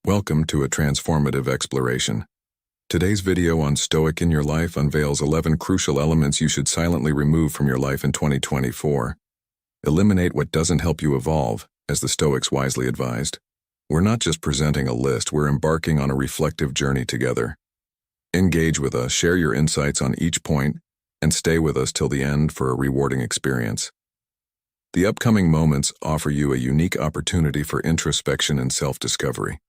Welcome to a transformative exploration. Today's video on Stoic in your life unveils 11 crucial elements you should silently remove from your life in 2024. Eliminate what doesn't help you evolve, as the Stoics wisely advised. We're not just presenting a list, we're embarking on a reflective journey together. Engage with us, share your insights on each point, and stay with us till the end for a rewarding experience. The upcoming moments offer you a unique opportunity for introspection and self-discovery.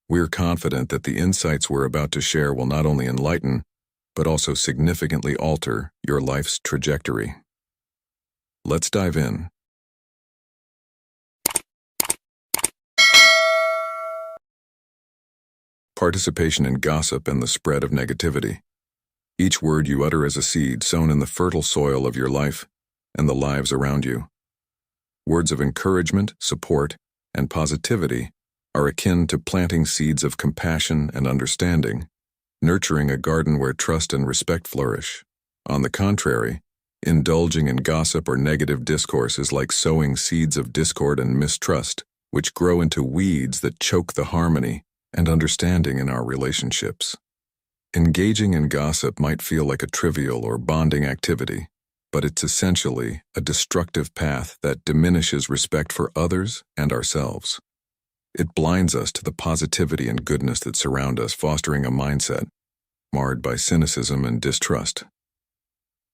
We're confident that the insights we're about to share will not only enlighten, but also significantly alter your life's trajectory. Let's dive in. Participation in gossip and the spread of negativity. Each word you utter is a seed sown in the fertile soil of your life and the lives around you. Words of encouragement, support, and positivity are akin to planting seeds of compassion and understanding, nurturing a garden where trust and respect flourish. On the contrary, indulging in gossip or negative discourse is like sowing seeds of discord and mistrust, which grow into weeds that choke the harmony and understanding in our relationships. Engaging in gossip might feel like a trivial or bonding activity, but it's essentially a destructive path that diminishes respect for others and ourselves. It blinds us to the positivity and goodness that surround us, fostering a mindset marred by cynicism and distrust.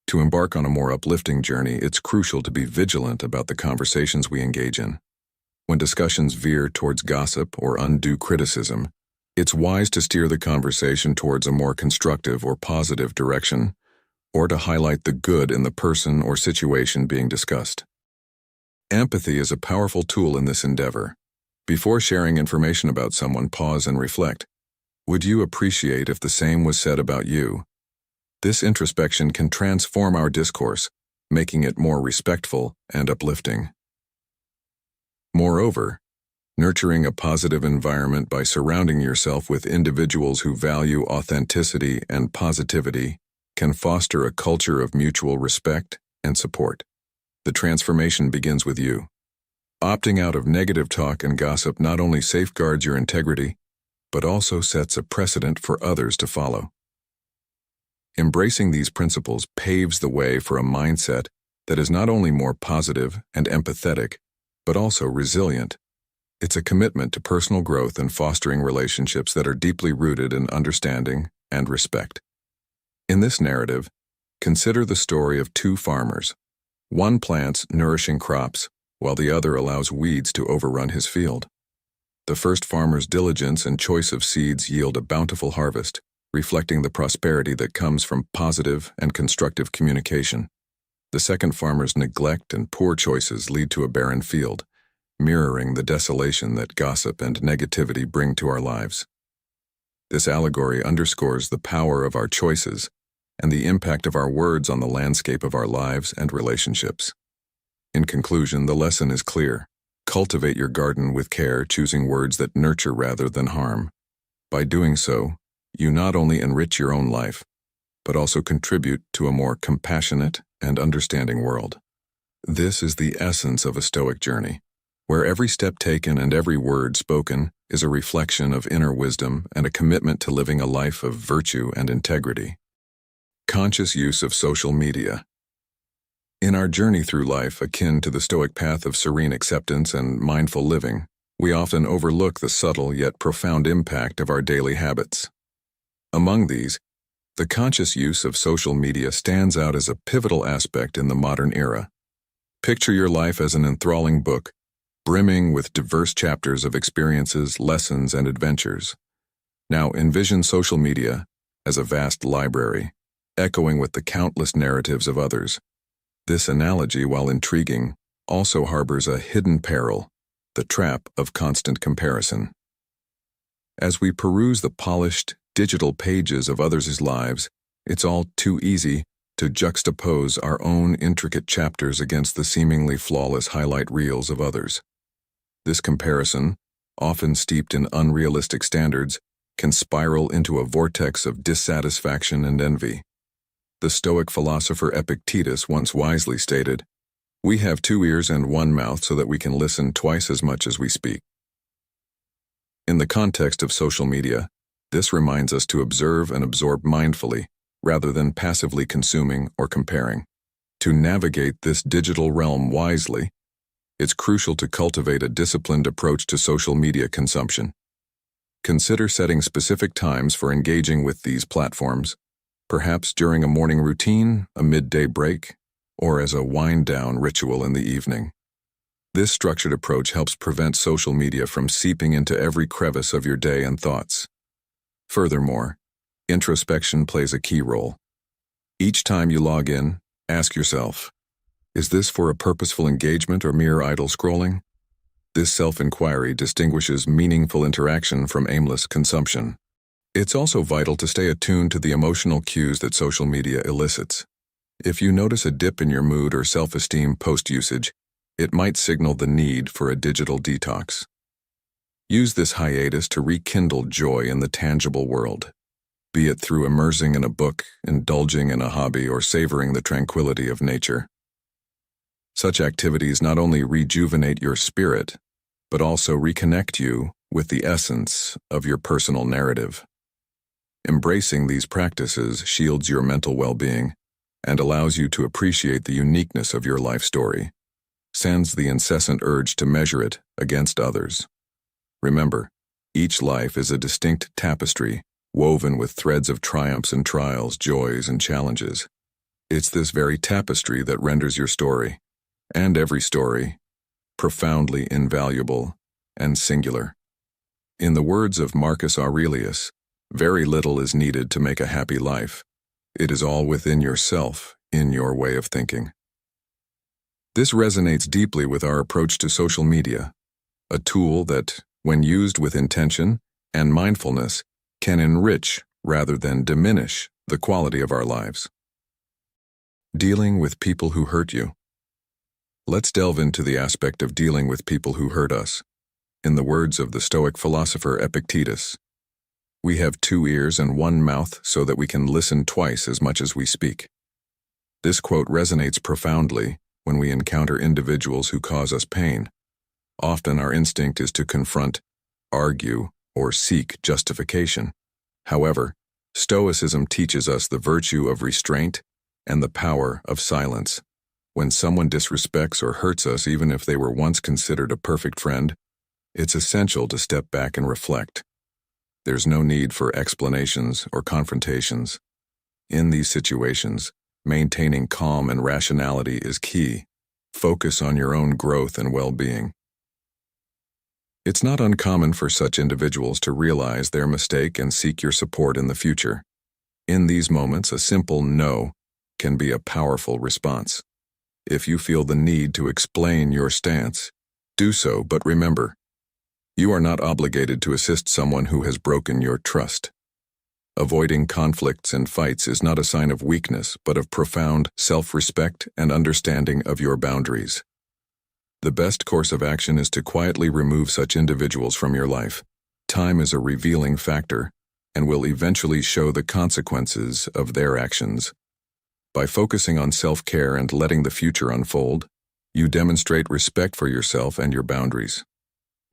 To embark on a more uplifting journey, it's crucial to be vigilant about the conversations we engage in. When discussions veer towards gossip or undue criticism, it's wise to steer the conversation towards a more constructive or positive direction, or to highlight the good in the person or situation being discussed. Empathy is a powerful tool in this endeavor. Before sharing information about someone, pause and reflect. Would you appreciate if the same was said about you? This introspection can transform our discourse, making it more respectful and uplifting. Moreover, nurturing a positive environment by surrounding yourself with individuals who value authenticity and positivity can foster a culture of mutual respect and support. The transformation begins with you. Opting out of negative talk and gossip not only safeguards your integrity, but also sets a precedent for others to follow. Embracing these principles paves the way for a mindset that is not only more positive and empathetic, but also resilient. It's a commitment to personal growth and fostering relationships that are deeply rooted in understanding and respect. In this narrative, consider the story of two farmers. One plants nourishing crops, while the other allows weeds to overrun his field. The first farmer's diligence and choice of seeds yield a bountiful harvest, reflecting the prosperity that comes from positive and constructive communication. The second farmer's neglect and poor choices lead to a barren field, mirroring the desolation that gossip and negativity bring to our lives. This allegory underscores the power of our choices and the impact of our words on the landscape of our lives and relationships. In conclusion, the lesson is clear. Cultivate your garden with care, choosing words that nurture rather than harm. By doing so, you not only enrich your own life, but also contribute to a more compassionate and understanding world. This is the essence of a Stoic journey, where every step taken and every word spoken is a reflection of inner wisdom and a commitment to living a life of virtue and integrity. Conscious use of social media. In our journey through life, akin to the Stoic path of serene acceptance and mindful living, we often overlook the subtle yet profound impact of our daily habits. Among these, the conscious use of social media stands out as a pivotal aspect in the modern era. Picture your life as an enthralling book, brimming with diverse chapters of experiences, lessons, and adventures. Now envision social media as a vast library, echoing with the countless narratives of others. This analogy, while intriguing, also harbors a hidden peril, the trap of constant comparison. As we peruse the polished, digital pages of others' lives, it's all too easy to juxtapose our own intricate chapters against the seemingly flawless highlight reels of others. This comparison, often steeped in unrealistic standards, can spiral into a vortex of dissatisfaction and envy. The Stoic philosopher Epictetus once wisely stated, "We have 2 ears and 1 mouth so that we can listen twice as much as we speak." In the context of social media, this reminds us to observe and absorb mindfully, rather than passively consuming or comparing. To navigate this digital realm wisely, it's crucial to cultivate a disciplined approach to social media consumption. Consider setting specific times for engaging with these platforms, perhaps during a morning routine, a midday break, or as a wind-down ritual in the evening. This structured approach helps prevent social media from seeping into every crevice of your day and thoughts. Furthermore, introspection plays a key role. Each time you log in, ask yourself, is this for a purposeful engagement or mere idle scrolling? This self-inquiry distinguishes meaningful interaction from aimless consumption. It's also vital to stay attuned to the emotional cues that social media elicits. If you notice a dip in your mood or self-esteem post-usage, it might signal the need for a digital detox. Use this hiatus to rekindle joy in the tangible world, be it through immersing in a book, indulging in a hobby, or savoring the tranquility of nature. Such activities not only rejuvenate your spirit, but also reconnect you with the essence of your personal narrative. Embracing these practices shields your mental well-being and allows you to appreciate the uniqueness of your life story, sans the incessant urge to measure it against others. Remember, each life is a distinct tapestry, woven with threads of triumphs and trials, joys and challenges. It's this very tapestry that renders your story, and every story, profoundly invaluable and singular. In the words of Marcus Aurelius, very little is needed to make a happy life. It is all within yourself, in your way of thinking. This resonates deeply with our approach to social media, a tool that, when used with intention and mindfulness, can enrich rather than diminish the quality of our lives. Dealing with people who hurt you. Let's delve into the aspect of dealing with people who hurt us. In the words of the Stoic philosopher Epictetus, we have 2 ears and 1 mouth so that we can listen twice as much as we speak. This quote resonates profoundly when we encounter individuals who cause us pain. Often our instinct is to confront, argue, or seek justification. However, Stoicism teaches us the virtue of restraint and the power of silence. When someone disrespects or hurts us, even if they were once considered a perfect friend, it's essential to step back and reflect. There's no need for explanations or confrontations. In these situations, maintaining calm and rationality is key. Focus on your own growth and well-being. It's not uncommon for such individuals to realize their mistake and seek your support in the future. In these moments, a simple no can be a powerful response. If you feel the need to explain your stance, do so, but remember, you are not obligated to assist someone who has broken your trust. Avoiding conflicts and fights is not a sign of weakness, but of profound self-respect and understanding of your boundaries. The best course of action is to quietly remove such individuals from your life. Time is a revealing factor and will eventually show the consequences of their actions. By focusing on self-care and letting the future unfold, you demonstrate respect for yourself and your boundaries.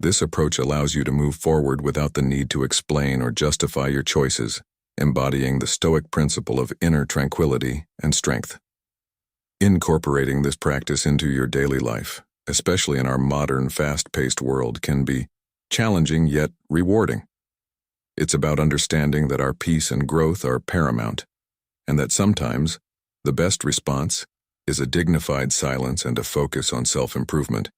This approach allows you to move forward without the need to explain or justify your choices, embodying the Stoic principle of inner tranquility and strength. Incorporating this practice into your daily life, especially in our modern, fast-paced world, can be challenging yet rewarding. It's about understanding that our peace and growth are paramount, and that sometimes the best response is a dignified silence and a focus on self-improvement.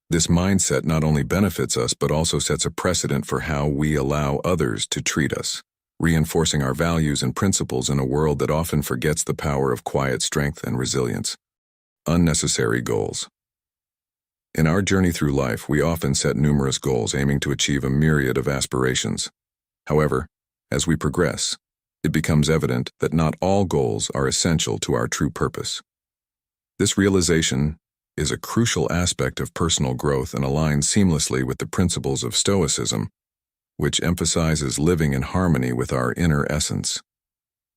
This mindset not only benefits us but also sets a precedent for how we allow others to treat us, reinforcing our values and principles in a world that often forgets the power of quiet strength and resilience. Unnecessary goals. In our journey through life, we often set numerous goals aiming to achieve a myriad of aspirations. However, as we progress, it becomes evident that not all goals are essential to our true purpose. This realization is a crucial aspect of personal growth and aligns seamlessly with the principles of Stoicism, which emphasizes living in harmony with our inner essence.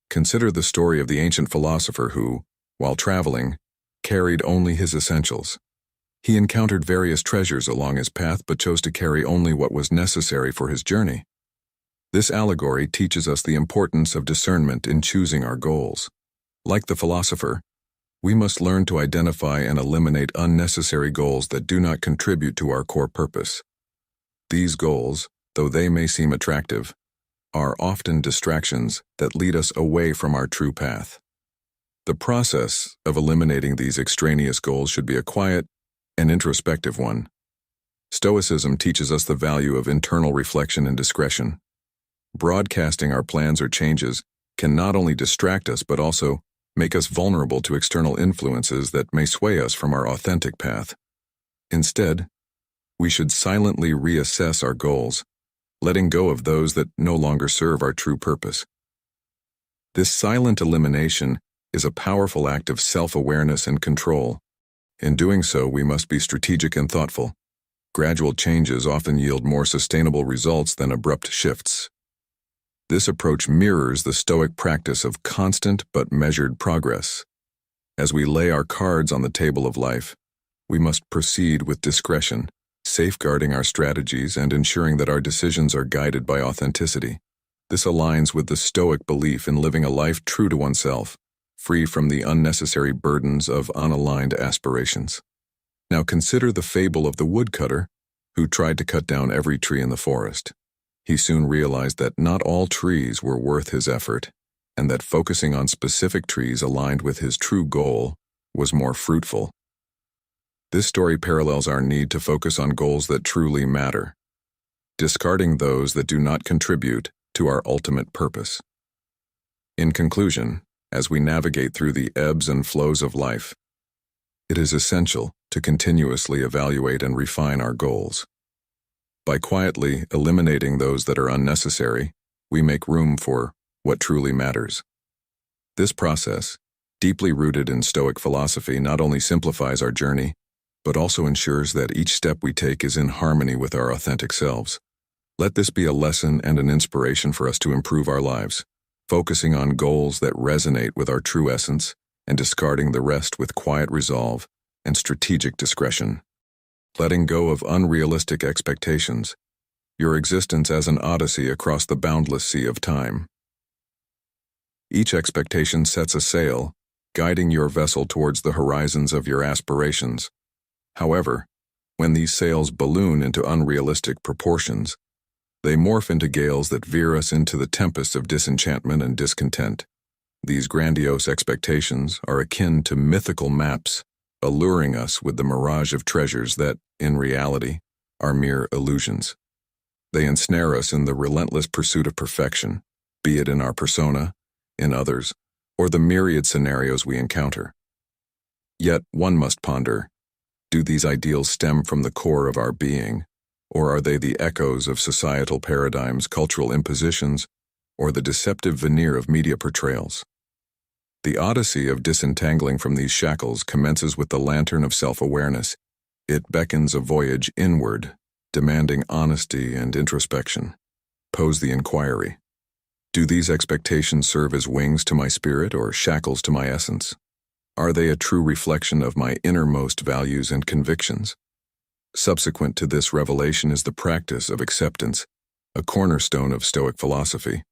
Consider the story of the ancient philosopher who, while traveling, carried only his essentials. He encountered various treasures along his path but chose to carry only what was necessary for his journey. This allegory teaches us the importance of discernment in choosing our goals. Like the philosopher, we must learn to identify and eliminate unnecessary goals that do not contribute to our core purpose. These goals, though they may seem attractive, are often distractions that lead us away from our true path. The process of eliminating these extraneous goals should be a quiet and introspective one. Stoicism teaches us the value of internal reflection and discretion. Broadcasting our plans or changes can not only distract us but also make us vulnerable to external influences that may sway us from our authentic path. Instead, we should silently reassess our goals, letting go of those that no longer serve our true purpose. This silent elimination is a powerful act of self-awareness and control. In doing so, we must be strategic and thoughtful. Gradual changes often yield more sustainable results than abrupt shifts. This approach mirrors the Stoic practice of constant but measured progress. As we lay our cards on the table of life, we must proceed with discretion, safeguarding our strategies and ensuring that our decisions are guided by authenticity. This aligns with the Stoic belief in living a life true to oneself, free from the unnecessary burdens of unaligned aspirations. Now consider the fable of the woodcutter who tried to cut down every tree in the forest. He soon realized that not all trees were worth his effort, and that focusing on specific trees aligned with his true goal was more fruitful. This story parallels our need to focus on goals that truly matter, discarding those that do not contribute to our ultimate purpose. In conclusion, as we navigate through the ebbs and flows of life, it is essential to continuously evaluate and refine our goals. By quietly eliminating those that are unnecessary, we make room for what truly matters. This process, deeply rooted in Stoic philosophy, not only simplifies our journey, but also ensures that each step we take is in harmony with our authentic selves. Let this be a lesson and an inspiration for us to improve our lives, focusing on goals that resonate with our true essence and discarding the rest with quiet resolve and strategic discretion. Letting go of unrealistic expectations, your existence as an odyssey across the boundless sea of time. Each expectation sets a sail, guiding your vessel towards the horizons of your aspirations. However, when these sails balloon into unrealistic proportions, they morph into gales that veer us into the tempests of disenchantment and discontent. These grandiose expectations are akin to mythical maps, alluring us with the mirage of treasures that, in reality, are mere illusions. They ensnare us in the relentless pursuit of perfection, be it in our persona, in others, or the myriad scenarios we encounter. Yet one must ponder, do these ideals stem from the core of our being, or are they the echoes of societal paradigms, cultural impositions, or the deceptive veneer of media portrayals? The odyssey of disentangling from these shackles commences with the lantern of self-awareness. It beckons a voyage inward, demanding honesty and introspection. Pose the inquiry. Do these expectations serve as wings to my spirit or shackles to my essence? Are they a true reflection of my innermost values and convictions? Subsequent to this revelation is the practice of acceptance, a cornerstone of Stoic philosophy.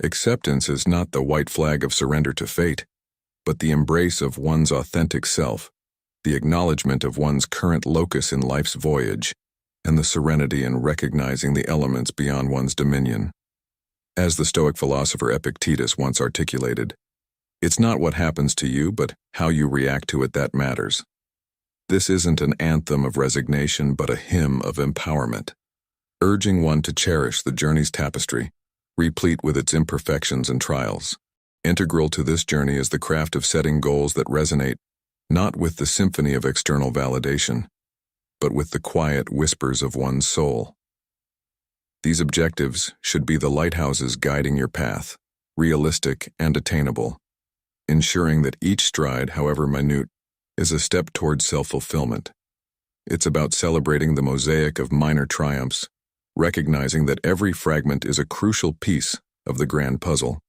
Acceptance is not the white flag of surrender to fate, but the embrace of one's authentic self, the acknowledgement of one's current locus in life's voyage, and the serenity in recognizing the elements beyond one's dominion. As the Stoic philosopher Epictetus once articulated, it's not what happens to you, but how you react to it that matters. This isn't an anthem of resignation, but a hymn of empowerment, urging one to cherish the journey's tapestry, replete with its imperfections and trials. Integral to this journey is the craft of setting goals that resonate not with the symphony of external validation, but with the quiet whispers of one's soul. These objectives should be the lighthouses guiding your path, realistic and attainable, ensuring that each stride, however minute, is a step towards self-fulfillment. It's about celebrating the mosaic of minor triumphs, recognizing that every fragment is a crucial piece of the grand puzzle.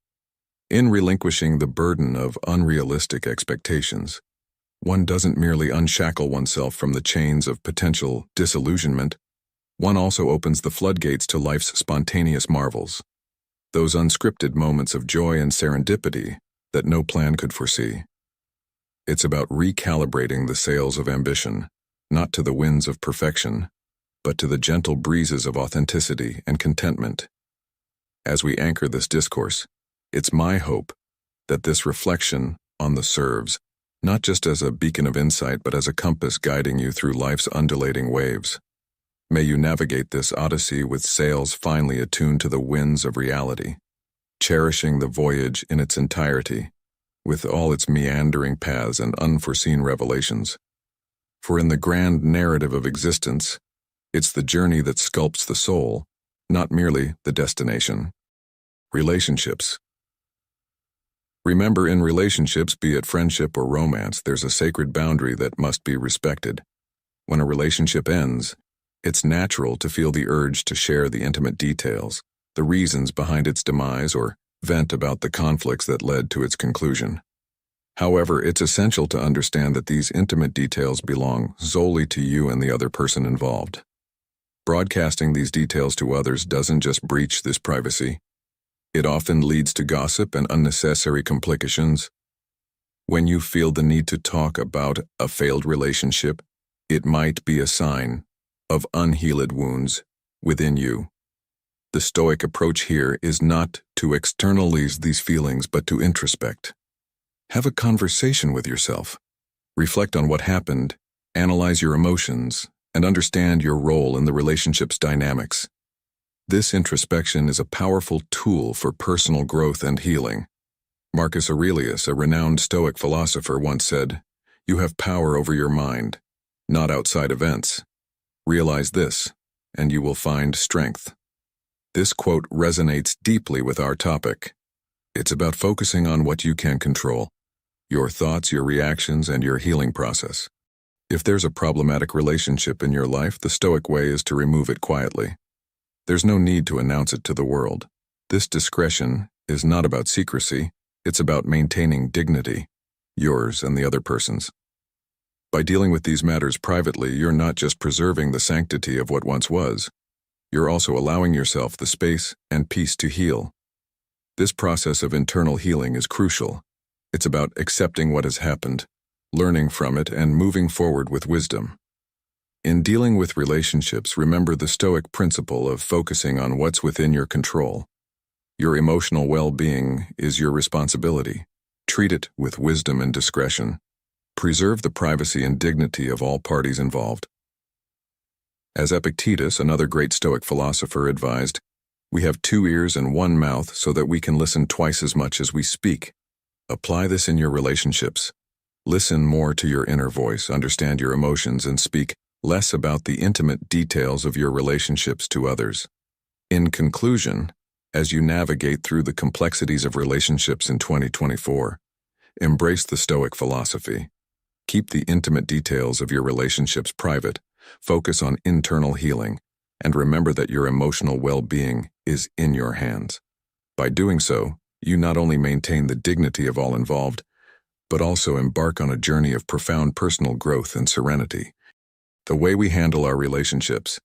In relinquishing the burden of unrealistic expectations, One doesn't merely unshackle oneself from the chains of potential disillusionment, one also opens the floodgates to life's spontaneous marvels, those unscripted moments of joy and serendipity that no plan could foresee. It's about recalibrating the sails of ambition, not to the winds of perfection, but to the gentle breezes of authenticity and contentment. As we anchor this discourse, it's my hope that this reflection on the serves, not just as a beacon of insight but as a compass guiding you through life's undulating waves. May you navigate this odyssey with sails finely attuned to the winds of reality, cherishing the voyage in its entirety, with all its meandering paths and unforeseen revelations. For in the grand narrative of existence, it's the journey that sculpts the soul, not merely the destination. Relationships. Remember, in relationships, be it friendship or romance, there's a sacred boundary that must be respected. When a relationship ends, it's natural to feel the urge to share the intimate details, the reasons behind its demise, or vent about the conflicts that led to its conclusion. However, it's essential to understand that these intimate details belong solely to you and the other person involved. Broadcasting these details to others doesn't just breach this privacy. It often leads to gossip and unnecessary complications. When you feel the need to talk about a failed relationship, it might be a sign of unhealed wounds within you. The Stoic approach here is not to externalize these feelings but to introspect. Have a conversation with yourself. Reflect on what happened, analyze your emotions, and understand your role in the relationship's dynamics. This introspection is a powerful tool for personal growth and healing. Marcus Aurelius, a renowned Stoic philosopher, once said, "You have power over your mind, not outside events. Realize this, and you will find strength." This quote resonates deeply with our topic. It's about focusing on what you can control, your thoughts, your reactions, and your healing process. If there's a problematic relationship in your life, the Stoic way is to remove it quietly. There's no need to announce it to the world. This discretion is not about secrecy, it's about maintaining dignity, yours and the other person's. By dealing with these matters privately, you're not just preserving the sanctity of what once was, you're also allowing yourself the space and peace to heal. This process of internal healing is crucial. It's about accepting what has happened, learning from it, and moving forward with wisdom. In dealing with relationships, remember the Stoic principle of focusing on what's within your control. Your emotional well-being is your responsibility. Treat it with wisdom and discretion. Preserve the privacy and dignity of all parties involved. As Epictetus, another great Stoic philosopher, advised, "We have 2 ears and 1 mouth so that we can listen twice as much as we speak." Apply this in your relationships. Listen more to your inner voice, understand your emotions, and speak less about the intimate details of your relationships to others. In conclusion, as you navigate through the complexities of relationships in 2024, embrace the Stoic philosophy. Keep the intimate details of your relationships private, focus on internal healing, and remember that your emotional well-being is in your hands. By doing so, you not only maintain the dignity of all involved, but also embark on a journey of profound personal growth and serenity. The way we handle our relationships.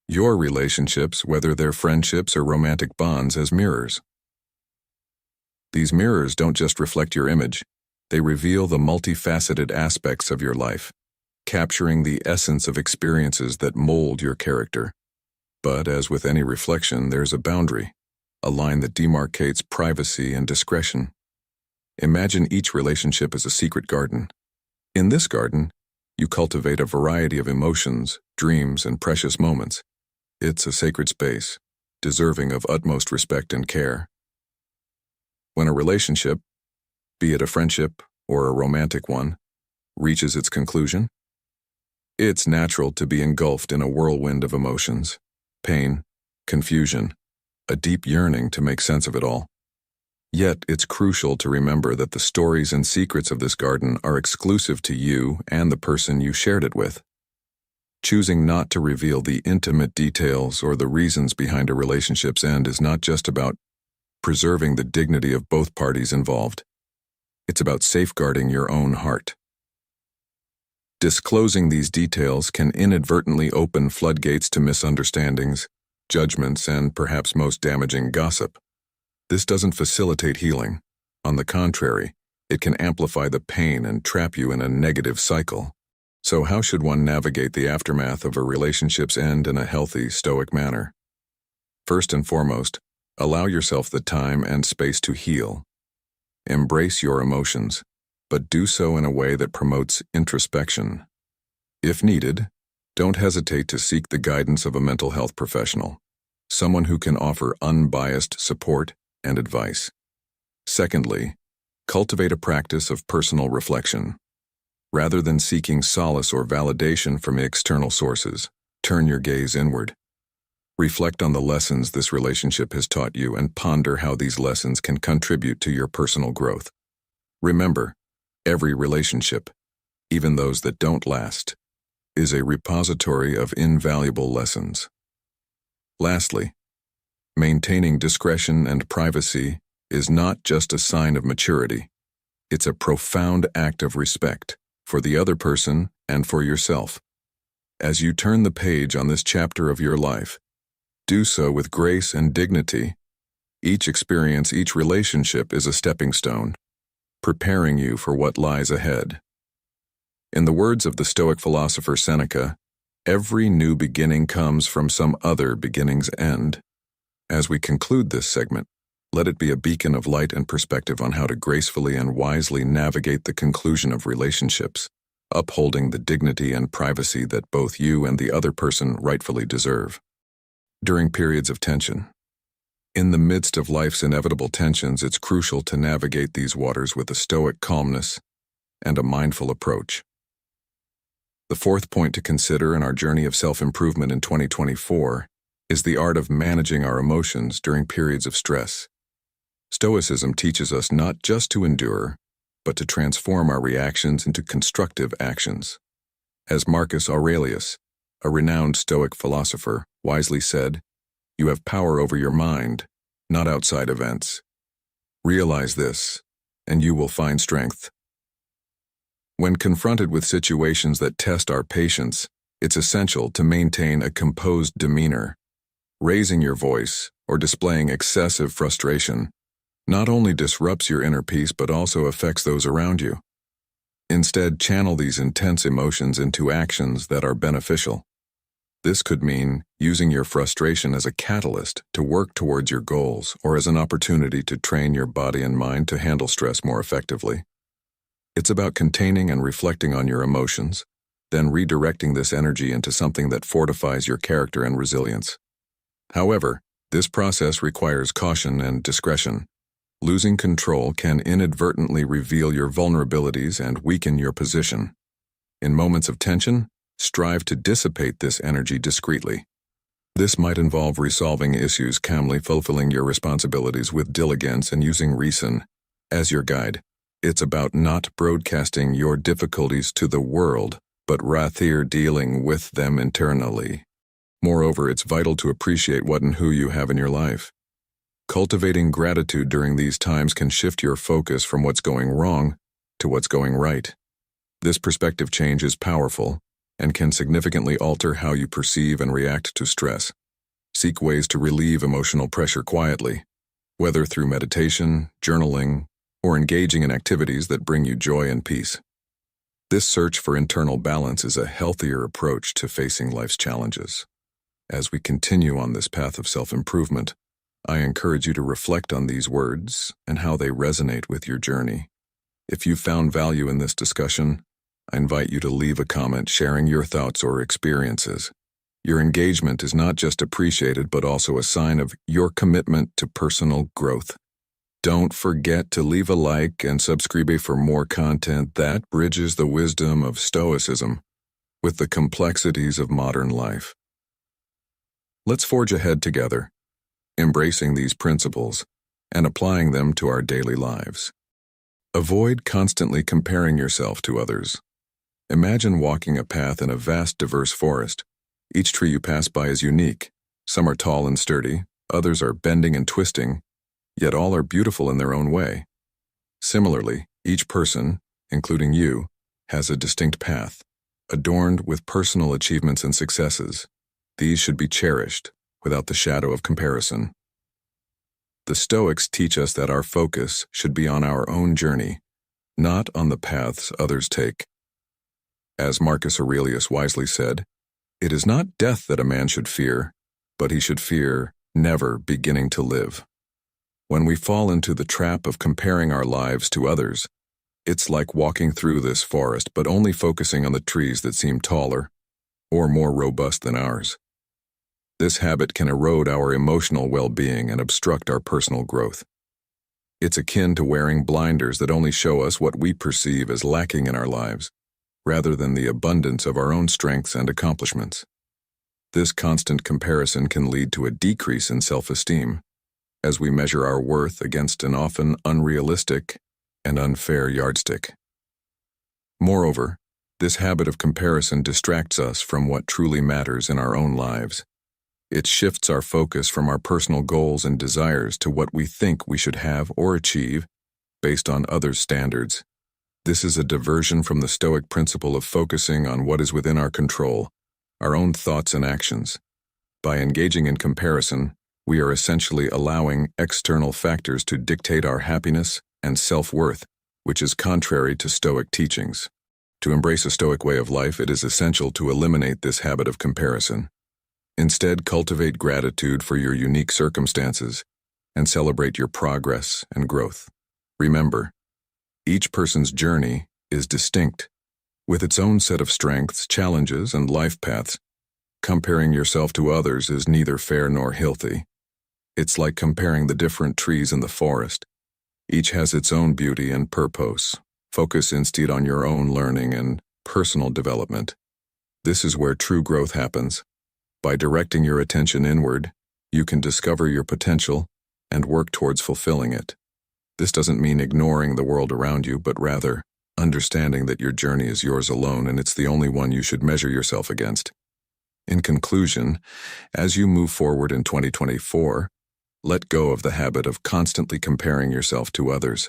Your relationships, whether they're friendships or romantic bonds, as mirrors. These mirrors don't just reflect your image, they reveal the multifaceted aspects of your life, capturing the essence of experiences that mold your character. But as with any reflection, there's a boundary, a line that demarcates privacy and discretion. Imagine each relationship as a secret garden. In this garden, you cultivate a variety of emotions, dreams, and precious moments. It's a sacred space, deserving of utmost respect and care. When a relationship, be it a friendship or a romantic one, reaches its conclusion, it's natural to be engulfed in a whirlwind of emotions, pain, confusion, a deep yearning to make sense of it all. Yet, it's crucial to remember that the stories and secrets of this garden are exclusive to you and the person you shared it with. Choosing not to reveal the intimate details or the reasons behind a relationship's end is not just about preserving the dignity of both parties involved. It's about safeguarding your own heart. Disclosing these details can inadvertently open floodgates to misunderstandings, judgments, and perhaps most damaging, gossip. This doesn't facilitate healing. On the contrary, it can amplify the pain and trap you in a negative cycle. So how should one navigate the aftermath of a relationship's end in a healthy, stoic manner? First and foremost, allow yourself the time and space to heal. Embrace your emotions, but do so in a way that promotes introspection. If needed, don't hesitate to seek the guidance of a mental health professional, someone who can offer unbiased support and advice. Secondly, cultivate a practice of personal reflection. Rather than seeking solace or validation from external sources, turn your gaze inward. Reflect on the lessons this relationship has taught you and ponder how these lessons can contribute to your personal growth. Remember, every relationship, even those that don't last, is a repository of invaluable lessons. Lastly, maintaining discretion and privacy is not just a sign of maturity. It's a profound act of respect for the other person and for yourself. As you turn the page on this chapter of your life, do so with grace and dignity. Each experience, each relationship is a stepping stone, preparing you for what lies ahead. In the words of the Stoic philosopher Seneca, every new beginning comes from some other beginning's end. As we conclude this segment, let it be a beacon of light and perspective on how to gracefully and wisely navigate the conclusion of relationships, upholding the dignity and privacy that both you and the other person rightfully deserve. During periods of tension. In the midst of life's inevitable tensions, it's crucial to navigate these waters with a stoic calmness and a mindful approach. The fourth point to consider in our journey of self-improvement in 2024 is the art of managing our emotions during periods of stress. Stoicism teaches us not just to endure, but to transform our reactions into constructive actions. As Marcus Aurelius, a renowned Stoic philosopher, wisely said, "You have power over your mind, not outside events. Realize this, and you will find strength." When confronted with situations that test our patience, it's essential to maintain a composed demeanor. Raising your voice or displaying excessive frustration not only disrupts your inner peace but also affects those around you. Instead, channel these intense emotions into actions that are beneficial. This could mean using your frustration as a catalyst to work towards your goals or as an opportunity to train your body and mind to handle stress more effectively. It's about containing and reflecting on your emotions, then redirecting this energy into something that fortifies your character and resilience. However, this process requires caution and discretion. Losing control can inadvertently reveal your vulnerabilities and weaken your position. In moments of tension, strive to dissipate this energy discreetly. This might involve resolving issues calmly, fulfilling your responsibilities with diligence, and using reason as your guide. It's about not broadcasting your difficulties to the world, but rather dealing with them internally. Moreover, it's vital to appreciate what and who you have in your life. Cultivating gratitude during these times can shift your focus from what's going wrong to what's going right. This perspective change is powerful and can significantly alter how you perceive and react to stress. Seek ways to relieve emotional pressure quietly, whether through meditation, journaling, or engaging in activities that bring you joy and peace. This search for internal balance is a healthier approach to facing life's challenges. As we continue on this path of self-improvement, I encourage you to reflect on these words and how they resonate with your journey. If you found value in this discussion, I invite you to leave a comment sharing your thoughts or experiences. Your engagement is not just appreciated but also a sign of your commitment to personal growth. Don't forget to leave a like and subscribe for more content that bridges the wisdom of Stoicism with the complexities of modern life. Let's forge ahead together, embracing these principles and applying them to our daily lives. Avoid constantly comparing yourself to others. Imagine walking a path in a vast, diverse forest. Each tree you pass by is unique. Some are tall and sturdy, others are bending and twisting, yet all are beautiful in their own way. Similarly, each person, including you, has a distinct path, adorned with personal achievements and successes. These should be cherished, without the shadow of comparison. The Stoics teach us that our focus should be on our own journey, not on the paths others take. As Marcus Aurelius wisely said, "It is not death that a man should fear, but he should fear never beginning to live." When we fall into the trap of comparing our lives to others, it's like walking through this forest but only focusing on the trees that seem taller or more robust than ours. This habit can erode our emotional well-being and obstruct our personal growth. It's akin to wearing blinders that only show us what we perceive as lacking in our lives, rather than the abundance of our own strengths and accomplishments. This constant comparison can lead to a decrease in self-esteem, as we measure our worth against an often unrealistic and unfair yardstick. Moreover, this habit of comparison distracts us from what truly matters in our own lives. It shifts our focus from our personal goals and desires to what we think we should have or achieve based on others' standards. This is a diversion from the Stoic principle of focusing on what is within our control, our own thoughts and actions. By engaging in comparison, we are essentially allowing external factors to dictate our happiness and self-worth, which is contrary to Stoic teachings. To embrace a Stoic way of life, it is essential to eliminate this habit of comparison. Instead, cultivate gratitude for your unique circumstances and celebrate your progress and growth. Remember, each person's journey is distinct, with its own set of strengths, challenges, and life paths. Comparing yourself to others is neither fair nor healthy. It's like comparing the different trees in the forest. Each has its own beauty and purpose. Focus instead on your own learning and personal development. This is where true growth happens. By directing your attention inward, you can discover your potential and work towards fulfilling it. This doesn't mean ignoring the world around you, but rather understanding that your journey is yours alone and it's the only one you should measure yourself against. In conclusion, as you move forward in 2024, let go of the habit of constantly comparing yourself to others.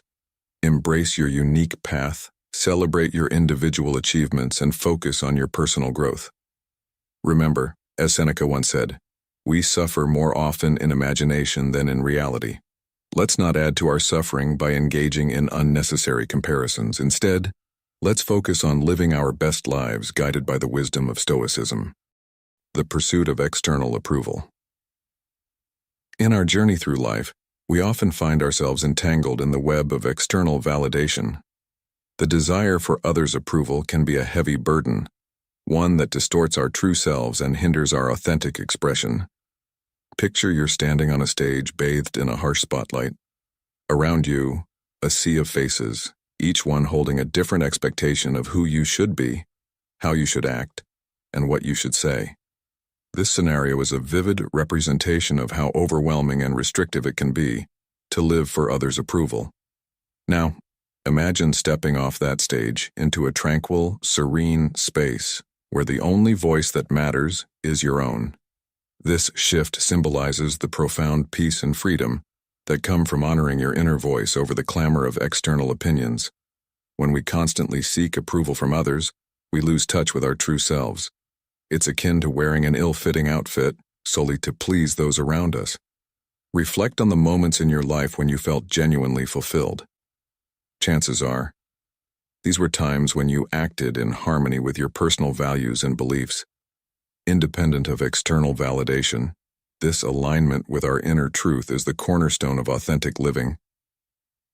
Embrace your unique path, celebrate your individual achievements, and focus on your personal growth. Remember, as Seneca once said, "We suffer more often in imagination than in reality." Let's not add to our suffering by engaging in unnecessary comparisons. Instead, let's focus on living our best lives guided by the wisdom of Stoicism. The pursuit of external approval. In our journey through life, we often find ourselves entangled in the web of external validation. The desire for others' approval can be a heavy burden, one that distorts our true selves and hinders our authentic expression. Picture you're standing on a stage bathed in a harsh spotlight. Around you, a sea of faces, each one holding a different expectation of who you should be, how you should act, and what you should say. This scenario is a vivid representation of how overwhelming and restrictive it can be to live for others' approval. Now, imagine stepping off that stage into a tranquil, serene space where the only voice that matters is your own. This shift symbolizes the profound peace and freedom that come from honoring your inner voice over the clamor of external opinions. When we constantly seek approval from others, we lose touch with our true selves. It's akin to wearing an ill-fitting outfit solely to please those around us. Reflect on the moments in your life when you felt genuinely fulfilled. Chances are, these were times when you acted in harmony with your personal values and beliefs. Independent of external validation, this alignment with our inner truth is the cornerstone of authentic living.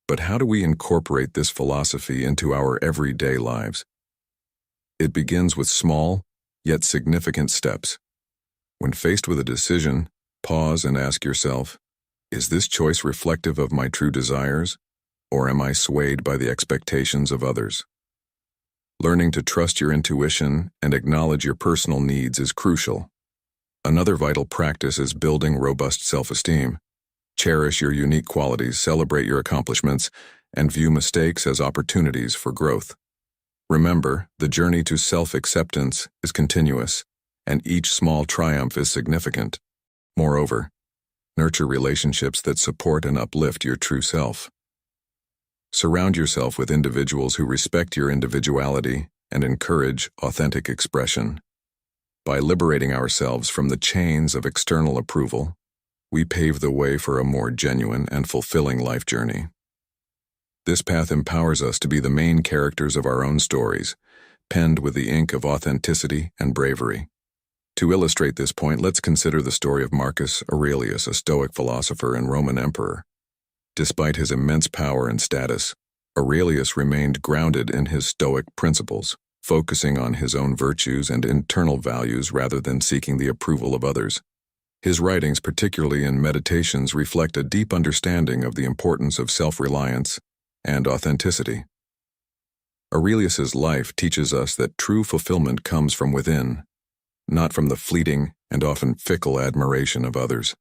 But how do we incorporate this philosophy into our everyday lives? It begins with small, yet significant steps. When faced with a decision, pause and ask yourself, is this choice reflective of my true desires, or am I swayed by the expectations of others? Learning to trust your intuition and acknowledge your personal needs is crucial. Another vital practice is building robust self-esteem. Cherish your unique qualities, celebrate your accomplishments, and view mistakes as opportunities for growth. Remember, the journey to self-acceptance is continuous, and each small triumph is significant. Moreover, nurture relationships that support and uplift your true self. Surround yourself with individuals who respect your individuality and encourage authentic expression. By liberating ourselves from the chains of external approval, we pave the way for a more genuine and fulfilling life journey. This path empowers us to be the main characters of our own stories, penned with the ink of authenticity and bravery. To illustrate this point, let's consider the story of Marcus Aurelius, a Stoic philosopher and Roman emperor. Despite his immense power and status, Aurelius remained grounded in his Stoic principles, focusing on his own virtues and internal values rather than seeking the approval of others. His writings, particularly in Meditations, reflect a deep understanding of the importance of self-reliance and authenticity. Aurelius's life teaches us that true fulfillment comes from within, not from the fleeting and often fickle admiration of others.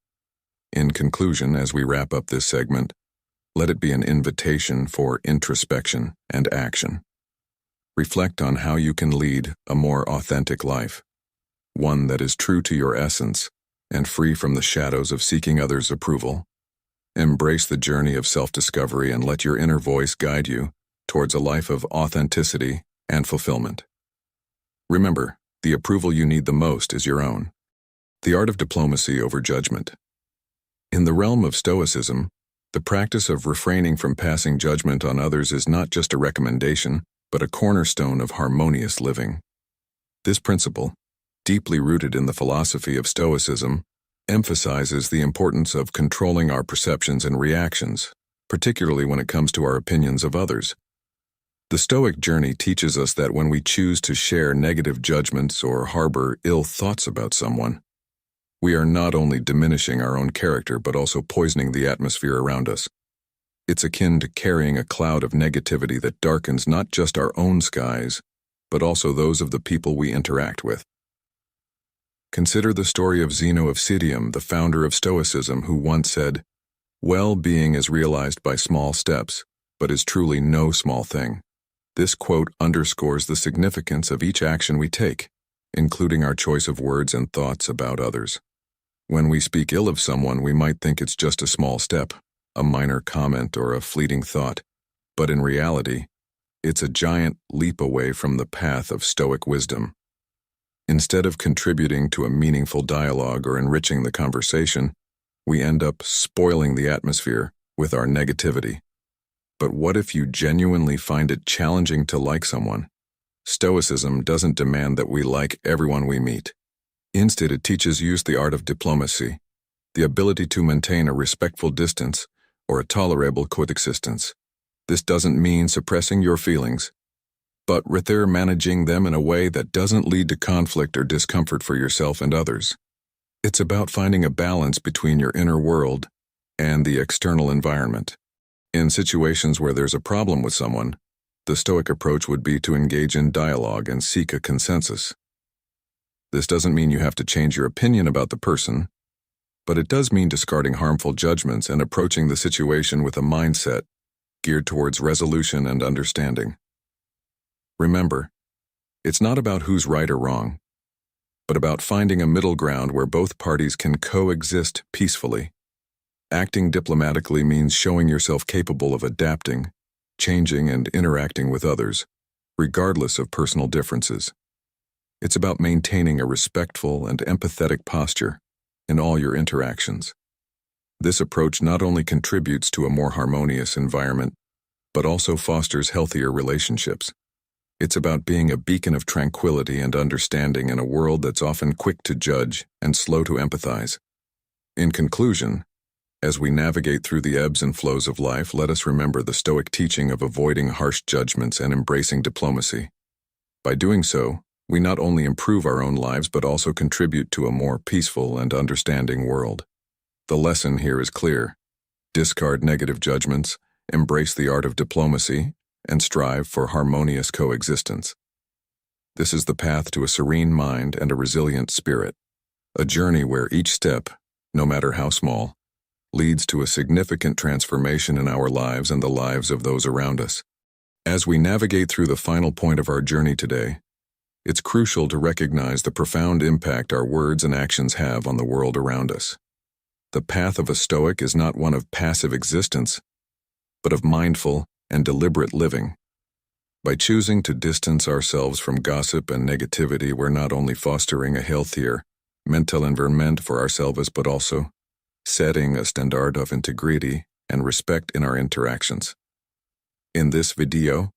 In conclusion, as we wrap up this segment, let it be an invitation for introspection and action. Reflect on how you can lead a more authentic life, one that is true to your essence and free from the shadows of seeking others' approval. Embrace the journey of self-discovery and let your inner voice guide you towards a life of authenticity and fulfillment. Remember, the approval you need the most is your own. The art of diplomacy over judgment. In the realm of Stoicism, the practice of refraining from passing judgment on others is not just a recommendation, but a cornerstone of harmonious living. This principle, deeply rooted in the philosophy of Stoicism, emphasizes the importance of controlling our perceptions and reactions, particularly when it comes to our opinions of others. The Stoic journey teaches us that when we choose to share negative judgments or harbor ill thoughts about someone, we are not only diminishing our own character but also poisoning the atmosphere around us. It's akin to carrying a cloud of negativity that darkens not just our own skies, but also those of the people we interact with. Consider the story of Zeno of Citium, the founder of Stoicism, who once said, "Well-being is realized by small steps, but is truly no small thing." This quote underscores the significance of each action we take, including our choice of words and thoughts about others. When we speak ill of someone, we might think it's just a small step, a minor comment or a fleeting thought, but in reality, it's a giant leap away from the path of Stoic wisdom. Instead of contributing to a meaningful dialogue or enriching the conversation, we end up spoiling the atmosphere with our negativity. But what if you genuinely find it challenging to like someone? Stoicism doesn't demand that we like everyone we meet. Instead, it teaches you the art of diplomacy, the ability to maintain a respectful distance or a tolerable coexistence. This doesn't mean suppressing your feelings, but rather managing them in a way that doesn't lead to conflict or discomfort for yourself and others. It's about finding a balance between your inner world and the external environment. In situations where there's a problem with someone, the Stoic approach would be to engage in dialogue and seek a consensus. This doesn't mean you have to change your opinion about the person, but it does mean discarding harmful judgments and approaching the situation with a mindset geared towards resolution and understanding. Remember, it's not about who's right or wrong, but about finding a middle ground where both parties can coexist peacefully. Acting diplomatically means showing yourself capable of adapting, changing, and interacting with others, regardless of personal differences. It's about maintaining a respectful and empathetic posture in all your interactions. This approach not only contributes to a more harmonious environment, but also fosters healthier relationships. It's about being a beacon of tranquility and understanding in a world that's often quick to judge and slow to empathize. In conclusion, as we navigate through the ebbs and flows of life, let us remember the Stoic teaching of avoiding harsh judgments and embracing diplomacy. By doing so, we not only improve our own lives but also contribute to a more peaceful and understanding world. The lesson here is clear. Discard negative judgments, embrace the art of diplomacy, and strive for harmonious coexistence. This is the path to a serene mind and a resilient spirit, a journey where each step, no matter how small, leads to a significant transformation in our lives and the lives of those around us. As we navigate through the final point of our journey today, it's crucial to recognize the profound impact our words and actions have on the world around us. The path of a Stoic is not one of passive existence, but of mindful and deliberate living. By choosing to distance ourselves from gossip and negativity, we're not only fostering a healthier mental environment for ourselves but also setting a standard of integrity and respect in our interactions. In this video,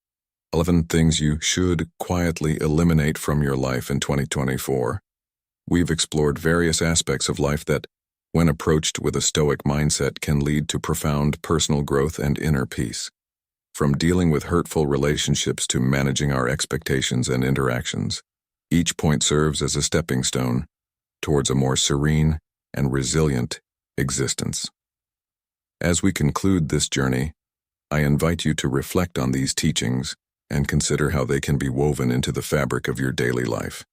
11 things you should quietly eliminate from your life in 2024, we've explored various aspects of life that, when approached with a Stoic mindset, can lead to profound personal growth and inner peace. From dealing with hurtful relationships to managing our expectations and interactions, each point serves as a stepping stone towards a more serene and resilient existence. As we conclude this journey, I invite you to reflect on these teachings and consider how they can be woven into the fabric of your daily life.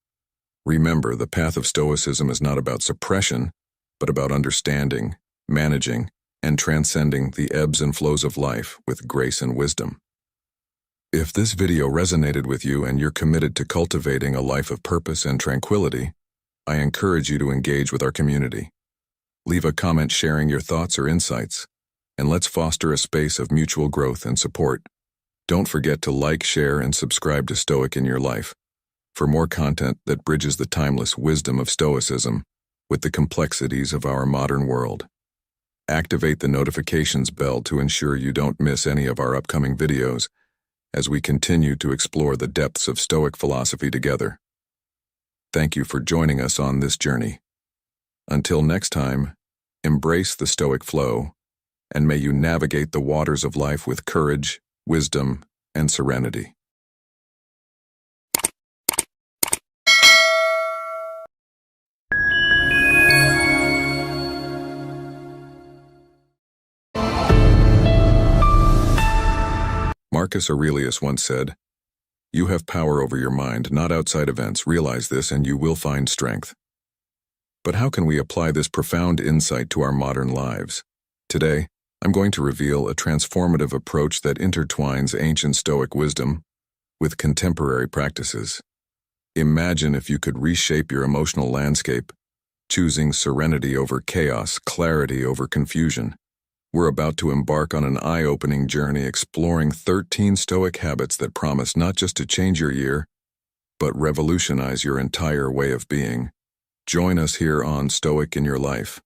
Remember, the path of Stoicism is not about suppression, but about understanding, managing, and transcending the ebbs and flows of life with grace and wisdom. If this video resonated with you and you're committed to cultivating a life of purpose and tranquility, I encourage you to engage with our community. Leave a comment sharing your thoughts or insights, and let's foster a space of mutual growth and support. Don't forget to like, share, and subscribe to Stoic in Your Life for more content that bridges the timeless wisdom of Stoicism with the complexities of our modern world. Activate the notifications bell to ensure you don't miss any of our upcoming videos as we continue to explore the depths of Stoic philosophy together. Thank you for joining us on this journey. Until next time, embrace the Stoic flow, and may you navigate the waters of life with courage, wisdom, and serenity. Marcus Aurelius once said, "You have power over your mind, not outside events. Realize this and you will find strength." But how can we apply this profound insight to our modern lives? Today, I'm going to reveal a transformative approach that intertwines ancient Stoic wisdom with contemporary practices. Imagine if you could reshape your emotional landscape, choosing serenity over chaos, clarity over confusion. We're about to embark on an eye-opening journey exploring 13 Stoic habits that promise not just to change your year, but revolutionize your entire way of being. Join us here on Stoic in Your Life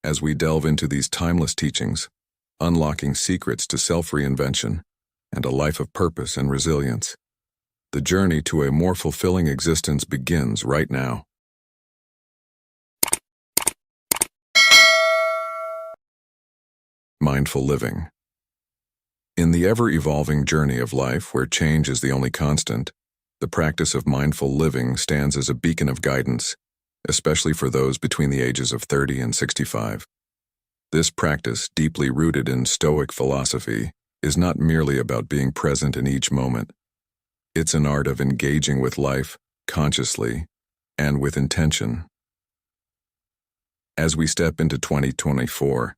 as we delve into these timeless teachings, unlocking secrets to self-reinvention and a life of purpose and resilience. The journey to a more fulfilling existence begins right now. Mindful living. In the ever-evolving journey of life where change is the only constant, the practice of mindful living stands as a beacon of guidance, especially for those between the ages of 30 and 65. This practice, deeply rooted in Stoic philosophy, is not merely about being present in each moment. It's an art of engaging with life consciously and with intention. As we step into 2024,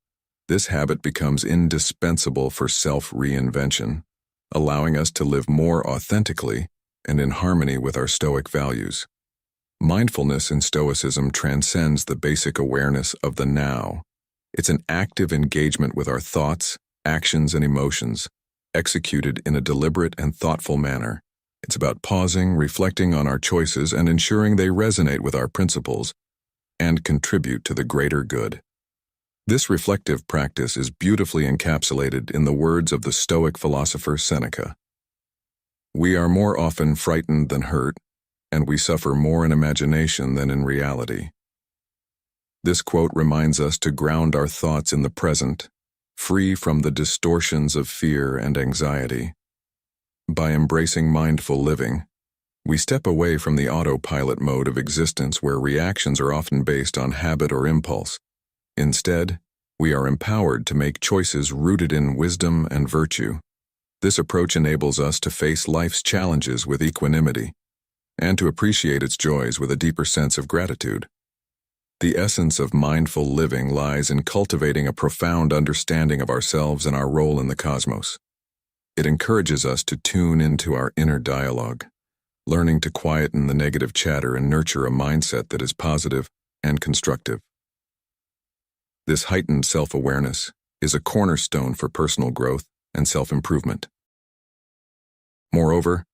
this habit becomes indispensable for self-reinvention, allowing us to live more authentically and in harmony with our Stoic values. Mindfulness in Stoicism transcends the basic awareness of the now. It's an active engagement with our thoughts, actions, and emotions, executed in a deliberate and thoughtful manner. It's about pausing, reflecting on our choices, and ensuring they resonate with our principles and contribute to the greater good. This reflective practice is beautifully encapsulated in the words of the Stoic philosopher Seneca. "We are more often frightened than hurt, and we suffer more in imagination than in reality." This quote reminds us to ground our thoughts in the present, free from the distortions of fear and anxiety. By embracing mindful living, we step away from the autopilot mode of existence where reactions are often based on habit or impulse. Instead, we are empowered to make choices rooted in wisdom and virtue. This approach enables us to face life's challenges with equanimity and to appreciate its joys with a deeper sense of gratitude. The essence of mindful living lies in cultivating a profound understanding of ourselves and our role in the cosmos. It encourages us to tune into our inner dialogue, learning to quieten the negative chatter and nurture a mindset that is positive and constructive. This heightened self-awareness is a cornerstone for personal growth and self-improvement. Moreover,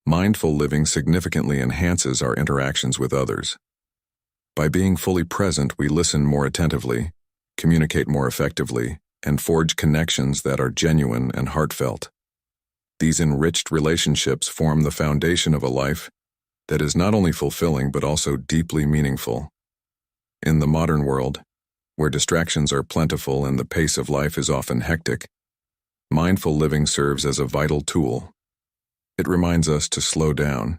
Mindful living significantly enhances our interactions with others. By being fully present, we listen more attentively, communicate more effectively, and forge connections that are genuine and heartfelt. These enriched relationships form the foundation of a life that is not only fulfilling but also deeply meaningful. In the modern world, where distractions are plentiful and the pace of life is often hectic, mindful living serves as a vital tool. It reminds us to slow down,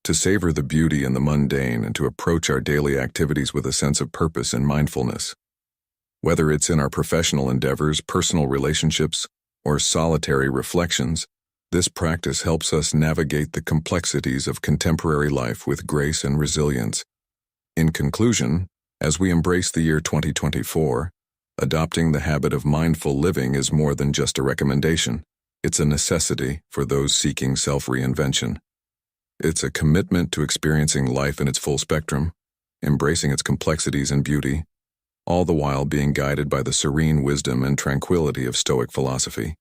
to savor the beauty in the mundane, and to approach our daily activities with a sense of purpose and mindfulness. Whether it's in our professional endeavors, personal relationships, or solitary reflections, this practice helps us navigate the complexities of contemporary life with grace and resilience. In conclusion, as we embrace the year 2024, adopting the habit of mindful living is more than just a recommendation. It's a necessity for those seeking self-reinvention. It's a commitment to experiencing life in its full spectrum, embracing its complexities and beauty, all the while being guided by the serene wisdom and tranquility of Stoic philosophy.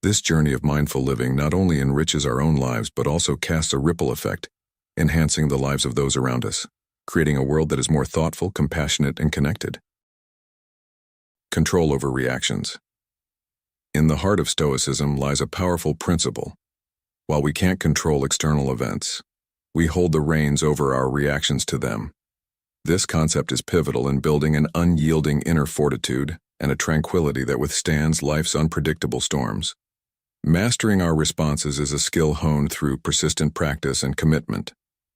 This journey of mindful living not only enriches our own lives but also casts a ripple effect, enhancing the lives of those around us, creating a world that is more thoughtful, compassionate, and connected. Control over reactions. In the heart of Stoicism lies a powerful principle. While we can't control external events, we hold the reins over our reactions to them. This concept is pivotal in building an unyielding inner fortitude and a tranquility that withstands life's unpredictable storms. Mastering our responses is a skill honed through persistent practice and commitment.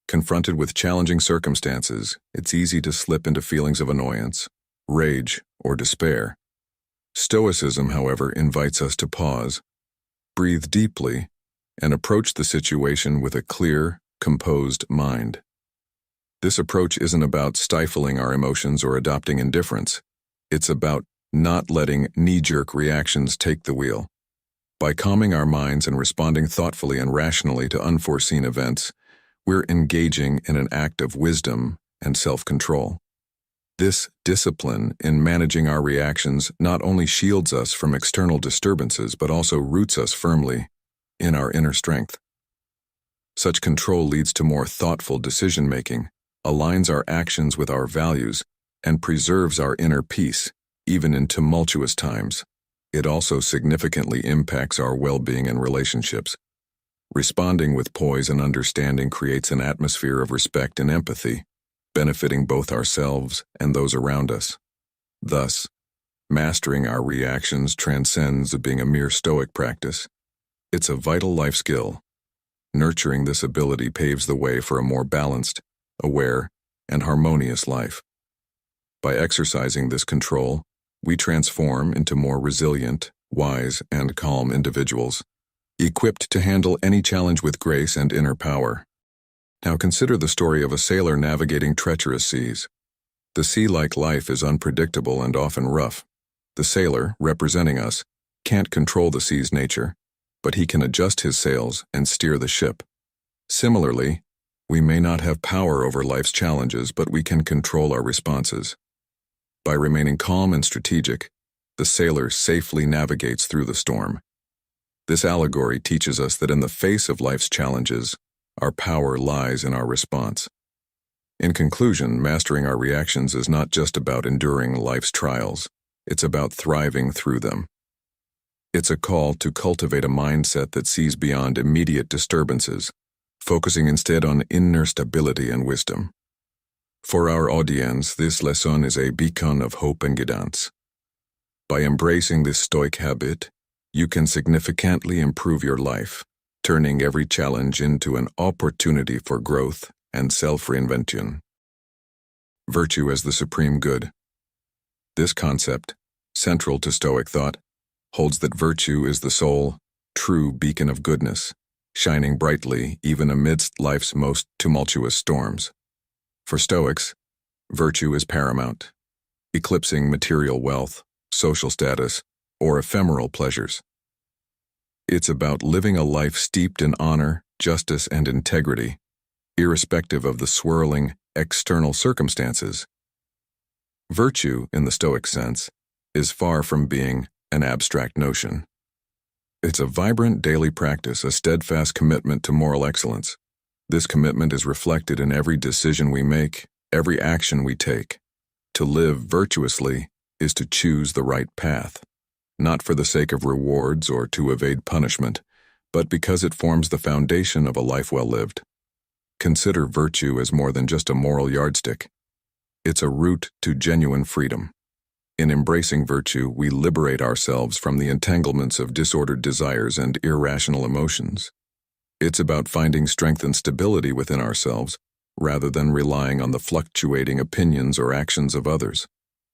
Confronted with challenging circumstances, it's easy to slip into feelings of annoyance, rage, or despair. Stoicism, however, invites us to pause, breathe deeply, and approach the situation with a clear, composed mind. This approach isn't about stifling our emotions or adopting indifference. It's about not letting knee-jerk reactions take the wheel. By calming our minds and responding thoughtfully and rationally to unforeseen events, we're engaging in an act of wisdom and self-control. This discipline in managing our reactions not only shields us from external disturbances but also roots us firmly in our inner strength. Such control leads to more thoughtful decision-making, aligns our actions with our values, and preserves our inner peace, even in tumultuous times. It also significantly impacts our well-being and relationships. Responding with poise and understanding creates an atmosphere of respect and empathy, benefiting both ourselves and those around us. Thus, mastering our reactions transcends being a mere Stoic practice. It's a vital life skill. Nurturing this ability paves the way for a more balanced, aware, and harmonious life. By exercising this control, we transform into more resilient, wise, and calm individuals, equipped to handle any challenge with grace and inner power. Now consider the story of a sailor navigating treacherous seas. The sea-like life is unpredictable and often rough. The sailor, representing us, can't control the sea's nature, but he can adjust his sails and steer the ship. Similarly, we may not have power over life's challenges, but we can control our responses. By remaining calm and strategic, the sailor safely navigates through the storm. This allegory teaches us that in the face of life's challenges, our power lies in our response. In conclusion, mastering our reactions is not just about enduring life's trials, it's about thriving through them. It's a call to cultivate a mindset that sees beyond immediate disturbances, focusing instead on inner stability and wisdom. For our audience, this lesson is a beacon of hope and guidance. By embracing this Stoic habit, you can significantly improve your life, turning every challenge into an opportunity for growth and self-reinvention. Virtue as the supreme good. This concept, central to Stoic thought, holds that virtue is the sole, true beacon of goodness, shining brightly even amidst life's most tumultuous storms. For Stoics, virtue is paramount, eclipsing material wealth, social status, or ephemeral pleasures. It's about living a life steeped in honor, justice, and integrity, irrespective of the swirling external circumstances. Virtue, in the Stoic sense, is far from being an abstract notion. It's a vibrant daily practice, a steadfast commitment to moral excellence. This commitment is reflected in every decision we make, every action we take. To live virtuously is to choose the right path, not for the sake of rewards or to evade punishment, but because it forms the foundation of a life well lived. Consider virtue as more than just a moral yardstick. It's a route to genuine freedom. In embracing virtue, we liberate ourselves from the entanglements of disordered desires and irrational emotions. It's about finding strength and stability within ourselves, rather than relying on the fluctuating opinions or actions of others.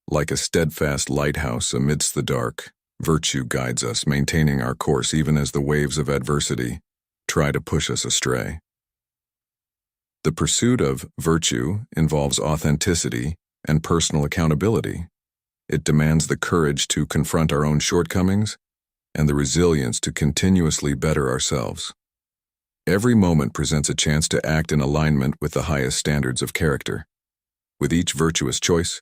Like a steadfast lighthouse amidst the dark, virtue guides us, maintaining our course even as the waves of adversity try to push us astray. The pursuit of virtue involves authenticity and personal accountability. It demands the courage to confront our own shortcomings and the resilience to continuously better ourselves. Every moment presents a chance to act in alignment with the highest standards of character. With each virtuous choice,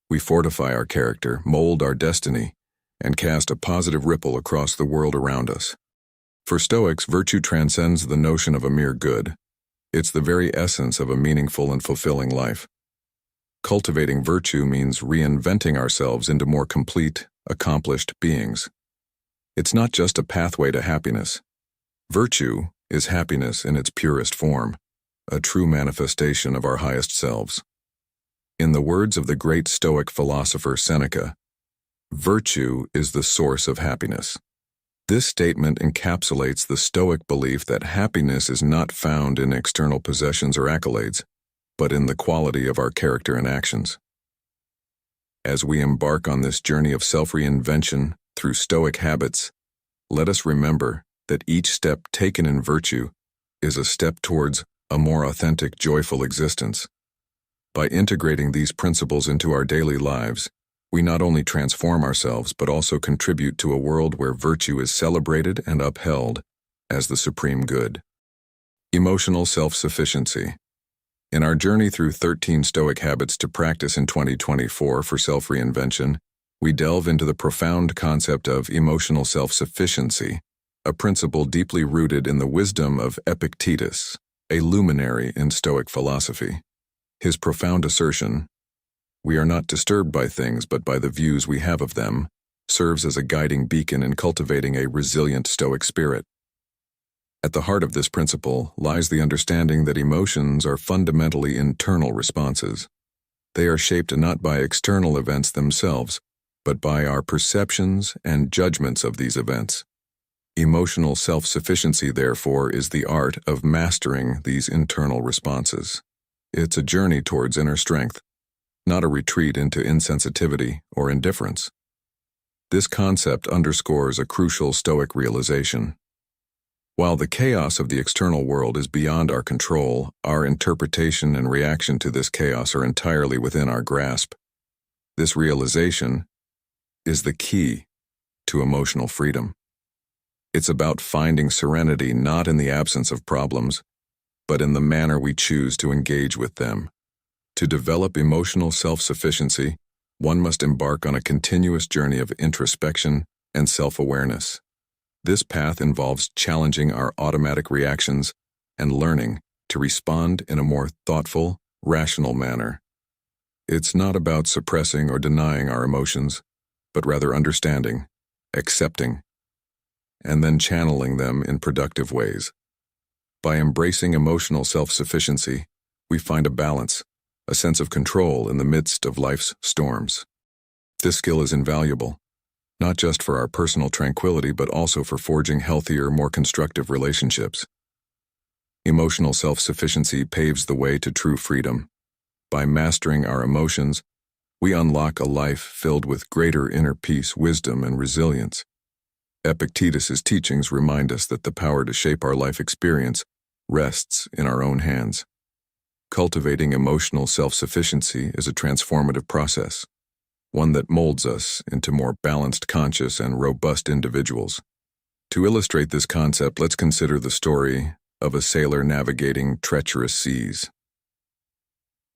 we fortify our character, mold our destiny, and cast a positive ripple across the world around us. For Stoics, virtue transcends the notion of a mere good. It's the very essence of a meaningful and fulfilling life. Cultivating virtue means reinventing ourselves into more complete, accomplished beings. It's not just a pathway to happiness. Virtue is happiness in its purest form, a true manifestation of our highest selves. In the words of the great Stoic philosopher Seneca, virtue is the source of happiness. This statement encapsulates the Stoic belief that happiness is not found in external possessions or accolades, but in the quality of our character and actions. As we embark on this journey of self-reinvention through Stoic habits, let us remember that each step taken in virtue is a step towards a more authentic, joyful existence. By integrating these principles into our daily lives, we not only transform ourselves but also contribute to a world where virtue is celebrated and upheld as the supreme good. Emotional self-sufficiency. In our journey through 13 Stoic habits to practice in 2024 for self-reinvention, we delve into the profound concept of emotional self-sufficiency, a principle deeply rooted in the wisdom of Epictetus, a luminary in Stoic philosophy. His profound assertion, "We are not disturbed by things but by the views we have of them," serves as a guiding beacon in cultivating a resilient Stoic spirit. At the heart of this principle lies the understanding that emotions are fundamentally internal responses. They are shaped not by external events themselves, but by our perceptions and judgments of these events. Emotional self-sufficiency, therefore, is the art of mastering these internal responses. It's a journey towards inner strength, not a retreat into insensitivity or indifference. This concept underscores a crucial Stoic realization. While the chaos of the external world is beyond our control, our interpretation and reaction to this chaos are entirely within our grasp. This realization is the key to emotional freedom. It's about finding serenity not in the absence of problems, but in the manner we choose to engage with them. To develop emotional self-sufficiency, one must embark on a continuous journey of introspection and self-awareness. This path involves challenging our automatic reactions and learning to respond in a more thoughtful, rational manner. It's not about suppressing or denying our emotions, but rather understanding, accepting, and then channeling them in productive ways. By embracing emotional self-sufficiency, we find a balance, a sense of control in the midst of life's storms. This skill is invaluable, not just for our personal tranquility, but also for forging healthier, more constructive relationships. Emotional self-sufficiency paves the way to true freedom. By mastering our emotions, we unlock a life filled with greater inner peace, wisdom, and resilience. Epictetus's teachings remind us that the power to shape our life experience rests in our own hands. Cultivating emotional self-sufficiency is a transformative process, one that molds us into more balanced, conscious, and robust individuals. To illustrate this concept, let's consider the story of a sailor navigating treacherous seas.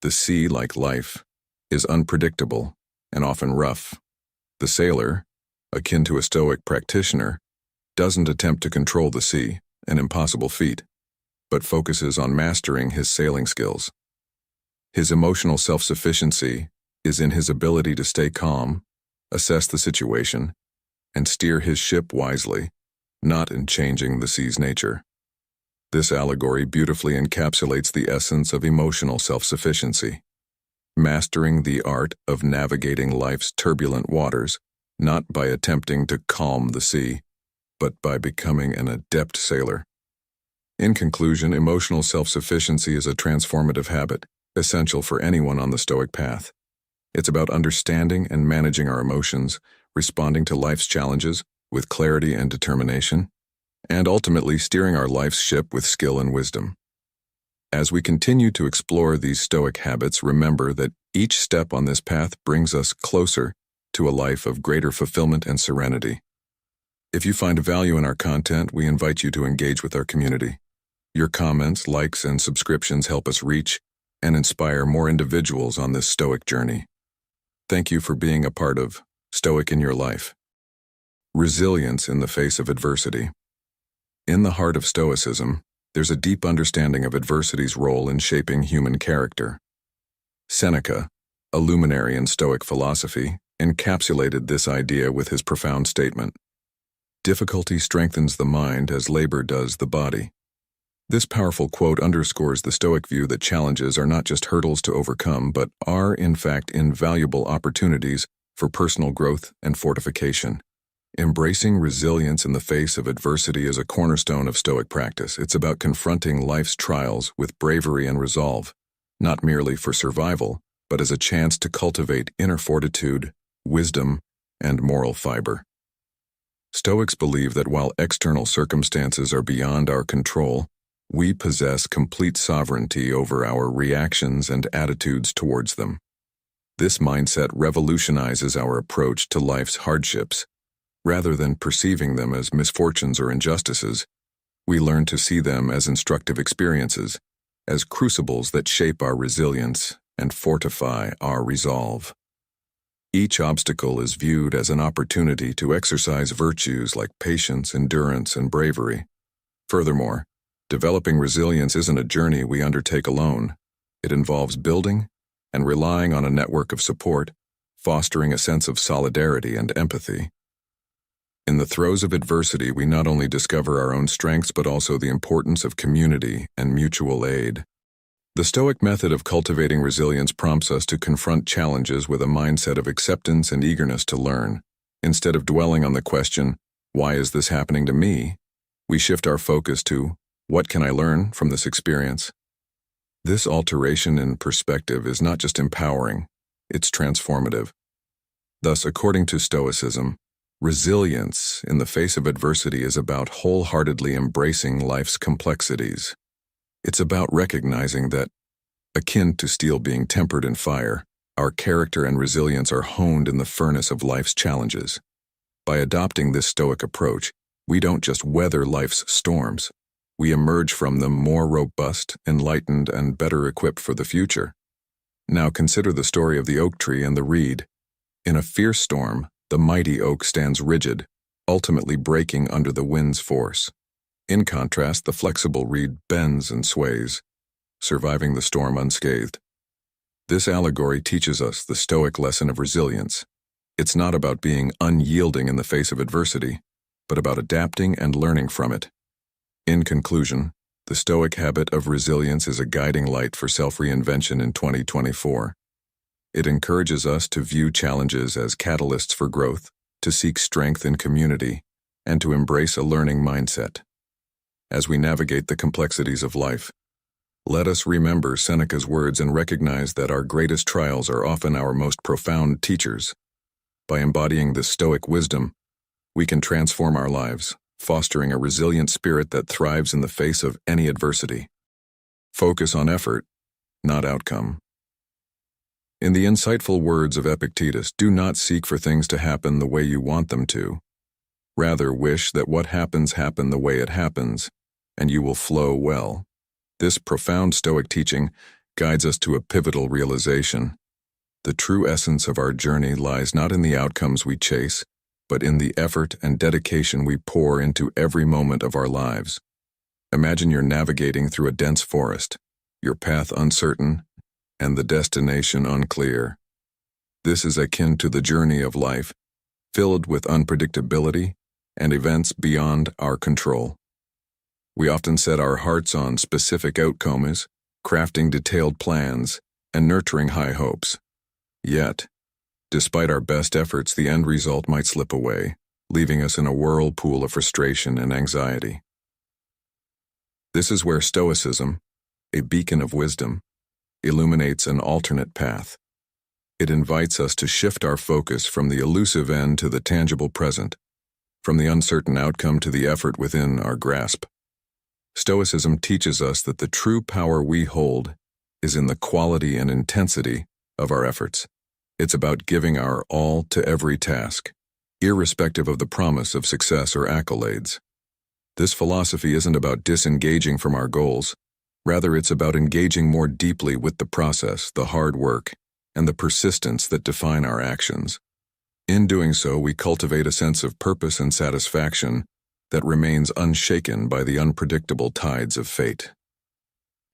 The sea, like life, is unpredictable and often rough. The sailor, akin to a Stoic practitioner, doesn't attempt to control the sea, an impossible feat, but focuses on mastering his sailing skills. His emotional self-sufficiency is in his ability to stay calm, assess the situation, and steer his ship wisely, not in changing the sea's nature. This allegory beautifully encapsulates the essence of emotional self-sufficiency, mastering the art of navigating life's turbulent waters, not by attempting to calm the sea, but by becoming an adept sailor. In conclusion, emotional self-sufficiency is a transformative habit, essential for anyone on the Stoic path. It's about understanding and managing our emotions, responding to life's challenges with clarity and determination, and ultimately steering our life's ship with skill and wisdom. As we continue to explore these Stoic habits, remember that each step on this path brings us closer to a life of greater fulfillment and serenity. If you find value in our content, we invite you to engage with our community. Your comments, likes, and subscriptions help us reach and inspire more individuals on this Stoic journey. Thank you for being a part of Stoic in Your Life. Resilience in the face of adversity. In the heart of Stoicism, there's a deep understanding of adversity's role in shaping human character. Seneca, a luminary in Stoic philosophy, encapsulated this idea with his profound statement, "Difficulty strengthens the mind as labor does the body." This powerful quote underscores the Stoic view that challenges are not just hurdles to overcome, but are, in fact, invaluable opportunities for personal growth and fortification. Embracing resilience in the face of adversity is a cornerstone of Stoic practice. It's about confronting life's trials with bravery and resolve, not merely for survival, but as a chance to cultivate inner fortitude, wisdom, and moral fiber. Stoics believe that while external circumstances are beyond our control, we possess complete sovereignty over our reactions and attitudes towards them. This mindset revolutionizes our approach to life's hardships. Rather than perceiving them as misfortunes or injustices, we learn to see them as instructive experiences, as crucibles that shape our resilience and fortify our resolve. Each obstacle is viewed as an opportunity to exercise virtues like patience, endurance, and bravery. Furthermore, developing resilience isn't a journey we undertake alone. It involves building and relying on a network of support, fostering a sense of solidarity and empathy. In the throes of adversity, we not only discover our own strengths but also the importance of community and mutual aid. The Stoic method of cultivating resilience prompts us to confront challenges with a mindset of acceptance and eagerness to learn. Instead of dwelling on the question, "Why is this happening to me?" we shift our focus to, "What can I learn from this experience?" This alteration in perspective is not just empowering, it's transformative. Thus, according to Stoicism, resilience in the face of adversity is about wholeheartedly embracing life's complexities. It's about recognizing that, akin to steel being tempered in fire, our character and resilience are honed in the furnace of life's challenges. By adopting this Stoic approach, we don't just weather life's storms, we emerge from them more robust, enlightened, and better equipped for the future. Now consider the story of the oak tree and the reed. In a fierce storm, the mighty oak stands rigid, ultimately breaking under the wind's force. In contrast, the flexible reed bends and sways, surviving the storm unscathed. This allegory teaches us the Stoic lesson of resilience. It's not about being unyielding in the face of adversity, but about adapting and learning from it. In conclusion, the Stoic habit of resilience is a guiding light for self-reinvention in 2024. It encourages us to view challenges as catalysts for growth, to seek strength in community, and to embrace a learning mindset. As we navigate the complexities of life, let us remember Seneca's words and recognize that our greatest trials are often our most profound teachers. By embodying this Stoic wisdom, we can transform our lives, fostering a resilient spirit that thrives in the face of any adversity. Focus on effort, not outcome. In the insightful words of Epictetus, do not seek for things to happen the way you want them to. Rather, wish that what happens happen the way it happens, and you will flow well. This profound Stoic teaching guides us to a pivotal realization. The true essence of our journey lies not in the outcomes we chase, but in the effort and dedication we pour into every moment of our lives. Imagine you're navigating through a dense forest, your path uncertain, and the destination unclear. This is akin to the journey of life, filled with unpredictability and events beyond our control. We often set our hearts on specific outcomes, crafting detailed plans, and nurturing high hopes. Yet, despite our best efforts, the end result might slip away, leaving us in a whirlpool of frustration and anxiety. This is where Stoicism, a beacon of wisdom, illuminates an alternate path. It invites us to shift our focus from the elusive end to the tangible present, from the uncertain outcome to the effort within our grasp. Stoicism teaches us that the true power we hold is in the quality and intensity of our efforts. It's about giving our all to every task, irrespective of the promise of success or accolades. This philosophy isn't about disengaging from our goals. Rather, it's about engaging more deeply with the process, the hard work, and the persistence that define our actions. In doing so, we cultivate a sense of purpose and satisfaction that remains unshaken by the unpredictable tides of fate.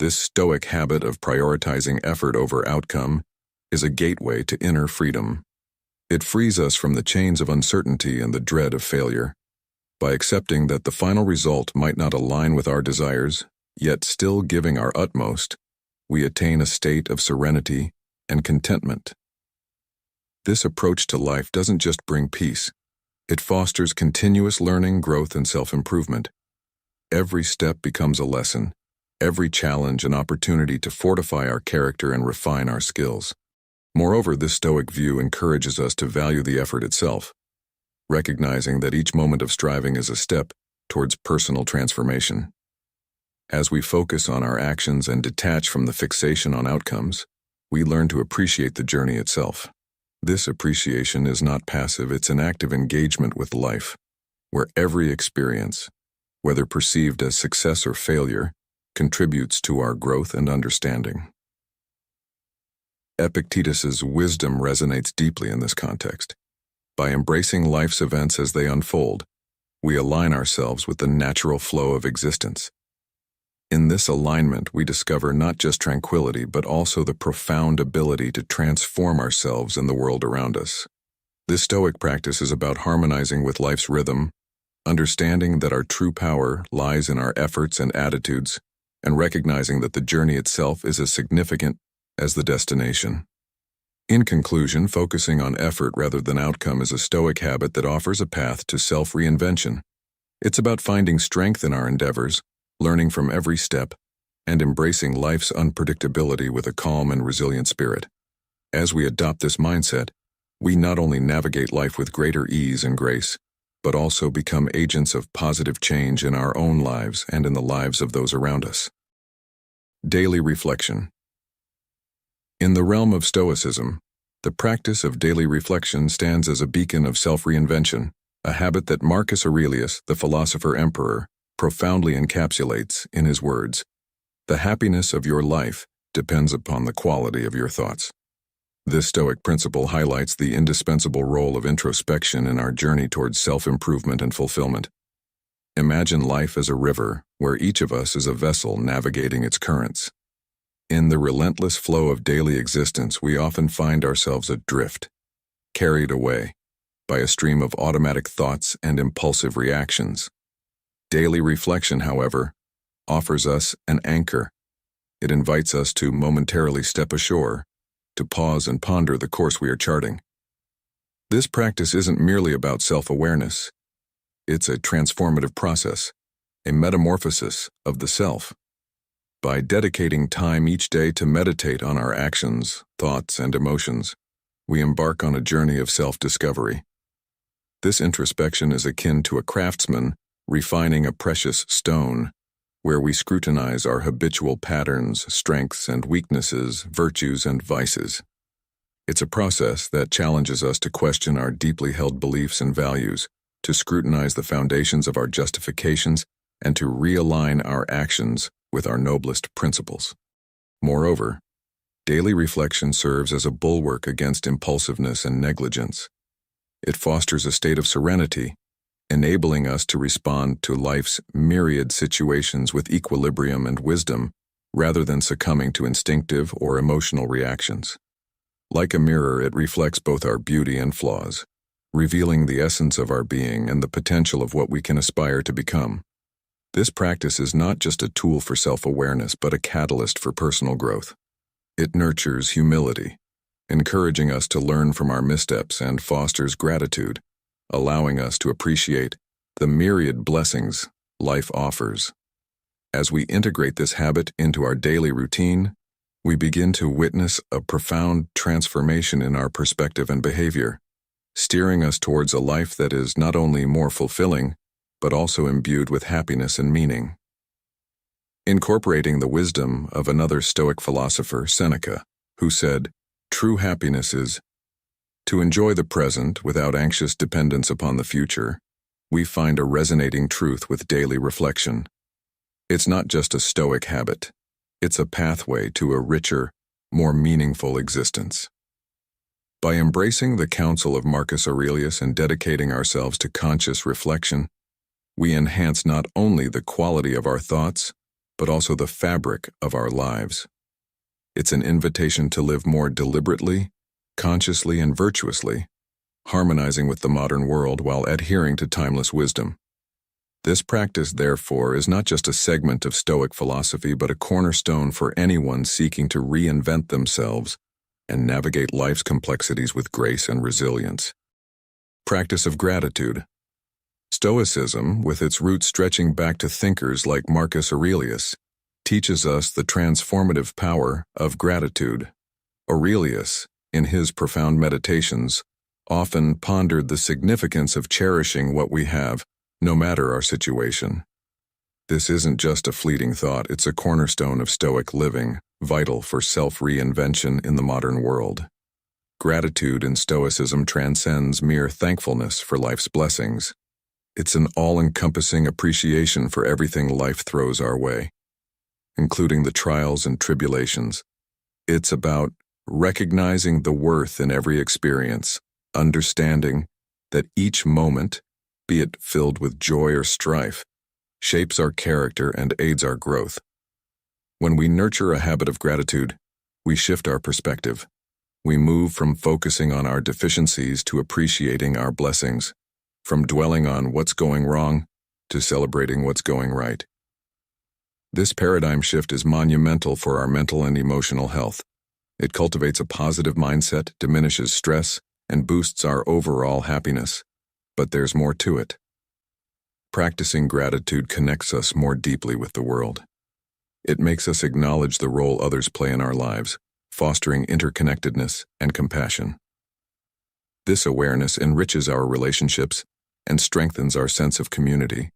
This Stoic habit of prioritizing effort over outcome is a gateway to inner freedom. It frees us from the chains of uncertainty and the dread of failure. By accepting that the final result might not align with our desires, yet still giving our utmost, we attain a state of serenity and contentment. This approach to life doesn't just bring peace. It fosters continuous learning, growth, and self-improvement. Every step becomes a lesson, every challenge an opportunity to fortify our character and refine our skills. Moreover, this Stoic view encourages us to value the effort itself, recognizing that each moment of striving is a step towards personal transformation. As we focus on our actions and detach from the fixation on outcomes, we learn to appreciate the journey itself. This appreciation is not passive, it's an active engagement with life, where every experience, whether perceived as success or failure, contributes to our growth and understanding. Epictetus's wisdom resonates deeply in this context. By embracing life's events as they unfold, we align ourselves with the natural flow of existence. In this alignment, we discover not just tranquility, but also the profound ability to transform ourselves in the world around us. This Stoic practice is about harmonizing with life's rhythm, understanding that our true power lies in our efforts and attitudes, and recognizing that the journey itself is as significant as the destination. In conclusion, focusing on effort rather than outcome is a Stoic habit that offers a path to self-reinvention. It's about finding strength in our endeavors, learning from every step, and embracing life's unpredictability with a calm and resilient spirit. As we adopt this mindset, we not only navigate life with greater ease and grace, but also become agents of positive change in our own lives and in the lives of those around us. Daily reflection. In the realm of Stoicism, the practice of daily reflection stands as a beacon of self-reinvention, a habit that Marcus Aurelius, the philosopher-emperor, profoundly encapsulates in his words, "The happiness of your life depends upon the quality of your thoughts." This Stoic principle highlights the indispensable role of introspection in our journey towards self-improvement and fulfillment. Imagine life as a river, where each of us is a vessel navigating its currents. In the relentless flow of daily existence, we often find ourselves adrift, carried away by a stream of automatic thoughts and impulsive reactions. Daily reflection, however, offers us an anchor. It invites us to momentarily step ashore, to pause and ponder the course we are charting. This practice isn't merely about self-awareness. It's a transformative process, a metamorphosis of the self. By dedicating time each day to meditate on our actions, thoughts, and emotions, we embark on a journey of self-discovery. This introspection is akin to a craftsman refining a precious stone, where we scrutinize our habitual patterns, strengths and weaknesses, virtues and vices. It's a process that challenges us to question our deeply held beliefs and values, to scrutinize the foundations of our justifications, and to realign our actions with our noblest principles. Moreover, daily reflection serves as a bulwark against impulsiveness and negligence. It fosters a state of serenity, enabling us to respond to life's myriad situations with equilibrium and wisdom, rather than succumbing to instinctive or emotional reactions. Like a mirror, it reflects both our beauty and flaws, revealing the essence of our being and the potential of what we can aspire to become. This practice is not just a tool for self-awareness, but a catalyst for personal growth. It nurtures humility, encouraging us to learn from our missteps, and fosters gratitude, allowing us to appreciate the myriad blessings life offers. As we integrate this habit into our daily routine, we begin to witness a profound transformation in our perspective and behavior, steering us towards a life that is not only more fulfilling, but also imbued with happiness and meaning. Incorporating the wisdom of another Stoic philosopher, Seneca, who said, "True happiness is to enjoy the present without anxious dependence upon the future," we find a resonating truth with daily reflection. It's not just a Stoic habit, it's a pathway to a richer, more meaningful existence. By embracing the counsel of Marcus Aurelius and dedicating ourselves to conscious reflection, we enhance not only the quality of our thoughts, but also the fabric of our lives. It's an invitation to live more deliberately, consciously, and virtuously, harmonizing with the modern world while adhering to timeless wisdom. This practice, therefore, is not just a segment of Stoic philosophy, but a cornerstone for anyone seeking to reinvent themselves and navigate life's complexities with grace and resilience. Practice of gratitude. Stoicism, with its roots stretching back to thinkers like Marcus Aurelius, teaches us the transformative power of gratitude. Aurelius, in his profound meditations, often pondered the significance of cherishing what we have, no matter our situation. This isn't just a fleeting thought, it's a cornerstone of Stoic living, vital for self-reinvention in the modern world. Gratitude in Stoicism transcends mere thankfulness for life's blessings. It's an all-encompassing appreciation for everything life throws our way, including the trials and tribulations. It's about recognizing the worth in every experience, understanding that each moment, be it filled with joy or strife, shapes our character and aids our growth. When we nurture a habit of gratitude, we shift our perspective. We move from focusing on our deficiencies to appreciating our blessings, from dwelling on what's going wrong to celebrating what's going right. This paradigm shift is monumental for our mental and emotional health. It cultivates a positive mindset, diminishes stress, and boosts our overall happiness. But there's more to it. Practicing gratitude connects us more deeply with the world. It makes us acknowledge the role others play in our lives, fostering interconnectedness and compassion. This awareness enriches our relationships and strengthens our sense of community.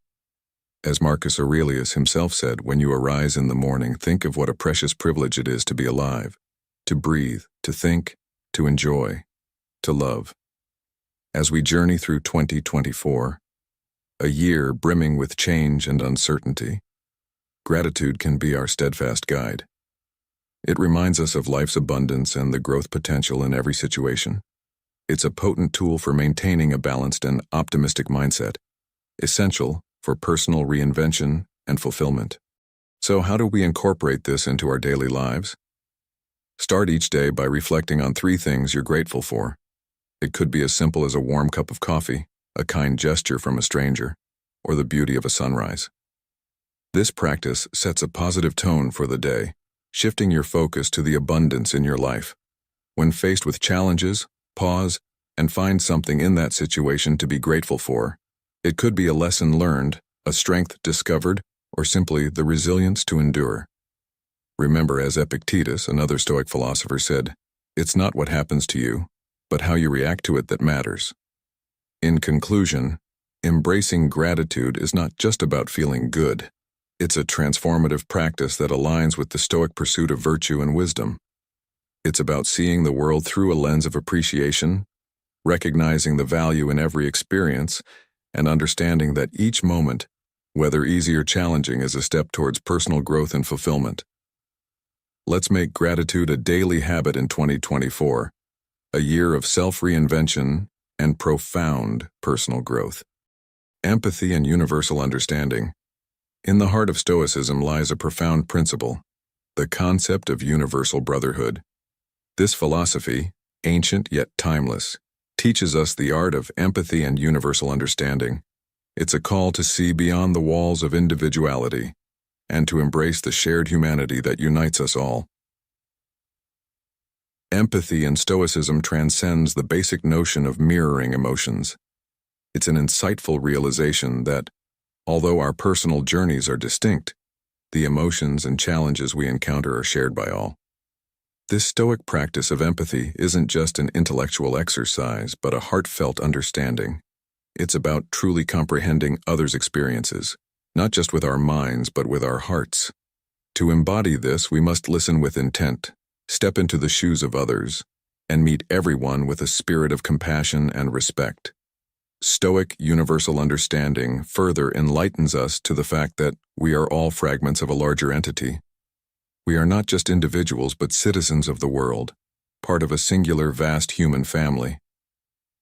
As Marcus Aurelius himself said, "When you arise in the morning, think of what a precious privilege it is to be alive, to breathe, to think, to enjoy, to love." As we journey through 2024, a year brimming with change and uncertainty, gratitude can be our steadfast guide. It reminds us of life's abundance and the growth potential in every situation. It's a potent tool for maintaining a balanced and optimistic mindset, essential for personal reinvention and fulfillment. So how do we incorporate this into our daily lives? Start each day by reflecting on 3 things you're grateful for. It could be as simple as a warm cup of coffee, a kind gesture from a stranger, or the beauty of a sunrise. This practice sets a positive tone for the day, shifting your focus to the abundance in your life. When faced with challenges, pause and find something in that situation to be grateful for. It could be a lesson learned, a strength discovered, or simply the resilience to endure. Remember, as Epictetus, another Stoic philosopher, said, "It's not what happens to you, but how you react to it that matters." In conclusion, embracing gratitude is not just about feeling good. It's a transformative practice that aligns with the Stoic pursuit of virtue and wisdom. It's about seeing the world through a lens of appreciation, recognizing the value in every experience, and understanding that each moment, whether easy or challenging, is a step towards personal growth and fulfillment. Let's make gratitude a daily habit in 2024, a year of self-reinvention and profound personal growth. Empathy and universal understanding. In the heart of Stoicism lies a profound principle, the concept of universal brotherhood. This philosophy, ancient yet timeless, teaches us the art of empathy and universal understanding. It's a call to see beyond the walls of individuality and to embrace the shared humanity that unites us all. Empathy in Stoicism transcends the basic notion of mirroring emotions. It's an insightful realization that, although our personal journeys are distinct, the emotions and challenges we encounter are shared by all. This Stoic practice of empathy isn't just an intellectual exercise, but a heartfelt understanding. It's about truly comprehending others' experiences, not just with our minds, but with our hearts. To embody this, we must listen with intent, step into the shoes of others, and meet everyone with a spirit of compassion and respect. Stoic universal understanding further enlightens us to the fact that we are all fragments of a larger entity. We are not just individuals, but citizens of the world, part of a singular, vast human family.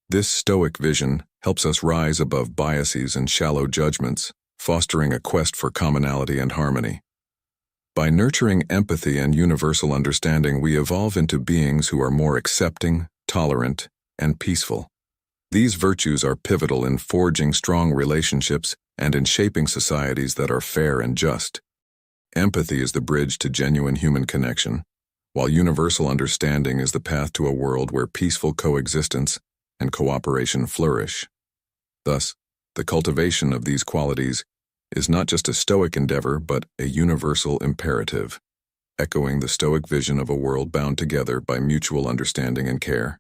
This Stoic vision helps us rise above biases and shallow judgments, fostering a quest for commonality and harmony. By nurturing empathy and universal understanding, we evolve into beings who are more accepting, tolerant, and peaceful. These virtues are pivotal in forging strong relationships and in shaping societies that are fair and just. Empathy is the bridge to genuine human connection, while universal understanding is the path to a world where peaceful coexistence and cooperation flourish. Thus, the cultivation of these qualities is not just a Stoic endeavor, but a universal imperative, echoing the Stoic vision of a world bound together by mutual understanding and care.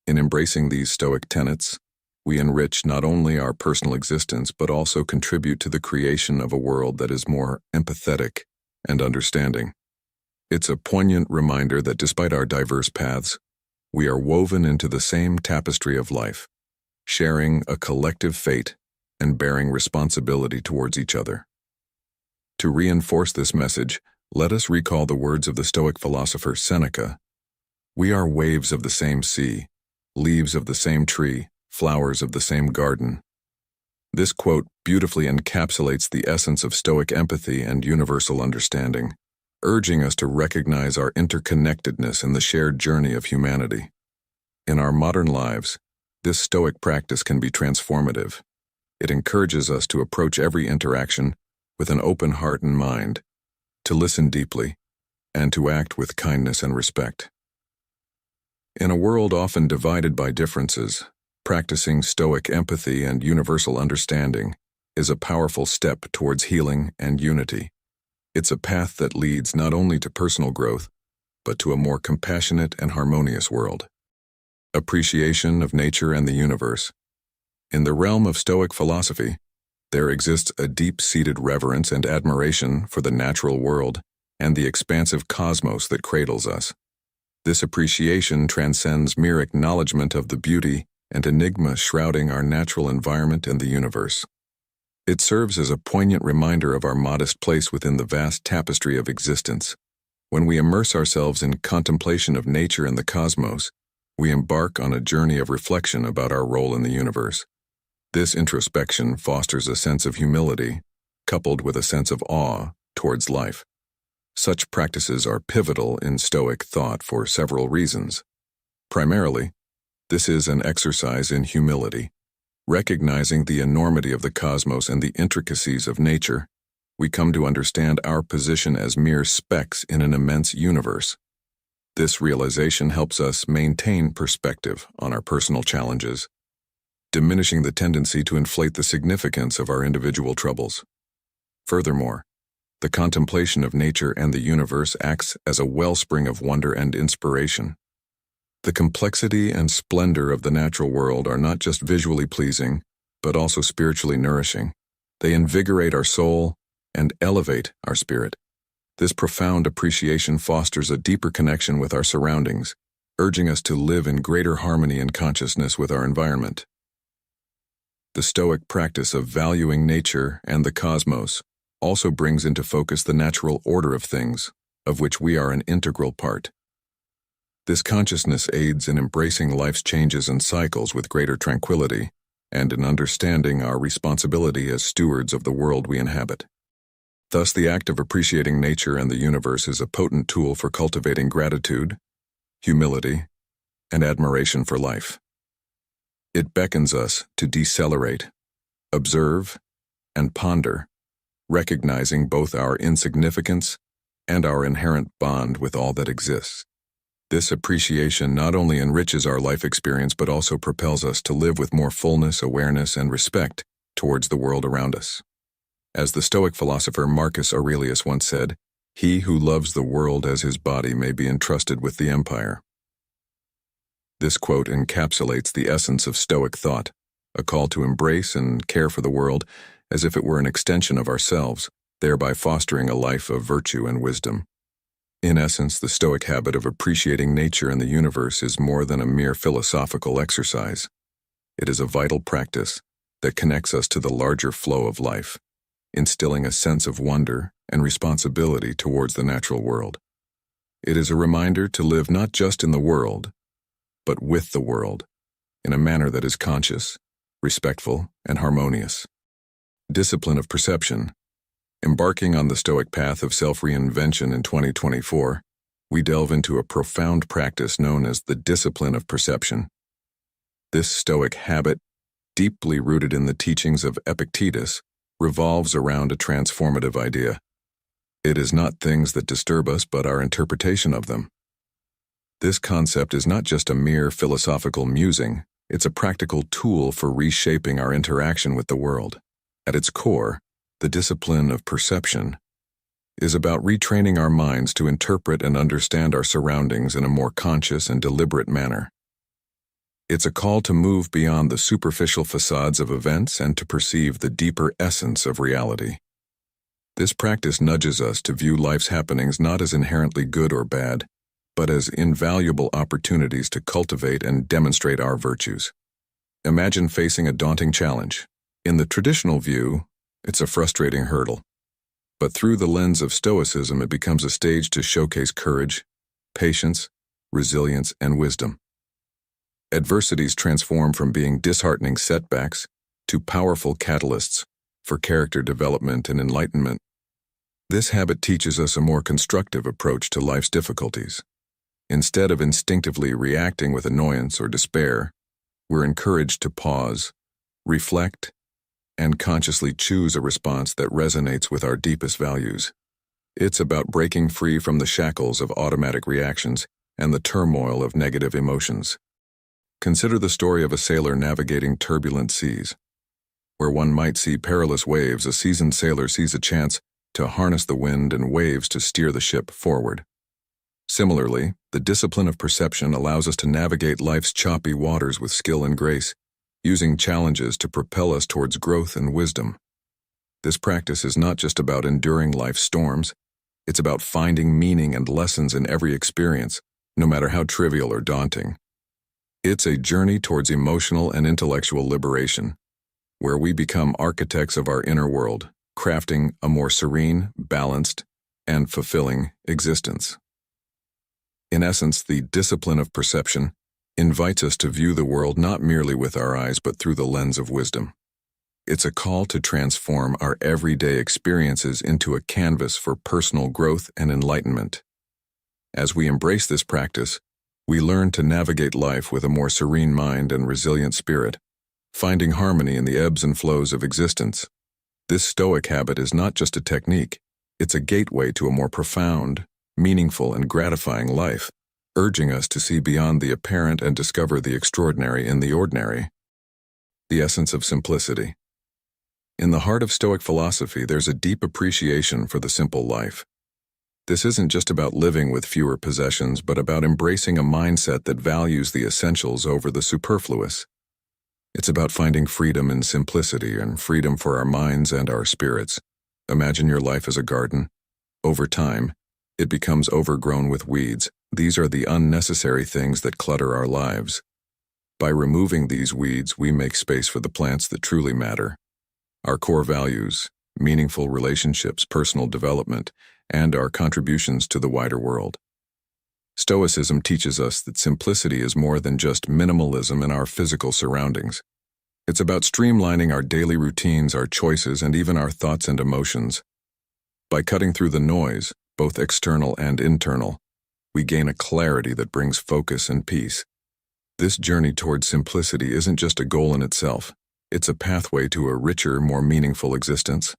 In embracing these Stoic tenets, we enrich not only our personal existence, but also contribute to the creation of a world that is more empathetic and understanding. It's a poignant reminder that despite our diverse paths, we are woven into the same tapestry of life, sharing a collective fate and bearing responsibility towards each other. To reinforce this message, let us recall the words of the Stoic philosopher Seneca. We are waves of the same sea, leaves of the same tree, flowers of the same garden. This quote beautifully encapsulates the essence of Stoic empathy and universal understanding, urging us to recognize our interconnectedness in the shared journey of humanity. In our modern lives, this Stoic practice can be transformative. It encourages us to approach every interaction with an open heart and mind, to listen deeply, and to act with kindness and respect. In a world often divided by differences, practicing Stoic empathy and universal understanding is a powerful step towards healing and unity. It's a path that leads not only to personal growth, but to a more compassionate and harmonious world. Appreciation of nature and the universe. In the realm of Stoic philosophy, there exists a deep-seated reverence and admiration for the natural world and the expansive cosmos that cradles us. This appreciation transcends mere acknowledgement of the beauty and enigma shrouding our natural environment and the universe. It serves as a poignant reminder of our modest place within the vast tapestry of existence. When we immerse ourselves in contemplation of nature and the cosmos, we embark on a journey of reflection about our role in the universe. This introspection fosters a sense of humility, coupled with a sense of awe towards life. Such practices are pivotal in Stoic thought for several reasons. Primarily, this is an exercise in humility. Recognizing the enormity of the cosmos and the intricacies of nature, we come to understand our position as mere specks in an immense universe. This realization helps us maintain perspective on our personal challenges, diminishing the tendency to inflate the significance of our individual troubles. Furthermore, the contemplation of nature and the universe acts as a wellspring of wonder and inspiration. The complexity and splendor of the natural world are not just visually pleasing, but also spiritually nourishing. They invigorate our soul and elevate our spirit. This profound appreciation fosters a deeper connection with our surroundings, urging us to live in greater harmony and consciousness with our environment. The Stoic practice of valuing nature and the cosmos also brings into focus the natural order of things, of which we are an integral part. This consciousness aids in embracing life's changes and cycles with greater tranquility, and in understanding our responsibility as stewards of the world we inhabit. Thus, the act of appreciating nature and the universe is a potent tool for cultivating gratitude, humility, and admiration for life. It beckons us to decelerate, observe, and ponder, recognizing both our insignificance and our inherent bond with all that exists. This appreciation not only enriches our life experience but also propels us to live with more fullness, awareness, and respect towards the world around us. As the Stoic philosopher Marcus Aurelius once said, "He who loves the world as his body may be entrusted with the empire." This quote encapsulates the essence of Stoic thought, a call to embrace and care for the world as if it were an extension of ourselves, thereby fostering a life of virtue and wisdom. In essence, the Stoic habit of appreciating nature and the universe is more than a mere philosophical exercise. It is a vital practice that connects us to the larger flow of life, instilling a sense of wonder and responsibility towards the natural world. It is a reminder to live not just in the world, but with the world, in a manner that is conscious, respectful, and harmonious. Discipline of perception. Embarking on the Stoic path of self-reinvention in 2024, we delve into a profound practice known as the discipline of perception. This Stoic habit, deeply rooted in the teachings of Epictetus, revolves around a transformative idea. It is not things that disturb us, but our interpretation of them. This concept is not just a mere philosophical musing, it's a practical tool for reshaping our interaction with the world. At its core, the discipline of perception is about retraining our minds to interpret and understand our surroundings in a more conscious and deliberate manner. It's a call to move beyond the superficial facades of events and to perceive the deeper essence of reality. This practice nudges us to view life's happenings not as inherently good or bad, but as invaluable opportunities to cultivate and demonstrate our virtues. Imagine facing a daunting challenge. In the traditional view, it's a frustrating hurdle. But through the lens of Stoicism, it becomes a stage to showcase courage, patience, resilience, and wisdom. Adversities transform from being disheartening setbacks to powerful catalysts for character development and enlightenment. This habit teaches us a more constructive approach to life's difficulties. Instead of instinctively reacting with annoyance or despair, we're encouraged to pause, reflect, and consciously choose a response that resonates with our deepest values. It's about breaking free from the shackles of automatic reactions and the turmoil of negative emotions. Consider the story of a sailor navigating turbulent seas. Where one might see perilous waves, a seasoned sailor sees a chance to harness the wind and waves to steer the ship forward. Similarly, the discipline of perception allows us to navigate life's choppy waters with skill and grace, using challenges to propel us towards growth and wisdom. This practice is not just about enduring life's storms, it's about finding meaning and lessons in every experience, no matter how trivial or daunting. It's a journey towards emotional and intellectual liberation, where we become architects of our inner world, crafting a more serene, balanced, and fulfilling existence. In essence, the discipline of perception invites us to view the world not merely with our eyes but through the lens of wisdom. It's a call to transform our everyday experiences into a canvas for personal growth and enlightenment. As we embrace this practice, we learn to navigate life with a more serene mind and resilient spirit, finding harmony in the ebbs and flows of existence. This Stoic habit is not just a technique, it's a gateway to a more profound, meaningful, and gratifying life, urging us to see beyond the apparent and discover the extraordinary in the ordinary. The essence of simplicity. In the heart of Stoic philosophy, there's a deep appreciation for the simple life. This isn't just about living with fewer possessions, but about embracing a mindset that values the essentials over the superfluous. It's about finding freedom in simplicity and freedom for our minds and our spirits. Imagine your life as a garden. Over time, it becomes overgrown with weeds. These are the unnecessary things that clutter our lives. By removing these weeds, we make space for the plants that truly matter. Our core values, meaningful relationships, personal development, and our contributions to the wider world. Stoicism teaches us that simplicity is more than just minimalism in our physical surroundings. It's about streamlining our daily routines, our choices, and even our thoughts and emotions. By cutting through the noise, both external and internal, we gain a clarity that brings focus and peace. This journey towards simplicity isn't just a goal in itself, it's a pathway to a richer, more meaningful existence.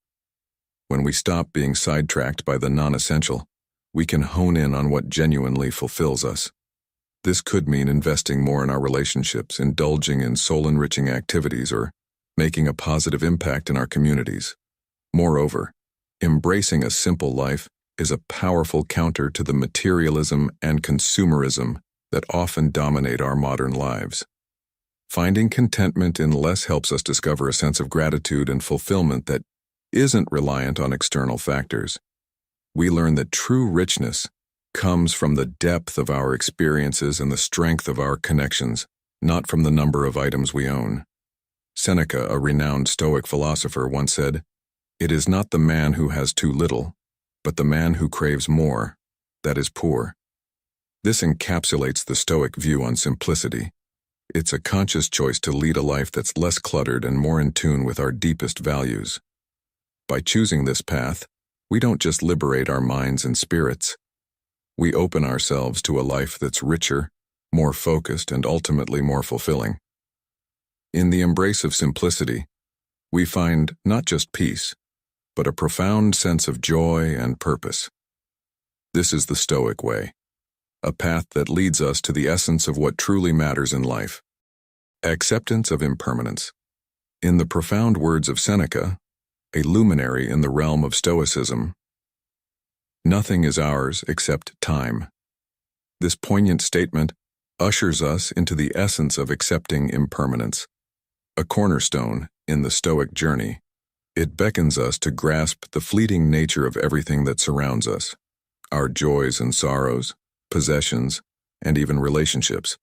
When we stop being sidetracked by the non-essential, we can hone in on what genuinely fulfills us. This could mean investing more in our relationships, indulging in soul-enriching activities, or making a positive impact in our communities. Moreover, embracing a simple life is a powerful counter to the materialism and consumerism that often dominate our modern lives. Finding contentment in less helps us discover a sense of gratitude and fulfillment that isn't reliant on external factors. We learn that true richness comes from the depth of our experiences and the strength of our connections, not from the number of items we own. Seneca, a renowned Stoic philosopher, once said, "It is not the man who has too little, but the man who craves more, that is poor." This encapsulates the Stoic view on simplicity. It's a conscious choice to lead a life that's less cluttered and more in tune with our deepest values. By choosing this path, we don't just liberate our minds and spirits. We open ourselves to a life that's richer, more focused, and ultimately more fulfilling. In the embrace of simplicity, we find not just peace, but a profound sense of joy and purpose. This is the Stoic way, a path that leads us to the essence of what truly matters in life. Acceptance of impermanence. In the profound words of Seneca, a luminary in the realm of Stoicism, nothing is ours except time. This poignant statement ushers us into the essence of accepting impermanence, a cornerstone in the Stoic journey. It beckons us to grasp the fleeting nature of everything that surrounds us, our joys and sorrows, possessions, and even relationships.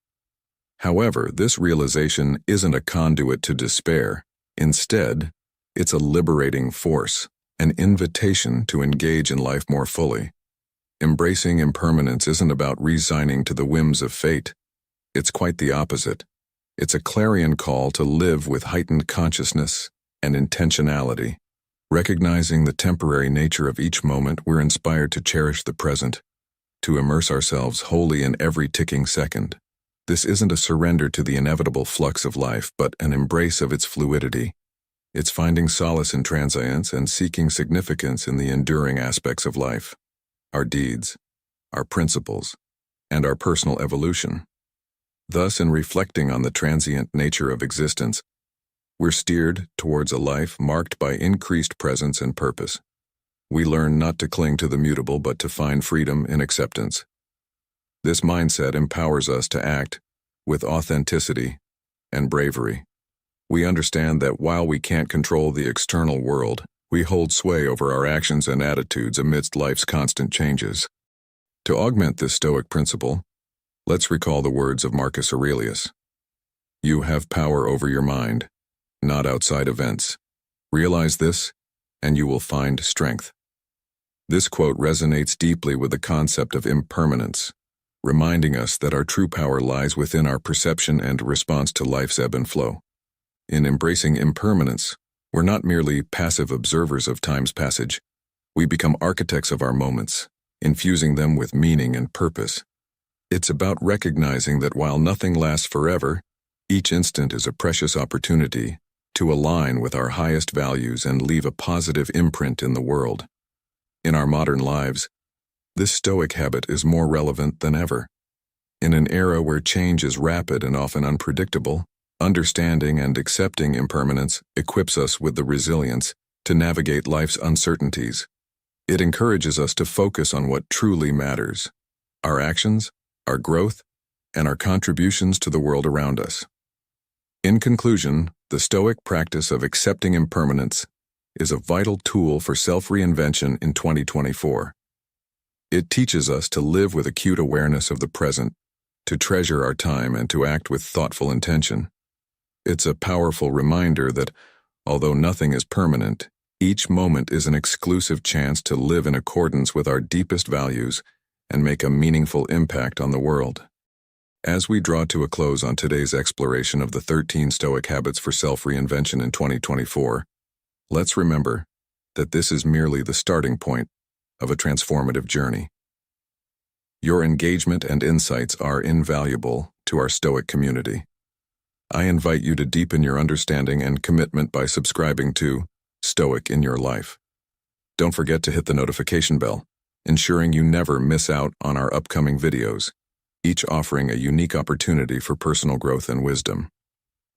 However, this realization isn't a conduit to despair. Instead, it's a liberating force, an invitation to engage in life more fully. Embracing impermanence isn't about resigning to the whims of fate. It's quite the opposite. It's a clarion call to live with heightened consciousness and intentionality. Recognizing the temporary nature of each moment, we're inspired to cherish the present, to immerse ourselves wholly in every ticking second. This isn't a surrender to the inevitable flux of life, but an embrace of its fluidity. It's finding solace in transience and seeking significance in the enduring aspects of life, our deeds, our principles, and our personal evolution. Thus, in reflecting on the transient nature of existence, we're steered towards a life marked by increased presence and purpose. We learn not to cling to the mutable, but to find freedom in acceptance. This mindset empowers us to act with authenticity and bravery. We understand that while we can't control the external world, we hold sway over our actions and attitudes amidst life's constant changes. To augment this Stoic principle, let's recall the words of Marcus Aurelius. "You have power over your mind, not outside events. Realize this, and you will find strength." This quote resonates deeply with the concept of impermanence, reminding us that our true power lies within our perception and response to life's ebb and flow. In embracing impermanence, we're not merely passive observers of time's passage. We become architects of our moments, infusing them with meaning and purpose. It's about recognizing that while nothing lasts forever, each instant is a precious opportunity to align with our highest values and leave a positive imprint in the world. In our modern lives, this Stoic habit is more relevant than ever. In an era where change is rapid and often unpredictable, understanding and accepting impermanence equips us with the resilience to navigate life's uncertainties. It encourages us to focus on what truly matters: our actions, our growth, and our contributions to the world around us. In conclusion, the Stoic practice of accepting impermanence is a vital tool for self-reinvention in 2024. It teaches us to live with acute awareness of the present, to treasure our time, and to act with thoughtful intention. It's a powerful reminder that, although nothing is permanent, each moment is an exclusive chance to live in accordance with our deepest values and make a meaningful impact on the world. As we draw to a close on today's exploration of the 13 Stoic habits for self-reinvention in 2024, let's remember that this is merely the starting point of a transformative journey. Your engagement and insights are invaluable to our Stoic community. I invite you to deepen your understanding and commitment by subscribing to Stoic in Your Life. Don't forget to hit the notification bell, ensuring you never miss out on our upcoming videos, each offering a unique opportunity for personal growth and wisdom.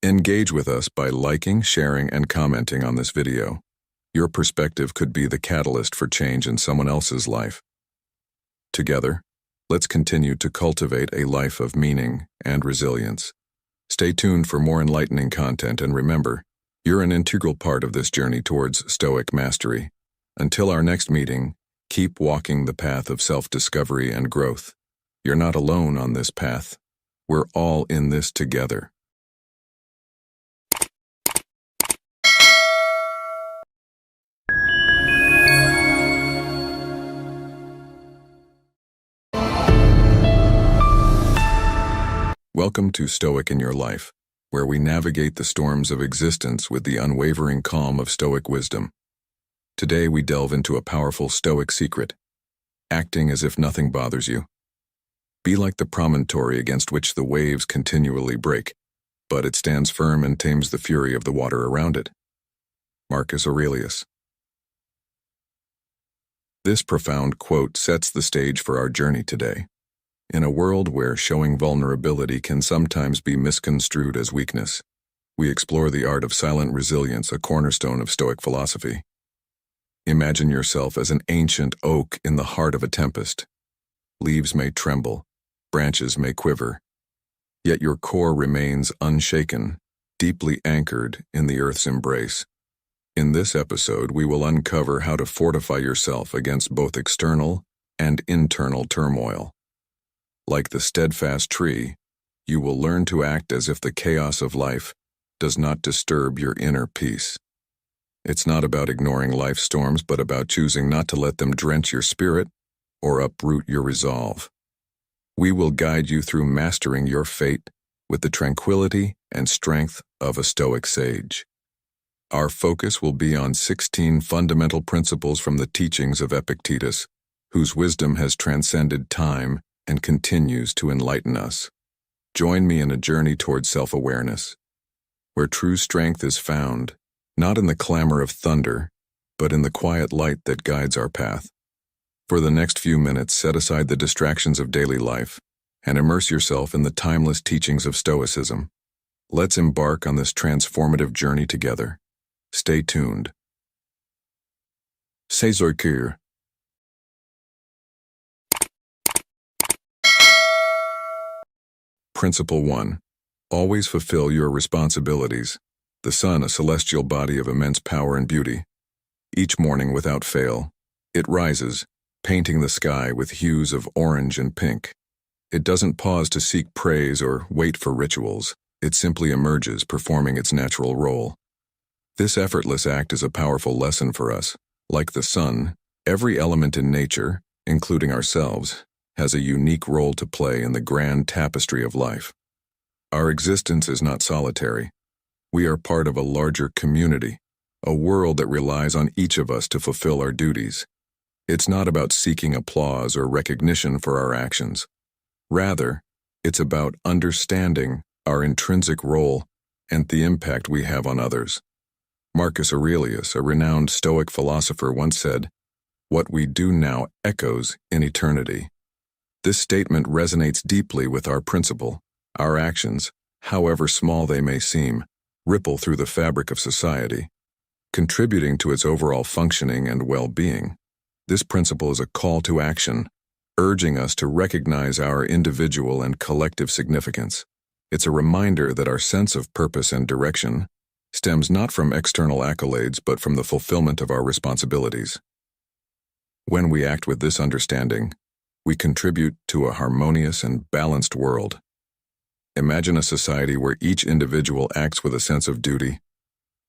Engage with us by liking, sharing, and commenting on this video. Your perspective could be the catalyst for change in someone else's life. Together, let's continue to cultivate a life of meaning and resilience. Stay tuned for more enlightening content, and remember, you're an integral part of this journey towards Stoic mastery. Until our next meeting, keep walking the path of self-discovery and growth. You're not alone on this path. We're all in this together. Welcome to Stoic in Your Life, where we navigate the storms of existence with the unwavering calm of Stoic wisdom. Today we delve into a powerful Stoic secret: acting as if nothing bothers you. Be like the promontory against which the waves continually break, but it stands firm and tames the fury of the water around it. Marcus Aurelius. This profound quote sets the stage for our journey today. In a world where showing vulnerability can sometimes be misconstrued as weakness, we explore the art of silent resilience, a cornerstone of Stoic philosophy. Imagine yourself as an ancient oak in the heart of a tempest. Leaves may tremble, branches may quiver, yet your core remains unshaken, deeply anchored in the earth's embrace. In this episode, we will uncover how to fortify yourself against both external and internal turmoil. Like the steadfast tree, you will learn to act as if the chaos of life does not disturb your inner peace. It's not about ignoring life's storms, but about choosing not to let them drench your spirit or uproot your resolve. We will guide you through mastering your fate with the tranquility and strength of a Stoic sage. Our focus will be on 16 fundamental principles from the teachings of Epictetus, whose wisdom has transcended time and continues to enlighten us. Join me in a journey toward self-awareness, where true strength is found, not in the clamor of thunder, but in the quiet light that guides our path. For the next few minutes, set aside the distractions of daily life and immerse yourself in the timeless teachings of Stoicism. Let's embark on this transformative journey together. Stay tuned. STOICISM. Principle 1. Always fulfill your responsibilities. The sun, a celestial body of immense power and beauty. Each morning, without fail, it rises, painting the sky with hues of orange and pink. It doesn't pause to seek praise or wait for rituals. It simply emerges, performing its natural role. This effortless act is a powerful lesson for us. Like the sun, every element in nature, including ourselves, has a unique role to play in the grand tapestry of life. Our existence is not solitary. We are part of a larger community, a world that relies on each of us to fulfill our duties. It's not about seeking applause or recognition for our actions. Rather, it's about understanding our intrinsic role and the impact we have on others. Marcus Aurelius, a renowned Stoic philosopher, once said, "What we do now echoes in eternity." This statement resonates deeply with our principle. Our actions, however small they may seem, ripple through the fabric of society, contributing to its overall functioning and well-being. This principle is a call to action, urging us to recognize our individual and collective significance. It's a reminder that our sense of purpose and direction stems not from external accolades but from the fulfillment of our responsibilities. When we act with this understanding, we contribute to a harmonious and balanced world. Imagine a society where each individual acts with a sense of duty,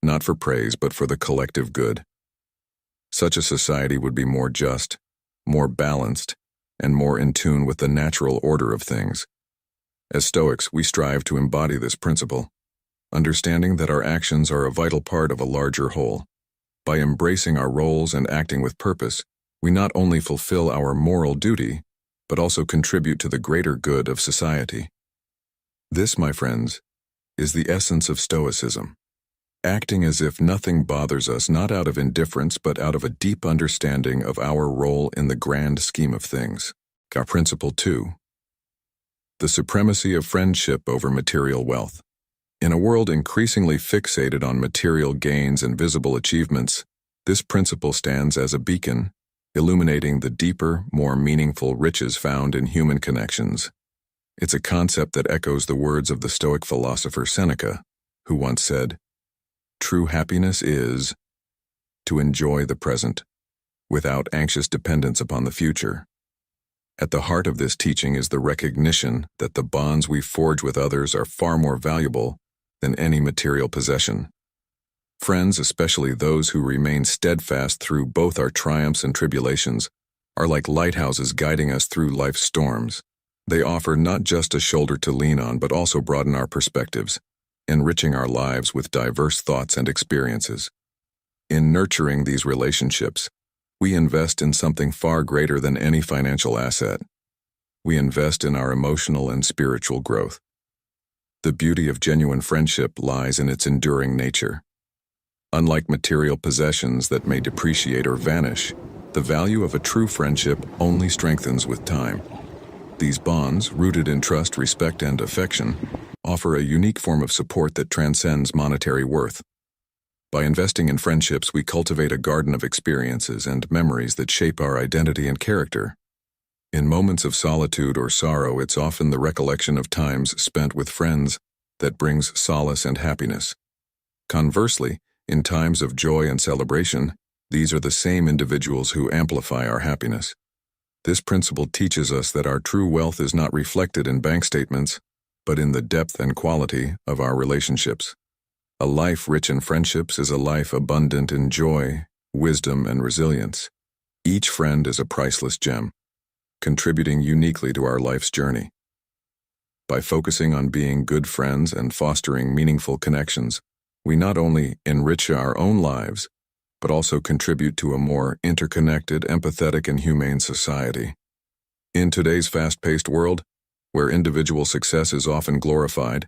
not for praise but for the collective good. Such a society would be more just, more balanced, and more in tune with the natural order of things. As Stoics, we strive to embody this principle, understanding that our actions are a vital part of a larger whole. By embracing our roles and acting with purpose, we not only fulfill our moral duty, but also contribute to the greater good of society. This, my friends, is the essence of Stoicism. Acting as if nothing bothers us, not out of indifference, but out of a deep understanding of our role in the grand scheme of things. Our principle 2. The supremacy of friendship over material wealth. In a world increasingly fixated on material gains and visible achievements, this principle stands as a beacon, illuminating the deeper, more meaningful riches found in human connections. It's a concept that echoes the words of the Stoic philosopher Seneca, who once said, "True happiness is to enjoy the present, without anxious dependence upon the future." At the heart of this teaching is the recognition that the bonds we forge with others are far more valuable than any material possession. Friends, especially those who remain steadfast through both our triumphs and tribulations, are like lighthouses guiding us through life's storms. They offer not just a shoulder to lean on, but also broaden our perspectives, enriching our lives with diverse thoughts and experiences. In nurturing these relationships, we invest in something far greater than any financial asset. We invest in our emotional and spiritual growth. The beauty of genuine friendship lies in its enduring nature. Unlike material possessions that may depreciate or vanish, the value of a true friendship only strengthens with time. These bonds, rooted in trust, respect, and affection, offer a unique form of support that transcends monetary worth. By investing in friendships, we cultivate a garden of experiences and memories that shape our identity and character. In moments of solitude or sorrow, it's often the recollection of times spent with friends that brings solace and happiness. Conversely, in times of joy and celebration, these are the same individuals who amplify our happiness. This principle teaches us that our true wealth is not reflected in bank statements, but in the depth and quality of our relationships. A life rich in friendships is a life abundant in joy, wisdom, and resilience. Each friend is a priceless gem, contributing uniquely to our life's journey. By focusing on being good friends and fostering meaningful connections, we not only enrich our own lives, but also contribute to a more interconnected, empathetic, and humane society. In today's fast-paced world, where individual success is often glorified,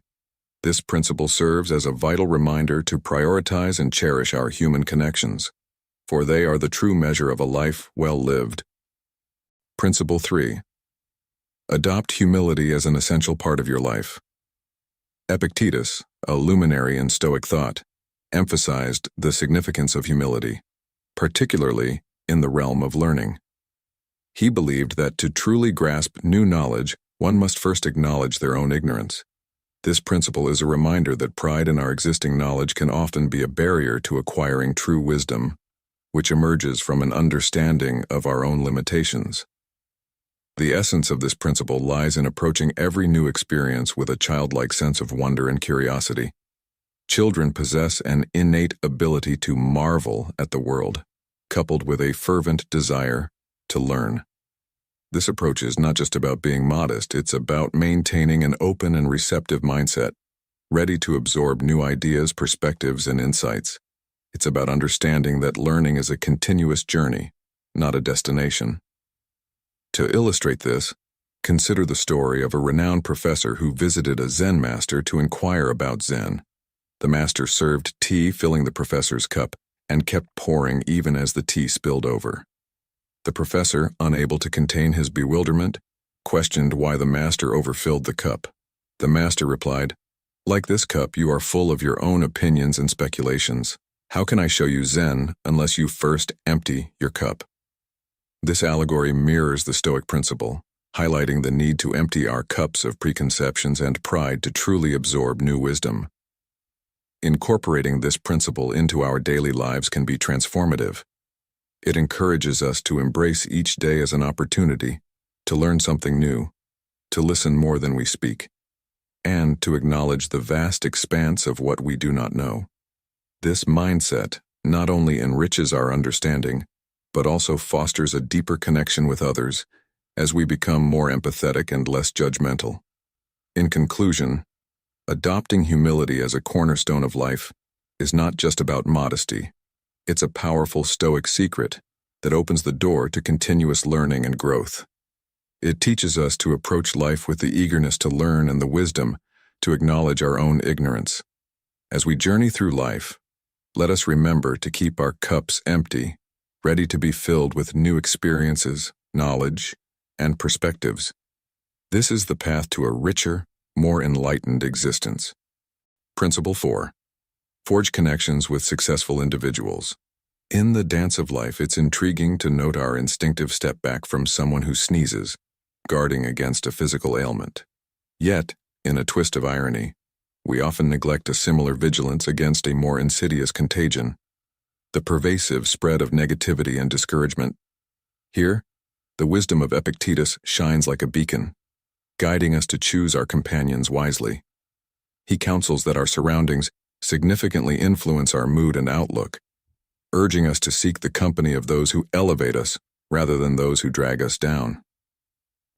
this principle serves as a vital reminder to prioritize and cherish our human connections, for they are the true measure of a life well lived. Principle 3. Adopt humility as an essential part of your life. Epictetus, a luminary in Stoic thought, emphasized the significance of humility, particularly in the realm of learning. He believed that to truly grasp new knowledge, one must first acknowledge their own ignorance. This principle is a reminder that pride in our existing knowledge can often be a barrier to acquiring true wisdom, which emerges from an understanding of our own limitations. The essence of this principle lies in approaching every new experience with a childlike sense of wonder and curiosity. Children possess an innate ability to marvel at the world, coupled with a fervent desire to learn. This approach is not just about being modest, it's about maintaining an open and receptive mindset, ready to absorb new ideas, perspectives, and insights. It's about understanding that learning is a continuous journey, not a destination. To illustrate this, consider the story of a renowned professor who visited a Zen master to inquire about Zen. The master served tea, filling the professor's cup, and kept pouring even as the tea spilled over. The professor, unable to contain his bewilderment, questioned why the master overfilled the cup. The master replied, "Like this cup, you are full of your own opinions and speculations. How can I show you Zen unless you first empty your cup?" This allegory mirrors the Stoic principle, highlighting the need to empty our cups of preconceptions and pride to truly absorb new wisdom. Incorporating this principle into our daily lives can be transformative. It encourages us to embrace each day as an opportunity to learn something new, to listen more than we speak, and to acknowledge the vast expanse of what we do not know. This mindset not only enriches our understanding, but also fosters a deeper connection with others as we become more empathetic and less judgmental. In conclusion, adopting humility as a cornerstone of life is not just about modesty. It's a powerful Stoic secret that opens the door to continuous learning and growth. It teaches us to approach life with the eagerness to learn and the wisdom to acknowledge our own ignorance. As we journey through life, let us remember to keep our cups empty, ready to be filled with new experiences, knowledge, and perspectives. This is the path to a richer, more enlightened existence. Principle 4. Forge connections with successful individuals. In the dance of life, it's intriguing to note our instinctive step back from someone who sneezes, guarding against a physical ailment. Yet, in a twist of irony, we often neglect a similar vigilance against a more insidious contagion, the pervasive spread of negativity and discouragement. Here, the wisdom of Epictetus shines like a beacon, guiding us to choose our companions wisely. He counsels that our surroundings significantly influence our mood and outlook, urging us to seek the company of those who elevate us rather than those who drag us down.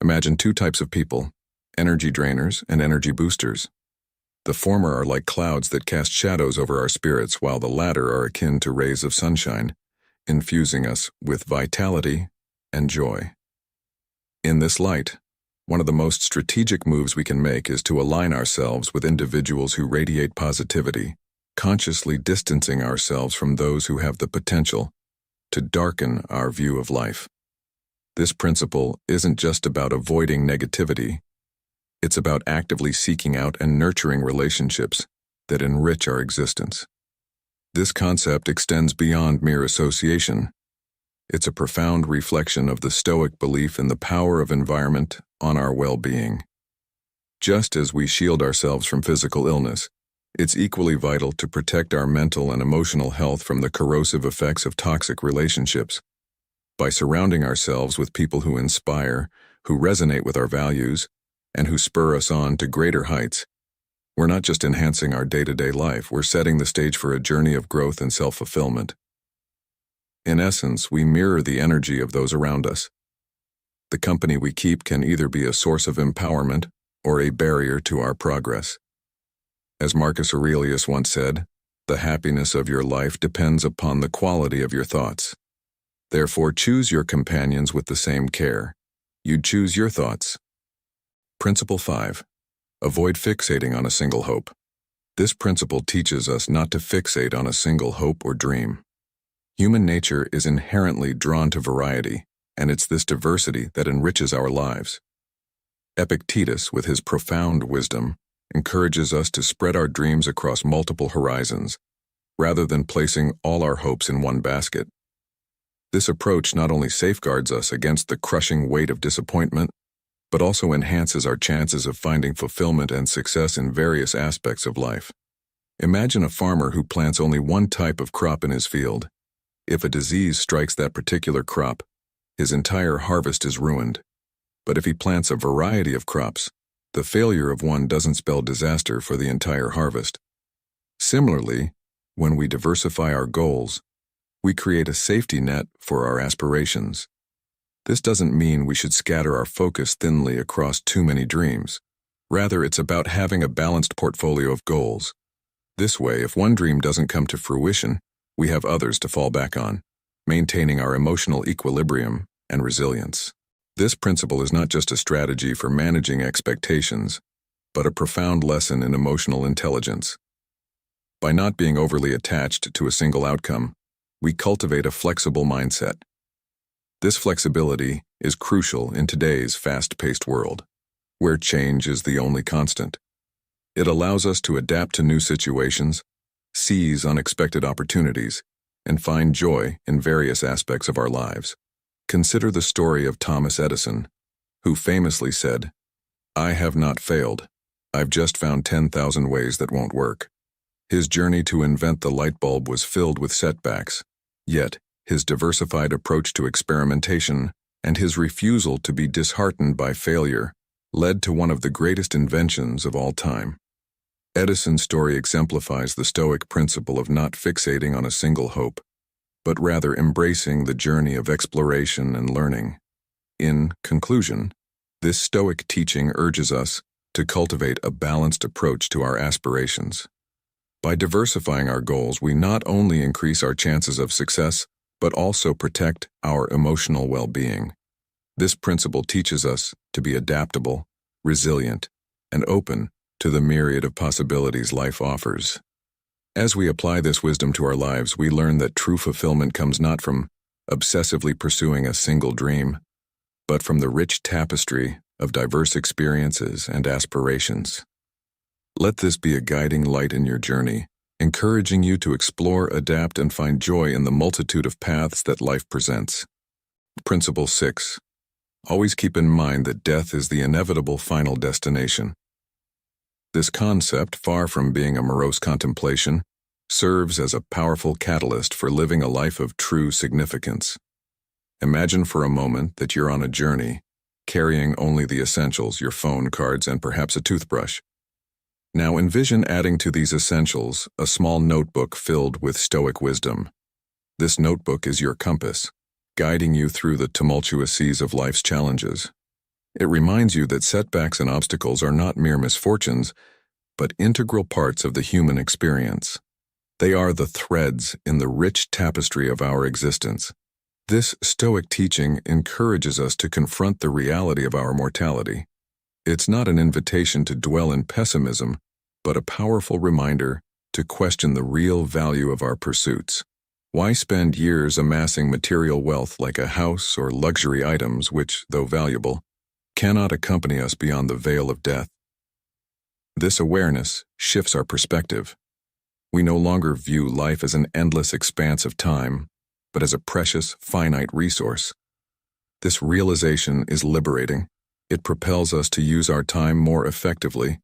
Imagine two types of people, energy drainers and energy boosters. The former are like clouds that cast shadows over our spirits, while the latter are akin to rays of sunshine, infusing us with vitality and joy. In this light, one of the most strategic moves we can make is to align ourselves with individuals who radiate positivity, consciously distancing ourselves from those who have the potential to darken our view of life. This principle isn't just about avoiding negativity. It's about actively seeking out and nurturing relationships that enrich our existence. This concept extends beyond mere association. It's a profound reflection of the Stoic belief in the power of environment on our well-being. Just as we shield ourselves from physical illness, it's equally vital to protect our mental and emotional health from the corrosive effects of toxic relationships. By surrounding ourselves with people who inspire, who resonate with our values, and who spur us on to greater heights, we're not just enhancing our day-to-day life, we're setting the stage for a journey of growth and self-fulfillment. In essence, we mirror the energy of those around us. The company we keep can either be a source of empowerment or a barrier to our progress. As Marcus Aurelius once said, the happiness of your life depends upon the quality of your thoughts. Therefore, choose your companions with the same care you'd choose your thoughts. Principle 5. Avoid fixating on a single hope. This principle teaches us not to fixate on a single hope or dream. Human nature is inherently drawn to variety, and it's this diversity that enriches our lives. Epictetus, with his profound wisdom, encourages us to spread our dreams across multiple horizons, rather than placing all our hopes in one basket. This approach not only safeguards us against the crushing weight of disappointment, but also enhances our chances of finding fulfillment and success in various aspects of life. Imagine a farmer who plants only one type of crop in his field. If a disease strikes that particular crop, his entire harvest is ruined. But if he plants a variety of crops, the failure of one doesn't spell disaster for the entire harvest. Similarly, when we diversify our goals, we create a safety net for our aspirations. This doesn't mean we should scatter our focus thinly across too many dreams. Rather, it's about having a balanced portfolio of goals. This way, if one dream doesn't come to fruition, we have others to fall back on, maintaining our emotional equilibrium and resilience. This principle is not just a strategy for managing expectations, but a profound lesson in emotional intelligence. By not being overly attached to a single outcome, we cultivate a flexible mindset. This flexibility is crucial in today's fast-paced world, where change is the only constant. It allows us to adapt to new situations, seize unexpected opportunities, and find joy in various aspects of our lives. Consider the story of Thomas Edison, who famously said, "I have not failed. I've just found 10,000 ways that won't work." His journey to invent the light bulb was filled with setbacks, yet his diversified approach to experimentation and his refusal to be disheartened by failure led to one of the greatest inventions of all time. Edison's story exemplifies the Stoic principle of not fixating on a single hope, but rather embracing the journey of exploration and learning. In conclusion, this Stoic teaching urges us to cultivate a balanced approach to our aspirations. By diversifying our goals, we not only increase our chances of success, but also protect our emotional well-being. This principle teaches us to be adaptable, resilient, and open to the myriad of possibilities life offers. As we apply this wisdom to our lives, we learn that true fulfillment comes not from obsessively pursuing a single dream, but from the rich tapestry of diverse experiences and aspirations. Let this be a guiding light in your journey, encouraging you to explore, adapt, and find joy in the multitude of paths that life presents. Principle 6. Always keep in mind that death is the inevitable final destination. This concept, far from being a morose contemplation, serves as a powerful catalyst for living a life of true significance. Imagine for a moment that you're on a journey, carrying only the essentials, your phone, cards, and perhaps a toothbrush. Now envision adding to these essentials a small notebook filled with Stoic wisdom. This notebook is your compass, guiding you through the tumultuous seas of life's challenges. It reminds you that setbacks and obstacles are not mere misfortunes, but integral parts of the human experience. They are the threads in the rich tapestry of our existence. This Stoic teaching encourages us to confront the reality of our mortality. It's not an invitation to dwell in pessimism, but a powerful reminder to question the real value of our pursuits. Why spend years amassing material wealth like a house or luxury items which, though valuable, cannot accompany us beyond the veil of death? This awareness shifts our perspective. We no longer view life as an endless expanse of time, but as a precious, finite resource. This realization is liberating. It propels us to use our time more effectively,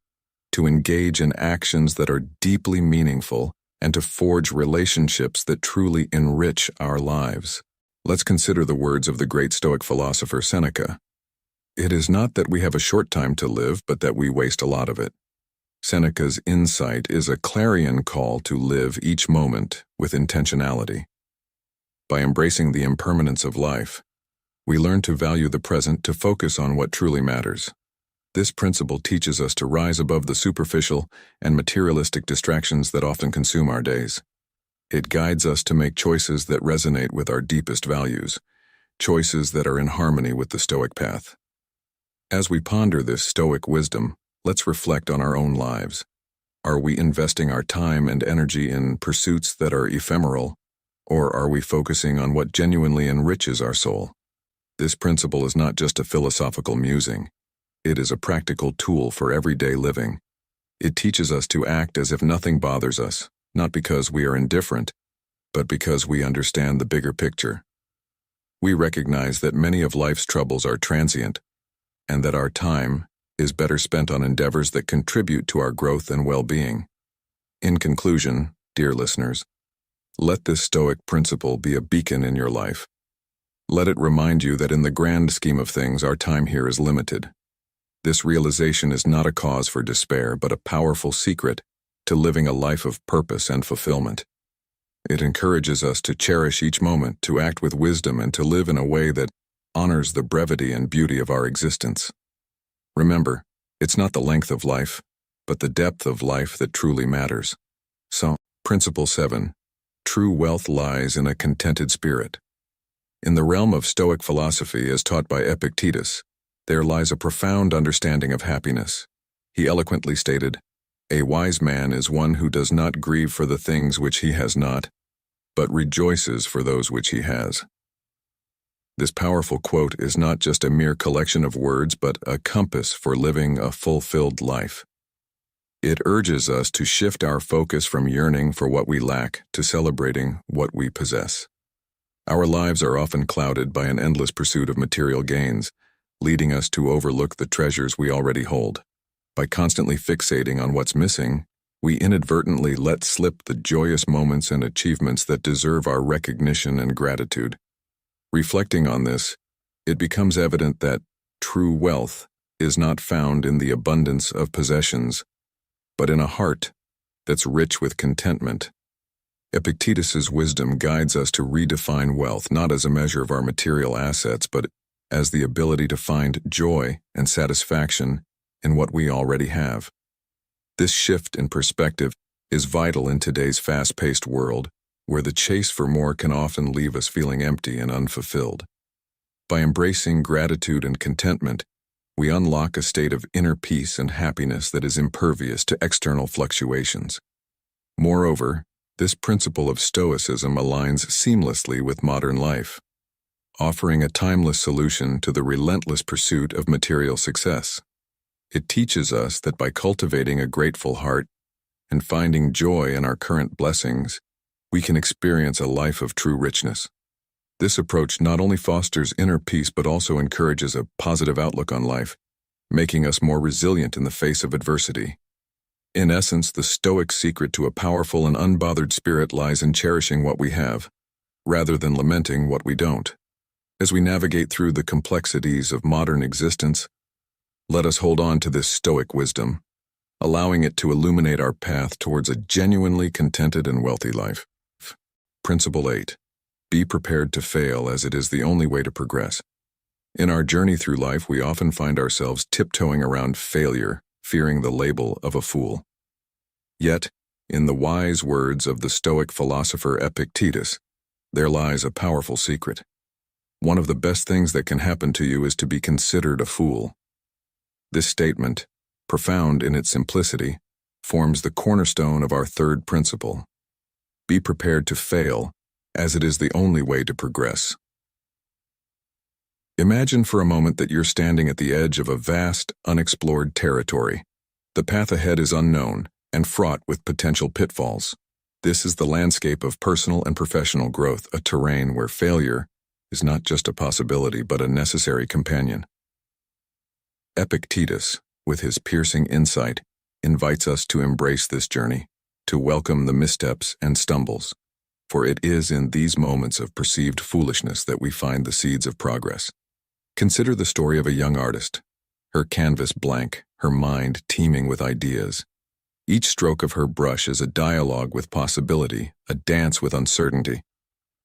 to engage in actions that are deeply meaningful, and to forge relationships that truly enrich our lives. Let's consider the words of the great Stoic philosopher Seneca. It is not that we have a short time to live, but that we waste a lot of it. Seneca's insight is a clarion call to live each moment with intentionality. By embracing the impermanence of life, we learn to value the present, to focus on what truly matters. This principle teaches us to rise above the superficial and materialistic distractions that often consume our days. It guides us to make choices that resonate with our deepest values, choices that are in harmony with the Stoic path. As we ponder this Stoic wisdom, let's reflect on our own lives. Are we investing our time and energy in pursuits that are ephemeral, or are we focusing on what genuinely enriches our soul? This principle is not just a philosophical musing. It is a practical tool for everyday living. It teaches us to act as if nothing bothers us, not because we are indifferent, but because we understand the bigger picture. We recognize that many of life's troubles are transient, and that our time is better spent on endeavors that contribute to our growth and well-being. In conclusion, dear listeners, let this Stoic principle be a beacon in your life. Let it remind you that in the grand scheme of things, our time here is limited. This realization is not a cause for despair, but a powerful secret to living a life of purpose and fulfillment. It encourages us to cherish each moment, to act with wisdom, and to live in a way that honors the brevity and beauty of our existence. Remember, it's not the length of life, but the depth of life that truly matters. So, Principle 7. True wealth lies in a contented spirit. In the realm of Stoic philosophy, as taught by Epictetus, there lies a profound understanding of happiness. He eloquently stated, "A wise man is one who does not grieve for the things which he has not, but rejoices for those which he has." This powerful quote is not just a mere collection of words, but a compass for living a fulfilled life. It urges us to shift our focus from yearning for what we lack to celebrating what we possess. Our lives are often clouded by an endless pursuit of material gains, leading us to overlook the treasures we already hold. By constantly fixating on what's missing, we inadvertently let slip the joyous moments and achievements that deserve our recognition and gratitude. Reflecting on this, it becomes evident that true wealth is not found in the abundance of possessions, but in a heart that's rich with contentment. Epictetus's wisdom guides us to redefine wealth not as a measure of our material assets, but as the ability to find joy and satisfaction in what we already have. This shift in perspective is vital in today's fast-paced world, where the chase for more can often leave us feeling empty and unfulfilled. By embracing gratitude and contentment, we unlock a state of inner peace and happiness that is impervious to external fluctuations. Moreover, this principle of Stoicism aligns seamlessly with modern life, offering a timeless solution to the relentless pursuit of material success. It teaches us that by cultivating a grateful heart and finding joy in our current blessings, we can experience a life of true richness. This approach not only fosters inner peace but also encourages a positive outlook on life, making us more resilient in the face of adversity. In essence, the Stoic secret to a powerful and unbothered spirit lies in cherishing what we have, rather than lamenting what we don't. As we navigate through the complexities of modern existence, let us hold on to this Stoic wisdom, allowing it to illuminate our path towards a genuinely contented and wealthy life. Principle 8. Be prepared to fail, as it is the only way to progress. In our journey through life, we often find ourselves tiptoeing around failure, fearing the label of a fool. Yet, in the wise words of the Stoic philosopher Epictetus, there lies a powerful secret. One of the best things that can happen to you is to be considered a fool. This statement, profound in its simplicity, forms the cornerstone of our third principle. Be prepared to fail, as it is the only way to progress. Imagine for a moment that you're standing at the edge of a vast, unexplored territory. The path ahead is unknown and fraught with potential pitfalls. This is the landscape of personal and professional growth, a terrain where failure is not just a possibility but a necessary companion. Epictetus, with his piercing insight, invites us to embrace this journey, to welcome the missteps and stumbles, for it is in these moments of perceived foolishness that we find the seeds of progress. Consider the story of a young artist, her canvas blank, her mind teeming with ideas. Each stroke of her brush is a dialogue with possibility, a dance with uncertainty.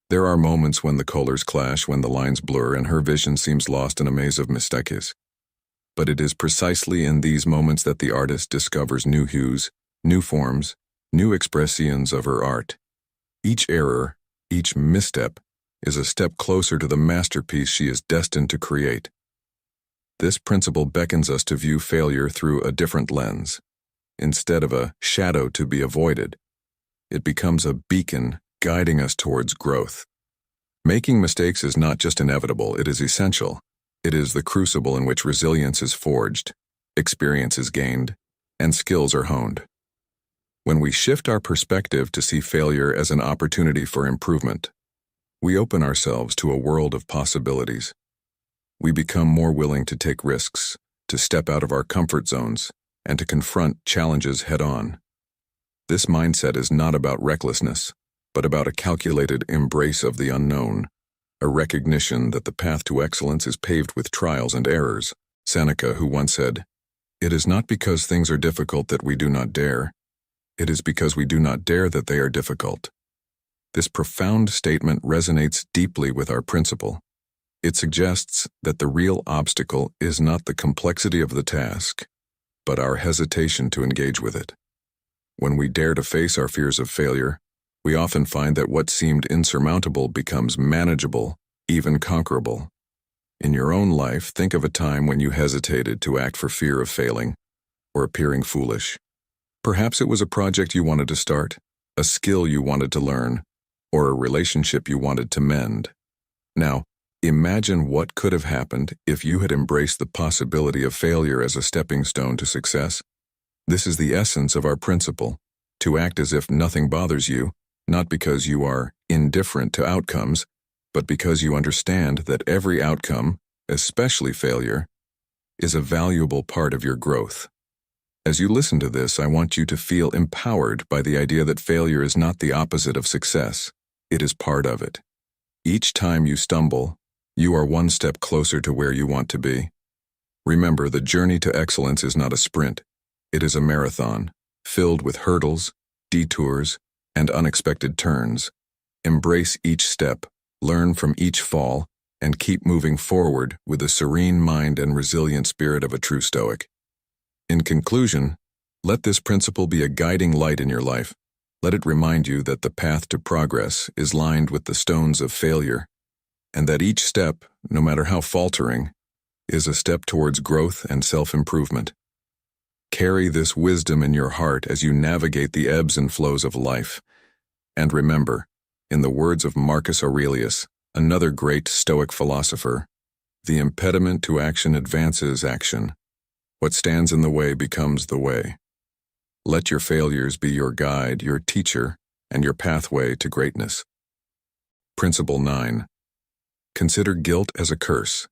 There are moments when the colors clash, when the lines blur, and her vision seems lost in a maze of mistakes. But it is precisely in these moments that the artist discovers new hues, new forms, new expressions of her art. Each error, each misstep, is a step closer to the masterpiece she is destined to create. This principle beckons us to view failure through a different lens. Instead of a shadow to be avoided, it becomes a beacon guiding us towards growth. Making mistakes is not just inevitable, it is essential. It is the crucible in which resilience is forged, experience is gained, and skills are honed. When we shift our perspective to see failure as an opportunity for improvement, we open ourselves to a world of possibilities. We become more willing to take risks, to step out of our comfort zones, and to confront challenges head-on. This mindset is not about recklessness, but about a calculated embrace of the unknown, a recognition that the path to excellence is paved with trials and errors. Seneca, who once said, "It is not because things are difficult that we do not dare. It is because we do not dare that they are difficult." This profound statement resonates deeply with our principle. It suggests that the real obstacle is not the complexity of the task, but our hesitation to engage with it. When we dare to face our fears of failure, we often find that what seemed insurmountable becomes manageable, even conquerable. In your own life, think of a time when you hesitated to act for fear of failing or appearing foolish. Perhaps it was a project you wanted to start, a skill you wanted to learn, or a relationship you wanted to mend. Now, imagine what could have happened if you had embraced the possibility of failure as a stepping stone to success. This is the essence of our principle, to act as if nothing bothers you, not because you are indifferent to outcomes, but because you understand that every outcome, especially failure, is a valuable part of your growth. As you listen to this, I want you to feel empowered by the idea that failure is not the opposite of success. It is part of it. Each time you stumble, you are one step closer to where you want to be. Remember, the journey to excellence is not a sprint. It is a marathon, filled with hurdles, detours, and unexpected turns. Embrace each step, learn from each fall, and keep moving forward with a serene mind and resilient spirit of a true Stoic. In conclusion, let this principle be a guiding light in your life. Let it remind you that the path to progress is lined with the stones of failure, and that each step, no matter how faltering, is a step towards growth and self-improvement. Carry this wisdom in your heart as you navigate the ebbs and flows of life. And remember, in the words of Marcus Aurelius, another great Stoic philosopher, the impediment to action advances action. What stands in the way becomes the way. Let your failures be your guide, your teacher, and your pathway to greatness. Principle 9. Consider guilt as a curse.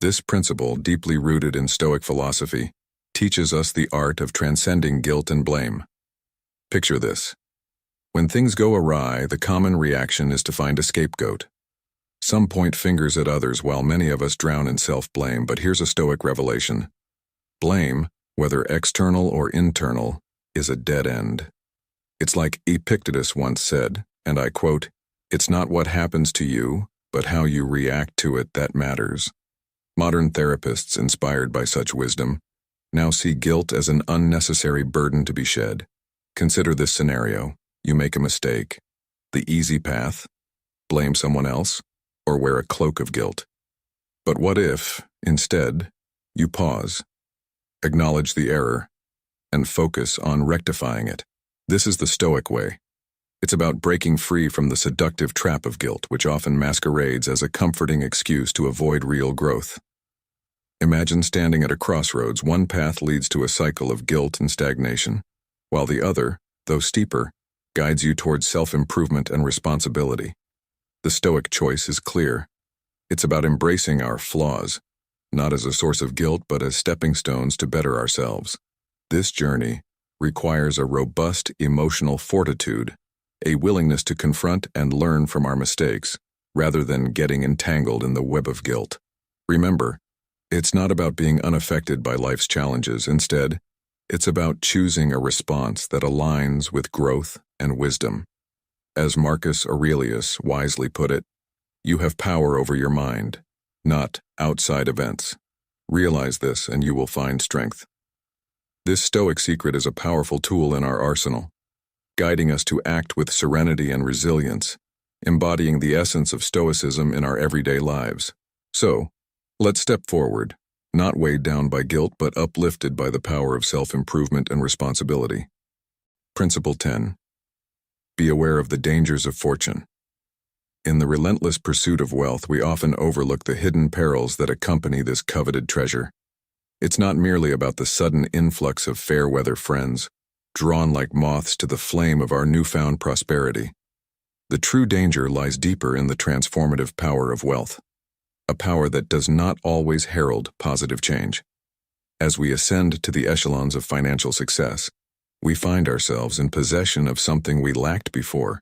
This principle, deeply rooted in Stoic philosophy, teaches us the art of transcending guilt and blame. Picture this. When things go awry, the common reaction is to find a scapegoat. Some point fingers at others while many of us drown in self-blame, but here's a Stoic revelation. Blame, whether external or internal, is a dead end. It's like Epictetus once said, and I quote, "It's not what happens to you, but how you react to it that matters." Modern therapists, inspired by such wisdom, now see guilt as an unnecessary burden to be shed. Consider this scenario. You make a mistake. The easy path? Blame someone else, or wear a cloak of guilt. But what if, instead, you pause, acknowledge the error, and focus on rectifying it? This is the Stoic way. It's about breaking free from the seductive trap of guilt, which often masquerades as a comforting excuse to avoid real growth. Imagine standing at a crossroads. One path leads to a cycle of guilt and stagnation, while the other, though steeper, guides you towards self-improvement and responsibility. The Stoic choice is clear. It's about embracing our flaws, not as a source of guilt but as stepping stones to better ourselves. This journey requires a robust emotional fortitude, a willingness to confront and learn from our mistakes, rather than getting entangled in the web of guilt. Remember, it's not about being unaffected by life's challenges. Instead, it's about choosing a response that aligns with growth and wisdom. As Marcus Aurelius wisely put it, you have power over your mind, not outside events. Realize this and you will find strength. This Stoic secret is a powerful tool in our arsenal, guiding us to act with serenity and resilience, embodying the essence of Stoicism in our everyday lives. So, let's step forward, not weighed down by guilt but uplifted by the power of self-improvement and responsibility. Principle 10. Be aware of the dangers of fortune. In the relentless pursuit of wealth, we often overlook the hidden perils that accompany this coveted treasure. It's not merely about the sudden influx of fair-weather friends, drawn like moths to the flame of our newfound prosperity. The true danger lies deeper in the transformative power of wealth, a power that does not always herald positive change. As we ascend to the echelons of financial success, we find ourselves in possession of something we lacked before.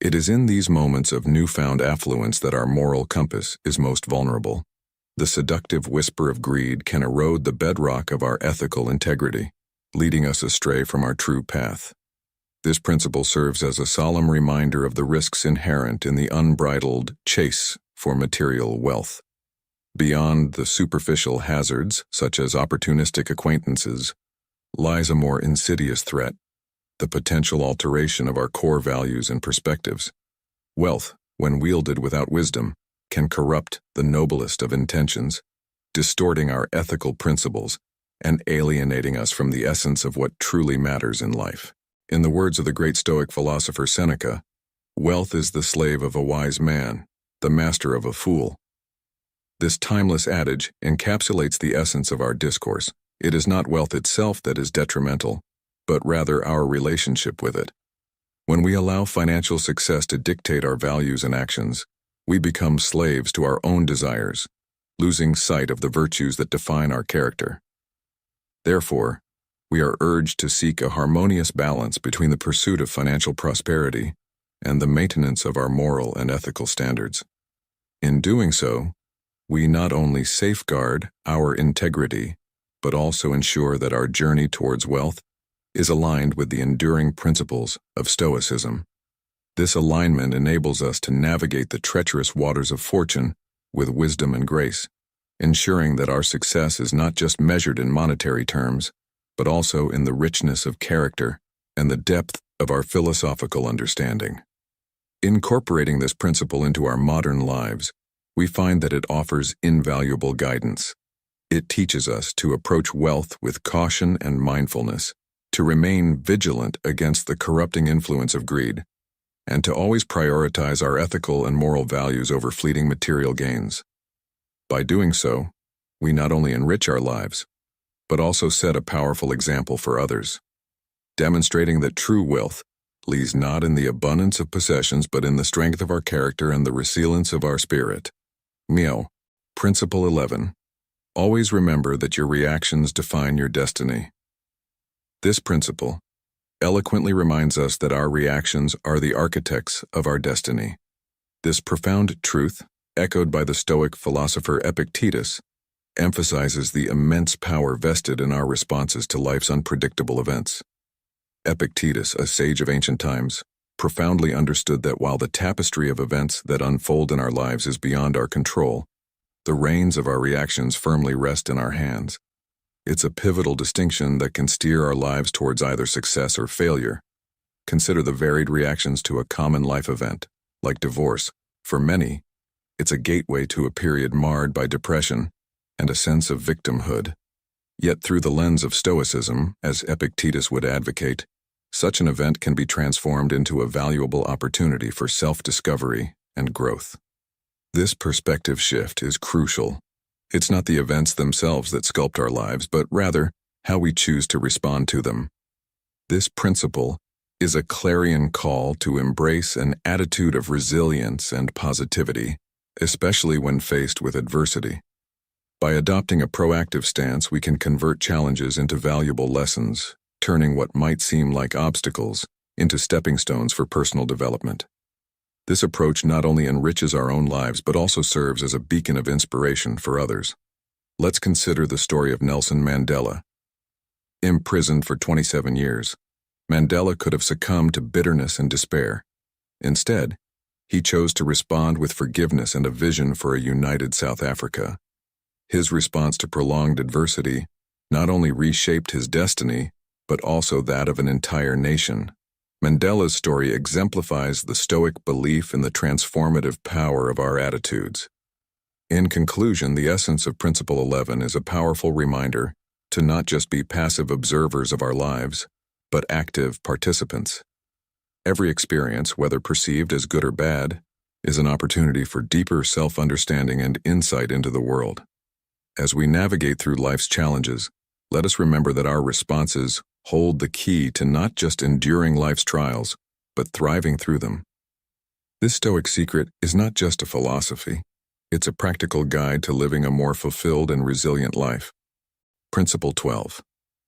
It is in these moments of newfound affluence that our moral compass is most vulnerable. The seductive whisper of greed can erode the bedrock of our ethical integrity, leading us astray from our true path. This principle serves as a solemn reminder of the risks inherent in the unbridled chase for material wealth. Beyond the superficial hazards, such as opportunistic acquaintances, lies a more insidious threat, the potential alteration of our core values and perspectives. Wealth, when wielded without wisdom, can corrupt the noblest of intentions, distorting our ethical principles and alienating us from the essence of what truly matters in life. In the words of the great Stoic philosopher Seneca, wealth is the slave of a wise man, the master of a fool. This timeless adage encapsulates the essence of our discourse. It is not wealth itself that is detrimental, but rather our relationship with it. When we allow financial success to dictate our values and actions, we become slaves to our own desires, losing sight of the virtues that define our character. Therefore, we are urged to seek a harmonious balance between the pursuit of financial prosperity and the maintenance of our moral and ethical standards. In doing so, we not only safeguard our integrity, but also ensure that our journey towards wealth is aligned with the enduring principles of Stoicism. This alignment enables us to navigate the treacherous waters of fortune with wisdom and grace, ensuring that our success is not just measured in monetary terms, but also in the richness of character and the depth of our philosophical understanding. Incorporating this principle into our modern lives, we find that it offers invaluable guidance. It teaches us to approach wealth with caution and mindfulness, to remain vigilant against the corrupting influence of greed, and to always prioritize our ethical and moral values over fleeting material gains. By doing so, we not only enrich our lives, but also set a powerful example for others, demonstrating that true wealth lies not in the abundance of possessions but in the strength of our character and the resilience of our spirit. Principle 11. Always remember that your reactions define your destiny. This principle eloquently reminds us that our reactions are the architects of our destiny. This profound truth, echoed by the Stoic philosopher Epictetus, emphasizes the immense power vested in our responses to life's unpredictable events. Epictetus, a sage of ancient times, profoundly understood that while the tapestry of events that unfold in our lives is beyond our control, the reins of our reactions firmly rest in our hands. It's a pivotal distinction that can steer our lives towards either success or failure. Consider the varied reactions to a common life event, like divorce. For many, it's a gateway to a period marred by depression and a sense of victimhood. Yet through the lens of Stoicism, as Epictetus would advocate, such an event can be transformed into a valuable opportunity for self-discovery and growth. This perspective shift is crucial. It's not the events themselves that sculpt our lives, but rather how we choose to respond to them. This principle is a clarion call to embrace an attitude of resilience and positivity, especially when faced with adversity. By adopting a proactive stance, we can convert challenges into valuable lessons, turning what might seem like obstacles into stepping stones for personal development. This approach not only enriches our own lives but also serves as a beacon of inspiration for others. Let's consider the story of Nelson Mandela. Imprisoned for 27 years, Mandela could have succumbed to bitterness and despair. Instead, he chose to respond with forgiveness and a vision for a united South Africa. His response to prolonged adversity not only reshaped his destiny, but also that of an entire nation. Mandela's story exemplifies the Stoic belief in the transformative power of our attitudes. In conclusion, the essence of Principle 11 is a powerful reminder to not just be passive observers of our lives, but active participants. Every experience, whether perceived as good or bad, is an opportunity for deeper self-understanding and insight into the world. As we navigate through life's challenges, let us remember that our responses hold the key to not just enduring life's trials, but thriving through them. This Stoic secret is not just a philosophy, it's a practical guide to living a more fulfilled and resilient life. Principle 12.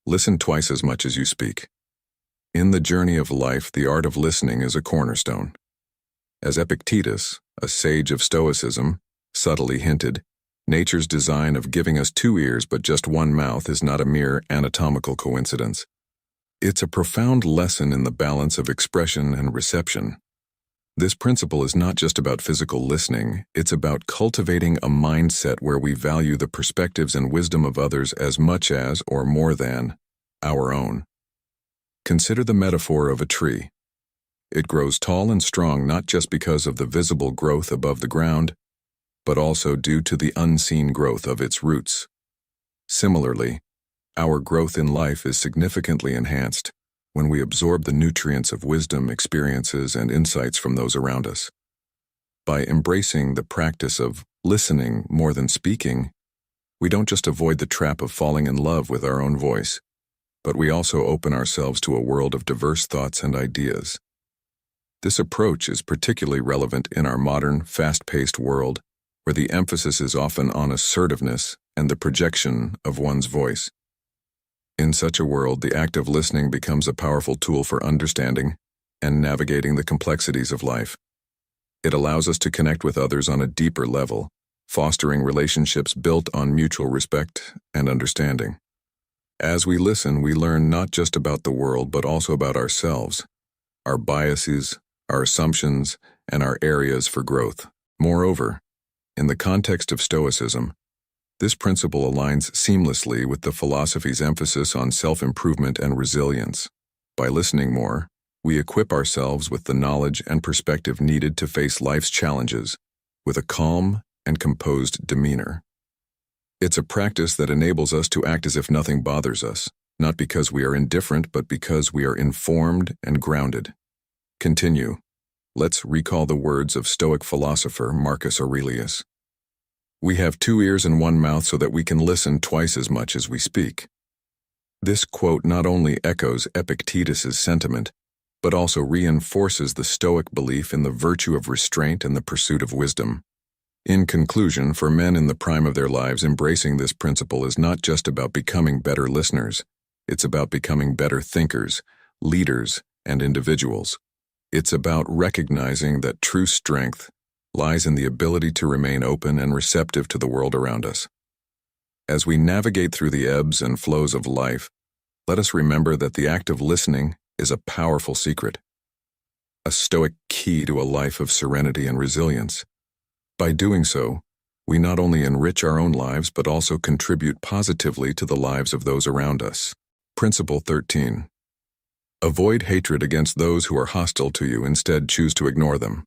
Listen twice as much as you speak. In the journey of life, the art of listening is a cornerstone. As Epictetus, a sage of Stoicism, subtly hinted, nature's design of giving us 2 ears but just 1 mouth is not a mere anatomical coincidence. It's a profound lesson in the balance of expression and reception. This principle is not just about physical listening, it's about cultivating a mindset where we value the perspectives and wisdom of others as much as, or more than, our own. Consider the metaphor of a tree. It grows tall and strong not just because of the visible growth above the ground, but also due to the unseen growth of its roots. Similarly, our growth in life is significantly enhanced when we absorb the nutrients of wisdom, experiences, and insights from those around us. By embracing the practice of listening more than speaking, we don't just avoid the trap of falling in love with our own voice, but we also open ourselves to a world of diverse thoughts and ideas. This approach is particularly relevant in our modern, fast-paced world, where the emphasis is often on assertiveness and the projection of one's voice. In such a world, the act of listening becomes a powerful tool for understanding and navigating the complexities of life. It allows us to connect with others on a deeper level, fostering relationships built on mutual respect and understanding. As we listen, we learn not just about the world, but also about ourselves, our biases, our assumptions, and our areas for growth. Moreover, In the context of Stoicism, this principle aligns seamlessly with the philosophy's emphasis on self-improvement and resilience. By listening more, we equip ourselves with the knowledge and perspective needed to face life's challenges with a calm and composed demeanor. It's a practice that enables us to act as if nothing bothers us, not because we are indifferent, but because we are informed and grounded. Continue. Let's recall the words of Stoic philosopher Marcus Aurelius. We have 2 ears and 1 mouth so that we can listen twice as much as we speak. This quote not only echoes Epictetus's sentiment, but also reinforces the Stoic belief in the virtue of restraint and the pursuit of wisdom. In conclusion, for men in the prime of their lives, embracing this principle is not just about becoming better listeners. It's about becoming better thinkers, leaders, and individuals. It's about recognizing that true strength lies in the ability to remain open and receptive to the world around us. As we navigate through the ebbs and flows of life, let us remember that the act of listening is a powerful secret, a Stoic key to a life of serenity and resilience. By doing so, we not only enrich our own lives but also contribute positively to the lives of those around us. Principle 13. Avoid hatred against those who are hostile to you, instead choose to ignore them.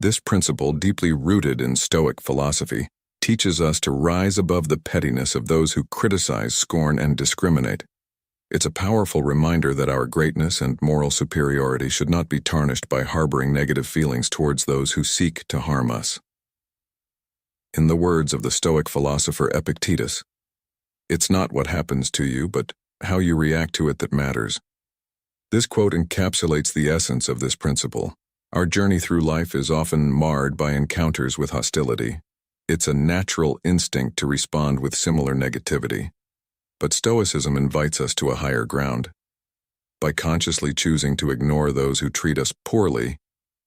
This principle, deeply rooted in Stoic philosophy, teaches us to rise above the pettiness of those who criticize, scorn, and discriminate. It's a powerful reminder that our greatness and moral superiority should not be tarnished by harboring negative feelings towards those who seek to harm us. In the words of the Stoic philosopher Epictetus, "It's not what happens to you, but how you react to it that matters." This quote encapsulates the essence of this principle. Our journey through life is often marred by encounters with hostility. It's a natural instinct to respond with similar negativity. But Stoicism invites us to a higher ground. By consciously choosing to ignore those who treat us poorly,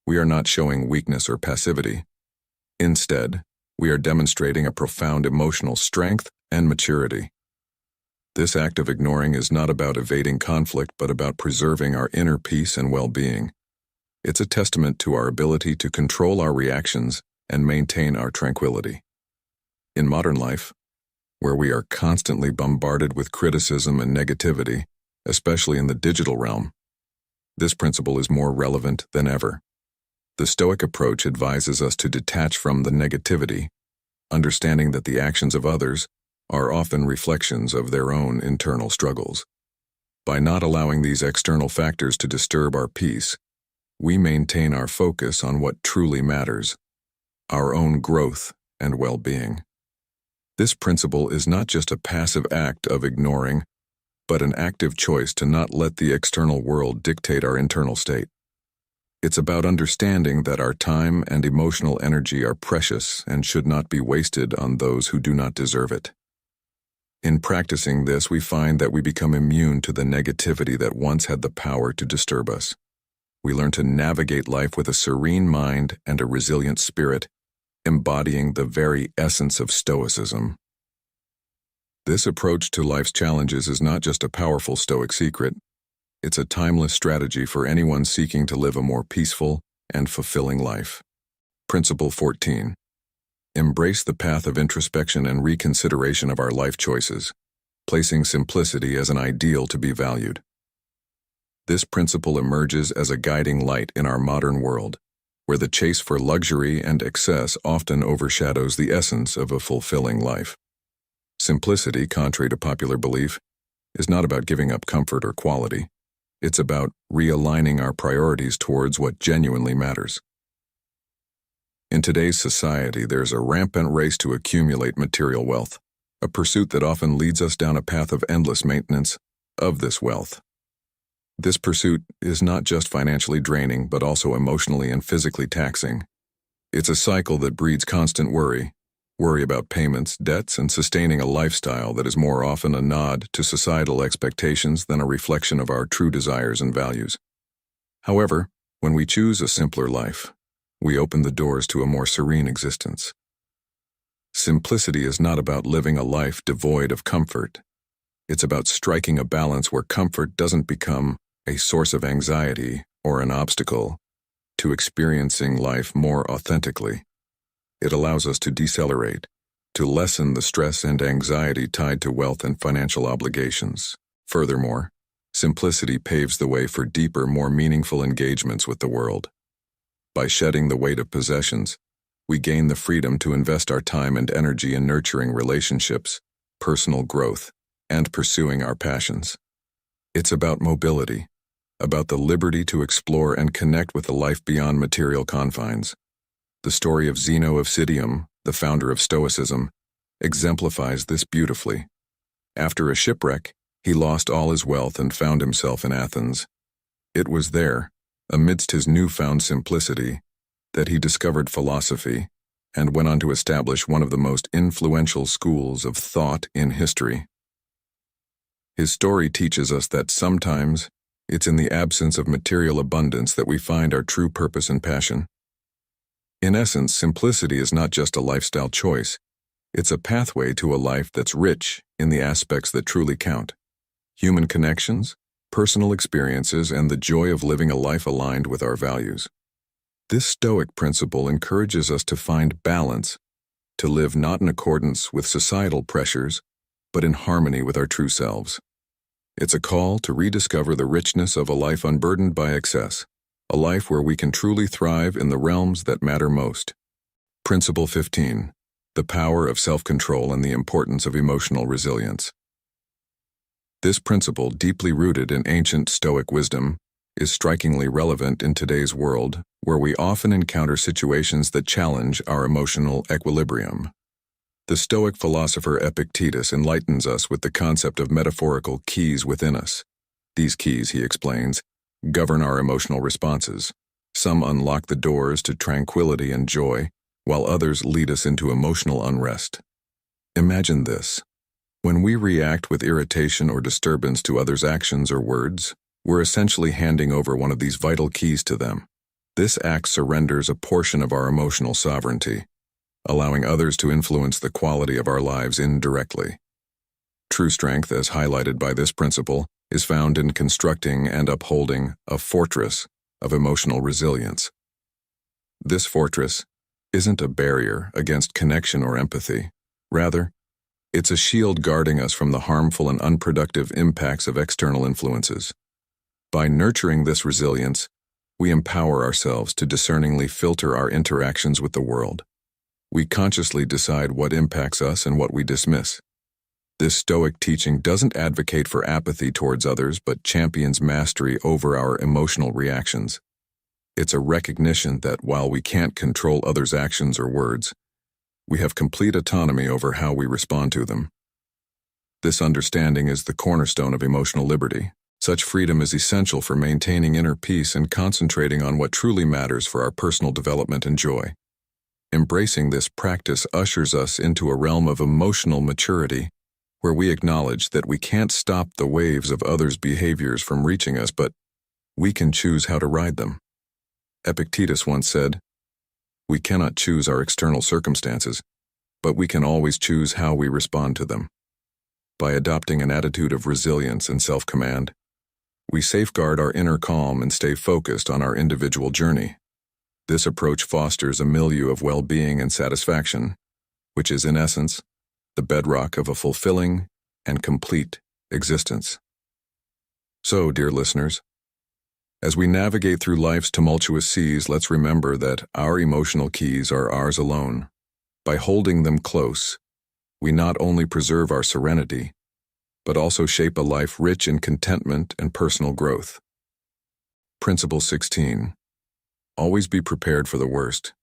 we are not showing weakness or passivity. Instead, we are demonstrating a profound emotional strength and maturity. This act of ignoring is not about evading conflict, but about preserving our inner peace and well-being. It's a testament to our ability to control our reactions and maintain our tranquility. In modern life, where we are constantly bombarded with criticism and negativity, especially in the digital realm, this principle is more relevant than ever. The Stoic approach advises us to detach from the negativity, understanding that the actions of others are often reflections of their own internal struggles. By not allowing these external factors to disturb our peace, we maintain our focus on what truly matters, our own growth and well-being. This principle is not just a passive act of ignoring, but an active choice to not let the external world dictate our internal state. It's about understanding that our time and emotional energy are precious and should not be wasted on those who do not deserve it. In practicing this, we find that we become immune to the negativity that once had the power to disturb us. We learn to navigate life with a serene mind and a resilient spirit, embodying the very essence of Stoicism. This approach to life's challenges is not just a powerful Stoic secret, it's a timeless strategy for anyone seeking to live a more peaceful and fulfilling life. Principle 14. Embrace the path of introspection and reconsideration of our life choices, placing simplicity as an ideal to be valued. This principle emerges as a guiding light in our modern world, where the chase for luxury and excess often overshadows the essence of a fulfilling life. Simplicity, contrary to popular belief, is not about giving up comfort or quality. It's about realigning our priorities towards what genuinely matters. In today's society, there's a rampant race to accumulate material wealth, a pursuit that often leads us down a path of endless maintenance of this wealth. This pursuit is not just financially draining, but also emotionally and physically taxing. It's a cycle that breeds constant worry about payments, debts, and sustaining a lifestyle that is more often a nod to societal expectations than a reflection of our true desires and values. However, when we choose a simpler life, we open the doors to a more serene existence. Simplicity is not about living a life devoid of comfort. It's about striking a balance where comfort doesn't become a source of anxiety or an obstacle to experiencing life more authentically. It allows us to decelerate, to lessen the stress and anxiety tied to wealth and financial obligations. Furthermore, simplicity paves the way for deeper, more meaningful engagements with the world. By shedding the weight of possessions, we gain the freedom to invest our time and energy in nurturing relationships, personal growth, and pursuing our passions. It's about mobility, about the liberty to explore and connect with a life beyond material confines. The story of Zeno of Citium, the founder of Stoicism, exemplifies this beautifully. After a shipwreck, he lost all his wealth and found himself in Athens. It was there, amidst his newfound simplicity, that he discovered philosophy and went on to establish one of the most influential schools of thought in history. His story teaches us that sometimes it's in the absence of material abundance that we find our true purpose and passion. In essence, simplicity is not just a lifestyle choice, it's a pathway to a life that's rich in the aspects that truly count: human connections, personal experiences, and the joy of living a life aligned with our values. This Stoic principle encourages us to find balance, to live not in accordance with societal pressures, but in harmony with our true selves. It's a call to rediscover the richness of a life unburdened by excess, a life where we can truly thrive in the realms that matter most. Principle 15. The power of self-control and the importance of emotional resilience. This principle, deeply rooted in ancient Stoic wisdom, is strikingly relevant in today's world, where we often encounter situations that challenge our emotional equilibrium. The Stoic philosopher Epictetus enlightens us with the concept of metaphorical keys within us. These keys, he explains, govern our emotional responses. Some unlock the doors to tranquility and joy, while others lead us into emotional unrest. Imagine this. When we react with irritation or disturbance to others' actions or words, we're essentially handing over one of these vital keys to them. This act surrenders a portion of our emotional sovereignty, allowing others to influence the quality of our lives indirectly. True strength, as highlighted by this principle, is found in constructing and upholding a fortress of emotional resilience. This fortress isn't a barrier against connection or empathy. Rather, it's a shield guarding us from the harmful and unproductive impacts of external influences. By nurturing this resilience, we empower ourselves to discerningly filter our interactions with the world. We consciously decide what impacts us and what we dismiss. This Stoic teaching doesn't advocate for apathy towards others, but champions mastery over our emotional reactions. It's a recognition that while we can't control others' actions or words, we have complete autonomy over how we respond to them. This understanding is the cornerstone of emotional liberty. Such freedom is essential for maintaining inner peace and concentrating on what truly matters for our personal development and joy. Embracing this practice ushers us into a realm of emotional maturity, where we acknowledge that we can't stop the waves of others' behaviors from reaching us, but we can choose how to ride them. Epictetus once said, "We cannot choose our external circumstances, but we can always choose how we respond to them." By adopting an attitude of resilience and self-command, we safeguard our inner calm and stay focused on our individual journey. This approach fosters a milieu of well-being and satisfaction, which is, in essence, the bedrock of a fulfilling and complete existence. So, dear listeners, as we navigate through life's tumultuous seas, let's remember that our emotional keys are ours alone. By holding them close, we not only preserve our serenity, but also shape a life rich in contentment and personal growth. Principle 16. Always be prepared for the worst.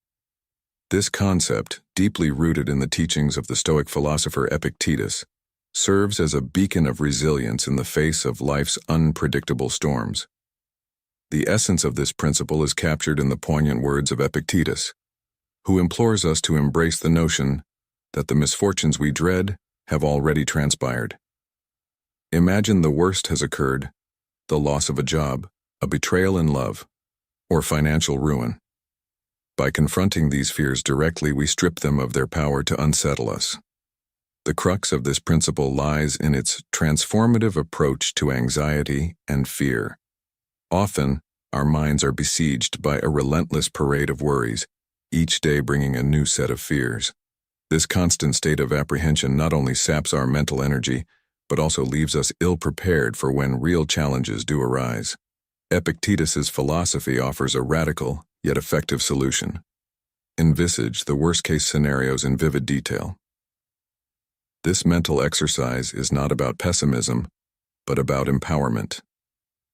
This concept, deeply rooted in the teachings of the Stoic philosopher Epictetus, serves as a beacon of resilience in the face of life's unpredictable storms. The essence of this principle is captured in the poignant words of Epictetus, who implores us to embrace the notion that the misfortunes we dread have already transpired. Imagine the worst has occurred: the loss of a job, a betrayal in love, or financial ruin. By confronting these fears directly, we strip them of their power to unsettle us. The crux of this principle lies in its transformative approach to anxiety and fear. Often, our minds are besieged by a relentless parade of worries, each day bringing a new set of fears. This constant state of apprehension not only saps our mental energy, but also leaves us ill-prepared for when real challenges do arise. Epictetus's philosophy offers a radical, yet effective solution. Envisage the worst-case scenarios in vivid detail. This mental exercise is not about pessimism, but about empowerment.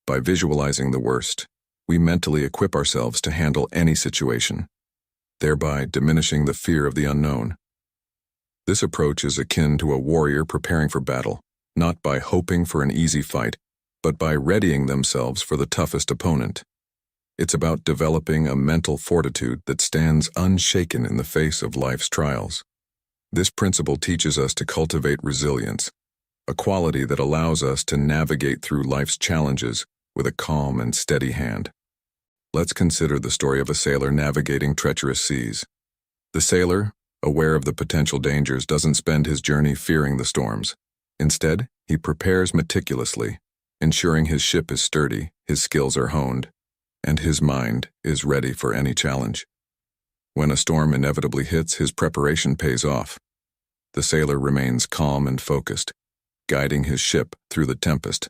By visualizing the worst, we mentally equip ourselves to handle any situation, thereby diminishing the fear of the unknown. This approach is akin to a warrior preparing for battle, not by hoping for an easy fight, but by readying themselves for the toughest opponent. It's about developing a mental fortitude that stands unshaken in the face of life's trials. This principle teaches us to cultivate resilience, a quality that allows us to navigate through life's challenges with a calm and steady hand. Let's consider the story of a sailor navigating treacherous seas. The sailor, aware of the potential dangers, doesn't spend his journey fearing the storms. Instead, he prepares meticulously, ensuring his ship is sturdy, his skills are honed, and his mind is ready for any challenge. When a storm inevitably hits, his preparation pays off. The sailor remains calm and focused, guiding his ship through the tempest.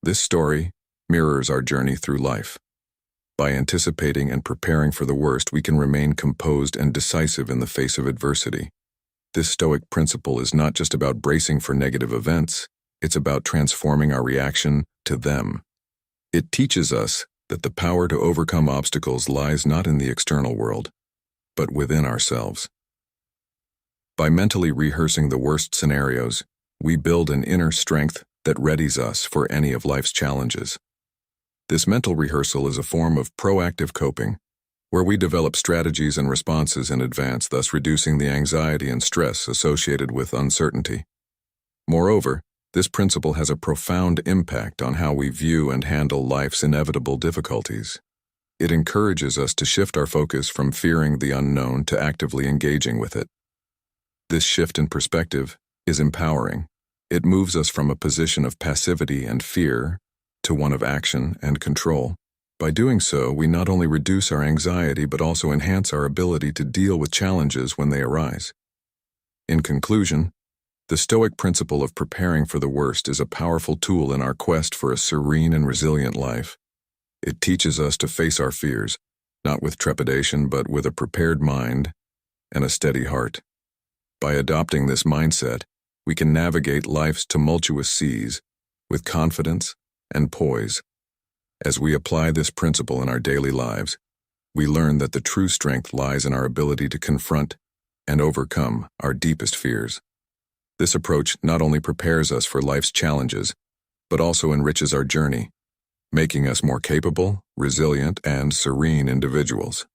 This story mirrors our journey through life. By anticipating and preparing for the worst, we can remain composed and decisive in the face of adversity. This Stoic principle is not just about bracing for negative events, it's about transforming our reaction to them. It teaches us that the power to overcome obstacles lies not in the external world, but within ourselves. By mentally rehearsing the worst scenarios, we build an inner strength that readies us for any of life's challenges. This mental rehearsal is a form of proactive coping, where we develop strategies and responses in advance, thus reducing the anxiety and stress associated with uncertainty. Moreover, this principle has a profound impact on how we view and handle life's inevitable difficulties. It encourages us to shift our focus from fearing the unknown to actively engaging with it. This shift in perspective is empowering. It moves us from a position of passivity and fear to one of action and control. By doing so, we not only reduce our anxiety but also enhance our ability to deal with challenges when they arise. In conclusion, the Stoic principle of preparing for the worst is a powerful tool in our quest for a serene and resilient life. It teaches us to face our fears, not with trepidation but with a prepared mind and a steady heart. By adopting this mindset, we can navigate life's tumultuous seas with confidence and poise. As we apply this principle in our daily lives, we learn that the true strength lies in our ability to confront and overcome our deepest fears. This approach not only prepares us for life's challenges, but also enriches our journey, making us more capable, resilient, and serene individuals.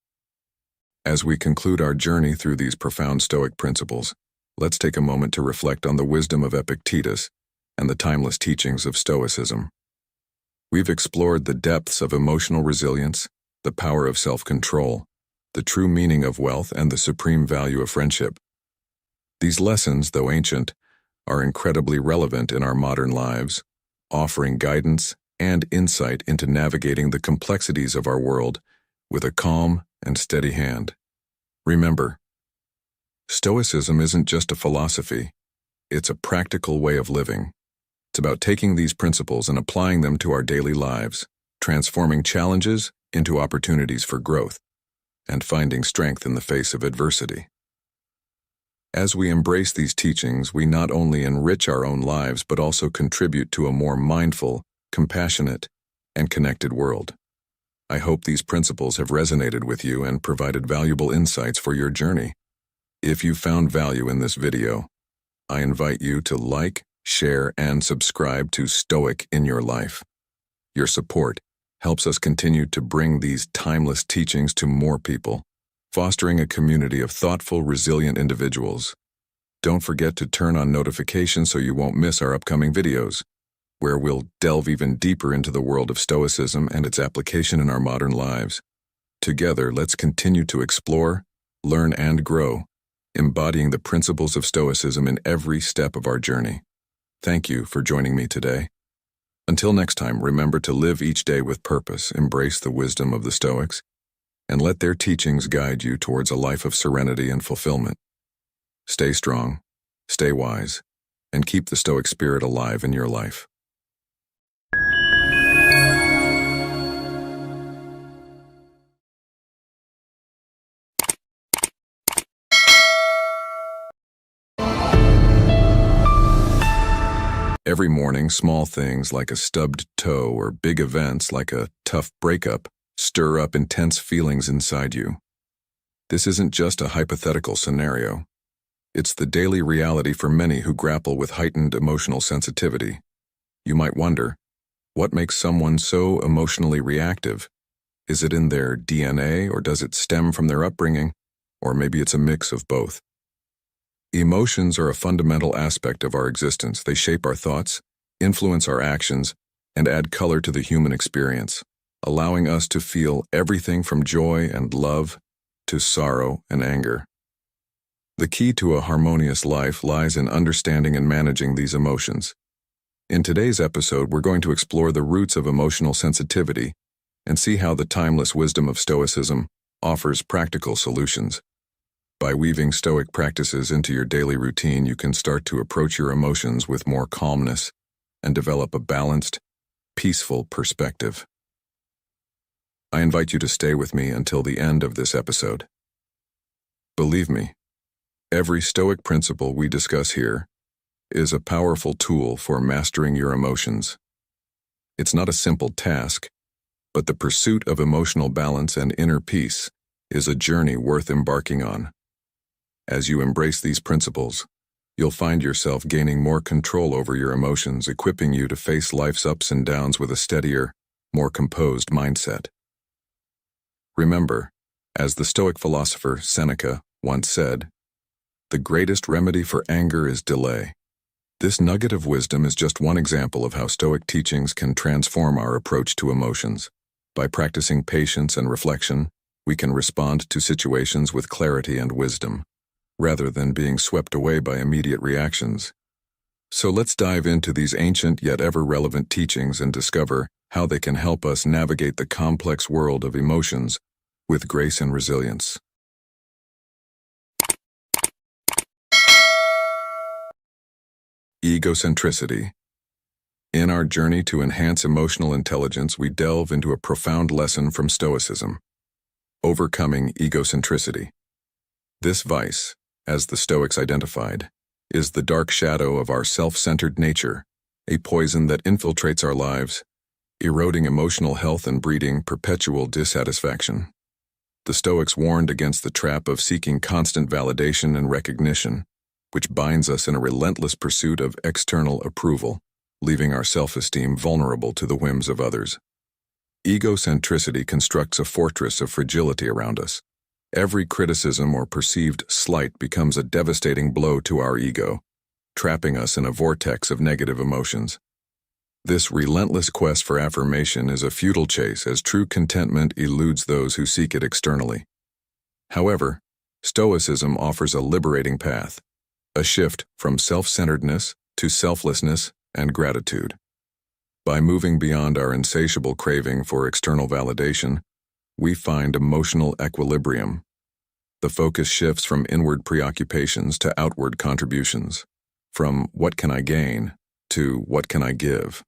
As we conclude our journey through these profound Stoic principles, let's take a moment to reflect on the wisdom of Epictetus and the timeless teachings of Stoicism. We've explored the depths of emotional resilience, the power of self-control, the true meaning of wealth, and the supreme value of friendship. These lessons, though ancient, are incredibly relevant in our modern lives, offering guidance and insight into navigating the complexities of our world with a calm and steady hand. Remember, Stoicism isn't just a philosophy, it's a practical way of living. It's about taking these principles and applying them to our daily lives, transforming challenges into opportunities for growth, and finding strength in the face of adversity. As we embrace these teachings, we not only enrich our own lives but also contribute to a more mindful, compassionate, and connected world. I hope these principles have resonated with you and provided valuable insights for your journey. If you found value in this video, I invite you to like, share, and subscribe to Stoic in Your Life. Your support helps us continue to bring these timeless teachings to more people, fostering a community of thoughtful, resilient individuals. Don't forget to turn on notifications so you won't miss our upcoming videos, where we'll delve even deeper into the world of Stoicism and its application in our modern lives. Together, let's continue to explore, learn, and grow, embodying the principles of Stoicism in every step of our journey. Thank you for joining me today. Until next time, remember to live each day with purpose, embrace the wisdom of the Stoics, and let their teachings guide you towards a life of serenity and fulfillment. Stay strong, stay wise, and keep the Stoic spirit alive in your life. Every morning, small things like a stubbed toe or big events like a tough breakup stir up intense feelings inside you. This isn't just a hypothetical scenario. It's the daily reality for many who grapple with heightened emotional sensitivity. You might wonder, what makes someone so emotionally reactive? Is it in their DNA, or does it stem from their upbringing? Or maybe it's a mix of both. Emotions are a fundamental aspect of our existence. They shape our thoughts, influence our actions, and add color to the human experience, allowing us to feel everything from joy and love to sorrow and anger. The key to a harmonious life lies in understanding and managing these emotions. In today's episode, we're going to explore the roots of emotional sensitivity and see how the timeless wisdom of Stoicism offers practical solutions. By weaving Stoic practices into your daily routine, you can start to approach your emotions with more calmness and develop a balanced, peaceful perspective. I invite you to stay with me until the end of this episode. Believe me, every Stoic principle we discuss here is a powerful tool for mastering your emotions. It's not a simple task, but the pursuit of emotional balance and inner peace is a journey worth embarking on. As you embrace these principles, you'll find yourself gaining more control over your emotions, equipping you to face life's ups and downs with a steadier, more composed mindset. Remember, as the Stoic philosopher Seneca once said, "The greatest remedy for anger is delay." This nugget of wisdom is just one example of how Stoic teachings can transform our approach to emotions. By practicing patience and reflection, we can respond to situations with clarity and wisdom, rather than being swept away by immediate reactions. So let's dive into these ancient yet ever-relevant teachings and discover how they can help us navigate the complex world of emotions with grace and resilience. Egocentricity. In our journey to enhance emotional intelligence, we delve into a profound lesson from Stoicism: overcoming egocentricity. This vice, as the Stoics identified, is the dark shadow of our self-centered nature, a poison that infiltrates our lives, eroding emotional health and breeding perpetual dissatisfaction. The Stoics warned against the trap of seeking constant validation and recognition, which binds us in a relentless pursuit of external approval, leaving our self-esteem vulnerable to the whims of others. Egocentricity constructs a fortress of fragility around us. Every criticism or perceived slight becomes a devastating blow to our ego, trapping us in a vortex of negative emotions. This relentless quest for affirmation is a futile chase, as true contentment eludes those who seek it externally. However, Stoicism offers a liberating path, a shift from self-centeredness to selflessness and gratitude. By moving beyond our insatiable craving for external validation, we find emotional equilibrium. The focus shifts from inward preoccupations to outward contributions, from "what can I gain" to "what can I give?"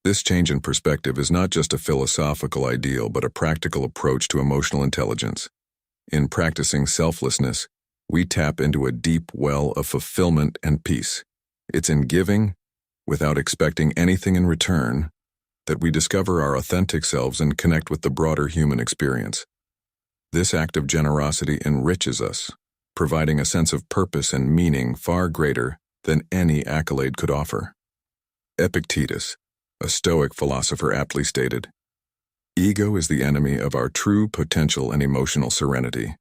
This change in perspective is not just a philosophical ideal, but a practical approach to emotional intelligence. In practicing selflessness, we tap into a deep well of fulfillment and peace. It's in giving, without expecting anything in return, that we discover our authentic selves and connect with the broader human experience. This act of generosity enriches us, providing a sense of purpose and meaning far greater than any accolade could offer. Epictetus, a Stoic philosopher, aptly stated, "Ego is the enemy of our true potential and emotional serenity."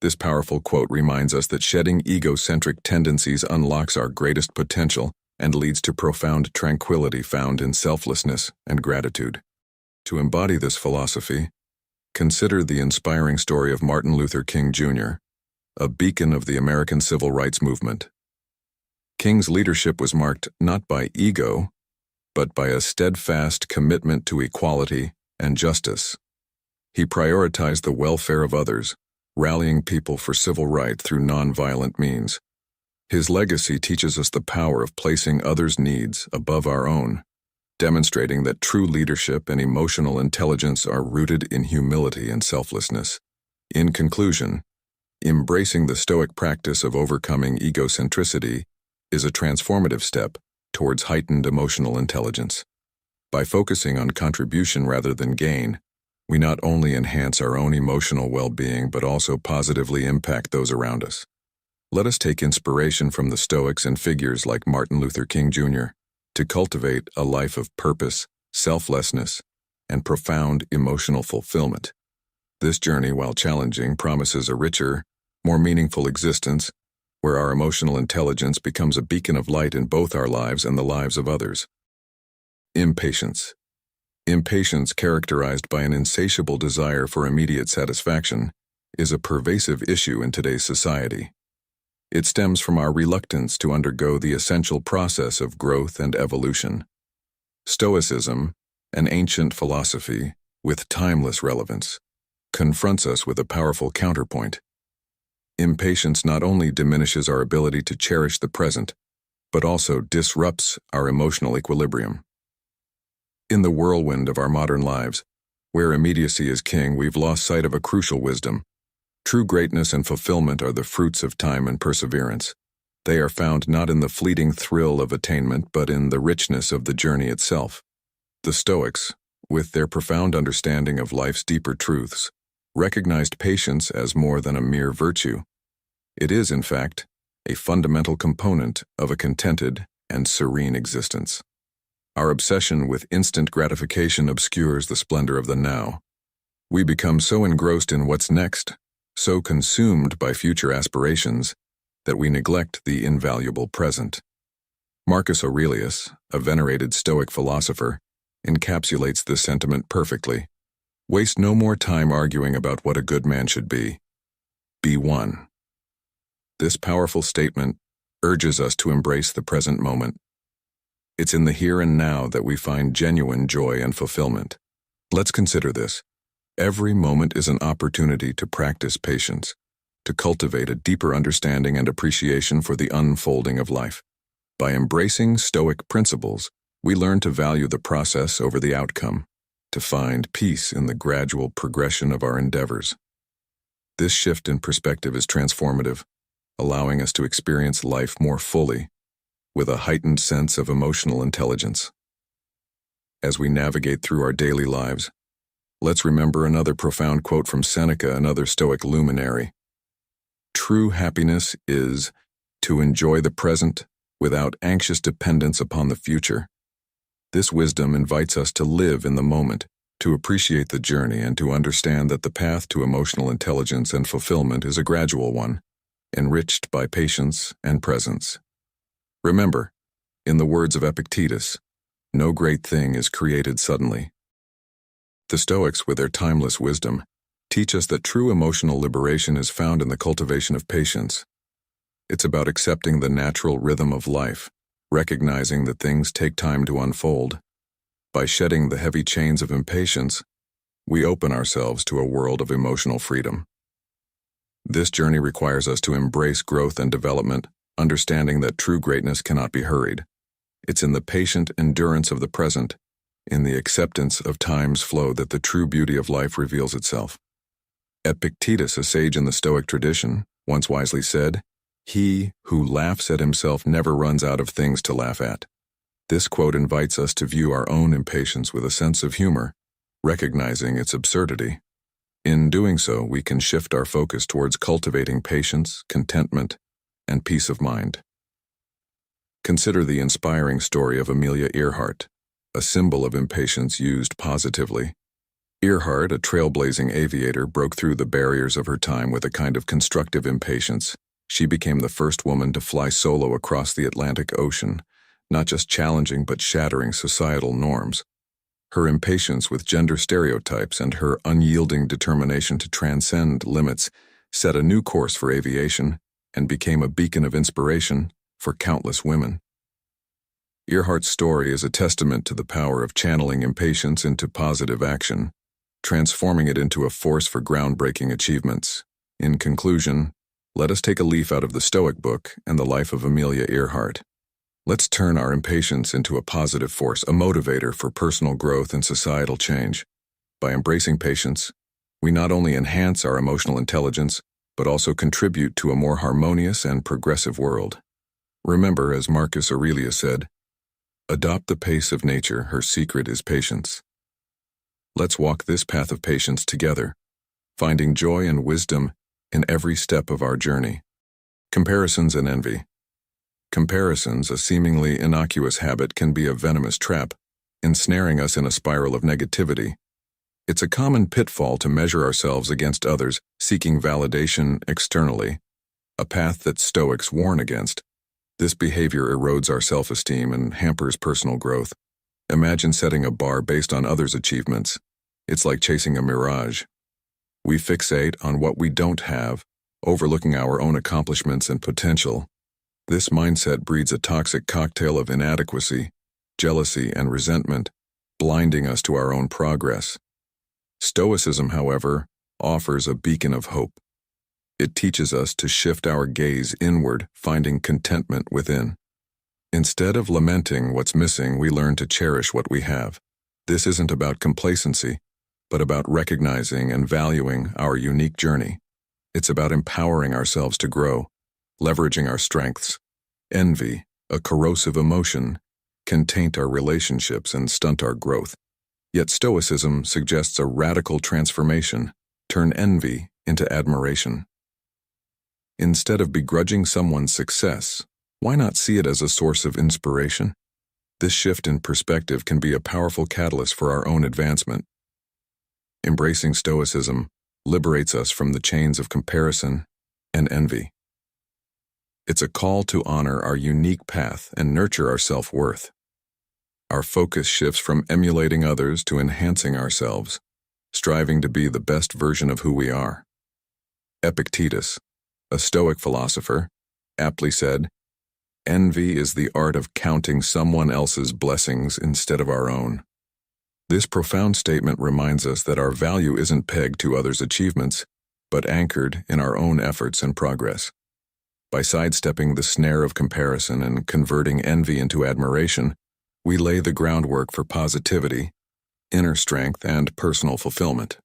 This powerful quote reminds us that shedding egocentric tendencies unlocks our greatest potential and leads to profound tranquility found in selflessness and gratitude. To embody this philosophy, consider the inspiring story of Martin Luther King Jr., a beacon of the American civil rights movement. King's leadership was marked not by ego, but by a steadfast commitment to equality and justice. He prioritized the welfare of others, rallying people for civil rights through nonviolent means. His legacy teaches us the power of placing others' needs above our own, demonstrating that true leadership and emotional intelligence are rooted in humility and selflessness. In conclusion, embracing the Stoic practice of overcoming egocentricity is a transformative step towards heightened emotional intelligence. By focusing on contribution rather than gain, we not only enhance our own emotional well-being but also positively impact those around us. Let us take inspiration from the Stoics and figures like Martin Luther King Jr. to cultivate a life of purpose, selflessness, and profound emotional fulfillment. This journey, while challenging, promises a richer, more meaningful existence where our emotional intelligence becomes a beacon of light in both our lives and the lives of others. Impatience. Impatience, characterized by an insatiable desire for immediate satisfaction, is a pervasive issue in today's society. It stems from our reluctance to undergo the essential process of growth and evolution. Stoicism, an ancient philosophy with timeless relevance, confronts us with a powerful counterpoint. Impatience not only diminishes our ability to cherish the present, but also disrupts our emotional equilibrium. In the whirlwind of our modern lives, where immediacy is king, we've lost sight of a crucial wisdom. True greatness and fulfillment are the fruits of time and perseverance. They are found not in the fleeting thrill of attainment, but in the richness of the journey itself. The Stoics, with their profound understanding of life's deeper truths, recognized patience as more than a mere virtue. It is, in fact, a fundamental component of a contented and serene existence. Our obsession with instant gratification obscures the splendor of the now. We become so engrossed in what's next, so consumed by future aspirations, that we neglect the invaluable present. Marcus Aurelius, a venerated Stoic philosopher, encapsulates this sentiment perfectly. Waste no more time arguing about what a good man should be. Be one. This powerful statement urges us to embrace the present moment. It's in the here and now that we find genuine joy and fulfillment. Let's consider this. Every moment is an opportunity to practice patience, to cultivate a deeper understanding and appreciation for the unfolding of life. By embracing Stoic principles, we learn to value the process over the outcome, to find peace in the gradual progression of our endeavors. This shift in perspective is transformative, allowing us to experience life more fully, with a heightened sense of emotional intelligence. As we navigate through our daily lives, let's remember another profound quote from Seneca, another Stoic luminary. True happiness is to enjoy the present without anxious dependence upon the future. This wisdom invites us to live in the moment, to appreciate the journey, and to understand that the path to emotional intelligence and fulfillment is a gradual one, enriched by patience and presence. Remember, in the words of Epictetus, no great thing is created suddenly. The Stoics, with their timeless wisdom, teach us that true emotional liberation is found in the cultivation of patience. It's about accepting the natural rhythm of life, recognizing that things take time to unfold. By shedding the heavy chains of impatience, we open ourselves to a world of emotional freedom. This journey requires us to embrace growth and development, understanding that true greatness cannot be hurried. It's in the patient endurance of the present, in the acceptance of time's flow, that the true beauty of life reveals itself. Epictetus, a sage in the Stoic tradition, once wisely said, "He who laughs at himself never runs out of things to laugh at." This quote invites us to view our own impatience with a sense of humor, recognizing its absurdity. In doing so, we can shift our focus towards cultivating patience, contentment, and peace of mind. Consider the inspiring story of Amelia Earhart, a symbol of impatience used positively. Earhart, a trailblazing aviator, broke through the barriers of her time with a kind of constructive impatience. She became the first woman to fly solo across the Atlantic Ocean, not just challenging but shattering societal norms. Her impatience with gender stereotypes and her unyielding determination to transcend limits set a new course for aviation and became a beacon of inspiration for countless women. Earhart's story is a testament to the power of channeling impatience into positive action. transforming it into a force for groundbreaking achievements. In conclusion, let us take a leaf out of the Stoic book and the life of Amelia Earhart. Let's turn our impatience into a positive force, a motivator for personal growth and societal change. By embracing patience, we not only enhance our emotional intelligence, but also contribute to a more harmonious and progressive world. Remember, as Marcus Aurelius said, "Adopt the pace of nature, her secret is patience." Let's walk this path of patience together, finding joy and wisdom in every step of our journey. Comparisons and envy. Comparisons, a seemingly innocuous habit, can be a venomous trap, ensnaring us in a spiral of negativity. It's a common pitfall to measure ourselves against others, seeking validation externally, a path that Stoics warn against. This behavior erodes our self-esteem and hampers personal growth. Imagine setting a bar based on others' achievements. It's like chasing a mirage. We fixate on what we don't have, overlooking our own accomplishments and potential. This mindset breeds a toxic cocktail of inadequacy, jealousy, and resentment, blinding us to our own progress. Stoicism, however, offers a beacon of hope. It teaches us to shift our gaze inward, finding contentment within. Instead of lamenting what's missing, we learn to cherish what we have. This isn't about complacency, but about recognizing and valuing our unique journey. It's about empowering ourselves to grow, leveraging our strengths. Envy, a corrosive emotion, can taint our relationships and stunt our growth. Yet Stoicism suggests a radical transformation: turn envy into admiration. Instead of begrudging someone's success, why not see it as a source of inspiration? This shift in perspective can be a powerful catalyst for our own advancement. Embracing Stoicism liberates us from the chains of comparison and envy. It's a call to honor our unique path and nurture our self-worth. Our focus shifts from emulating others to enhancing ourselves, striving to be the best version of who we are. Epictetus, a Stoic philosopher, aptly said, "Envy is the art of counting someone else's blessings instead of our own." This profound statement reminds us that our value isn't pegged to others' achievements, but anchored in our own efforts and progress. By sidestepping the snare of comparison and converting envy into admiration, we lay the groundwork for positivity, inner strength, and personal fulfillment.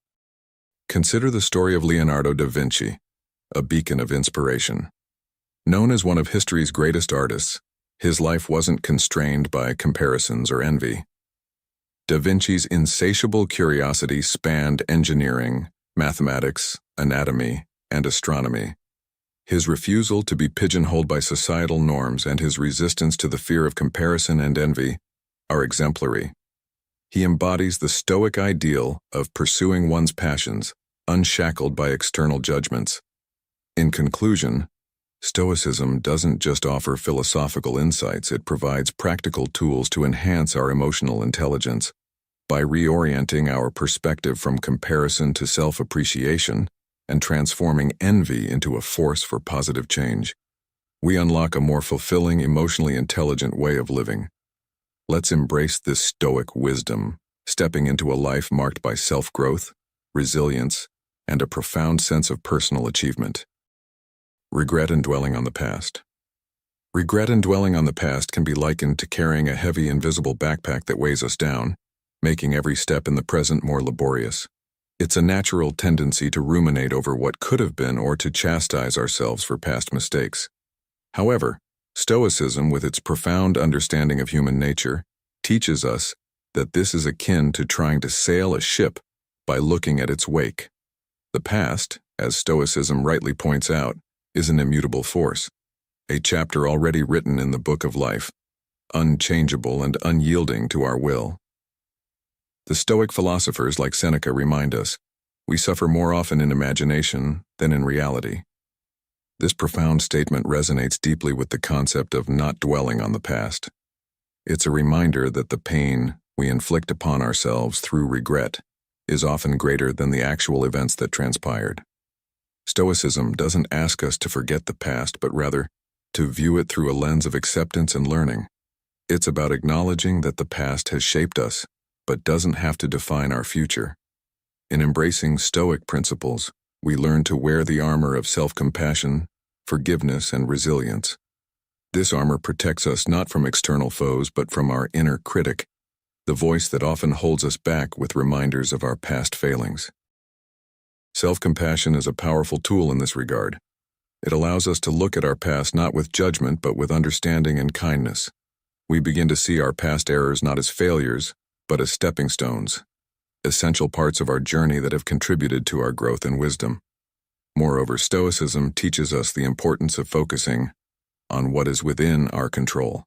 Consider the story of Leonardo da Vinci, a beacon of inspiration. Known as one of history's greatest artists, his life wasn't constrained by comparisons or envy. Da Vinci's insatiable curiosity spanned engineering, mathematics, anatomy, and astronomy. His refusal to be pigeonholed by societal norms and his resistance to the fear of comparison and envy are exemplary. He embodies the Stoic ideal of pursuing one's passions, unshackled by external judgments. In conclusion, Stoicism doesn't just offer philosophical insights, it provides practical tools to enhance our emotional intelligence. By reorienting our perspective from comparison to self-appreciation and transforming envy into a force for positive change, we unlock a more fulfilling, emotionally intelligent way of living. Let's embrace this Stoic wisdom, stepping into a life marked by self-growth, resilience, and a profound sense of personal achievement. Regret and dwelling on the past. Regret and dwelling on the past can be likened to carrying a heavy, invisible backpack that weighs us down, making every step in the present more laborious. It's a natural tendency to ruminate over what could have been or to chastise ourselves for past mistakes. However, Stoicism, with its profound understanding of human nature, teaches us that this is akin to trying to sail a ship by looking at its wake. The past, as Stoicism rightly points out, is an immutable force, a chapter already written in the book of life, unchangeable and unyielding to our will. The Stoic philosophers like Seneca remind us, we suffer more often in imagination than in reality. This profound statement resonates deeply with the concept of not dwelling on the past. It's a reminder that the pain we inflict upon ourselves through regret is often greater than the actual events that transpired. Stoicism doesn't ask us to forget the past, but rather to view it through a lens of acceptance and learning. It's about acknowledging that the past has shaped us, but doesn't have to define our future. In embracing Stoic principles, we learn to wear the armor of self-compassion, forgiveness, and resilience. This armor protects us not from external foes but from our inner critic, the voice that often holds us back with reminders of our past failings. Self-compassion is a powerful tool in this regard. It allows us to look at our past not with judgment but with understanding and kindness. We begin to see our past errors not as failures, but as stepping stones, essential parts of our journey that have contributed to our growth and wisdom. Moreover, Stoicism teaches us the importance of focusing on what is within our control.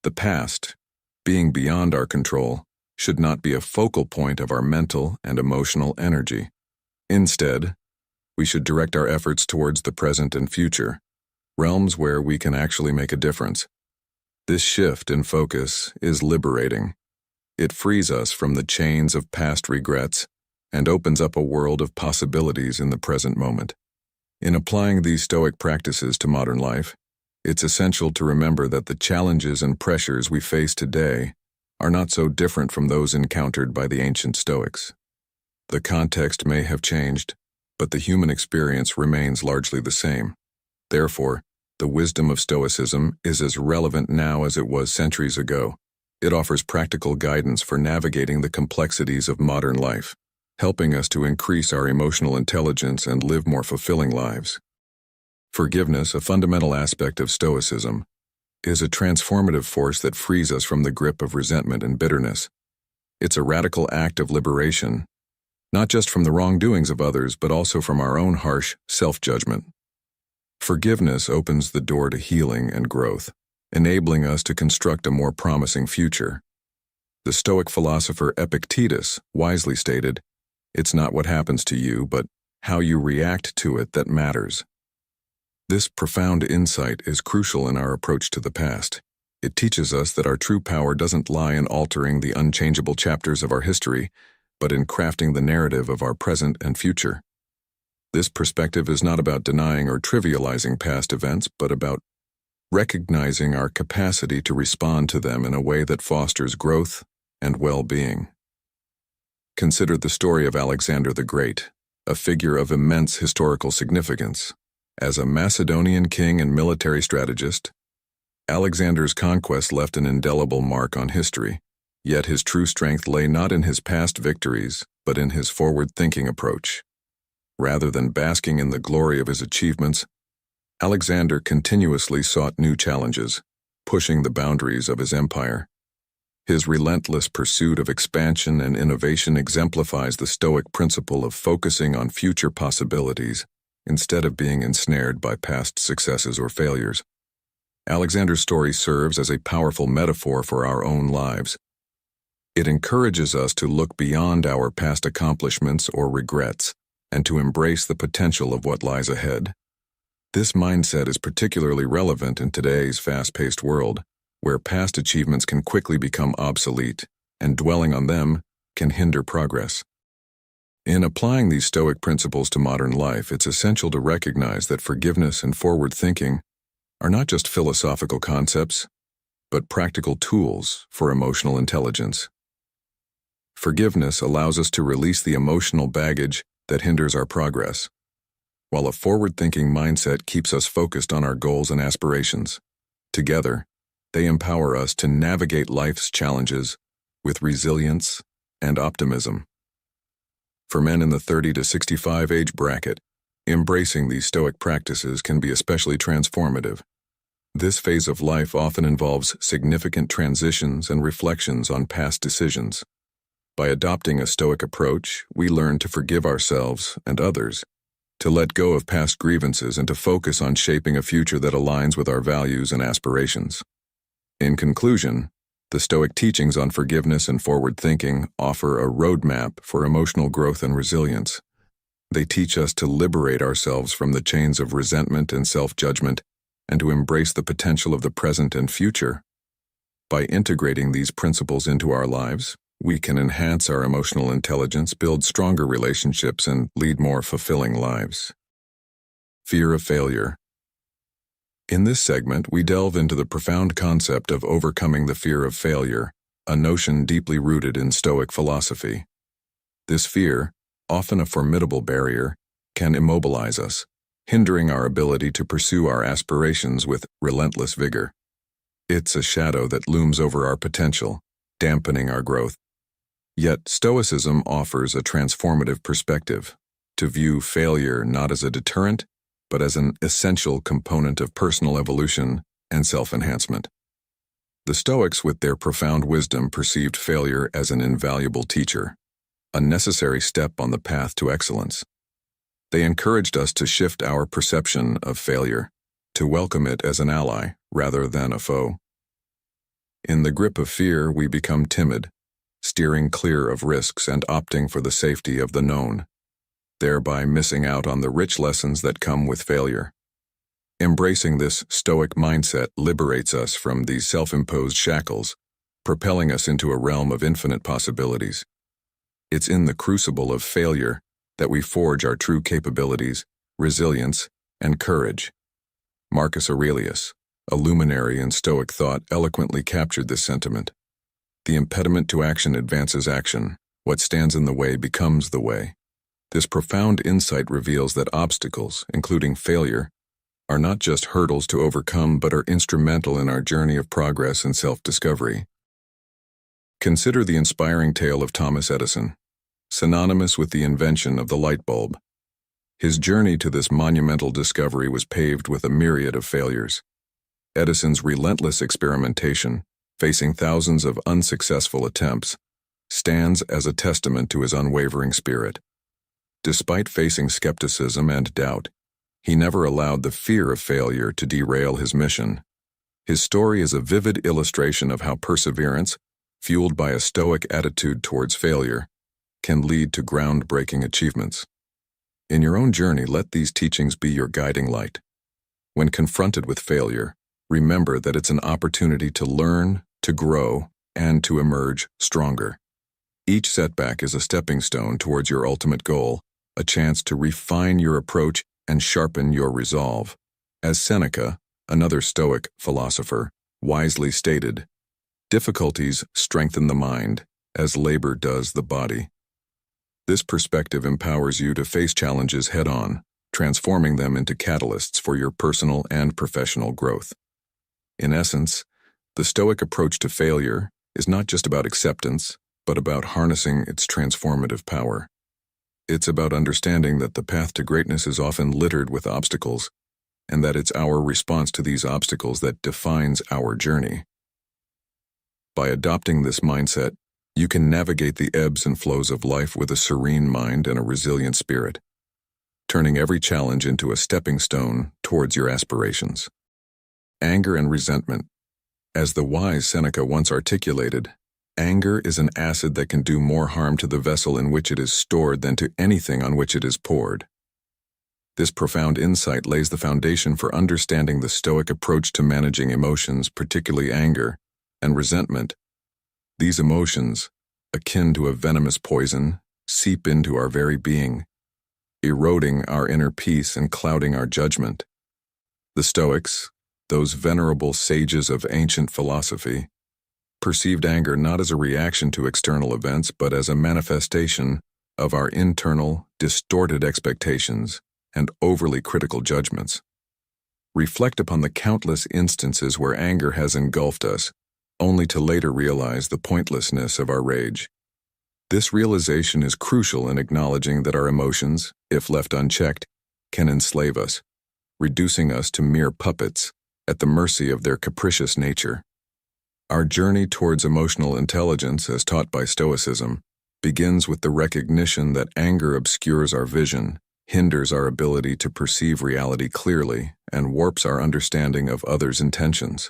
The past, being beyond our control, should not be a focal point of our mental and emotional energy. Instead, we should direct our efforts towards the present and future, realms where we can actually make a difference. This shift in focus is liberating. It frees us from the chains of past regrets and opens up a world of possibilities in the present moment. In applying these Stoic practices to modern life, it's essential to remember that the challenges and pressures we face today are not so different from those encountered by the ancient Stoics. The context may have changed, but the human experience remains largely the same. Therefore, the wisdom of Stoicism is as relevant now as it was centuries ago. It offers practical guidance for navigating the complexities of modern life, helping us to increase our emotional intelligence and live more fulfilling lives. Forgiveness, a fundamental aspect of Stoicism, is a transformative force that frees us from the grip of resentment and bitterness. It's a radical act of liberation, not just from the wrongdoings of others, but also from our own harsh self-judgment. Forgiveness opens the door to healing and growth, enabling us to construct a more promising future. The Stoic philosopher Epictetus wisely stated, "It's not what happens to you, but how you react to it that matters." This profound insight is crucial in our approach to the past. It teaches us that our true power doesn't lie in altering the unchangeable chapters of our history, but in crafting the narrative of our present and future. This perspective is not about denying or trivializing past events, but about recognizing our capacity to respond to them in a way that fosters growth and well-being. Consider the story of Alexander the Great, a figure of immense historical significance. As a Macedonian king and military strategist, Alexander's conquest left an indelible mark on history, yet his true strength lay not in his past victories, but in his forward-thinking approach. Rather than basking in the glory of his achievements, Alexander continuously sought new challenges, pushing the boundaries of his empire. His relentless pursuit of expansion and innovation exemplifies the Stoic principle of focusing on future possibilities instead of being ensnared by past successes or failures. Alexander's story serves as a powerful metaphor for our own lives. It encourages us to look beyond our past accomplishments or regrets and to embrace the potential of what lies ahead. This mindset is particularly relevant in today's fast-paced world, where past achievements can quickly become obsolete, and dwelling on them can hinder progress. In applying these Stoic principles to modern life, it's essential to recognize that forgiveness and forward thinking are not just philosophical concepts, but practical tools for emotional intelligence. Forgiveness allows us to release the emotional baggage that hinders our progress, while a forward-thinking mindset keeps us focused on our goals and aspirations. Together, they empower us to navigate life's challenges with resilience and optimism. For men in the 30 to 65 age bracket, embracing these Stoic practices can be especially transformative. This phase of life often involves significant transitions and reflections on past decisions. By adopting a Stoic approach, we learn to forgive ourselves and others, to let go of past grievances, and to focus on shaping a future that aligns with our values and aspirations. In conclusion, the Stoic teachings on forgiveness and forward thinking offer a roadmap for emotional growth and resilience. They teach us to liberate ourselves from the chains of resentment and self-judgment and to embrace the potential of the present and future. By integrating these principles into our lives, we can enhance our emotional intelligence, build stronger relationships, and lead more fulfilling lives. Fear of failure. In this segment, we delve into the profound concept of overcoming the fear of failure, a notion deeply rooted in Stoic philosophy. This fear, often a formidable barrier, can immobilize us, hindering our ability to pursue our aspirations with relentless vigor. It's a shadow that looms over our potential, dampening our growth. Yet Stoicism offers a transformative perspective, to view failure not as a deterrent, but as an essential component of personal evolution and self-enhancement. The Stoics, with their profound wisdom, perceived failure as an invaluable teacher, a necessary step on the path to excellence. They encouraged us to shift our perception of failure, to welcome it as an ally rather than a foe. In the grip of fear, we become timid, steering clear of risks and opting for the safety of the known, thereby missing out on the rich lessons that come with failure. Embracing this Stoic mindset liberates us from these self-imposed shackles, propelling us into a realm of infinite possibilities. It's in the crucible of failure that we forge our true capabilities, resilience, and courage. Marcus Aurelius, a luminary in Stoic thought, eloquently captured this sentiment. The impediment to action advances action. What stands in the way becomes the way. This profound insight reveals that obstacles, including failure, are not just hurdles to overcome but are instrumental in our journey of progress and self-discovery. Consider the inspiring tale of Thomas Edison, synonymous with the invention of the light bulb. His journey to this monumental discovery was paved with a myriad of failures. Edison's relentless experimentation, facing thousands of unsuccessful attempts, stands as a testament to his unwavering spirit. Despite facing skepticism and doubt, he never allowed the fear of failure to derail his mission. His story is a vivid illustration of how perseverance, fueled by a Stoic attitude towards failure, can lead to groundbreaking achievements. In your own journey, let these teachings be your guiding light. When confronted with failure, remember that it's an opportunity to learn, to grow, and to emerge stronger. Each setback is a stepping stone towards your ultimate goal, a chance to refine your approach and sharpen your resolve. As Seneca, another Stoic philosopher, wisely stated, "Difficulties strengthen the mind, as labor does the body." This perspective empowers you to face challenges head-on, transforming them into catalysts for your personal and professional growth. In essence, the Stoic approach to failure is not just about acceptance, but about harnessing its transformative power. It's about understanding that the path to greatness is often littered with obstacles, and that it's our response to these obstacles that defines our journey. By adopting this mindset, you can navigate the ebbs and flows of life with a serene mind and a resilient spirit, turning every challenge into a stepping stone towards your aspirations. Anger and resentment. As the wise Seneca once articulated, anger is an acid that can do more harm to the vessel in which it is stored than to anything on which it is poured. This profound insight lays the foundation for understanding the Stoic approach to managing emotions, particularly anger and resentment. These emotions, akin to a venomous poison, seep into our very being, eroding our inner peace and clouding our judgment. The Stoics, those venerable sages of ancient philosophy, perceived anger not as a reaction to external events, but as a manifestation of our internal, distorted expectations and overly critical judgments. Reflect upon the countless instances where anger has engulfed us, only to later realize the pointlessness of our rage. This realization is crucial in acknowledging that our emotions, if left unchecked, can enslave us, reducing us to mere puppets at the mercy of their capricious nature. Our journey towards emotional intelligence, as taught by Stoicism, begins with the recognition that anger obscures our vision, hinders our ability to perceive reality clearly, and warps our understanding of others' intentions.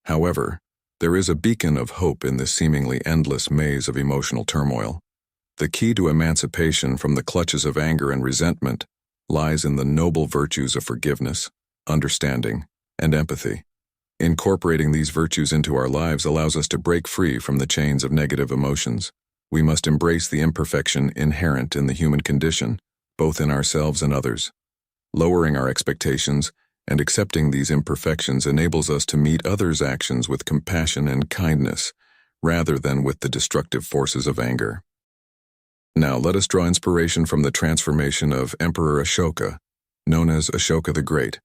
However, there is a beacon of hope in this seemingly endless maze of emotional turmoil. The key to emancipation from the clutches of anger and resentment lies in the noble virtues of forgiveness, understanding, and empathy. Incorporating these virtues into our lives allows us to break free from the chains of negative emotions. We must embrace the imperfection inherent in the human condition, both in ourselves and others. Lowering our expectations and accepting these imperfections enables us to meet others' actions with compassion and kindness, rather than with the destructive forces of anger. Now let us draw inspiration from the transformation of Emperor Ashoka, known as Ashoka the Great.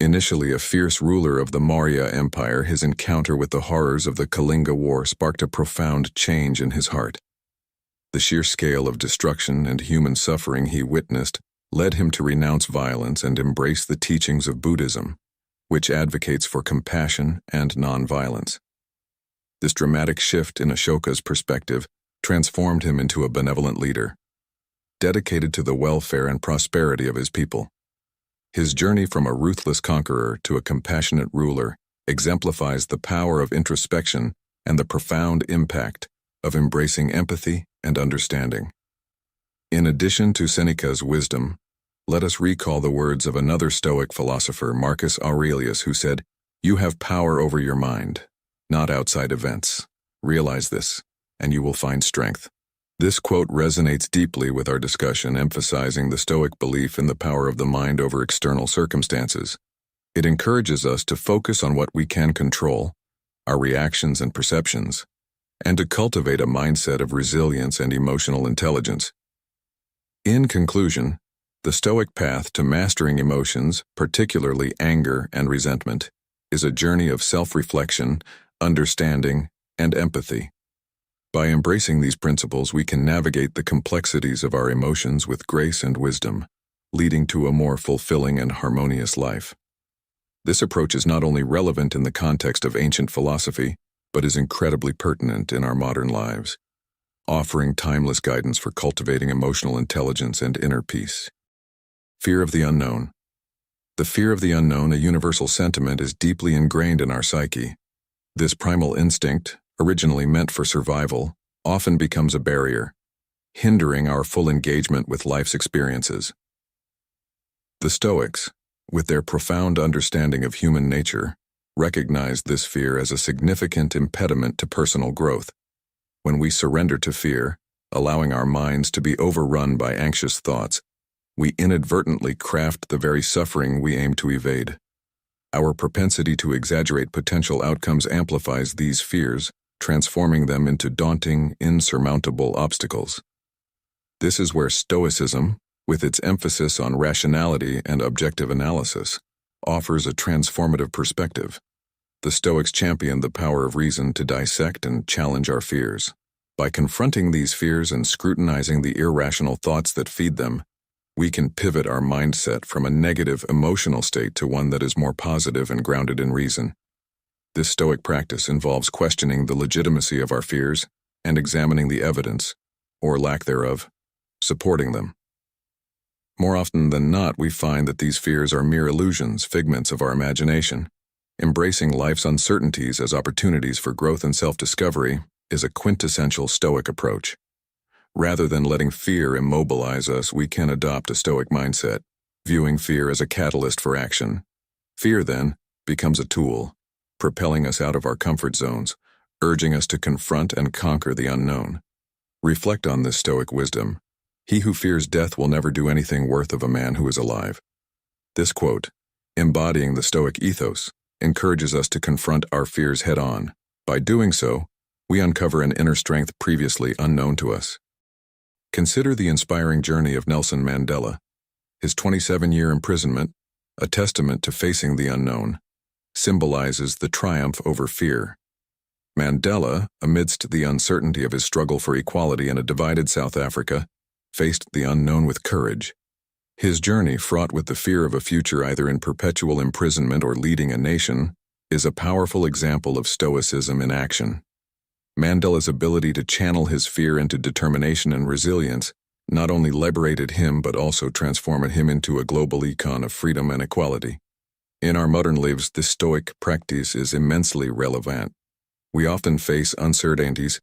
Initially a fierce ruler of the Maurya Empire, his encounter with the horrors of the Kalinga War sparked a profound change in his heart. The sheer scale of destruction and human suffering he witnessed led him to renounce violence and embrace the teachings of Buddhism, which advocates for compassion and non-violence. This dramatic shift in Ashoka's perspective transformed him into a benevolent leader, dedicated to the welfare and prosperity of his people. His journey from a ruthless conqueror to a compassionate ruler exemplifies the power of introspection and the profound impact of embracing empathy and understanding. In addition to Seneca's wisdom, let us recall the words of another Stoic philosopher, Marcus Aurelius, who said, "You have power over your mind, not outside events. Realize this, and you will find strength." This quote resonates deeply with our discussion, emphasizing the Stoic belief in the power of the mind over external circumstances. It encourages us to focus on what we can control, our reactions and perceptions, and to cultivate a mindset of resilience and emotional intelligence. In conclusion, the Stoic path to mastering emotions, particularly anger and resentment, is a journey of self-reflection, understanding, and empathy. By embracing these principles, we can navigate the complexities of our emotions with grace and wisdom, leading to a more fulfilling and harmonious life. This approach is not only relevant in the context of ancient philosophy, but is incredibly pertinent in our modern lives, offering timeless guidance for cultivating emotional intelligence and inner peace. Fear of the unknown. The fear of the unknown, a universal sentiment, is deeply ingrained in our psyche. This primal instinct, originally meant for survival, often becomes a barrier, hindering our full engagement with life's experiences. The Stoics, with their profound understanding of human nature, recognize this fear as a significant impediment to personal growth. When we surrender to fear, allowing our minds to be overrun by anxious thoughts, we inadvertently craft the very suffering we aim to evade. Our propensity to exaggerate potential outcomes amplifies these fears, transforming them into daunting, insurmountable obstacles. This is where Stoicism, with its emphasis on rationality and objective analysis, offers a transformative perspective. The Stoics champion the power of reason to dissect and challenge our fears. By confronting these fears and scrutinizing the irrational thoughts that feed them, we can pivot our mindset from a negative emotional state to one that is more positive and grounded in reason. This Stoic practice involves questioning the legitimacy of our fears and examining the evidence, or lack thereof, supporting them. More often than not, we find that these fears are mere illusions, figments of our imagination. Embracing life's uncertainties as opportunities for growth and self-discovery is a quintessential Stoic approach. Rather than letting fear immobilize us, we can adopt a Stoic mindset, viewing fear as a catalyst for action. Fear, then, becomes a tool, propelling us out of our comfort zones, urging us to confront and conquer the unknown. Reflect on this Stoic wisdom. He who fears death will never do anything worth of a man who is alive. This quote, embodying the Stoic ethos, encourages us to confront our fears head-on. By doing so, we uncover an inner strength previously unknown to us. Consider the inspiring journey of Nelson Mandela. His 27-year imprisonment, a testament to facing the unknown, symbolizes the triumph over fear. Mandela, amidst the uncertainty of his struggle for equality in a divided South Africa, faced the unknown with courage. His journey, fraught with the fear of a future either in perpetual imprisonment or leading a nation, is a powerful example of Stoicism in action. Mandela's ability to channel his fear into determination and resilience not only liberated him but also transformed him into a global icon of freedom and equality. In our modern lives, this Stoic practice is immensely relevant. We often face uncertainties,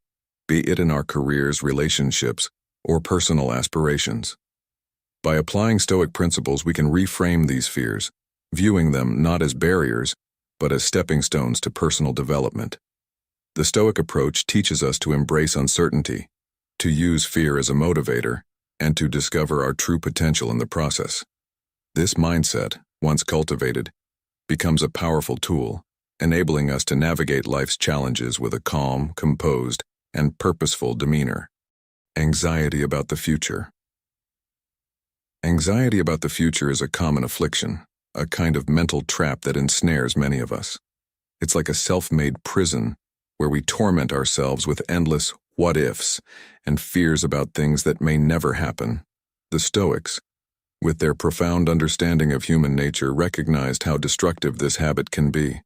be it in our careers, relationships, or personal aspirations. By applying Stoic principles, we can reframe these fears, viewing them not as barriers, but as stepping stones to personal development. The Stoic approach teaches us to embrace uncertainty, to use fear as a motivator, and to discover our true potential in the process. This mindset, once cultivated, becomes a powerful tool, enabling us to navigate life's challenges with a calm, composed, and purposeful demeanor. Anxiety about the future. Anxiety about the future is a common affliction, a kind of mental trap that ensnares many of us. It's like a self-made prison where we torment ourselves with endless what-ifs and fears about things that may never happen. The Stoics, with their profound understanding of human nature, recognized how destructive this habit can be.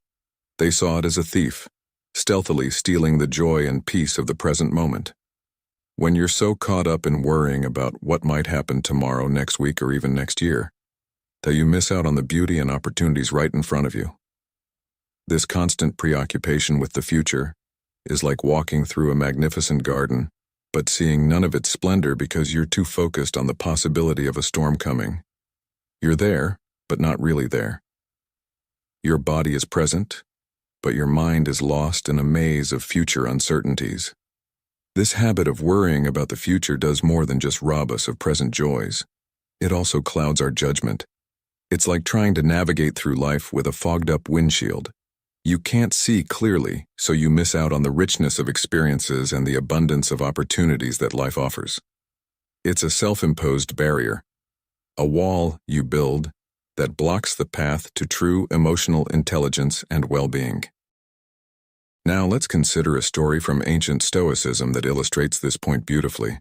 They saw it as a thief, stealthily stealing the joy and peace of the present moment. When you're so caught up in worrying about what might happen tomorrow, next week, or even next year, that you miss out on the beauty and opportunities right in front of you. This constant preoccupation with the future is like walking through a magnificent garden, but seeing none of its splendor because you're too focused on the possibility of a storm coming. You're there, but not really there. Your body is present, but your mind is lost in a maze of future uncertainties. This habit of worrying about the future does more than just rob us of present joys. It also clouds our judgment. It's like trying to navigate through life with a fogged-up windshield. You can't see clearly, so you miss out on the richness of experiences and the abundance of opportunities that life offers. It's a self-imposed barrier, a wall you build that blocks the path to true emotional intelligence and well-being. Now let's consider a story from ancient Stoicism that illustrates this point beautifully.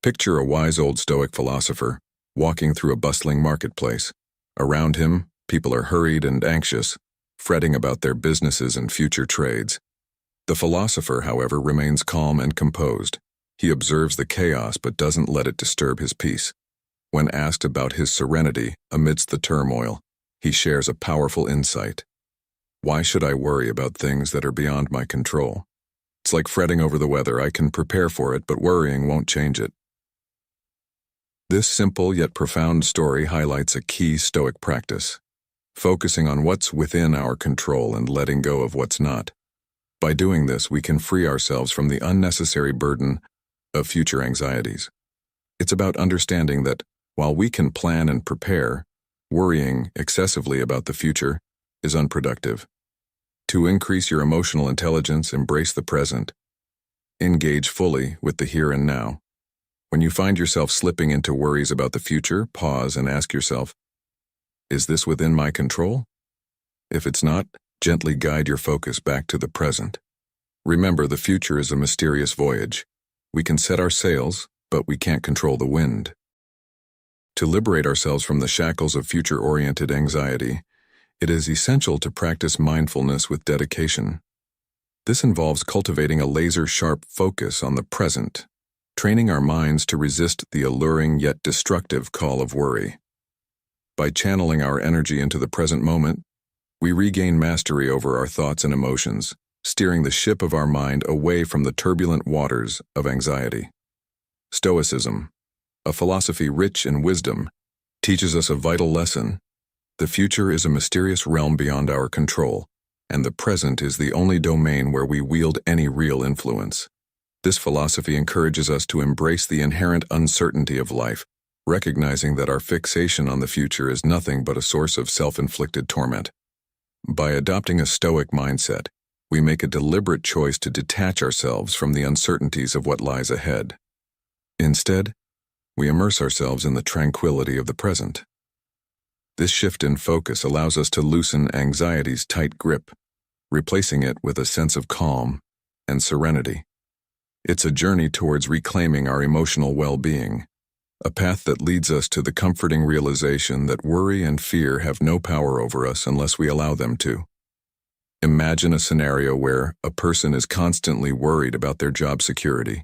Picture a wise old Stoic philosopher walking through a bustling marketplace. Around him, people are hurried and anxious, fretting about their businesses and future trades. The philosopher, however, remains calm and composed. He observes the chaos but doesn't let it disturb his peace. When asked about his serenity amidst the turmoil, he shares a powerful insight. Why should I worry about things that are beyond my control? It's like fretting over the weather. I can prepare for it, but worrying won't change it. This simple yet profound story highlights a key Stoic practice, focusing on what's within our control and letting go of what's not. By doing this, we can free ourselves from the unnecessary burden of future anxieties. It's about understanding that while we can plan and prepare, worrying excessively about the future is unproductive. To increase your emotional intelligence, embrace the present. Engage fully with the here and now. When you find yourself slipping into worries about the future, pause and ask yourself, is this within my control? If it's not, gently guide your focus back to the present. Remember, the future is a mysterious voyage. We can set our sails, but we can't control the wind. To liberate ourselves from the shackles of future-oriented anxiety, it is essential to practice mindfulness with dedication. This involves cultivating a laser-sharp focus on the present, training our minds to resist the alluring yet destructive call of worry. By channeling our energy into the present moment, we regain mastery over our thoughts and emotions, steering the ship of our mind away from the turbulent waters of anxiety. Stoicism, a philosophy rich in wisdom, teaches us a vital lesson. The future is a mysterious realm beyond our control, and the present is the only domain where we wield any real influence. This philosophy encourages us to embrace the inherent uncertainty of life, recognizing that our fixation on the future is nothing but a source of self-inflicted torment. By adopting a Stoic mindset, we make a deliberate choice to detach ourselves from the uncertainties of what lies ahead. Instead, we immerse ourselves in the tranquility of the present. This shift in focus allows us to loosen anxiety's tight grip, replacing it with a sense of calm and serenity. It's a journey towards reclaiming our emotional well-being, a path that leads us to the comforting realization that worry and fear have no power over us unless we allow them to. Imagine a scenario where a person is constantly worried about their job security.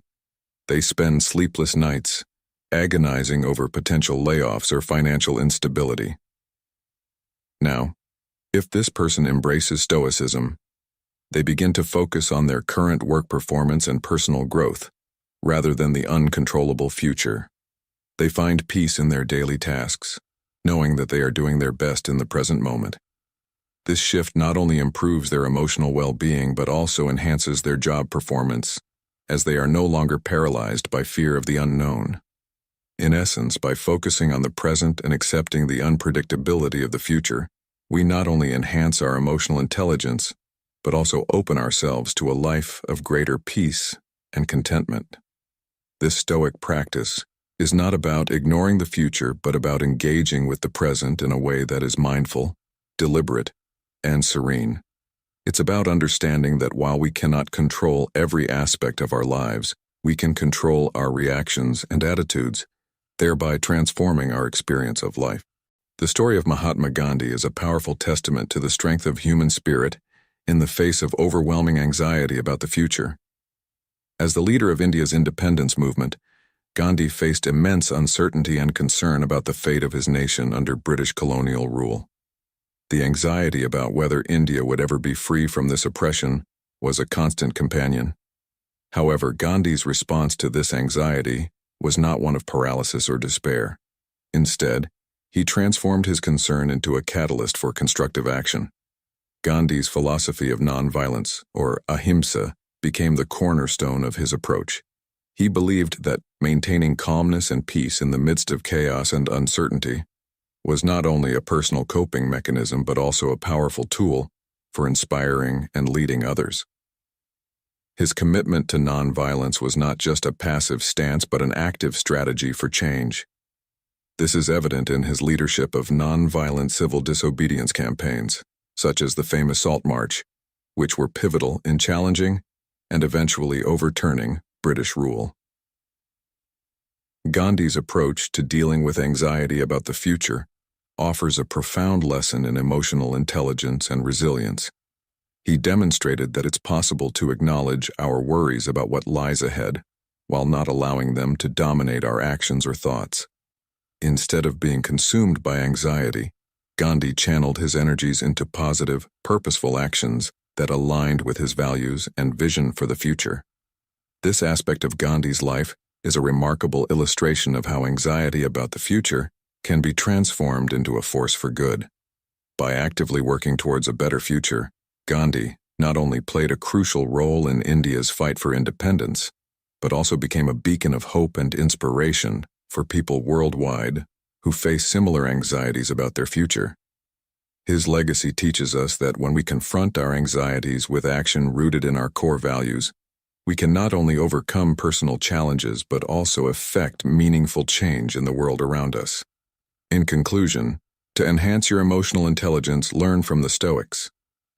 They spend sleepless nights, agonizing over potential layoffs or financial instability. Now, if this person embraces Stoicism, they begin to focus on their current work performance and personal growth, rather than the uncontrollable future. They find peace in their daily tasks, knowing that they are doing their best in the present moment. This shift not only improves their emotional well-being but also enhances their job performance, as they are no longer paralyzed by fear of the unknown. In essence, by focusing on the present and accepting the unpredictability of the future, we not only enhance our emotional intelligence, but also open ourselves to a life of greater peace and contentment. This Stoic practice is not about ignoring the future, but about engaging with the present in a way that is mindful, deliberate, and serene. It's about understanding that while we cannot control every aspect of our lives, we can control our reactions and attitudes, thereby transforming our experience of life. The story of Mahatma Gandhi is a powerful testament to the strength of human spirit in the face of overwhelming anxiety about the future. As the leader of India's independence movement, Gandhi faced immense uncertainty and concern about the fate of his nation under British colonial rule. The anxiety about whether India would ever be free from this oppression was a constant companion. However, Gandhi's response to this anxiety was not one of paralysis or despair. Instead, he transformed his concern into a catalyst for constructive action. Gandhi's philosophy of nonviolence, or ahimsa, became the cornerstone of his approach. He believed that maintaining calmness and peace in the midst of chaos and uncertainty was not only a personal coping mechanism but also a powerful tool for inspiring and leading others. His commitment to nonviolence was not just a passive stance but an active strategy for change. This is evident in his leadership of nonviolent civil disobedience campaigns, such as the famous Salt March, which were pivotal in challenging and eventually overturning British rule. Gandhi's approach to dealing with anxiety about the future offers a profound lesson in emotional intelligence and resilience. He demonstrated that it's possible to acknowledge our worries about what lies ahead while not allowing them to dominate our actions or thoughts. Instead of being consumed by anxiety, Gandhi channeled his energies into positive, purposeful actions that aligned with his values and vision for the future. This aspect of Gandhi's life is a remarkable illustration of how anxiety about the future can be transformed into a force for good. By actively working towards a better future, Gandhi not only played a crucial role in India's fight for independence, but also became a beacon of hope and inspiration for people worldwide who face similar anxieties about their future. His legacy teaches us that when we confront our anxieties with action rooted in our core values, we can not only overcome personal challenges but also effect meaningful change in the world around us. In conclusion, to enhance your emotional intelligence, learn from the Stoics.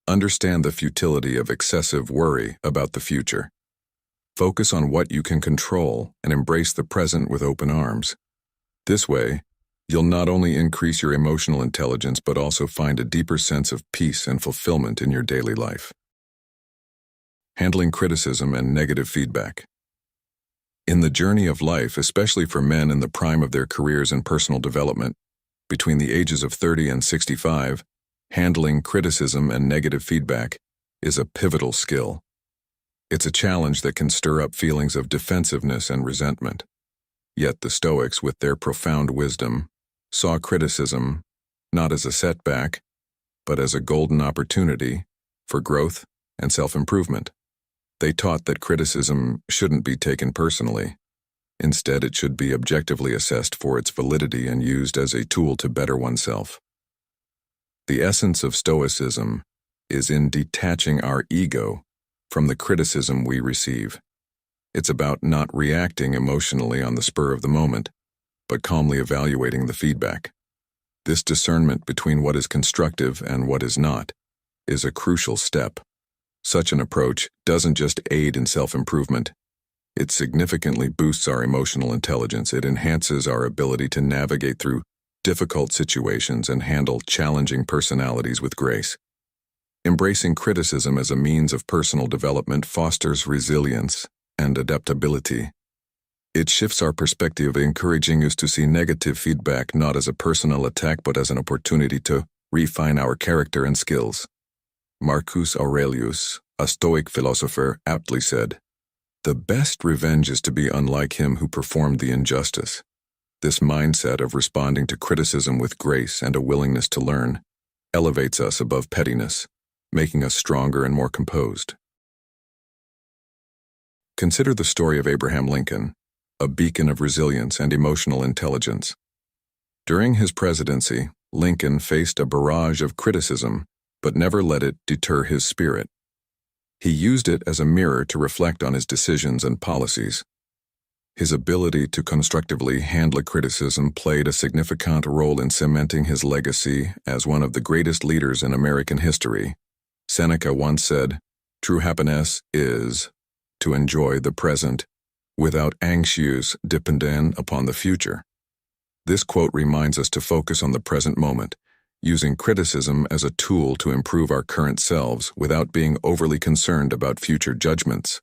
Understand the futility of excessive worry about the future. Focus on what you can control and embrace the present with open arms. This way, you'll not only increase your emotional intelligence but also find a deeper sense of peace and fulfillment in your daily life. Handling criticism and negative feedback. In the journey of life, especially for men in the prime of their careers and personal development, between the ages of 30 and 65, handling criticism and negative feedback is a pivotal skill. It's a challenge that can stir up feelings of defensiveness and resentment. Yet the Stoics, with their profound wisdom, saw criticism not as a setback, but as a golden opportunity for growth and self-improvement. They taught that criticism shouldn't be taken personally. Instead, it should be objectively assessed for its validity and used as a tool to better oneself. The essence of Stoicism is in detaching our ego from the criticism we receive. It's about not reacting emotionally on the spur of the moment, but calmly evaluating the feedback. This discernment between what is constructive and what is not is a crucial step. Such an approach doesn't just aid in self-improvement. It significantly boosts our emotional intelligence. It enhances our ability to navigate through difficult situations and handle challenging personalities with grace. Embracing criticism as a means of personal development fosters resilience and adaptability. It shifts our perspective, encouraging us to see negative feedback not as a personal attack but as an opportunity to refine our character and skills. Marcus Aurelius, a Stoic philosopher, aptly said, "The best revenge is to be unlike him who performed the injustice." This mindset of responding to criticism with grace and a willingness to learn elevates us above pettiness, making us stronger and more composed. Consider the story of Abraham Lincoln, a beacon of resilience and emotional intelligence. During his presidency, Lincoln faced a barrage of criticism, but never let it deter his spirit. He used it as a mirror to reflect on his decisions and policies. His ability to constructively handle criticism played a significant role in cementing his legacy as one of the greatest leaders in American history. Seneca once said, "True happiness is to enjoy the present without anxious dependence upon the future." This quote reminds us to focus on the present moment, using criticism as a tool to improve our current selves without being overly concerned about future judgments.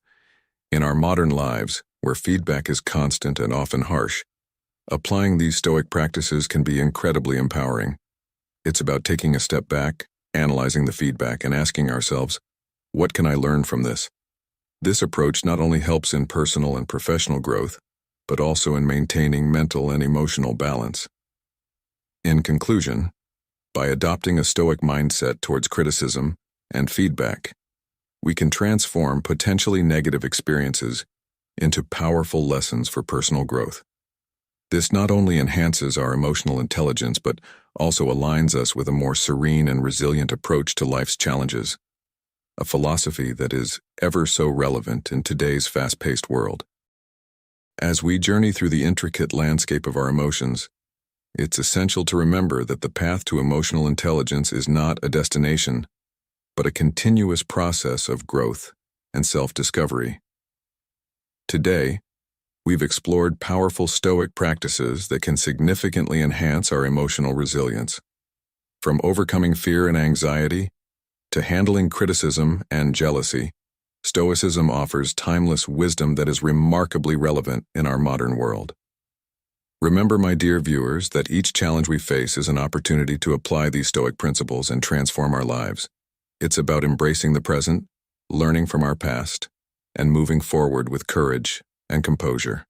In our modern lives, where feedback is constant and often harsh, applying these Stoic practices can be incredibly empowering. It's about taking a step back, analyzing the feedback, and asking ourselves, what can I learn from this? This approach not only helps in personal and professional growth, but also in maintaining mental and emotional balance. In conclusion, by adopting a Stoic mindset towards criticism and feedback, we can transform potentially negative experiences into powerful lessons for personal growth. This not only enhances our emotional intelligence, but also aligns us with a more serene and resilient approach to life's challenges, a philosophy that is ever so relevant in today's fast-paced world. As we journey through the intricate landscape of our emotions, it's essential to remember that the path to emotional intelligence is not a destination, but a continuous process of growth and self-discovery. Today, we've explored powerful Stoic practices that can significantly enhance our emotional resilience. From overcoming fear and anxiety to handling criticism and jealousy, Stoicism offers timeless wisdom that is remarkably relevant in our modern world. Remember, my dear viewers, that each challenge we face is an opportunity to apply these Stoic principles and transform our lives. It's about embracing the present, learning from our past, and moving forward with courage and composure.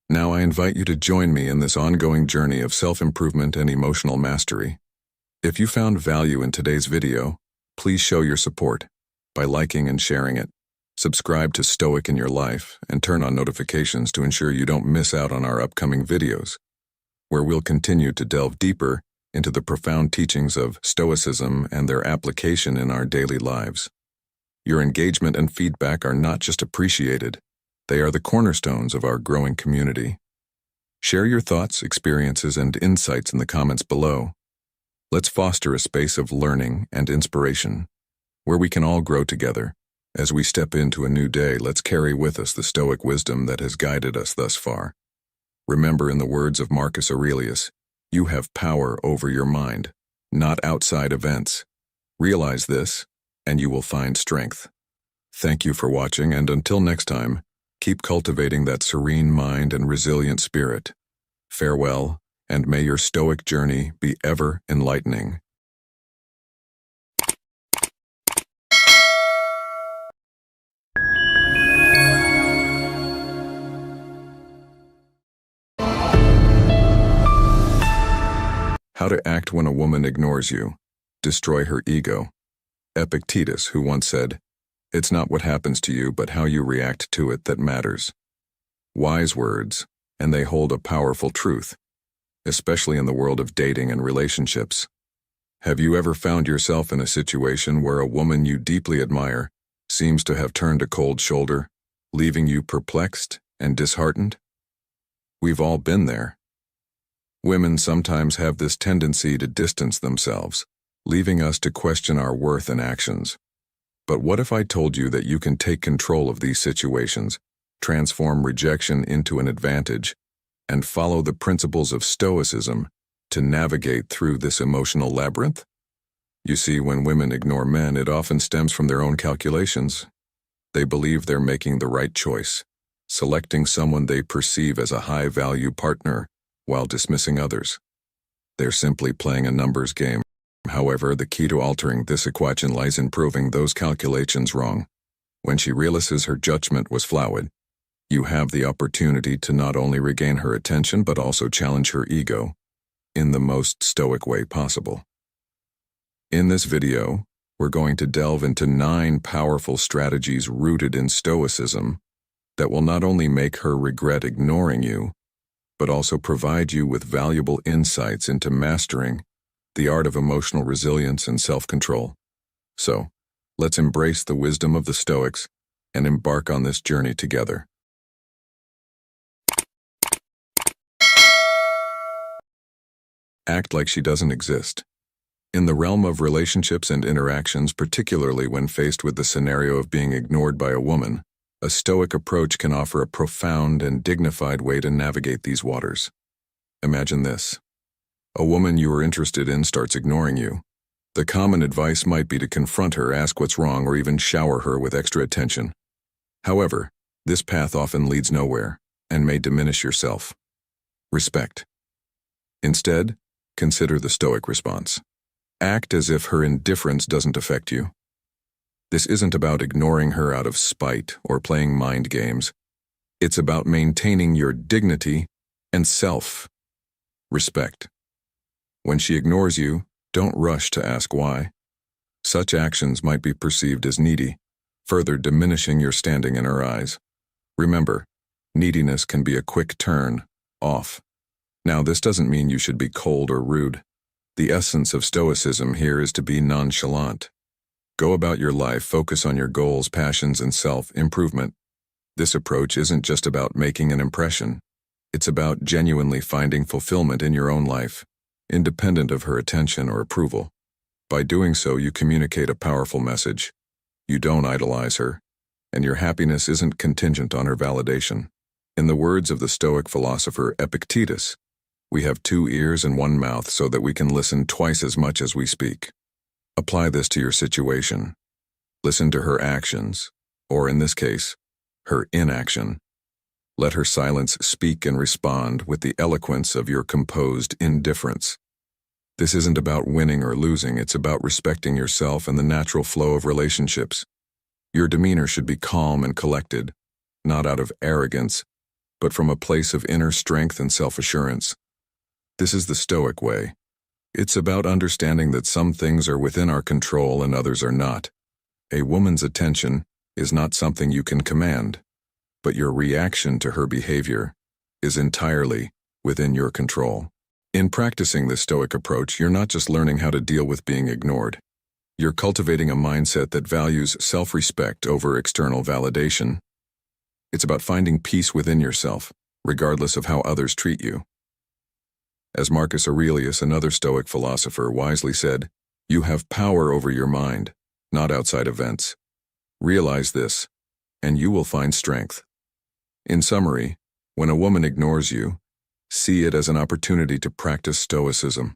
Now I invite you to join me in this ongoing journey of self-improvement and emotional mastery. If you found value in today's video, please show your support by liking and sharing it. Subscribe to Stoic in Your Life and turn on notifications to ensure you don't miss out on our upcoming videos, where we'll continue to delve deeper into the profound teachings of Stoicism and their application in our daily lives. Your engagement and feedback are not just appreciated, they are the cornerstones of our growing community. Share your thoughts, experiences, and insights in the comments below. Let's foster a space of learning and inspiration, where we can all grow together. As we step into a new day, let's carry with us the Stoic wisdom that has guided us thus far. Remember, in the words of Marcus Aurelius, you have power over your mind, not outside events. Realize this, and you will find strength. Thank you for watching, and until next time, keep cultivating that serene mind and resilient spirit. Farewell, and may your Stoic journey be ever enlightening. How to act when a woman ignores you. Destroy her ego. Epictetus, who once said, "It's not what happens to you, but how you react to it that matters." Wise words, and they hold a powerful truth, especially in the world of dating and relationships. Have you ever found yourself in a situation where a woman you deeply admire seems to have turned a cold shoulder, leaving you perplexed and disheartened? We've all been there. Women sometimes have this tendency to distance themselves, leaving us to question our worth and actions. But what if I told you that you can take control of these situations, transform rejection into an advantage, and follow the principles of Stoicism to navigate through this emotional labyrinth? You see, when women ignore men, it often stems from their own calculations. They believe they're making the right choice, selecting someone they perceive as a high-value partner while dismissing others. They're simply playing a numbers game. However, the key to altering this equation lies in proving those calculations wrong. When she realizes her judgment was flawed, you have the opportunity to not only regain her attention but also challenge her ego in the most Stoic way possible. In this video, we're going to delve into 9 powerful strategies rooted in Stoicism that will not only make her regret ignoring you, but also provide you with valuable insights into mastering the art of emotional resilience and self-control. So, let's embrace the wisdom of the Stoics and embark on this journey together. Act like she doesn't exist. In the realm of relationships and interactions, particularly when faced with the scenario of being ignored by a woman, a Stoic approach can offer a profound and dignified way to navigate these waters. Imagine this. A woman you are interested in starts ignoring you. The common advice might be to confront her, ask what's wrong, or even shower her with extra attention. However, this path often leads nowhere and may diminish your self-respect. Instead, consider the Stoic response. Act as if her indifference doesn't affect you. This isn't about ignoring her out of spite or playing mind games. It's about maintaining your dignity and self-respect. When she ignores you, don't rush to ask why. Such actions might be perceived as needy, further diminishing your standing in her eyes. Remember, neediness can be a quick turn off. Now, this doesn't mean you should be cold or rude. The essence of Stoicism here is to be nonchalant. Go about your life, focus on your goals, passions, and self-improvement. This approach isn't just about making an impression. It's about genuinely finding fulfillment in your own life, independent of her attention or approval. By doing so, you communicate a powerful message. You don't idolize her, and your happiness isn't contingent on her validation. In the words of the Stoic philosopher Epictetus, we have 2 ears and 1 mouth so that we can listen twice as much as we speak. Apply this to your situation. Listen to her actions, or in this case, her inaction. Let her silence speak and respond with the eloquence of your composed indifference. This isn't about winning or losing, it's about respecting yourself and the natural flow of relationships. Your demeanor should be calm and collected, not out of arrogance, but from a place of inner strength and self-assurance. This is the Stoic way. It's about understanding that some things are within our control and others are not. A woman's attention is not something you can command, but your reaction to her behavior is entirely within your control. In practicing this Stoic approach, you're not just learning how to deal with being ignored. You're cultivating a mindset that values self-respect over external validation. It's about finding peace within yourself, regardless of how others treat you. As Marcus Aurelius, another Stoic philosopher, wisely said, "You have power over your mind, not outside events. Realize this, and you will find strength." In summary, when a woman ignores you, see it as an opportunity to practice Stoicism.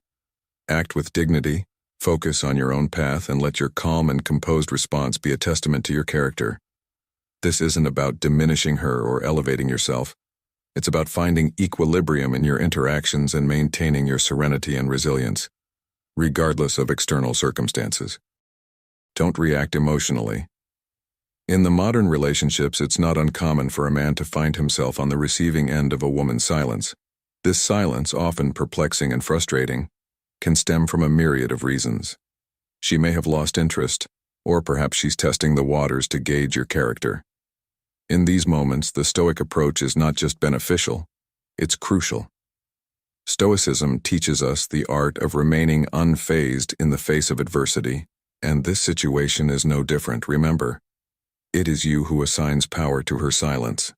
Act with dignity, focus on your own path, and let your calm and composed response be a testament to your character. This isn't about diminishing her or elevating yourself. It's about finding equilibrium in your interactions and maintaining your serenity and resilience, regardless of external circumstances. Don't react emotionally. In the modern relationships, it's not uncommon for a man to find himself on the receiving end of a woman's silence. This silence, often perplexing and frustrating, can stem from a myriad of reasons. She may have lost interest, or perhaps she's testing the waters to gauge your character. In these moments, the Stoic approach is not just beneficial, it's crucial. Stoicism teaches us the art of remaining unfazed in the face of adversity, and this situation is no different. Remember, it is you who assigns power to her silence.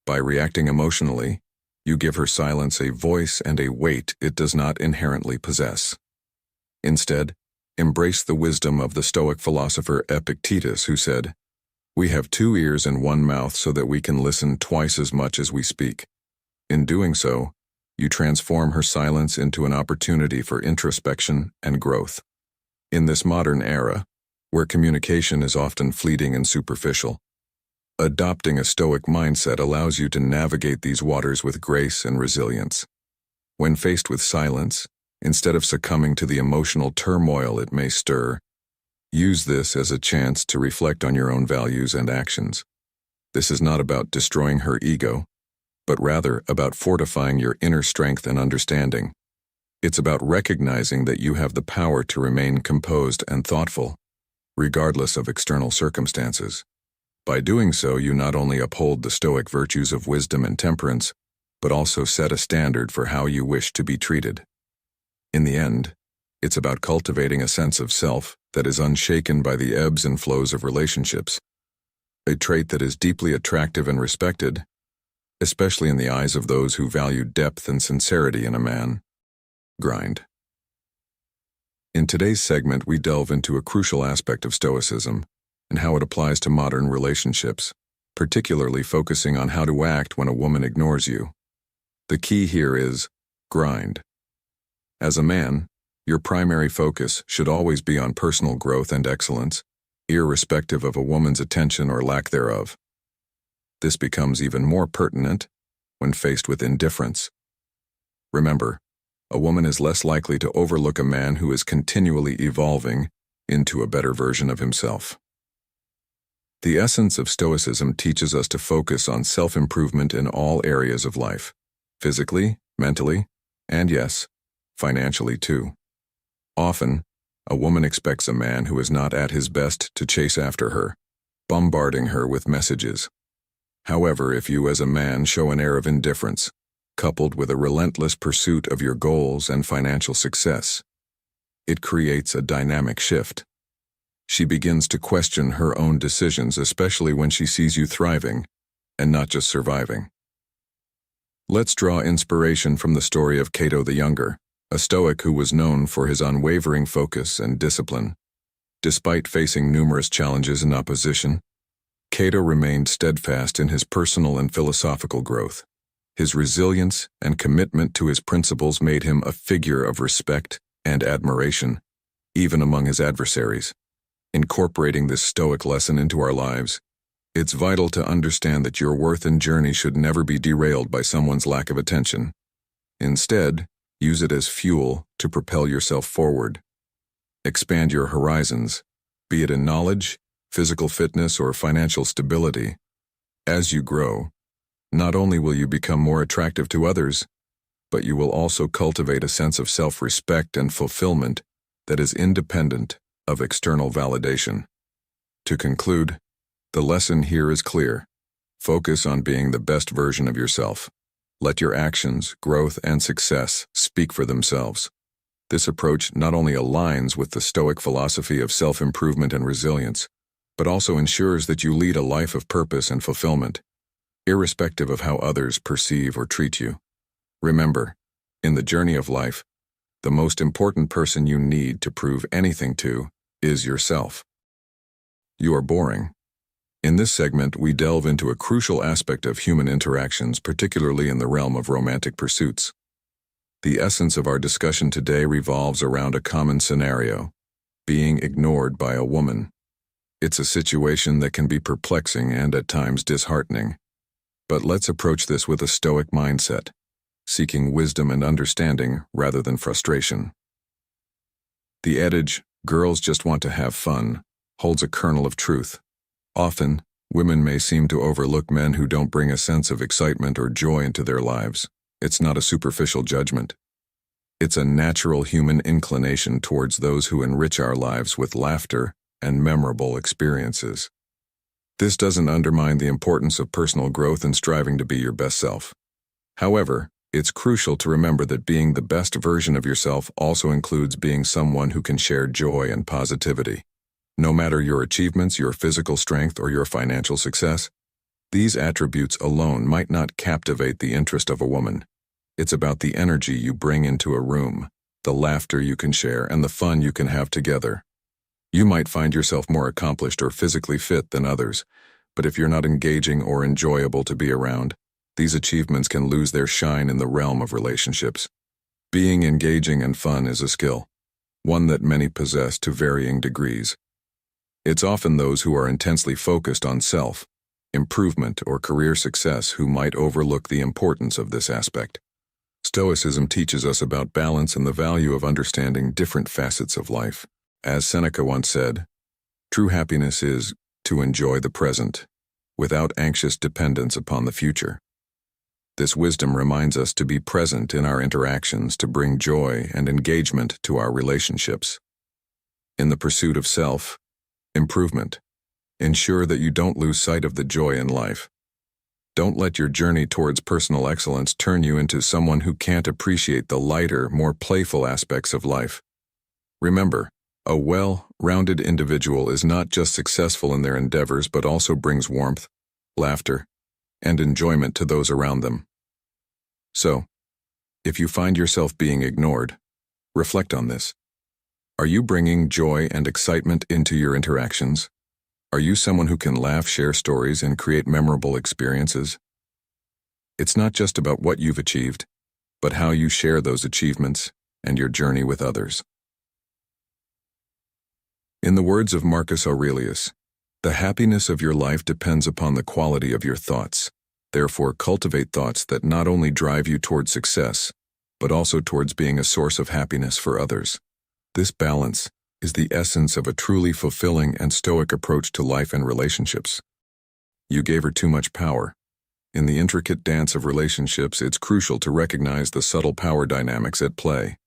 By reacting emotionally, you give her silence a voice and a weight it does not inherently possess. Instead, embrace the wisdom of the Stoic philosopher Epictetus, who said, "We have 2 ears and 1 mouth so that we can listen twice as much as we speak." In doing so, you transform her silence into an opportunity for introspection and growth. In this modern era, where communication is often fleeting and superficial, adopting a Stoic mindset allows you to navigate these waters with grace and resilience. When faced with silence, instead of succumbing to the emotional turmoil it may stir, use this as a chance to reflect on your own values and actions. This is not about destroying her ego, but rather about fortifying your inner strength and understanding. It's about recognizing that you have the power to remain composed and thoughtful, regardless of external circumstances. By doing so, you not only uphold the Stoic virtues of wisdom and temperance, but also set a standard for how you wish to be treated. In the end, it's about cultivating a sense of self that is unshaken by the ebbs and flows of relationships, a trait that is deeply attractive and respected, especially in the eyes of those who value depth and sincerity in a man. grind. In today's segment, we delve into a crucial aspect of Stoicism and how it applies to modern relationships, particularly focusing on how to act when a woman ignores you. The key here is grind. As a man, your primary focus should always be on personal growth and excellence, irrespective of a woman's attention or lack thereof. This becomes even more pertinent when faced with indifference. Remember, a woman is less likely to overlook a man who is continually evolving into a better version of himself. The essence of Stoicism teaches us to focus on self-improvement in all areas of life, physically, mentally, and yes, financially too. Often, a woman expects a man who is not at his best to chase after her, bombarding her with messages. However, if you as a man show an air of indifference, coupled with a relentless pursuit of your goals and financial success, it creates a dynamic shift. She begins to question her own decisions, especially when she sees you thriving and not just surviving. Let's draw inspiration from the story of Cato the Younger, a Stoic who was known for his unwavering focus and discipline. Despite facing numerous challenges and opposition, Cato remained steadfast in his personal and philosophical growth. His resilience and commitment to his principles made him a figure of respect and admiration, even among his adversaries. Incorporating this Stoic lesson into our lives, it's vital to understand that your worth and journey should never be derailed by someone's lack of attention. Instead, use it as fuel to propel yourself forward. Expand your horizons, be it in knowledge, physical fitness, or financial stability. As you grow, not only will you become more attractive to others, but you will also cultivate a sense of self-respect and fulfillment that is independent of external validation. To conclude, the lesson here is clear. Focus on being the best version of yourself. Let your actions, growth, and success speak for themselves. This approach not only aligns with the Stoic philosophy of self-improvement and resilience, but also ensures that you lead a life of purpose and fulfillment, irrespective of how others perceive or treat you. Remember, in the journey of life, the most important person you need to prove anything to is yourself. You are boring. In this segment, we delve into a crucial aspect of human interactions, particularly in the realm of romantic pursuits. The essence of our discussion today revolves around a common scenario: being ignored by a woman. It's a situation that can be perplexing and at times disheartening. But let's approach this with a Stoic mindset, seeking wisdom and understanding rather than frustration. The adage, "girls just want to have fun," holds a kernel of truth. Often, women may seem to overlook men who don't bring a sense of excitement or joy into their lives. It's not a superficial judgment. It's a natural human inclination towards those who enrich our lives with laughter and memorable experiences. This doesn't undermine the importance of personal growth and striving to be your best self. However, it's crucial to remember that being the best version of yourself also includes being someone who can share joy and positivity. No matter your achievements, your physical strength, or your financial success, these attributes alone might not captivate the interest of a woman. It's about the energy you bring into a room, the laughter you can share, and the fun you can have together. You might find yourself more accomplished or physically fit than others, but if you're not engaging or enjoyable to be around, these achievements can lose their shine in the realm of relationships. Being engaging and fun is a skill, one that many possess to varying degrees. It's often those who are intensely focused on self-improvement or career success who might overlook the importance of this aspect. Stoicism teaches us about balance and the value of understanding different facets of life. As Seneca once said, "True happiness is to enjoy the present, without anxious dependence upon the future." This wisdom reminds us to be present in our interactions to bring joy and engagement to our relationships. In the pursuit of self-improvement, ensure that you don't lose sight of the joy in life. Don't let your journey towards personal excellence turn you into someone who can't appreciate the lighter, more playful aspects of life. Remember, a well-rounded individual is not just successful in their endeavors but also brings warmth, laughter, and enjoyment to those around them. So, if you find yourself being ignored, Reflect on this. Are you bringing joy and excitement into your interactions? Are you someone who can laugh, share stories, and create memorable experiences? It's not just about what you've achieved, but how you share those achievements and your journey with others. In the words of Marcus Aurelius, the happiness of your life depends upon the quality of your thoughts. Therefore, cultivate thoughts that not only drive you towards success, but also towards being a source of happiness for others. This balance is the essence of a truly fulfilling and stoic approach to life and relationships. You gave her too much power. In the intricate dance of relationships, it's crucial to recognize the subtle power dynamics at play.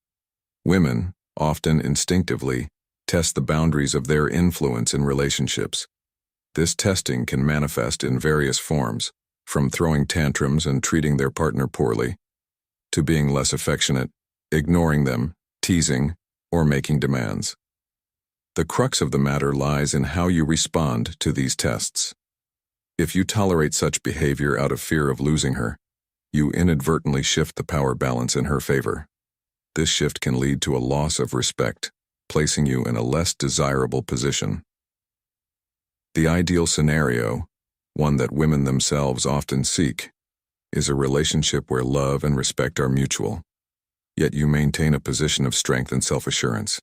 Women, often instinctively, test the boundaries of their influence in relationships. This testing can manifest in various forms, from throwing tantrums and treating their partner poorly, to being less affectionate, ignoring them, teasing, or making demands. The crux of the matter lies in how you respond to these tests. If you tolerate such behavior out of fear of losing her, you inadvertently shift the power balance in her favor. This shift can lead to a loss of respect, placing you in a less desirable position. The ideal scenario, one that women themselves often seek, is a relationship where love and respect are mutual, yet you maintain a position of strength and self-assurance.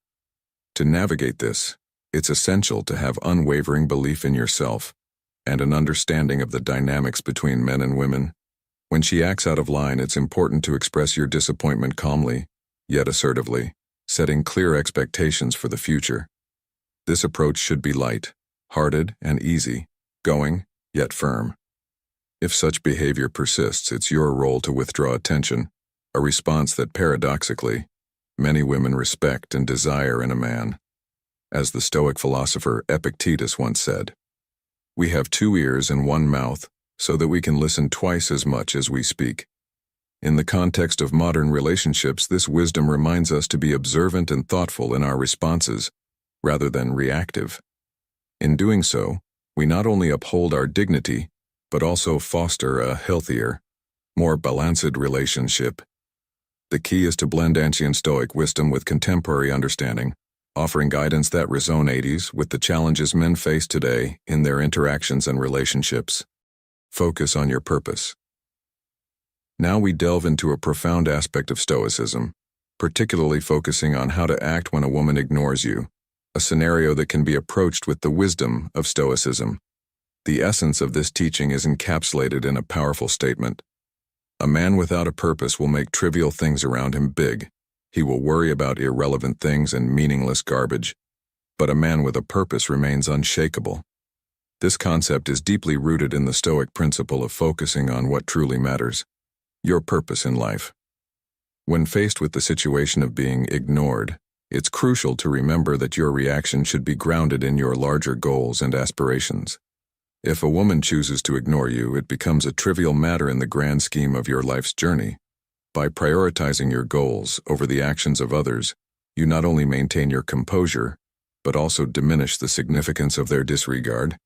To navigate this, it's essential to have unwavering belief in yourself and an understanding of the dynamics between men and women. When she acts out of line, it's important to express your disappointment calmly, yet assertively, setting clear expectations for the future. This approach should be light-hearted and easy, going, yet firm. If such behavior persists, it's your role to withdraw attention, a response that paradoxically, many women respect and desire in a man. As the Stoic philosopher Epictetus once said, "We have 2 ears and 1 mouth, so that we can listen twice as much as we speak." In the context of modern relationships, this wisdom reminds us to be observant and thoughtful in our responses, rather than reactive. In doing so, we not only uphold our dignity, but also foster a healthier, more balanced relationship. The key is to blend ancient Stoic wisdom with contemporary understanding, offering guidance that resonates with the challenges men face today in their interactions and relationships. Focus on your purpose. Now we delve into a profound aspect of Stoicism, particularly focusing on how to act when a woman ignores you, a scenario that can be approached with the wisdom of Stoicism. The essence of this teaching is encapsulated in a powerful statement. A man without a purpose will make trivial things around him big. He will worry about irrelevant things and meaningless garbage. But a man with a purpose remains unshakable. This concept is deeply rooted in the Stoic principle of focusing on what truly matters, your purpose in life. When faced with the situation of being ignored, it's crucial to remember that your reaction should be grounded in your larger goals and aspirations. If a woman chooses to ignore you, it becomes a trivial matter in the grand scheme of your life's journey. By prioritizing your goals over the actions of others, you not only maintain your composure, but also diminish the significance of their disregard.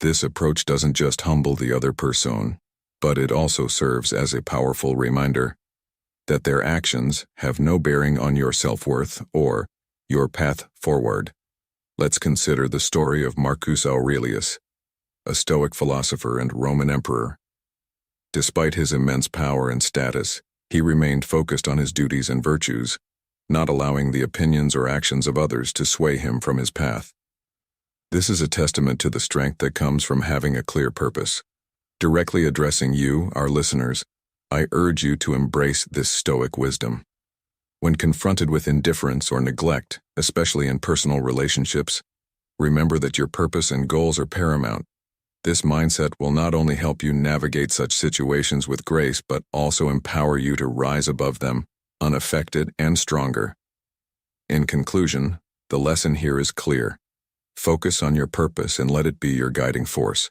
This approach doesn't just humble the other person, but it also serves as a powerful reminder that their actions have no bearing on your self-worth or your path forward. Let's consider the story of Marcus Aurelius, a Stoic philosopher and Roman emperor. Despite his immense power and status, he remained focused on his duties and virtues, not allowing the opinions or actions of others to sway him from his path. This is a testament to the strength that comes from having a clear purpose. Directly addressing you, our listeners, I urge you to embrace this Stoic wisdom. When confronted with indifference or neglect, especially in personal relationships, remember that your purpose and goals are paramount. This mindset will not only help you navigate such situations with grace, but also empower you to rise above them, unaffected and stronger. In conclusion, the lesson here is clear. Focus on your purpose and let it be your guiding force.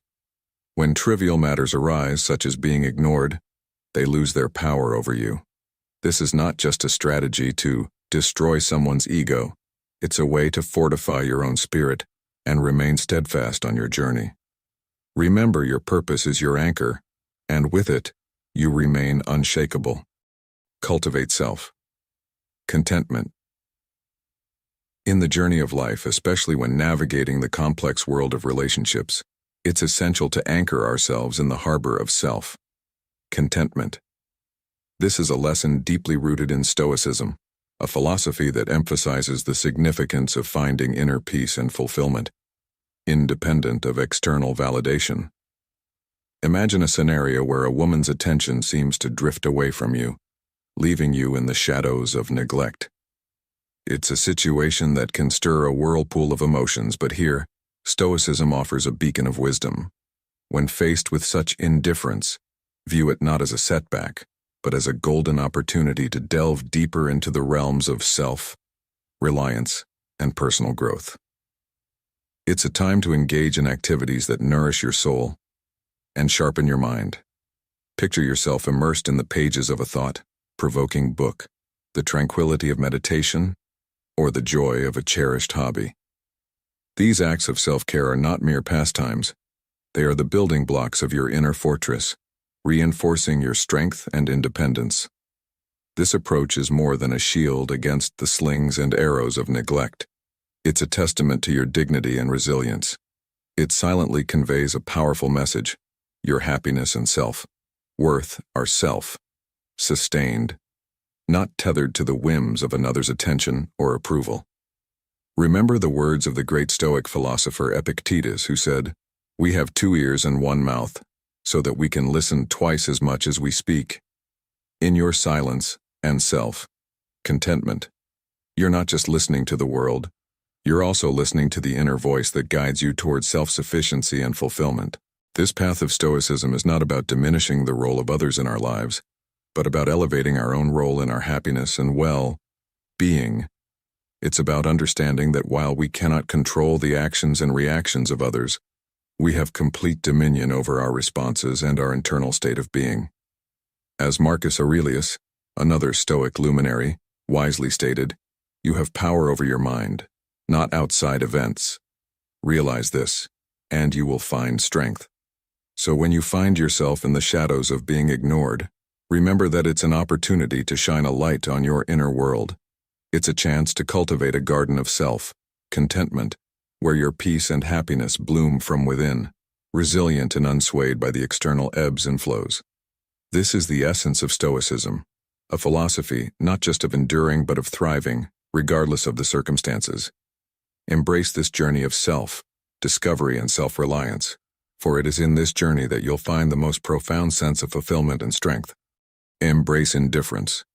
When trivial matters arise, such as being ignored, they lose their power over you. This is not just a strategy to destroy someone's ego. It's a way to fortify your own spirit and remain steadfast on your journey. Remember, your purpose is your anchor, and with it, you remain unshakable. Cultivate self. Contentment. In the journey of life, especially when navigating the complex world of relationships, it's essential to anchor ourselves in the harbor of self. Contentment. This is a lesson deeply rooted in Stoicism, a philosophy that emphasizes the significance of finding inner peace and fulfillment, independent of external validation. Imagine a scenario where a woman's attention seems to drift away from you, leaving you in the shadows of neglect. It's a situation that can stir a whirlpool of emotions, but here, Stoicism offers a beacon of wisdom. When faced with such indifference, view it not as a setback, but as a golden opportunity to delve deeper into the realms of self, reliance, and personal growth. It's a time to engage in activities that nourish your soul and sharpen your mind. Picture yourself immersed in the pages of a thought-provoking book, the tranquility of meditation, or the joy of a cherished hobby. These acts of self-care are not mere pastimes. They are the building blocks of your inner fortress, reinforcing your strength and independence. This approach is more than a shield against the slings and arrows of neglect. It's a testament to your dignity and resilience. It silently conveys a powerful message. Your happiness and self-worth are self-sustained, not tethered to the whims of another's attention or approval. Remember the words of the great Stoic philosopher Epictetus, who said, "We have 2 ears and 1 mouth, so that we can listen twice as much as we speak." In your silence and self-contentment, you're not just listening to the world, you're also listening to the inner voice that guides you towards self-sufficiency and fulfillment. This path of Stoicism is not about diminishing the role of others in our lives, but about elevating our own role in our happiness and well-being. It's about understanding that while we cannot control the actions and reactions of others, we have complete dominion over our responses and our internal state of being. As Marcus Aurelius, another Stoic luminary, wisely stated, "You have power over your mind, not outside events. Realize this, and you will find strength." So when you find yourself in the shadows of being ignored, remember that it's an opportunity to shine a light on your inner world. It's a chance to cultivate a garden of self-contentment, where your peace and happiness bloom from within, resilient and unswayed by the external ebbs and flows. This is the essence of Stoicism, a philosophy not just of enduring but of thriving, regardless of the circumstances. Embrace this journey of self-discovery and self-reliance, for it is in this journey that you'll find the most profound sense of fulfillment and strength. Embrace indifference.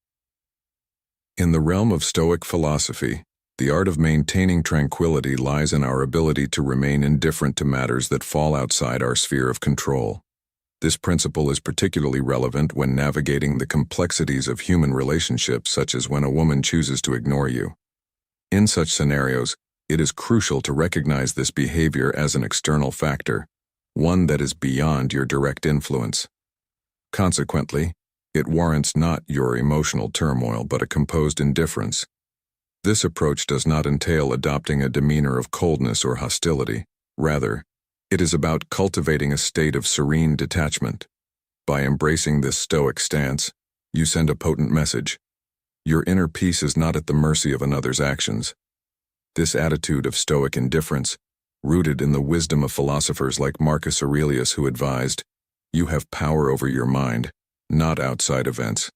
In the realm of Stoic philosophy, the art of maintaining tranquility lies in our ability to remain indifferent to matters that fall outside our sphere of control. This principle is particularly relevant when navigating the complexities of human relationships, such as when a woman chooses to ignore you. In such scenarios, it is crucial to recognize this behavior as an external factor, one that is beyond your direct influence. Consequently, it warrants not your emotional turmoil but a composed indifference. This approach does not entail adopting a demeanor of coldness or hostility. Rather, it is about cultivating a state of serene detachment. By embracing this Stoic stance, you send a potent message. Your inner peace is not at the mercy of another's actions. This attitude of Stoic indifference, rooted in the wisdom of philosophers like Marcus Aurelius, who advised, "You have power over your mind, not outside events.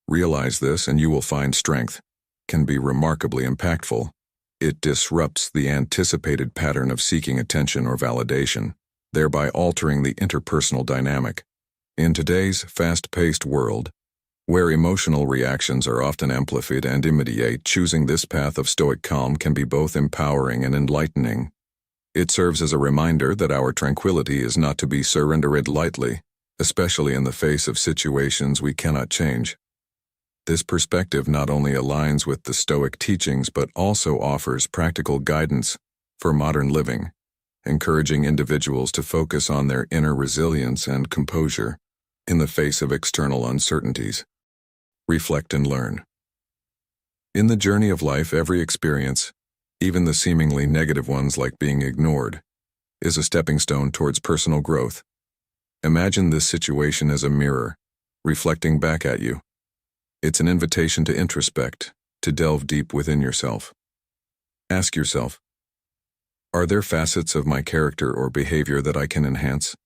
Realize this and you will find strength," can be remarkably impactful. It disrupts the anticipated pattern of seeking attention or validation, thereby altering the interpersonal dynamic. In today's fast-paced world, where emotional reactions are often amplified and immediate, choosing this path of Stoic calm can be both empowering and enlightening. It serves as a reminder that our tranquility is not to be surrendered lightly, especially in the face of situations we cannot change. This perspective not only aligns with the Stoic teachings but also offers practical guidance for modern living, encouraging individuals to focus on their inner resilience and composure in the face of external uncertainties. Reflect and learn. In the journey of life, every experience, even the seemingly negative ones like being ignored, is a stepping stone towards personal growth. Imagine this situation as a mirror, reflecting back at you. It's an invitation to introspect, to delve deep within yourself. Ask yourself, are there facets of my character or behavior that I can enhance?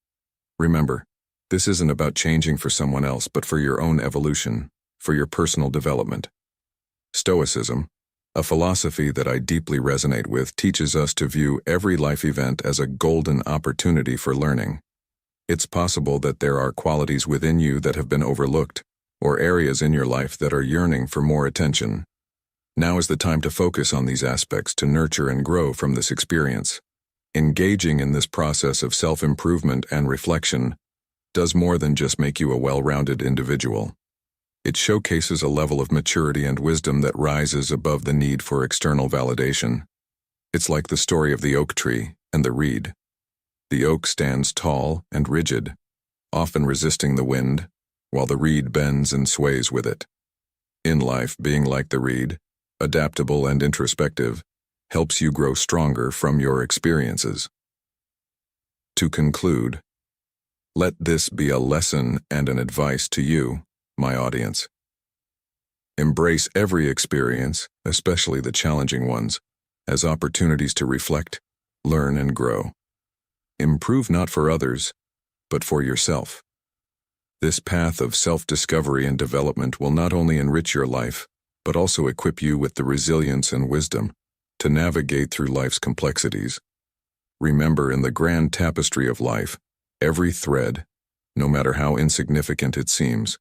Remember, this isn't about changing for someone else, but for your own evolution, for your personal development. Stoicism, a philosophy that I deeply resonate with, teaches us to view every life event as a golden opportunity for learning. It's possible that there are qualities within you that have been overlooked, or areas in your life that are yearning for more attention. Now is the time to focus on these aspects to nurture and grow from this experience. Engaging in this process of self-improvement and reflection does more than just make you a well-rounded individual. It showcases a level of maturity and wisdom that rises above the need for external validation. It's like the story of the oak tree and the reed. The oak stands tall and rigid, often resisting the wind, while the reed bends and sways with it. In life, being like the reed, adaptable and introspective, helps you grow stronger from your experiences. To conclude, let this be a lesson and an advice to you, my audience. Embrace every experience, especially the challenging ones, as opportunities to reflect, learn, and grow. Improve not for others, but for yourself. This path of self-discovery and development will not only enrich your life, but also equip you with the resilience and wisdom to navigate through life's complexities. Remember, in the grand tapestry of life, every thread, no matter how insignificant it seems,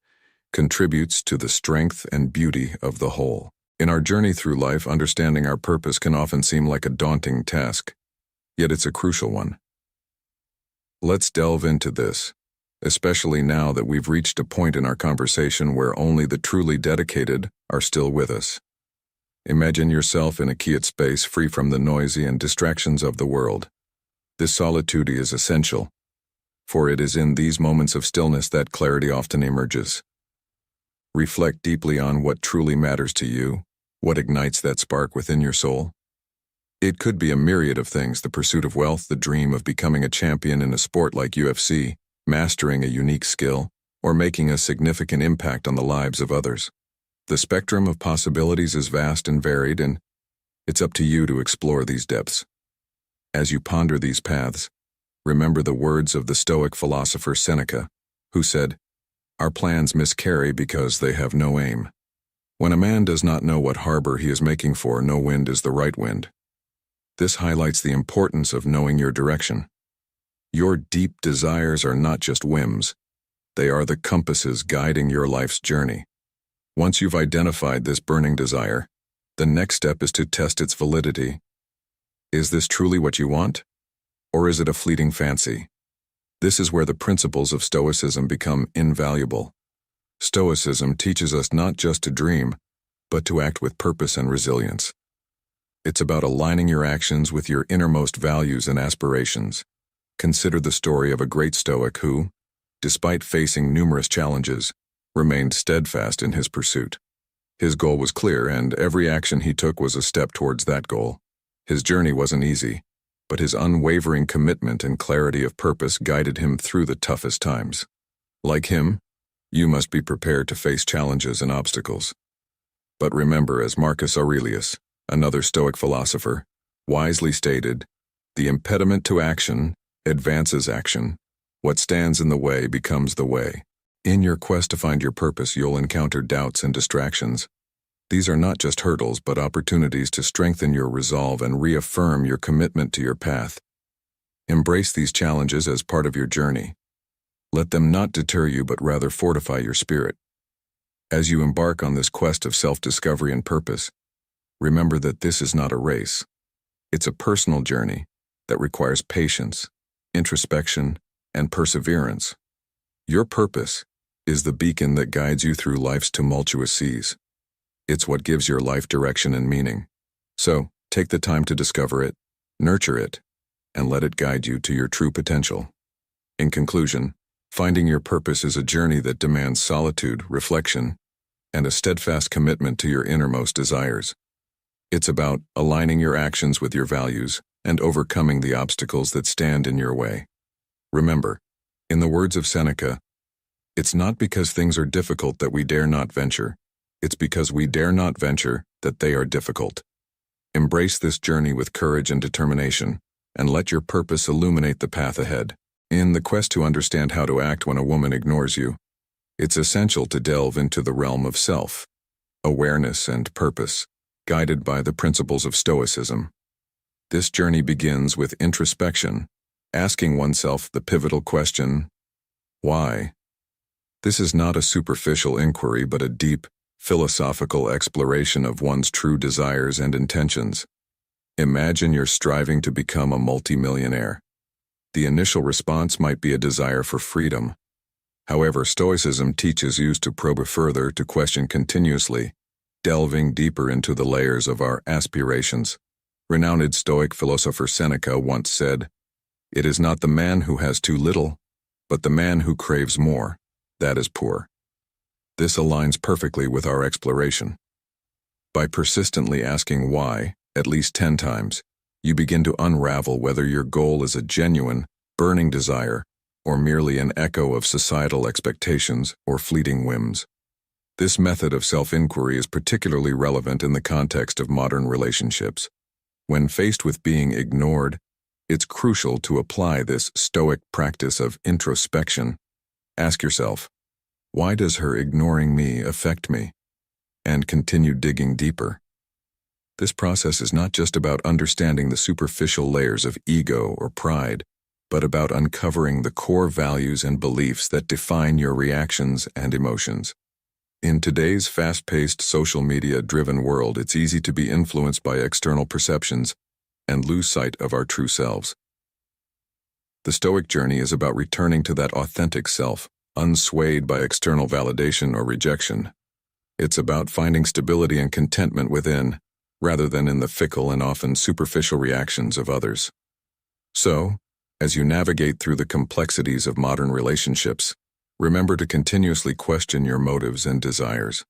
contributes to the strength and beauty of the whole. In our journey through life, understanding our purpose can often seem like a daunting task, yet it's a crucial one. Let's delve into this, especially now that we've reached a point in our conversation where only the truly dedicated are still with us. Imagine yourself in a quiet space free from the noisy and distractions of the world. This solitude is essential, for it is in these moments of stillness that clarity often emerges. Reflect deeply on what truly matters to you, what ignites that spark within your soul. It could be a myriad of things: the pursuit of wealth, the dream of becoming a champion in a sport like UFC, mastering a unique skill, or making a significant impact on the lives of others. The spectrum of possibilities is vast and varied, and it's up to you to explore these depths. As you ponder these paths, remember the words of the Stoic philosopher Seneca, who said, "Our plans miscarry because they have no aim." When a man does not know what harbor he is making for, no wind is the right wind. This highlights the importance of knowing your direction. Your deep desires are not just whims. They are the compasses guiding your life's journey. Once you've identified this burning desire, the next step is to test its validity. Is this truly what you want? Or is it a fleeting fancy? This is where the principles of Stoicism become invaluable. Stoicism teaches us not just to dream, but to act with purpose and resilience. It's about aligning your actions with your innermost values and aspirations. Consider the story of a great Stoic who, despite facing numerous challenges, remained steadfast in his pursuit. His goal was clear, and every action he took was a step towards that goal. His journey wasn't easy, but his unwavering commitment and clarity of purpose guided him through the toughest times. Like him, you must be prepared to face challenges and obstacles. But remember, as Marcus Aurelius, another Stoic philosopher, wisely stated, "The impediment to action advances action. What stands in the way becomes the way." In your quest to find your purpose, you'll encounter doubts and distractions. These are not just hurdles, but opportunities to strengthen your resolve and reaffirm your commitment to your path. Embrace these challenges as part of your journey. Let them not deter you, but rather fortify your spirit. As you embark on this quest of self-discovery and purpose, remember that this is not a race. It's a personal journey that requires patience, introspection, and perseverance. Your purpose is the beacon that guides you through life's tumultuous seas. It's what gives your life direction and meaning. So, take the time to discover it, nurture it, and let it guide you to your true potential. In conclusion, finding your purpose is a journey that demands solitude, reflection, and a steadfast commitment to your innermost desires. It's about aligning your actions with your values and overcoming the obstacles that stand in your way. Remember, in the words of Seneca, "It's not because things are difficult that we dare not venture. It's because we dare not venture that they are difficult." Embrace this journey with courage and determination, and let your purpose illuminate the path ahead. In the quest to understand how to act when a woman ignores you, it's essential to delve into the realm of self, awareness, and purpose, guided by the principles of Stoicism. This journey begins with introspection, asking oneself the pivotal question, why? This is not a superficial inquiry but a deep, philosophical exploration of one's true desires and intentions. Imagine you're striving to become a multimillionaire. The initial response might be a desire for freedom. However, Stoicism teaches you to probe further, to question continuously, delving deeper into the layers of our aspirations. Renowned Stoic philosopher Seneca once said, "It is not the man who has too little, but the man who craves more, that is poor." This aligns perfectly with our exploration. By persistently asking why, at least 10 times, you begin to unravel whether your goal is a genuine, burning desire, or merely an echo of societal expectations or fleeting whims. This method of self-inquiry is particularly relevant in the context of modern relationships. When faced with being ignored, it's crucial to apply this Stoic practice of introspection. Ask yourself, why does her ignoring me affect me? And continue digging deeper. This process is not just about understanding the superficial layers of ego or pride, but about uncovering the core values and beliefs that define your reactions and emotions. In today's fast-paced, social media-driven world, it's easy to be influenced by external perceptions and lose sight of our true selves. The Stoic journey is about returning to that authentic self, unswayed by external validation or rejection. It's about finding stability and contentment within, rather than in the fickle and often superficial reactions of others. So, as you navigate through the complexities of modern relationships, remember to continuously question your motives and desires.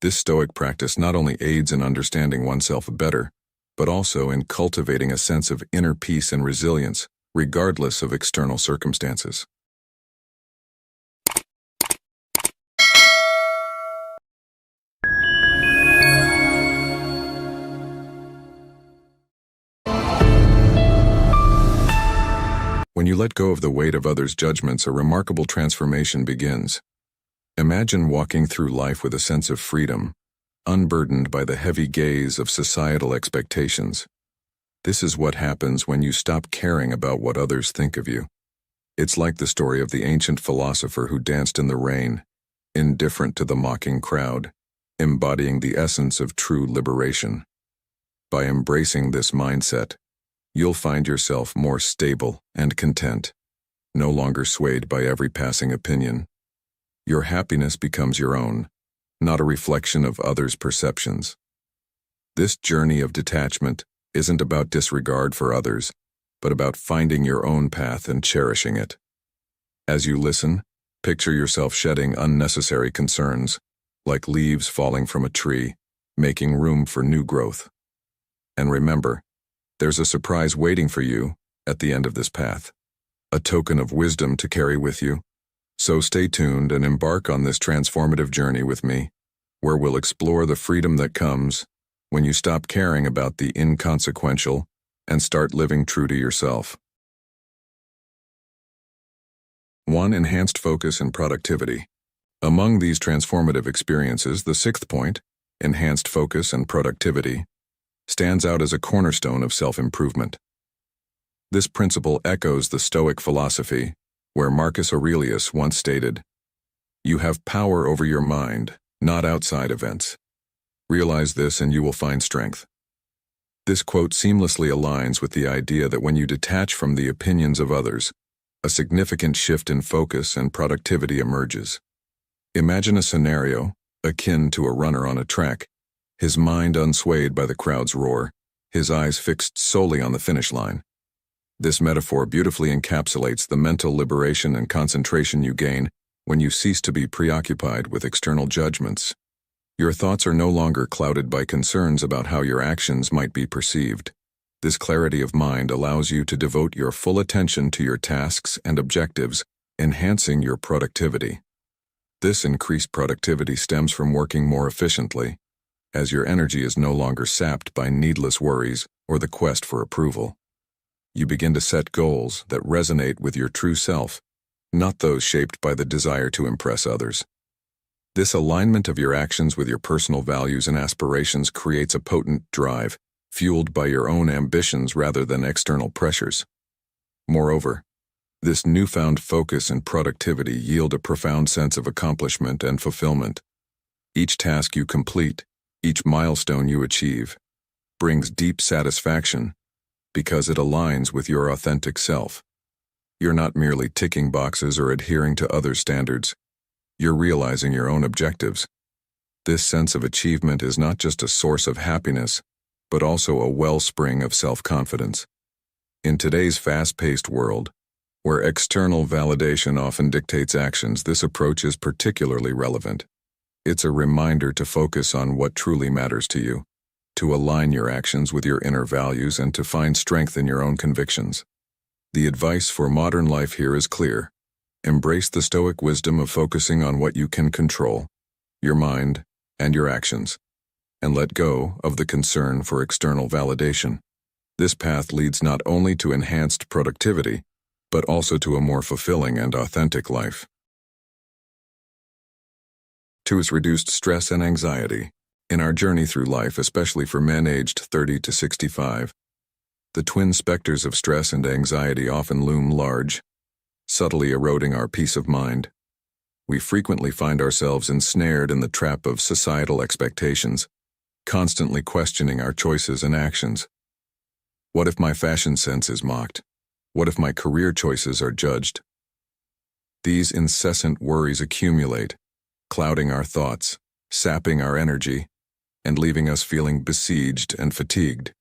This Stoic practice not only aids in understanding oneself better, but also in cultivating a sense of inner peace and resilience, regardless of external circumstances. When you let go of the weight of others' judgments, a remarkable transformation begins. Imagine walking through life with a sense of freedom, unburdened by the heavy gaze of societal expectations. This is what happens when you stop caring about what others think of you. It's like the story of the ancient philosopher who danced in the rain, indifferent to the mocking crowd, embodying the essence of true liberation. By embracing this mindset, you'll find yourself more stable and content, no longer swayed by every passing opinion. Your happiness becomes your own, not a reflection of others' perceptions. This journey of detachment isn't about disregard for others, but about finding your own path and cherishing it. As you listen, picture yourself shedding unnecessary concerns, like leaves falling from a tree, making room for new growth. And remember, there's a surprise waiting for you at the end of this path, a token of wisdom to carry with you. So stay tuned and embark on this transformative journey with me, where we'll explore the freedom that comes when you stop caring about the inconsequential and start living true to yourself. 1. Enhanced focus and productivity. Among these transformative experiences, the 6th point, enhanced focus and productivity, stands out as a cornerstone of self-improvement. This principle echoes the Stoic philosophy, where Marcus Aurelius once stated, "You have power over your mind, not outside events. Realize this and you will find strength." This quote seamlessly aligns with the idea that when you detach from the opinions of others, a significant shift in focus and productivity emerges. Imagine a scenario akin to a runner on a track, his mind unswayed by the crowd's roar, his eyes fixed solely on the finish line. This metaphor beautifully encapsulates the mental liberation and concentration you gain when you cease to be preoccupied with external judgments. Your thoughts are no longer clouded by concerns about how your actions might be perceived. This clarity of mind allows you to devote your full attention to your tasks and objectives, enhancing your productivity. This increased productivity stems from working more efficiently, as your energy is no longer sapped by needless worries or the quest for approval. You begin to set goals that resonate with your true self, not those shaped by the desire to impress others. This alignment of your actions with your personal values and aspirations creates a potent drive, fueled by your own ambitions rather than external pressures. Moreover, this newfound focus and productivity yield a profound sense of accomplishment and fulfillment. Each task you complete, each milestone you achieve, brings deep satisfaction because it aligns with your authentic self. You're not merely ticking boxes or adhering to other standards. You're realizing your own objectives. This sense of achievement is not just a source of happiness, but also a wellspring of self-confidence. In today's fast-paced world, where external validation often dictates actions, this approach is particularly relevant. It's a reminder to focus on what truly matters to you, to align your actions with your inner values, and to find strength in your own convictions. The advice for modern life here is clear. Embrace the Stoic wisdom of focusing on what you can control, your mind and your actions, and let go of the concern for external validation. This path leads not only to enhanced productivity, but also to a more fulfilling and authentic life. 2 is reduced stress and anxiety. In our journey through life, especially for men aged 30 to 65, the twin specters of stress and anxiety often loom large, subtly eroding our peace of mind. We frequently find ourselves ensnared in the trap of societal expectations, constantly questioning our choices and actions. What if my fashion sense is mocked? What if my career choices are judged? These incessant worries accumulate, clouding our thoughts, sapping our energy, and leaving us feeling besieged and fatigued.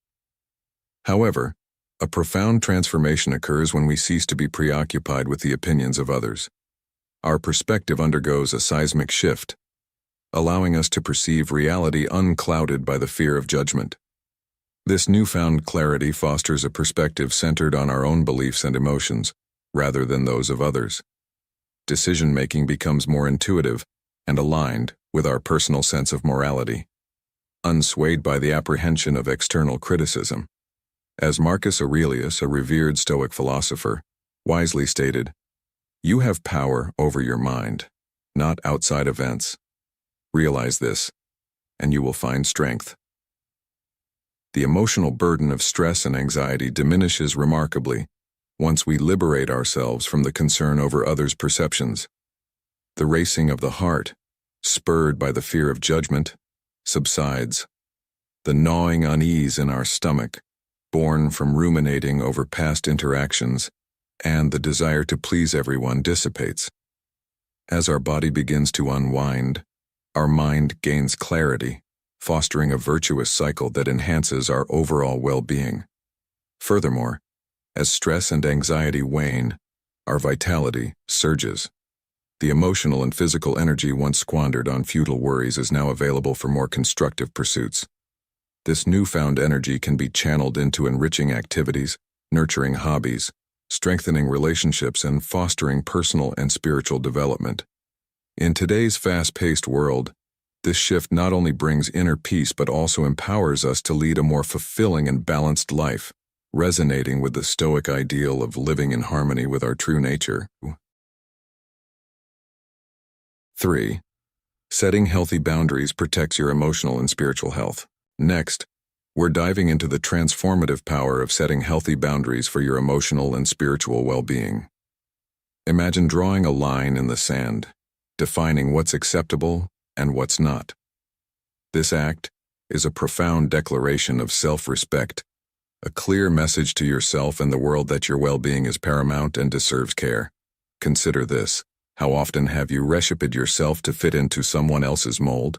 However, a profound transformation occurs when we cease to be preoccupied with the opinions of others. Our perspective undergoes a seismic shift, allowing us to perceive reality unclouded by the fear of judgment. This newfound clarity fosters a perspective centered on our own beliefs and emotions, rather than those of others. Decision-making becomes more intuitive and aligned with our personal sense of morality, unswayed by the apprehension of external criticism. As Marcus Aurelius, a revered Stoic philosopher, wisely stated, "You have power over your mind, not outside events. Realize this, and you will find strength." The emotional burden of stress and anxiety diminishes remarkably once we liberate ourselves from the concern over others' perceptions. The racing of the heart, spurred by the fear of judgment, subsides. The gnawing unease in our stomach, born from ruminating over past interactions, and the desire to please everyone dissipates. As our body begins to unwind, our mind gains clarity, fostering a virtuous cycle that enhances our overall well-being. Furthermore, as stress and anxiety wane, our vitality surges. The emotional and physical energy once squandered on futile worries is now available for more constructive pursuits. This newfound energy can be channeled into enriching activities, nurturing hobbies, strengthening relationships, and fostering personal and spiritual development. In today's fast-paced world, this shift not only brings inner peace but also empowers us to lead a more fulfilling and balanced life, resonating with the Stoic ideal of living in harmony with our true nature. 3. Setting healthy boundaries protects your emotional and spiritual health. Next, we're diving into the transformative power of setting healthy boundaries for your emotional and spiritual well-being. Imagine drawing a line in the sand, defining what's acceptable and what's not. This act is a profound declaration of self-respect, a clear message to yourself and the world that your well-being is paramount and deserves care. Consider this. How often have you reshaped yourself to fit into someone else's mold?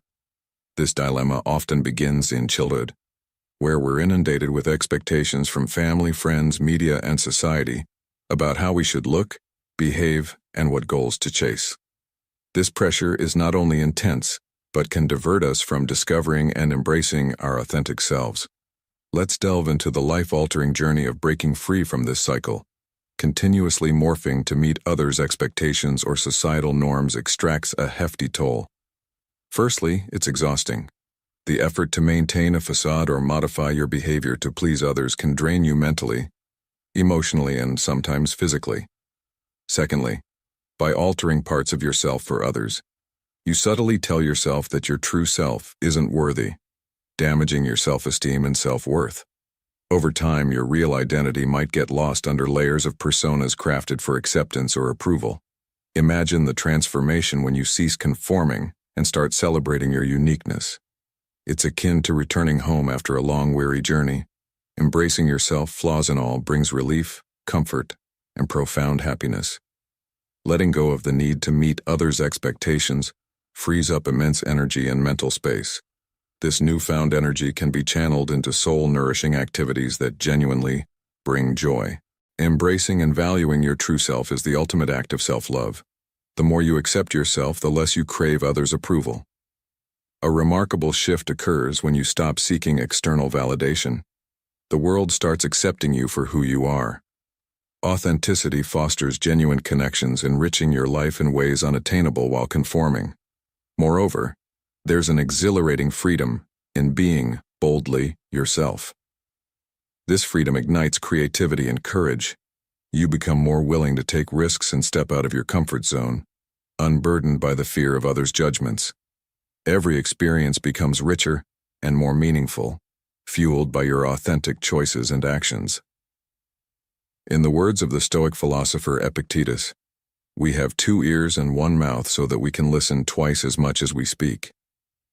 This dilemma often begins in childhood, where we're inundated with expectations from family, friends, media, and society about how we should look, behave, and what goals to chase. This pressure is not only intense, but can divert us from discovering and embracing our authentic selves. Let's delve into the life-altering journey of breaking free from this cycle. Continuously morphing to meet others' expectations or societal norms extracts a hefty toll. Firstly, it's exhausting. The effort to maintain a facade or modify your behavior to please others can drain you mentally, emotionally, and sometimes physically. Secondly, by altering parts of yourself for others, you subtly tell yourself that your true self isn't worthy, damaging your self-esteem and self-worth. Over time, your real identity might get lost under layers of personas crafted for acceptance or approval. Imagine the transformation when you cease conforming and start celebrating your uniqueness. It's akin to returning home after a long, weary journey. Embracing yourself, flaws and all, brings relief, comfort, and profound happiness. Letting go of the need to meet others' expectations frees up immense energy and mental space. This newfound energy can be channeled into soul-nourishing activities that genuinely bring joy. Embracing and valuing your true self is the ultimate act of self-love. The more you accept yourself, the less you crave others' approval. A remarkable shift occurs when you stop seeking external validation. The world starts accepting you for who you are. Authenticity fosters genuine connections, enriching your life in ways unattainable while conforming. Moreover, there's an exhilarating freedom in being boldly yourself. This freedom ignites creativity and courage. You become more willing to take risks and step out of your comfort zone, unburdened by the fear of others' judgments. Every experience becomes richer and more meaningful, fueled by your authentic choices and actions. In the words of the Stoic philosopher Epictetus, "We have 2 ears and 1 mouth so that we can listen twice as much as we speak."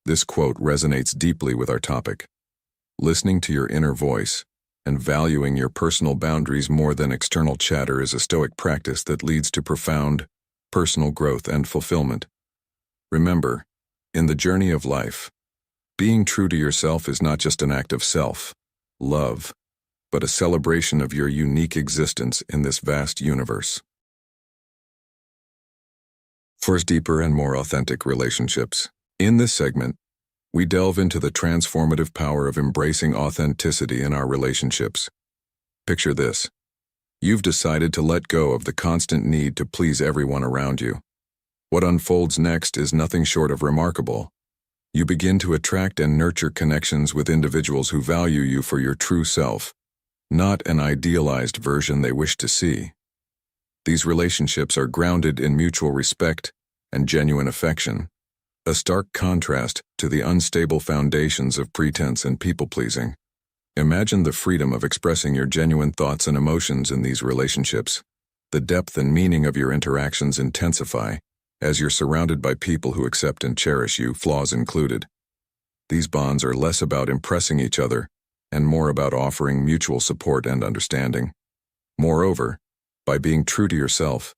This quote resonates deeply with our topic. Listening to your inner voice and valuing your personal boundaries more than external chatter is a Stoic practice that leads to profound personal growth and fulfillment. Remember, in the journey of life, being true to yourself is not just an act of self-love, but a celebration of your unique existence in this vast universe. For deeper and more authentic relationships. In this segment, we delve into the transformative power of embracing authenticity in our relationships. Picture this. You've decided to let go of the constant need to please everyone around you. What unfolds next is nothing short of remarkable. You begin to attract and nurture connections with individuals who value you for your true self, not an idealized version they wish to see. These relationships are grounded in mutual respect and genuine affection, a stark contrast to the unstable foundations of pretense and people-pleasing. Imagine the freedom of expressing your genuine thoughts and emotions in these relationships. The depth and meaning of your interactions intensify as you're surrounded by people who accept and cherish you, flaws included. These bonds are less about impressing each other and more about offering mutual support and understanding. Moreover, by being true to yourself,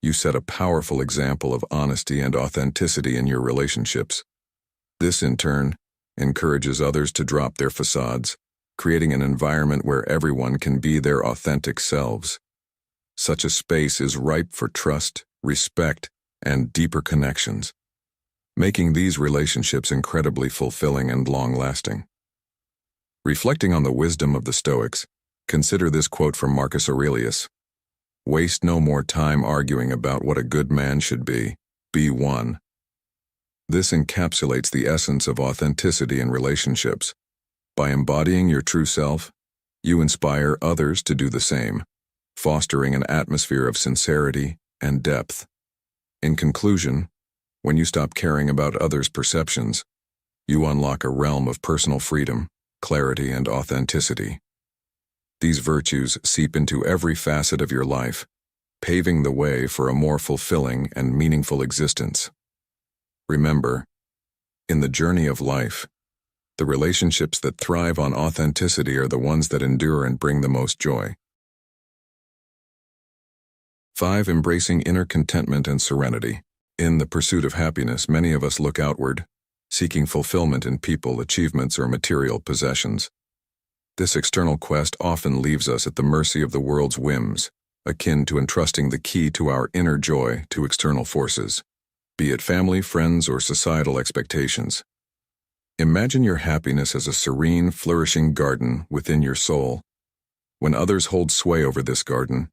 you set a powerful example of honesty and authenticity in your relationships. This, in turn, encourages others to drop their facades, creating an environment where everyone can be their authentic selves. Such a space is ripe for trust, respect, and deeper connections, making these relationships incredibly fulfilling and long-lasting. Reflecting on the wisdom of the Stoics, consider this quote from Marcus Aurelius. "Waste no more time arguing about what a good man should be one." This encapsulates the essence of authenticity in relationships. By embodying your true self, you inspire others to do the same, fostering an atmosphere of sincerity and depth. In conclusion, when you stop caring about others' perceptions, you unlock a realm of personal freedom, clarity, and authenticity. These virtues seep into every facet of your life, paving the way for a more fulfilling and meaningful existence. Remember, in the journey of life, the relationships that thrive on authenticity are the ones that endure and bring the most joy. 5. Embracing inner contentment and serenity. In the pursuit of happiness, many of us look outward, seeking fulfillment in people, achievements, or material possessions. This external quest often leaves us at the mercy of the world's whims, akin to entrusting the key to our inner joy to external forces, be it family, friends, or societal expectations. Imagine your happiness as a serene, flourishing garden within your soul. When others hold sway over this garden,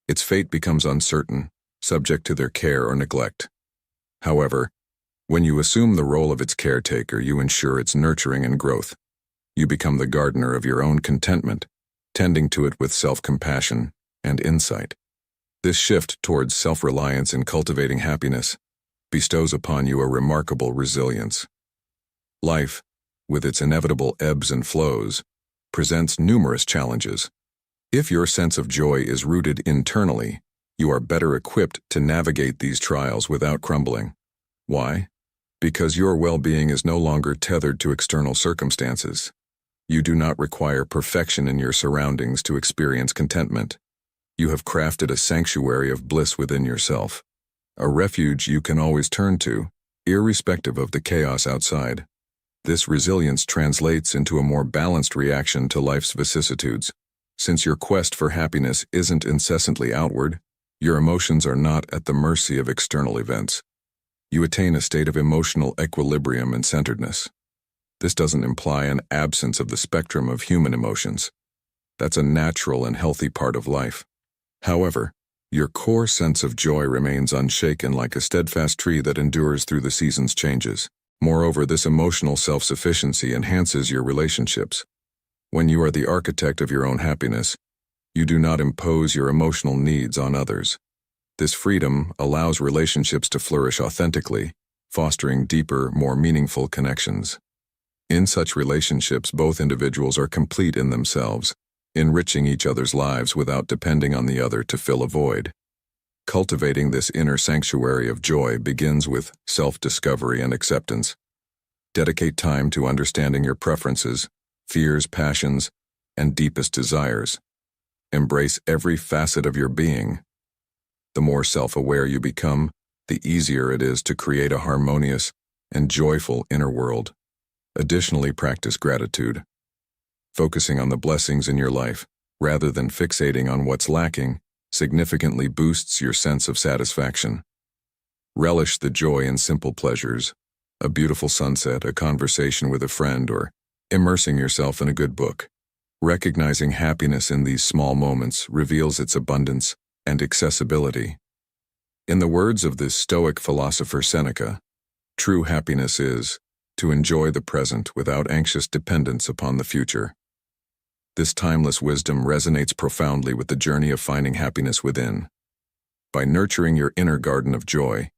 its fate becomes uncertain, subject to their care or neglect. However, When you assume the role of its caretaker, you ensure its nurturing and growth. You become the gardener of your own contentment, tending to it with self-compassion and insight. This shift towards self-reliance in cultivating happiness bestows upon you a remarkable resilience. Life, with its inevitable ebbs and flows, presents numerous challenges. If your sense of joy is rooted internally, you are better equipped to navigate these trials without crumbling. Why? Because your well-being is no longer tethered to external circumstances. You do not require perfection in your surroundings to experience contentment. You have crafted a sanctuary of bliss within yourself, a refuge you can always turn to, irrespective of the chaos outside. This resilience translates into a more balanced reaction to life's vicissitudes. Since your quest for happiness isn't incessantly outward, your emotions are not at the mercy of external events. You attain a state of emotional equilibrium and centeredness. This doesn't imply an absence of the spectrum of human emotions. That's a natural and healthy part of life. However, your core sense of joy remains unshaken like a steadfast tree that endures through the season's changes. Moreover, this emotional self-sufficiency enhances your relationships. When you are the architect of your own happiness, you do not impose your emotional needs on others. This freedom allows relationships to flourish authentically, fostering deeper, more meaningful connections. In such relationships, both individuals are complete in themselves, enriching each other's lives without depending on the other to fill a void. Cultivating this inner sanctuary of joy begins with self-discovery and acceptance. Dedicate time to understanding your preferences, fears, passions, and deepest desires. Embrace every facet of your being. The more self-aware you become, the easier it is to create a harmonious and joyful inner world. Additionally, practice gratitude. Focusing on the blessings in your life, rather than fixating on what's lacking, significantly boosts your sense of satisfaction. Relish the joy in simple pleasures, a beautiful sunset, a conversation with a friend, or immersing yourself in a good book. Recognizing happiness in these small moments reveals its abundance and accessibility. In the words of the Stoic philosopher Seneca, true happiness is to enjoy the present without anxious dependence upon the future. This timeless wisdom resonates profoundly with the journey of finding happiness within. By nurturing your inner garden of joy,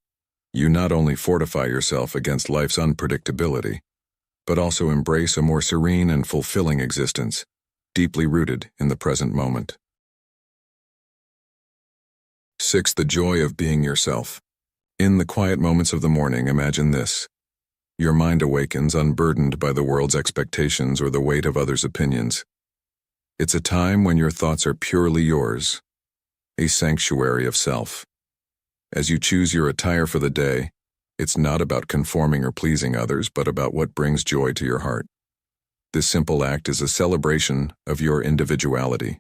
you not only fortify yourself against life's unpredictability, but also embrace a more serene and fulfilling existence, deeply rooted in the present moment. 6. The joy of being yourself. In the quiet moments of the morning, imagine this. Your mind awakens unburdened by the world's expectations or the weight of others' opinions. It's a time when your thoughts are purely yours, a sanctuary of self. As you choose your attire for the day, it's not about conforming or pleasing others, but about what brings joy to your heart. This simple act is a celebration of your individuality.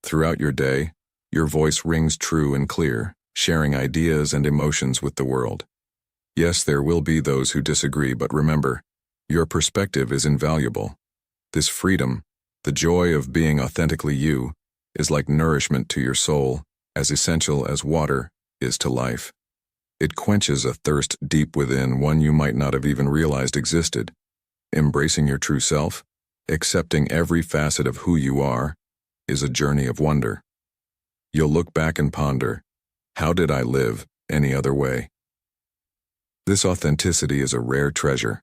Throughout your day, your voice rings true and clear, sharing ideas and emotions with the world. Yes, there will be those who disagree, but remember, your perspective is invaluable. This freedom, the joy of being authentically you, is like nourishment to your soul, as essential as water is to life. It quenches a thirst deep within, one you might not have even realized existed. Embracing your true self, accepting every facet of who you are, is a journey of wonder. You'll look back and ponder, how did I live any other way? This authenticity is a rare treasure.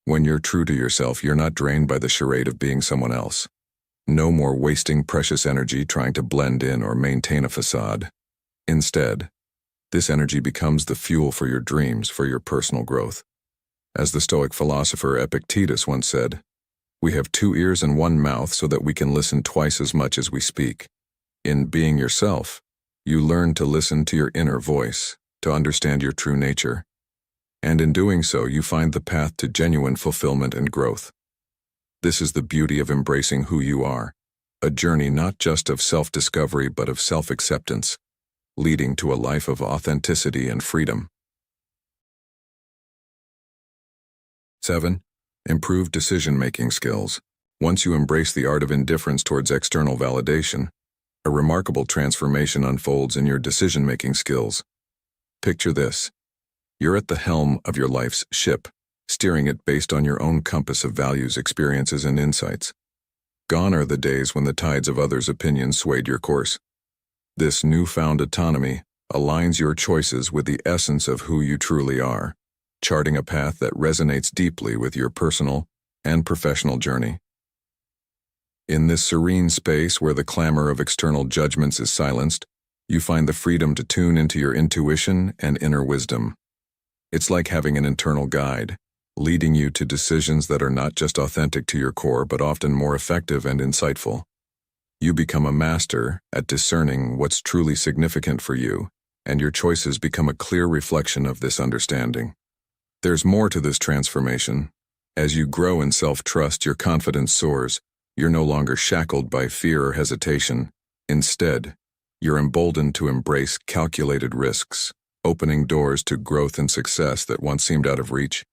When you're true to yourself, you're not drained by the charade of being someone else. No more wasting precious energy trying to blend in or maintain a facade. Instead, this energy becomes the fuel for your dreams, for your personal growth. As the Stoic philosopher Epictetus once said, "We have 2 ears and 1 mouth so that we can listen twice as much as we speak." In being yourself, you learn to listen to your inner voice, to understand your true nature. And in doing so, you find the path to genuine fulfillment and growth. This is the beauty of embracing who you are, a journey not just of self-discovery but of self-acceptance, leading to a life of authenticity and freedom. 7. Improve decision-making skills. Once you embrace the art of indifference towards external validation, a remarkable transformation unfolds in your decision-making skills. Picture this. You're at the helm of your life's ship, steering it based on your own compass of values, experiences, and insights. Gone are the days when the tides of others' opinions swayed your course. This newfound autonomy aligns your choices with the essence of who you truly are, charting a path that resonates deeply with your personal and professional journey. In this serene space where the clamor of external judgments is silenced, you find the freedom to tune into your intuition and inner wisdom. It's like having an internal guide, leading you to decisions that are not just authentic to your core but often more effective and insightful. You become a master at discerning what's truly significant for you, and your choices become a clear reflection of this understanding. There's more to this transformation. As you grow in self-trust, your confidence soars. You're no longer shackled by fear or hesitation. Instead, you're emboldened to embrace calculated risks, opening doors to growth and success that once seemed out of reach.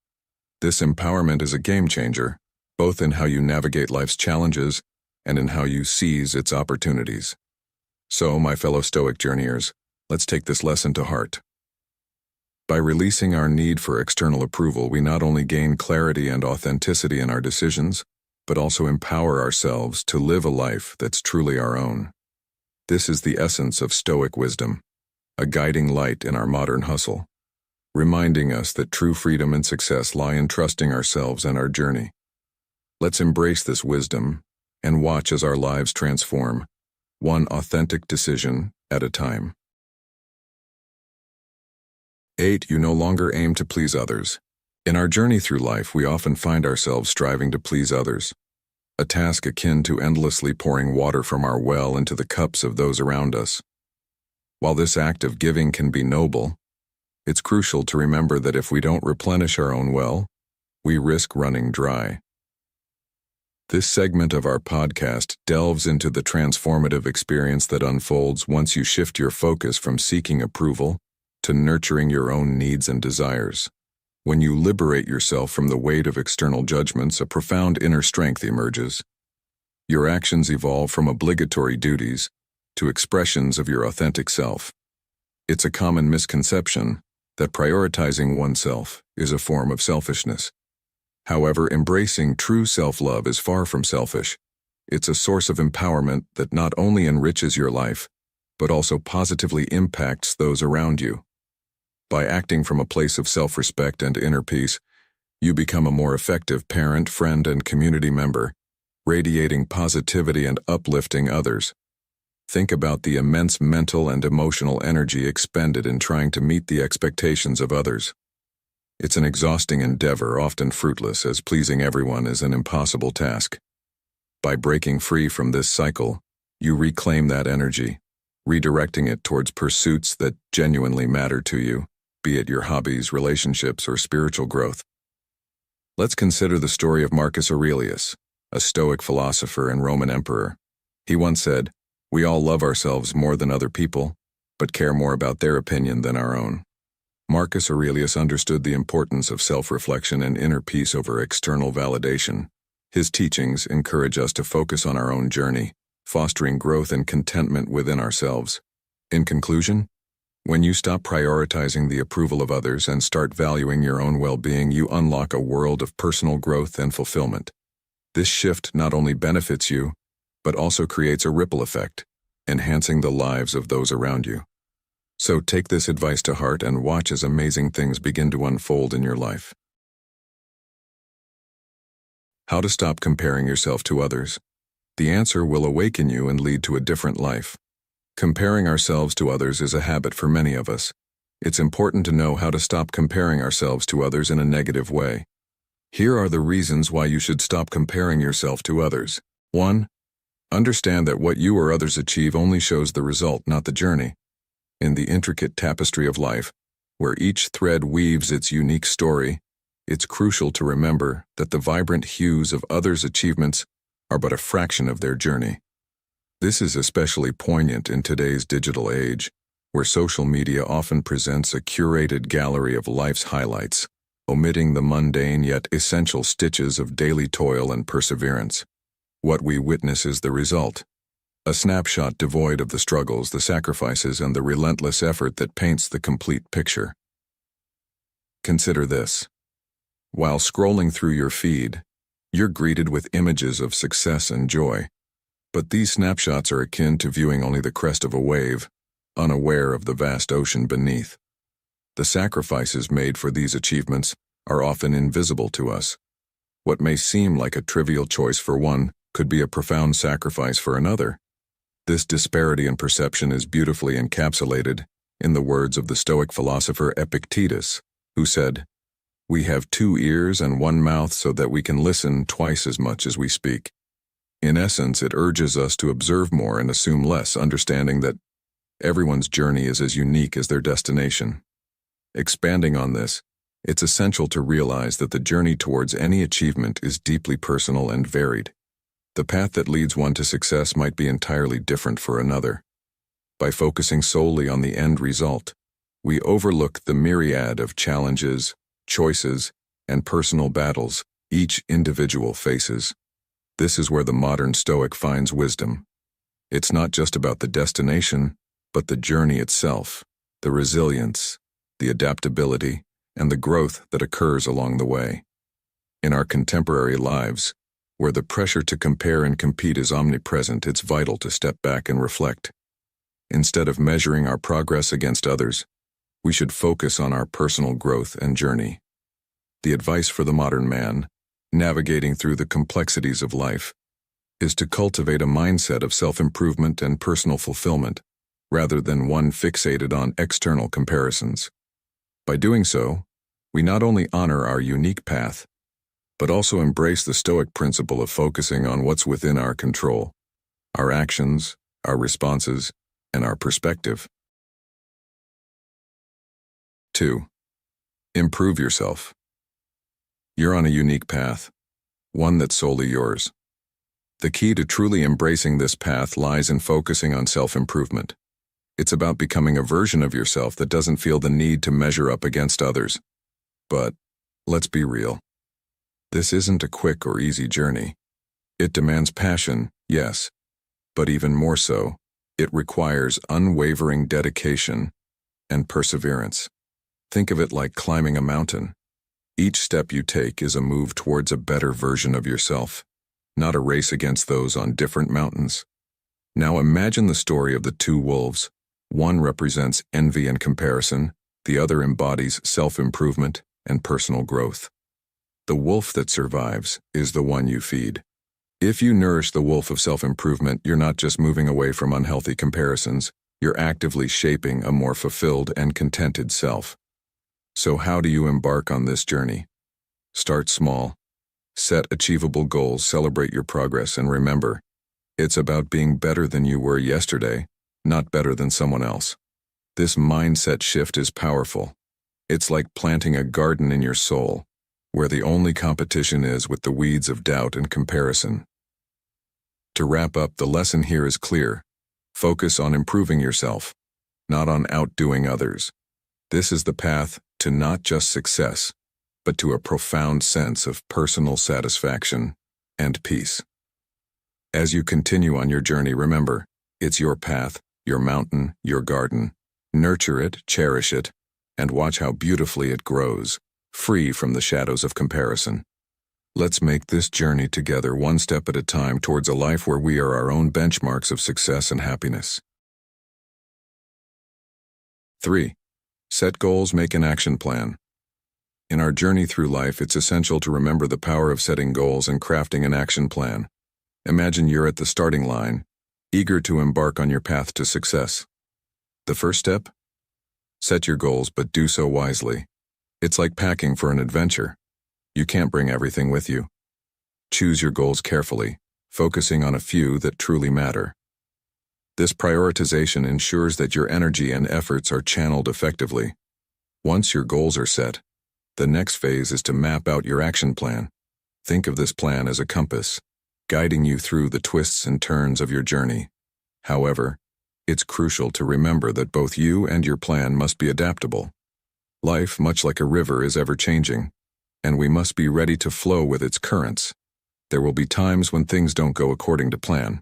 This empowerment is a game changer, both in how you navigate life's challenges and in how you seize its opportunities. So, my fellow Stoic journeyers, let's take this lesson to heart. By releasing our need for external approval, we not only gain clarity and authenticity in our decisions, but also empower ourselves to live a life that's truly our own. This is the essence of Stoic wisdom, a guiding light in our modern hustle, reminding us that true freedom and success lie in trusting ourselves and our journey. Let's embrace this wisdom and watch as our lives transform, one authentic decision at a time. 8. You no longer aim to please others. In our journey through life, we often find ourselves striving to please others, a task akin to endlessly pouring water from our well into the cups of those around us. While this act of giving can be noble, it's crucial to remember that if we don't replenish our own well, we risk running dry. This segment of our podcast delves into the transformative experience that unfolds once you shift your focus from seeking approval to nurturing your own needs and desires. When you liberate yourself from the weight of external judgments, a profound inner strength emerges. Your actions evolve from obligatory duties to expressions of your authentic self. It's a common misconception that prioritizing oneself is a form of selfishness. However, embracing true self-love is far from selfish. It's a source of empowerment that not only enriches your life, but also positively impacts those around you. By acting from a place of self-respect and inner peace, you become a more effective parent, friend, and community member, radiating positivity and uplifting others. Think about the immense mental and emotional energy expended in trying to meet the expectations of others. It's an exhausting endeavor, often fruitless, as pleasing everyone is an impossible task. By breaking free from this cycle, you reclaim that energy, redirecting it towards pursuits that genuinely matter to you, be it your hobbies, relationships, or spiritual growth. Let's consider the story of Marcus Aurelius, a Stoic philosopher and Roman emperor. He once said, "We all love ourselves more than other people, but care more about their opinion than our own." Marcus Aurelius understood the importance of self-reflection and inner peace over external validation. His teachings encourage us to focus on our own journey, fostering growth and contentment within ourselves. In conclusion, when you stop prioritizing the approval of others and start valuing your own well-being, you unlock a world of personal growth and fulfillment. This shift not only benefits you, but also creates a ripple effect, enhancing the lives of those around you. So take this advice to heart and watch as amazing things begin to unfold in your life. How to stop comparing yourself to others? The answer will awaken you and lead to a different life. Comparing ourselves to others is a habit for many of us. It's important to know how to stop comparing ourselves to others in a negative way. Here are the reasons why you should stop comparing yourself to others. 1. Understand that what you or others achieve only shows the result, not the journey. In the intricate tapestry of life, where each thread weaves its unique story, it's crucial to remember that the vibrant hues of others' achievements are but a fraction of their journey. This is especially poignant in today's digital age, where social media often presents a curated gallery of life's highlights, omitting the mundane yet essential stitches of daily toil and perseverance. What we witness is the result, a snapshot devoid of the struggles, the sacrifices, and the relentless effort that paints the complete picture. Consider this. While scrolling through your feed, you're greeted with images of success and joy. But these snapshots are akin to viewing only the crest of a wave, unaware of the vast ocean beneath. The sacrifices made for these achievements are often invisible to us. What may seem like a trivial choice for one could be a profound sacrifice for another. This disparity in perception is beautifully encapsulated in the words of the Stoic philosopher Epictetus, who said, "We have 2 ears and 1 mouth so that we can listen twice as much as we speak." In essence, it urges us to observe more and assume less, understanding that everyone's journey is as unique as their destination. Expanding on this, it's essential to realize that the journey towards any achievement is deeply personal and varied. The path that leads one to success might be entirely different for another. By focusing solely on the end result, we overlook the myriad of challenges, choices, and personal battles each individual faces. This is where the modern Stoic finds wisdom. It's not just about the destination, but the journey itself, the resilience, the adaptability, and the growth that occurs along the way. In our contemporary lives, where the pressure to compare and compete is omnipresent, it's vital to step back and reflect. Instead of measuring our progress against others, we should focus on our personal growth and journey. The advice for the modern man, navigating through the complexities of life, is to cultivate a mindset of self-improvement and personal fulfillment, rather than one fixated on external comparisons. By doing so, we not only honor our unique path, but also embrace the Stoic principle of focusing on what's within our control, our actions, our responses, and our perspective. 2. Improve yourself. You're on a unique path, one that's solely yours. The key to truly embracing this path lies in focusing on self-improvement. It's about becoming a version of yourself that doesn't feel the need to measure up against others. But, let's be real. This isn't a quick or easy journey. It demands passion, yes, but even more so, it requires unwavering dedication and perseverance. Think of it like climbing a mountain. Each step you take is a move towards a better version of yourself, not a race against those on different mountains. Now imagine the story of the 2 wolves. One represents envy and comparison, the other embodies self-improvement and personal growth. The wolf that survives is the one you feed. If you nourish the wolf of self-improvement, you're not just moving away from unhealthy comparisons, you're actively shaping a more fulfilled and contented self. So how do you embark on this journey? Start small. Set achievable goals, celebrate your progress, and remember, it's about being better than you were yesterday, not better than someone else. This mindset shift is powerful. It's like planting a garden in your soul, where the only competition is with the weeds of doubt and comparison. To wrap up, the lesson here is clear. Focus on improving yourself, not on outdoing others. This is the path to not just success, but to a profound sense of personal satisfaction and peace. As you continue on your journey, remember, it's your path, your mountain, your garden. Nurture it, cherish it, and watch how beautifully it grows, free from the shadows of comparison. Let's make this journey together, one step at a time, towards a life where we are our own benchmarks of success and happiness. 3. Set goals, make an action plan. In our journey through life, it's essential to remember the power of setting goals and crafting an action plan. Imagine you're at the starting line, eager to embark on your path to success. The first step? Set your goals, but do so wisely. It's like packing for an adventure. You can't bring everything with you. Choose your goals carefully, focusing on a few that truly matter. This prioritization ensures that your energy and efforts are channeled effectively. Once your goals are set, the next phase is to map out your action plan. Think of this plan as a compass, guiding you through the twists and turns of your journey. However, it's crucial to remember that both you and your plan must be adaptable. Life, much like a river, is ever-changing, and we must be ready to flow with its currents. There will be times when things don't go according to plan.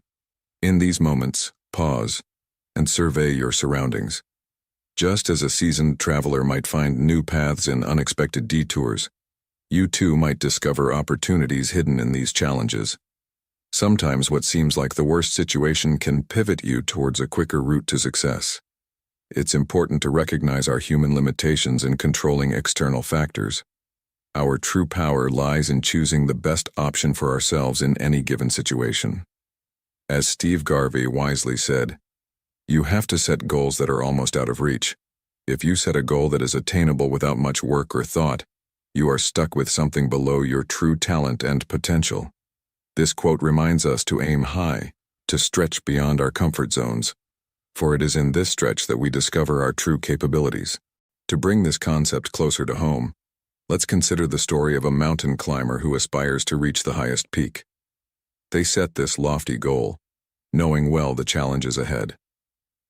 In these moments, pause and survey your surroundings. Just as a seasoned traveler might find new paths in unexpected detours, you too might discover opportunities hidden in these challenges. Sometimes what seems like the worst situation can pivot you towards a quicker route to success. It's important to recognize our human limitations in controlling external factors. Our true power lies in choosing the best option for ourselves in any given situation. As Steve Garvey wisely said, you have to set goals that are almost out of reach. If you set a goal that is attainable without much work or thought, you are stuck with something below your true talent and potential. This quote reminds us to aim high, to stretch beyond our comfort zones, for it is in this stretch that we discover our true capabilities. To bring this concept closer to home, let's consider the story of a mountain climber who aspires to reach the highest peak. They set this lofty goal, knowing well the challenges ahead.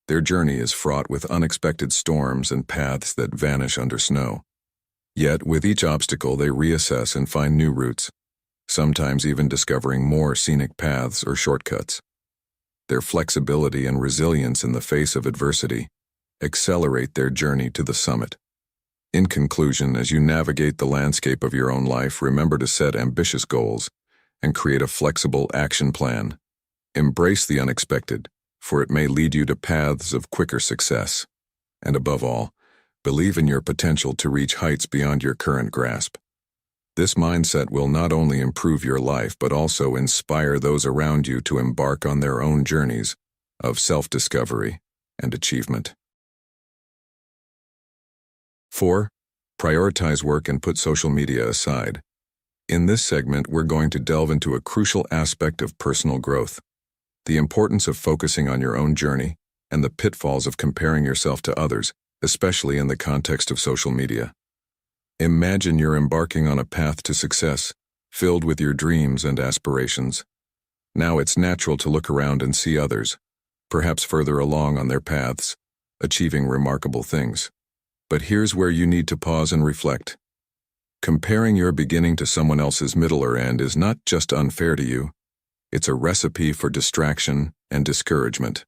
Their journey is fraught with unexpected storms and paths that vanish under snow. Yet, with each obstacle, they reassess and find new routes, sometimes even discovering more scenic paths or shortcuts. Their flexibility and resilience in the face of adversity accelerate their journey to the summit. In conclusion, as you navigate the landscape of your own life, remember to set ambitious goals and create a flexible action plan. Embrace the unexpected, for it may lead you to paths of quicker success. And above all, believe in your potential to reach heights beyond your current grasp. This mindset will not only improve your life but also inspire those around you to embark on their own journeys of self-discovery and achievement. 4. Prioritize work and put social media aside. In this segment, we're going to delve into a crucial aspect of personal growth: the importance of focusing on your own journey and the pitfalls of comparing yourself to others, especially in the context of social media. Imagine you're embarking on a path to success, filled with your dreams and aspirations. Now it's natural to look around and see others, perhaps further along on their paths, achieving remarkable things. But here's where you need to pause and reflect. Comparing your beginning to someone else's middle or end is not just unfair to you, it's a recipe for distraction and discouragement.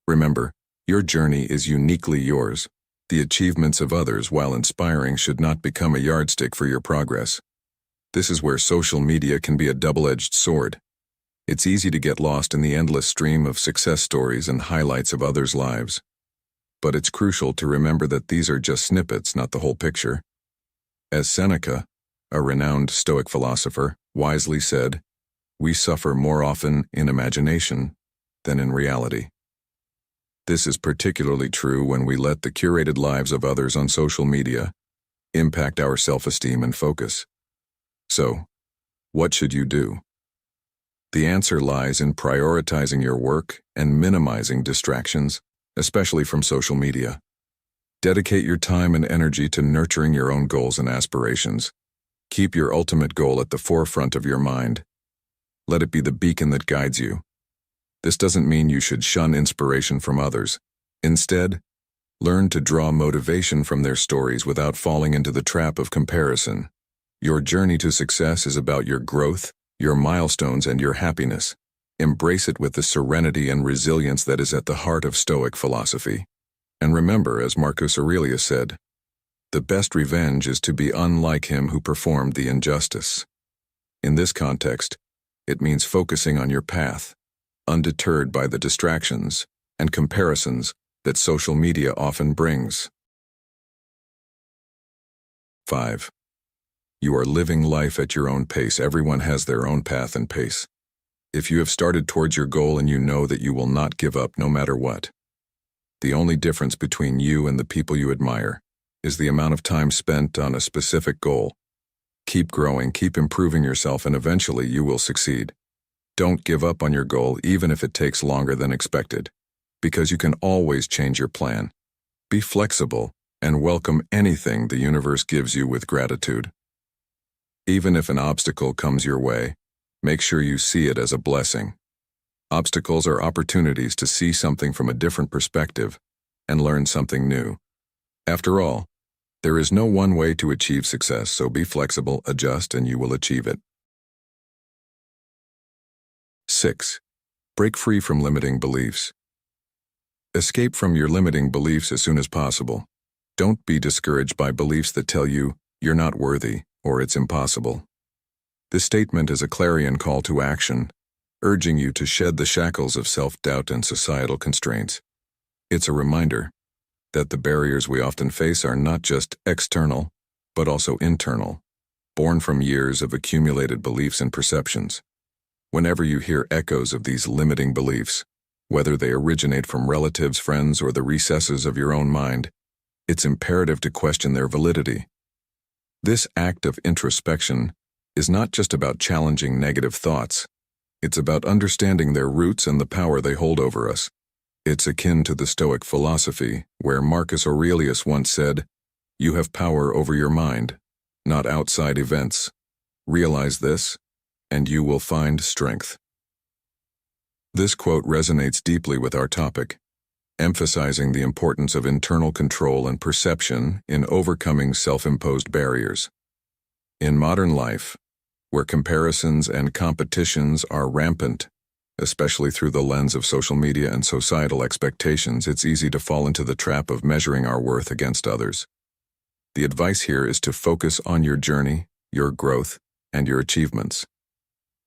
Remember, your journey is uniquely yours. The achievements of others, while inspiring, should not become a yardstick for your progress. This is where social media can be a double-edged sword. It's easy to get lost in the endless stream of success stories and highlights of others' lives. But it's crucial to remember that these are just snippets, not the whole picture. As Seneca, a renowned Stoic philosopher, wisely said, "We suffer more often in imagination than in reality." This is particularly true when we let the curated lives of others on social media impact our self-esteem and focus. So, what should you do? The answer lies in prioritizing your work and minimizing distractions, especially from social media. Dedicate your time and energy to nurturing your own goals and aspirations. Keep your ultimate goal at the forefront of your mind. Let it be the beacon that guides you. This doesn't mean you should shun inspiration from others. Instead, learn to draw motivation from their stories without falling into the trap of comparison. Your journey to success is about your growth, your milestones, and your happiness. Embrace it with the serenity and resilience that is at the heart of Stoic philosophy. And remember, as Marcus Aurelius said, "The best revenge is to be unlike him who performed the injustice." In this context, it means focusing on your path, undeterred by the distractions and comparisons that social media often brings. 5. You are living life at your own pace. Everyone has their own path and pace. If you have started towards your goal and you know that you will not give up no matter what, the only difference between you and the people you admire is the amount of time spent on a specific goal. Keep growing, keep improving yourself, and eventually you will succeed. Don't give up on your goal even if it takes longer than expected, because you can always change your plan. Be flexible and welcome anything the universe gives you with gratitude. Even if an obstacle comes your way, make sure you see it as a blessing. Obstacles are opportunities to see something from a different perspective and learn something new. After all, there is no one way to achieve success, so be flexible, adjust, and you will achieve it. 6. Break free from limiting beliefs. Escape from your limiting beliefs as soon as possible. Don't be discouraged by beliefs that tell you you're not worthy or it's impossible. This statement is a clarion call to action, urging you to shed the shackles of self-doubt and societal constraints. It's a reminder that the barriers we often face are not just external, but also internal, born from years of accumulated beliefs and perceptions. Whenever you hear echoes of these limiting beliefs, whether they originate from relatives, friends, or the recesses of your own mind, it's imperative to question their validity. This act of introspection is not just about challenging negative thoughts. It's about understanding their roots and the power they hold over us. It's akin to the Stoic philosophy, where Marcus Aurelius once said, "You have power over your mind, not outside events. Realize this, and you will find strength." This quote resonates deeply with our topic, emphasizing the importance of internal control and perception in overcoming self-imposed barriers. In modern life, where comparisons and competitions are rampant, especially through the lens of social media and societal expectations, it's easy to fall into the trap of measuring our worth against others. The advice here is to focus on your journey, your growth, and your achievements.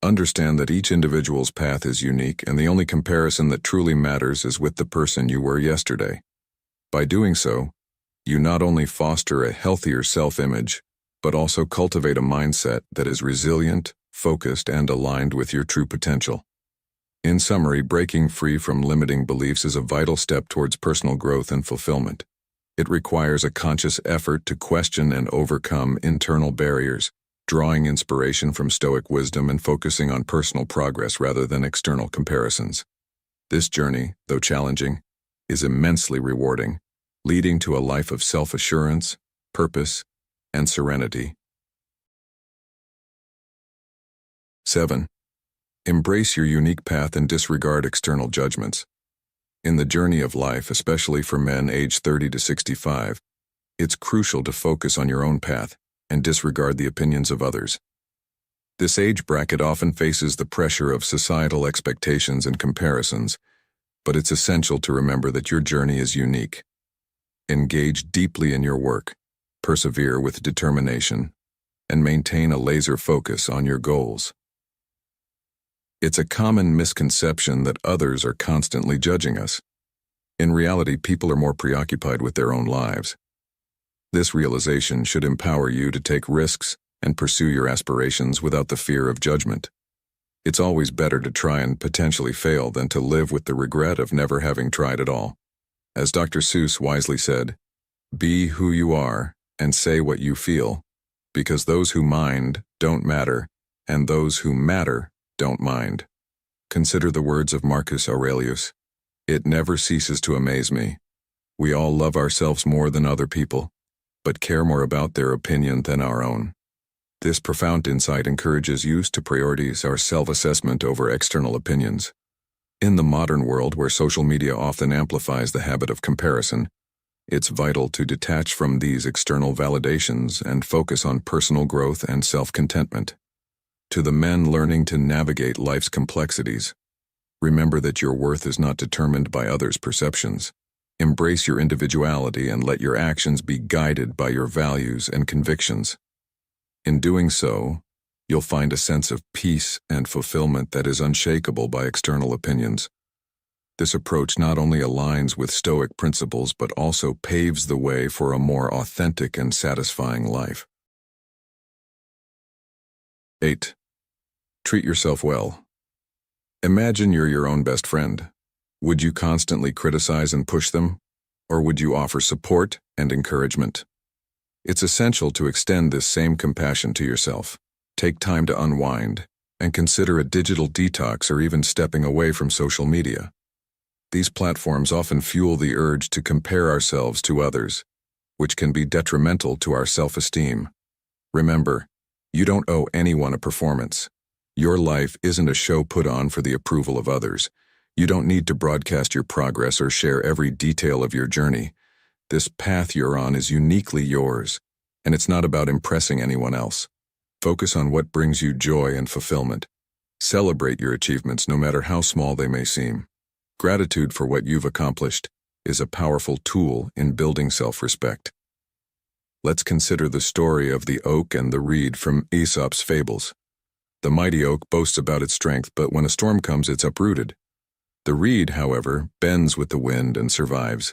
Understand that each individual's path is unique, and the only comparison that truly matters is with the person you were yesterday. By doing so, you not only foster a healthier self-image, but also cultivate a mindset that is resilient, focused, and aligned with your true potential. In summary, breaking free from limiting beliefs is a vital step towards personal growth and fulfillment. It requires a conscious effort to question and overcome internal barriers, drawing inspiration from Stoic wisdom and focusing on personal progress rather than external comparisons. This journey, though challenging, is immensely rewarding, leading to a life of self-assurance, purpose, and serenity. 7. Embrace your unique path and disregard external judgments. In the journey of life, especially for men aged 30 to 65, it's crucial to focus on your own path and disregard the opinions of others. This age bracket often faces the pressure of societal expectations and comparisons, but it's essential to remember that your journey is unique. Engage deeply in your work, persevere with determination, and maintain a laser focus on your goals. It's a common misconception that others are constantly judging us. In reality, people are more preoccupied with their own lives. This realization should empower you to take risks and pursue your aspirations without the fear of judgment. It's always better to try and potentially fail than to live with the regret of never having tried at all. As Dr. Seuss wisely said, "Be who you are and say what you feel, because those who mind don't matter, and those who matter don't mind." Consider the words of Marcus Aurelius. It never ceases to amaze me. We all love ourselves more than other people, but care more about their opinion than our own. This profound insight encourages you to prioritize our self-assessment over external opinions. In the modern world where social media often amplifies the habit of comparison, it's vital to detach from these external validations and focus on personal growth and self-contentment. To the men learning to navigate life's complexities, remember that your worth is not determined by others' perceptions. Embrace your individuality and let your actions be guided by your values and convictions. In doing so, you'll find a sense of peace and fulfillment that is unshakable by external opinions. This approach not only aligns with Stoic principles but also paves the way for a more authentic and satisfying life. 8. Treat yourself well. Imagine you're your own best friend. Would you constantly criticize and push them, or would you offer support and encouragement? It's essential to extend this same compassion to yourself. Take time to unwind, and consider a digital detox or even stepping away from social media. These platforms often fuel the urge to compare ourselves to others, which can be detrimental to our self-esteem. Remember, you don't owe anyone a performance. Your life isn't a show put on for the approval of others. You don't need to broadcast your progress or share every detail of your journey. This path you're on is uniquely yours, and it's not about impressing anyone else. Focus on what brings you joy and fulfillment. Celebrate your achievements no matter how small they may seem. Gratitude for what you've accomplished is a powerful tool in building self-respect. Let's consider the story of the oak and the reed from Aesop's fables. The mighty oak boasts about its strength, but when a storm comes, it's uprooted. The reed, however, bends with the wind and survives.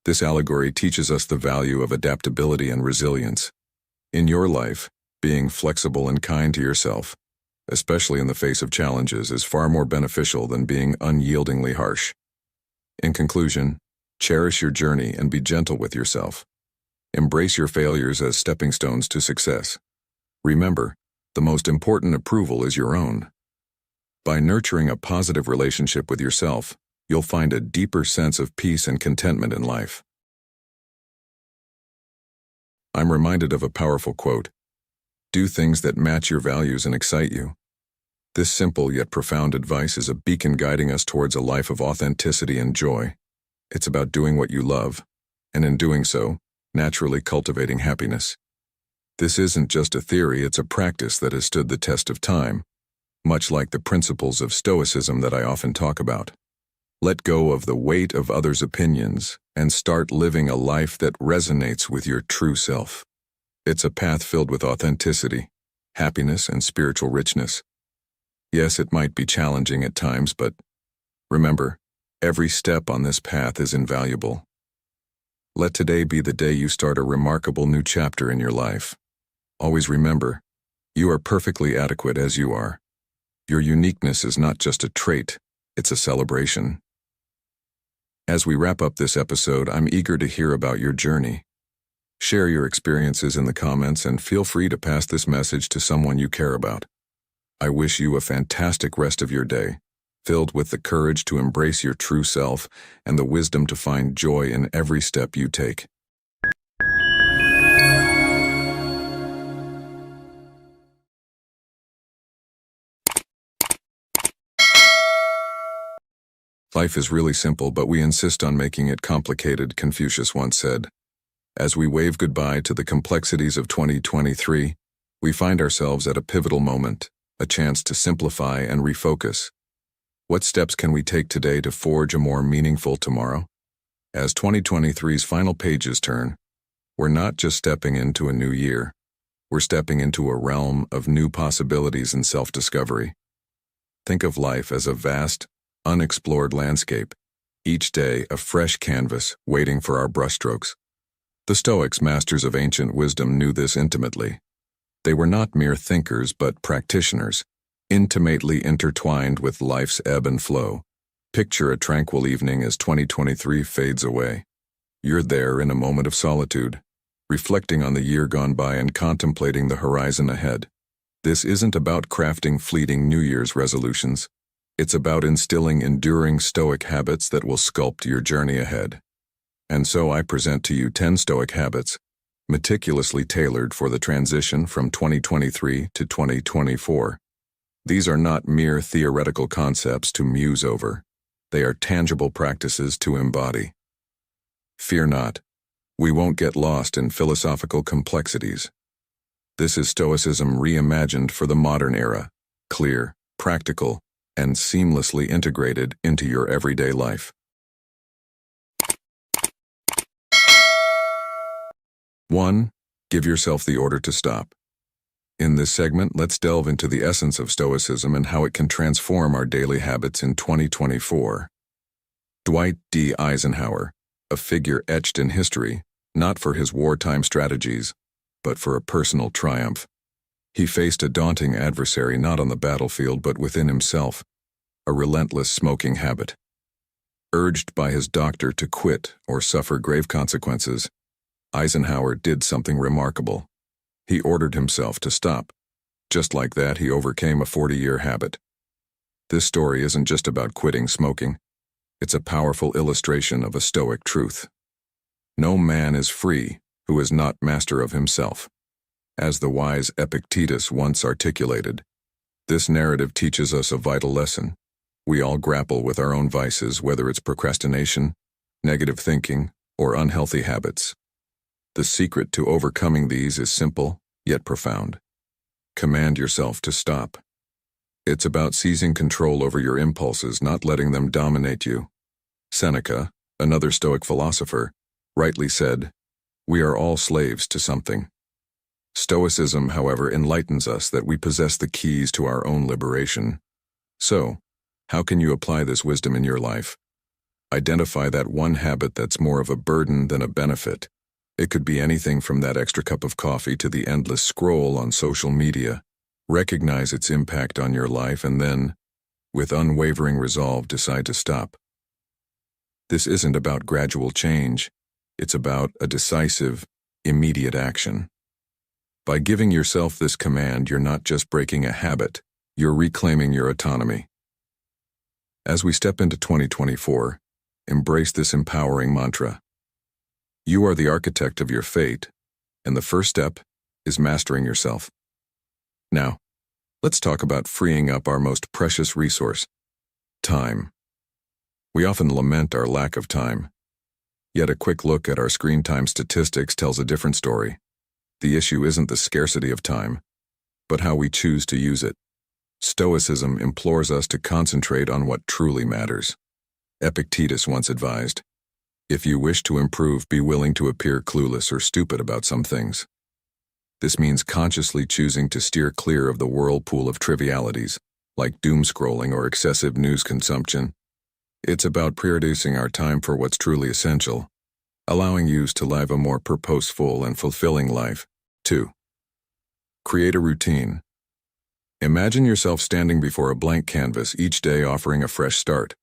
This allegory teaches us the value of adaptability and resilience. In your life, being flexible and kind to yourself, especially in the face of challenges, is far more beneficial than being unyieldingly harsh. In conclusion, cherish your journey and be gentle with yourself. Embrace your failures as stepping stones to success. Remember, the most important approval is your own. By nurturing a positive relationship with yourself, you'll find a deeper sense of peace and contentment in life. I'm reminded of a powerful quote: "Do things that match your values and excite you." This simple yet profound advice is a beacon guiding us towards a life of authenticity and joy. It's about doing what you love, and in doing so, naturally cultivating happiness. This isn't just a theory, it's a practice that has stood the test of time, much like the principles of Stoicism that I often talk about. Let go of the weight of others' opinions and start living a life that resonates with your true self. It's a path filled with authenticity, happiness, and spiritual richness. Yes, it might be challenging at times, but remember, every step on this path is invaluable. Let today be the day you start a remarkable new chapter in your life. Always remember, you are perfectly adequate as you are. Your uniqueness is not just a trait, it's a celebration. As we wrap up this episode, I'm eager to hear about your journey. Share your experiences in the comments and feel free to pass this message to someone you care about. I wish you a fantastic rest of your day, filled with the courage to embrace your true self and the wisdom to find joy in every step you take. Life is really simple, but we insist on making it complicated, Confucius once said. As we wave goodbye to the complexities of 2023, we find ourselves at a pivotal moment, a chance to simplify and refocus. What steps can we take today to forge a more meaningful tomorrow? As 2023's final pages turn, we're not just stepping into a new year, we're stepping into a realm of new possibilities and self-discovery. Think of life as a vast, unexplored landscape, each day a fresh canvas waiting for our brushstrokes. The Stoics, masters of ancient wisdom, knew this intimately. They were not mere thinkers but practitioners, intimately intertwined with life's ebb and flow. Picture a tranquil evening as 2023 fades away. You're there in a moment of solitude, reflecting on the year gone by and contemplating the horizon ahead. This isn't about crafting fleeting New Year's resolutions. It's about instilling enduring Stoic habits that will sculpt your journey ahead. And so I present to you 10 Stoic habits, meticulously tailored for the transition from 2023 to 2024. These are not mere theoretical concepts to muse over. They are tangible practices to embody. Fear not. We won't get lost in philosophical complexities. This is Stoicism reimagined for the modern era, clear, practical, and seamlessly integrated into your everyday life. 1. Give yourself the order to stop. In this segment, let's delve into the essence of Stoicism and how it can transform our daily habits in 2024. Dwight D. Eisenhower, a figure etched in history, not for his wartime strategies, but for a personal triumph. He faced a daunting adversary not on the battlefield but within himself, a relentless smoking habit. Urged by his doctor to quit or suffer grave consequences, Eisenhower did something remarkable. He ordered himself to stop. Just like that, he overcame a 40-year habit. This story isn't just about quitting smoking. It's a powerful illustration of a Stoic truth. No man is free who is not master of himself. As the wise Epictetus once articulated, this narrative teaches us a vital lesson. We all grapple with our own vices, whether it's procrastination, negative thinking, or unhealthy habits. The secret to overcoming these is simple, yet profound. Command yourself to stop. It's about seizing control over your impulses, not letting them dominate you. Seneca, another Stoic philosopher, rightly said, "We are all slaves to something." Stoicism, however, enlightens us that we possess the keys to our own liberation. So, how can you apply this wisdom in your life? Identify that one habit that's more of a burden than a benefit. It could be anything from that extra cup of coffee to the endless scroll on social media. Recognize its impact on your life and then, with unwavering resolve, decide to stop. This isn't about gradual change. It's about a decisive, immediate action. By giving yourself this command, you're not just breaking a habit, you're reclaiming your autonomy. As we step into 2024, embrace this empowering mantra. You are the architect of your fate, and the first step is mastering yourself. Now, let's talk about freeing up our most precious resource, time. We often lament our lack of time, yet a quick look at our screen time statistics tells a different story. The issue isn't the scarcity of time, but how we choose to use it. Stoicism implores us to concentrate on what truly matters. Epictetus once advised, "If you wish to improve, be willing to appear clueless or stupid about some things." This means consciously choosing to steer clear of the whirlpool of trivialities, like doom scrolling or excessive news consumption. It's about prioritizing our time for what's truly essential, allowing you to live a more purposeful and fulfilling life. 2. Create a routine. Imagine yourself standing before a blank canvas each day offering a fresh start.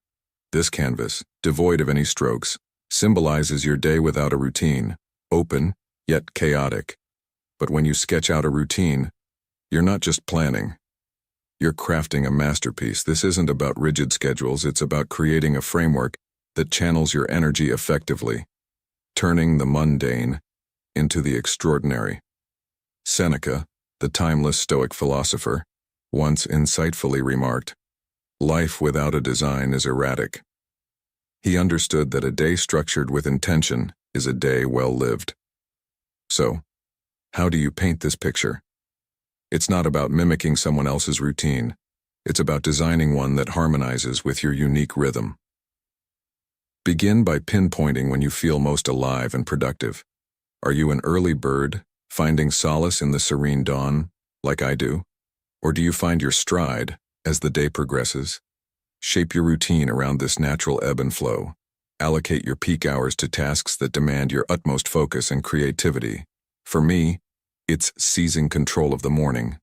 This canvas, devoid of any strokes, symbolizes your day without a routine, open, yet chaotic. But when you sketch out a routine, you're not just planning. You're crafting a masterpiece. This isn't about rigid schedules, it's about creating a framework that channels your energy effectively, turning the mundane into the extraordinary. Seneca, the timeless Stoic philosopher, once insightfully remarked, "Life without a design is erratic." He understood that a day structured with intention is a day well lived. So, how do you paint this picture? It's not about mimicking someone else's routine. It's about designing one that harmonizes with your unique rhythm. Begin by pinpointing when you feel most alive and productive. Are you an early bird, finding solace in the serene dawn, like I do? Or do you find your stride as the day progresses? Shape your routine around this natural ebb and flow. Allocate your peak hours to tasks that demand your utmost focus and creativity. For me, it's seizing control of the morning.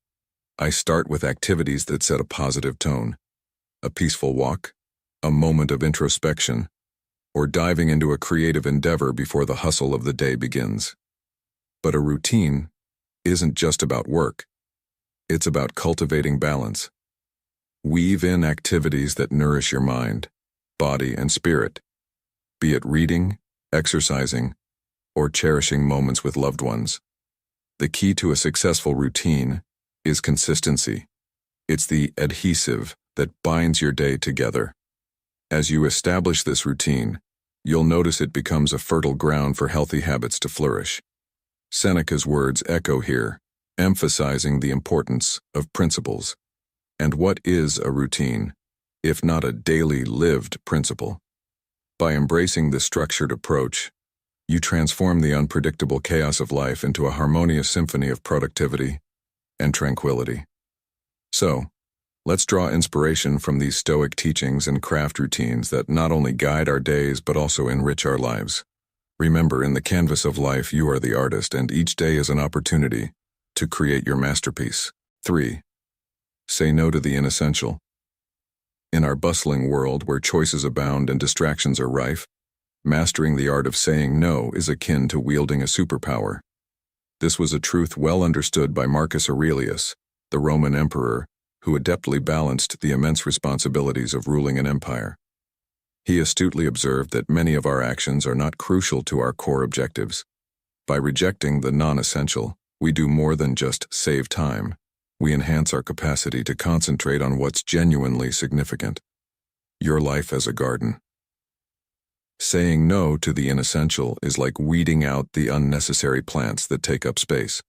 I start with activities that set a positive tone. A peaceful walk, a moment of introspection, or diving into a creative endeavor before the hustle of the day begins. But a routine isn't just about work. It's about cultivating balance. Weave in activities that nourish your mind, body, and spirit, be it reading, exercising, or cherishing moments with loved ones. The key to a successful routine is consistency. It's the adhesive that binds your day together. As you establish this routine, you'll notice it becomes a fertile ground for healthy habits to flourish. Seneca's words echo here, emphasizing the importance of principles. And what is a routine, if not a daily lived principle? By embracing this structured approach, you transform the unpredictable chaos of life into a harmonious symphony of productivity and tranquility. So, let's draw inspiration from these Stoic teachings and craft routines that not only guide our days but also enrich our lives. Remember, in the canvas of life, you are the artist, and each day is an opportunity to create your masterpiece. 3. Say no to the inessential. In our bustling world where choices abound and distractions are rife, mastering the art of saying no is akin to wielding a superpower. This was a truth well understood by Marcus Aurelius, the Roman emperor, who adeptly balanced the immense responsibilities of ruling an empire. He astutely observed that many of our actions are not crucial to our core objectives. By rejecting the non-essential, we do more than just save time. We enhance our capacity to concentrate on what's genuinely significant. Your life as a garden. Saying no to the inessential is like weeding out the unnecessary plants that take up space.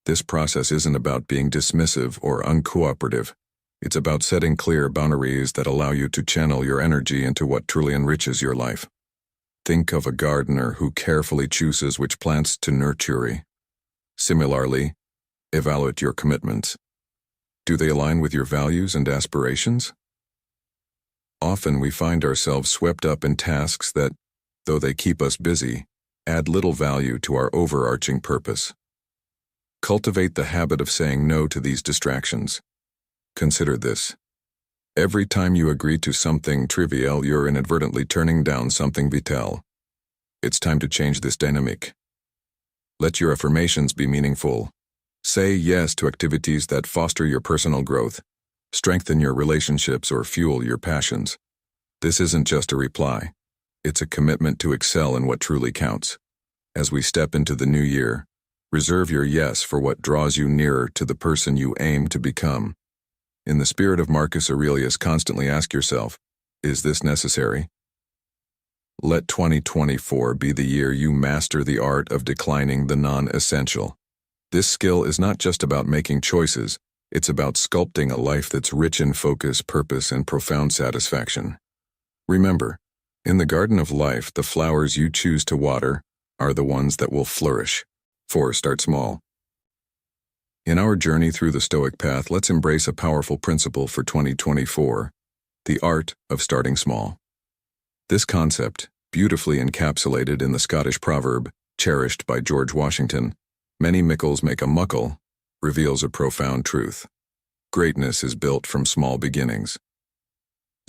This process isn't about being dismissive or uncooperative. It's about setting clear boundaries that allow you to channel your energy into what truly enriches your life. Think of a gardener who carefully chooses which plants to nurture. Similarly, evaluate your commitments. Do they align with your values and aspirations? Often we find ourselves swept up in tasks that, though they keep us busy, add little value to our overarching purpose. Cultivate the habit of saying no to these distractions. Consider this. Every time you agree to something trivial, you're inadvertently turning down something vital. It's time to change this dynamic. Let your affirmations be meaningful. Say yes to activities that foster your personal growth, strengthen your relationships, or fuel your passions. This isn't just a reply. It's a commitment to excel in what truly counts. As we step into the new year, reserve your yes for what draws you nearer to the person you aim to become. In the spirit of Marcus Aurelius, constantly ask yourself, is this necessary? Let 2024 be the year you master the art of declining the non-essential. This skill is not just about making choices, it's about sculpting a life that's rich in focus, purpose, and profound satisfaction. Remember, in the garden of life, the flowers you choose to water are the ones that will flourish. 4. Start small. In our journey through the Stoic path, let's embrace a powerful principle for 2024, the art of starting small. This concept, beautifully encapsulated in the Scottish proverb, cherished by George Washington, "Many mickles make a muckle," reveals a profound truth. Greatness is built from small beginnings.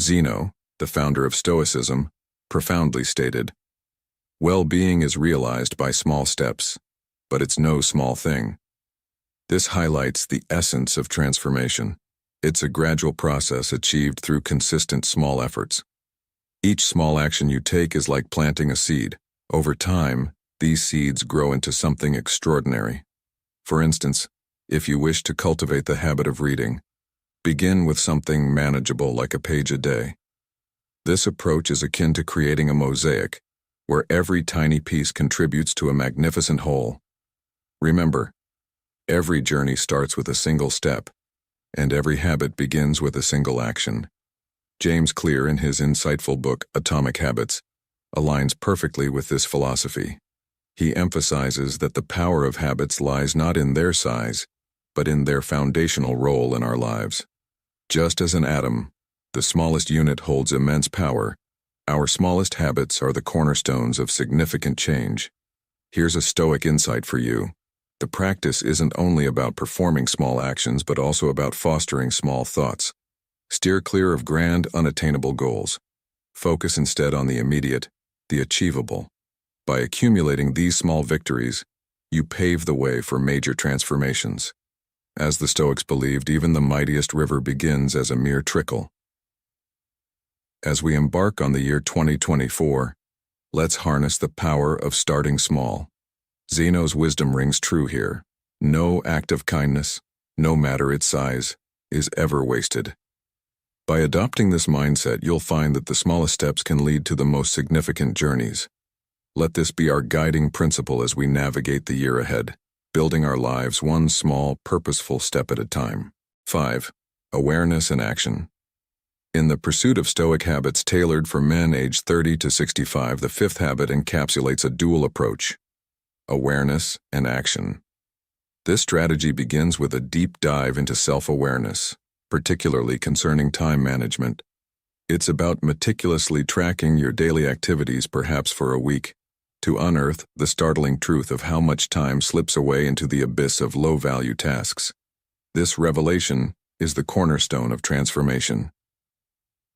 Zeno, the founder of Stoicism, profoundly stated, "Well-being is realized by small steps, but it's no small thing." This highlights the essence of transformation. It's a gradual process achieved through consistent small efforts. Each small action you take is like planting a seed. Over time, these seeds grow into something extraordinary. For instance, if you wish to cultivate the habit of reading, begin with something manageable like a page a day. This approach is akin to creating a mosaic, where every tiny piece contributes to a magnificent whole. Remember, every journey starts with a single step, and every habit begins with a single action. James Clear, in his insightful book, Atomic Habits, aligns perfectly with this philosophy. He emphasizes that the power of habits lies not in their size, but in their foundational role in our lives. Just as an atom, the smallest unit, holds immense power, our smallest habits are the cornerstones of significant change. Here's a Stoic insight for you. The practice isn't only about performing small actions, but also about fostering small thoughts. Steer clear of grand, unattainable goals. Focus instead on the immediate, the achievable. By accumulating these small victories, you pave the way for major transformations. As the Stoics believed, even the mightiest river begins as a mere trickle. As we embark on the year 2024, let's harness the power of starting small. Zeno's wisdom rings true here. No act of kindness, no matter its size, is ever wasted. By adopting this mindset, you'll find that the smallest steps can lead to the most significant journeys. Let this be our guiding principle as we navigate the year ahead, building our lives one small, purposeful step at a time. 5. Awareness and action. In the pursuit of Stoic habits tailored for men aged 30 to 65, the fifth habit encapsulates a dual approach: awareness and action. This strategy begins with a deep dive into self-awareness, particularly concerning time management. It's about meticulously tracking your daily activities, perhaps for a week, to unearth the startling truth of how much time slips away into the abyss of low-value tasks. This revelation is the cornerstone of transformation.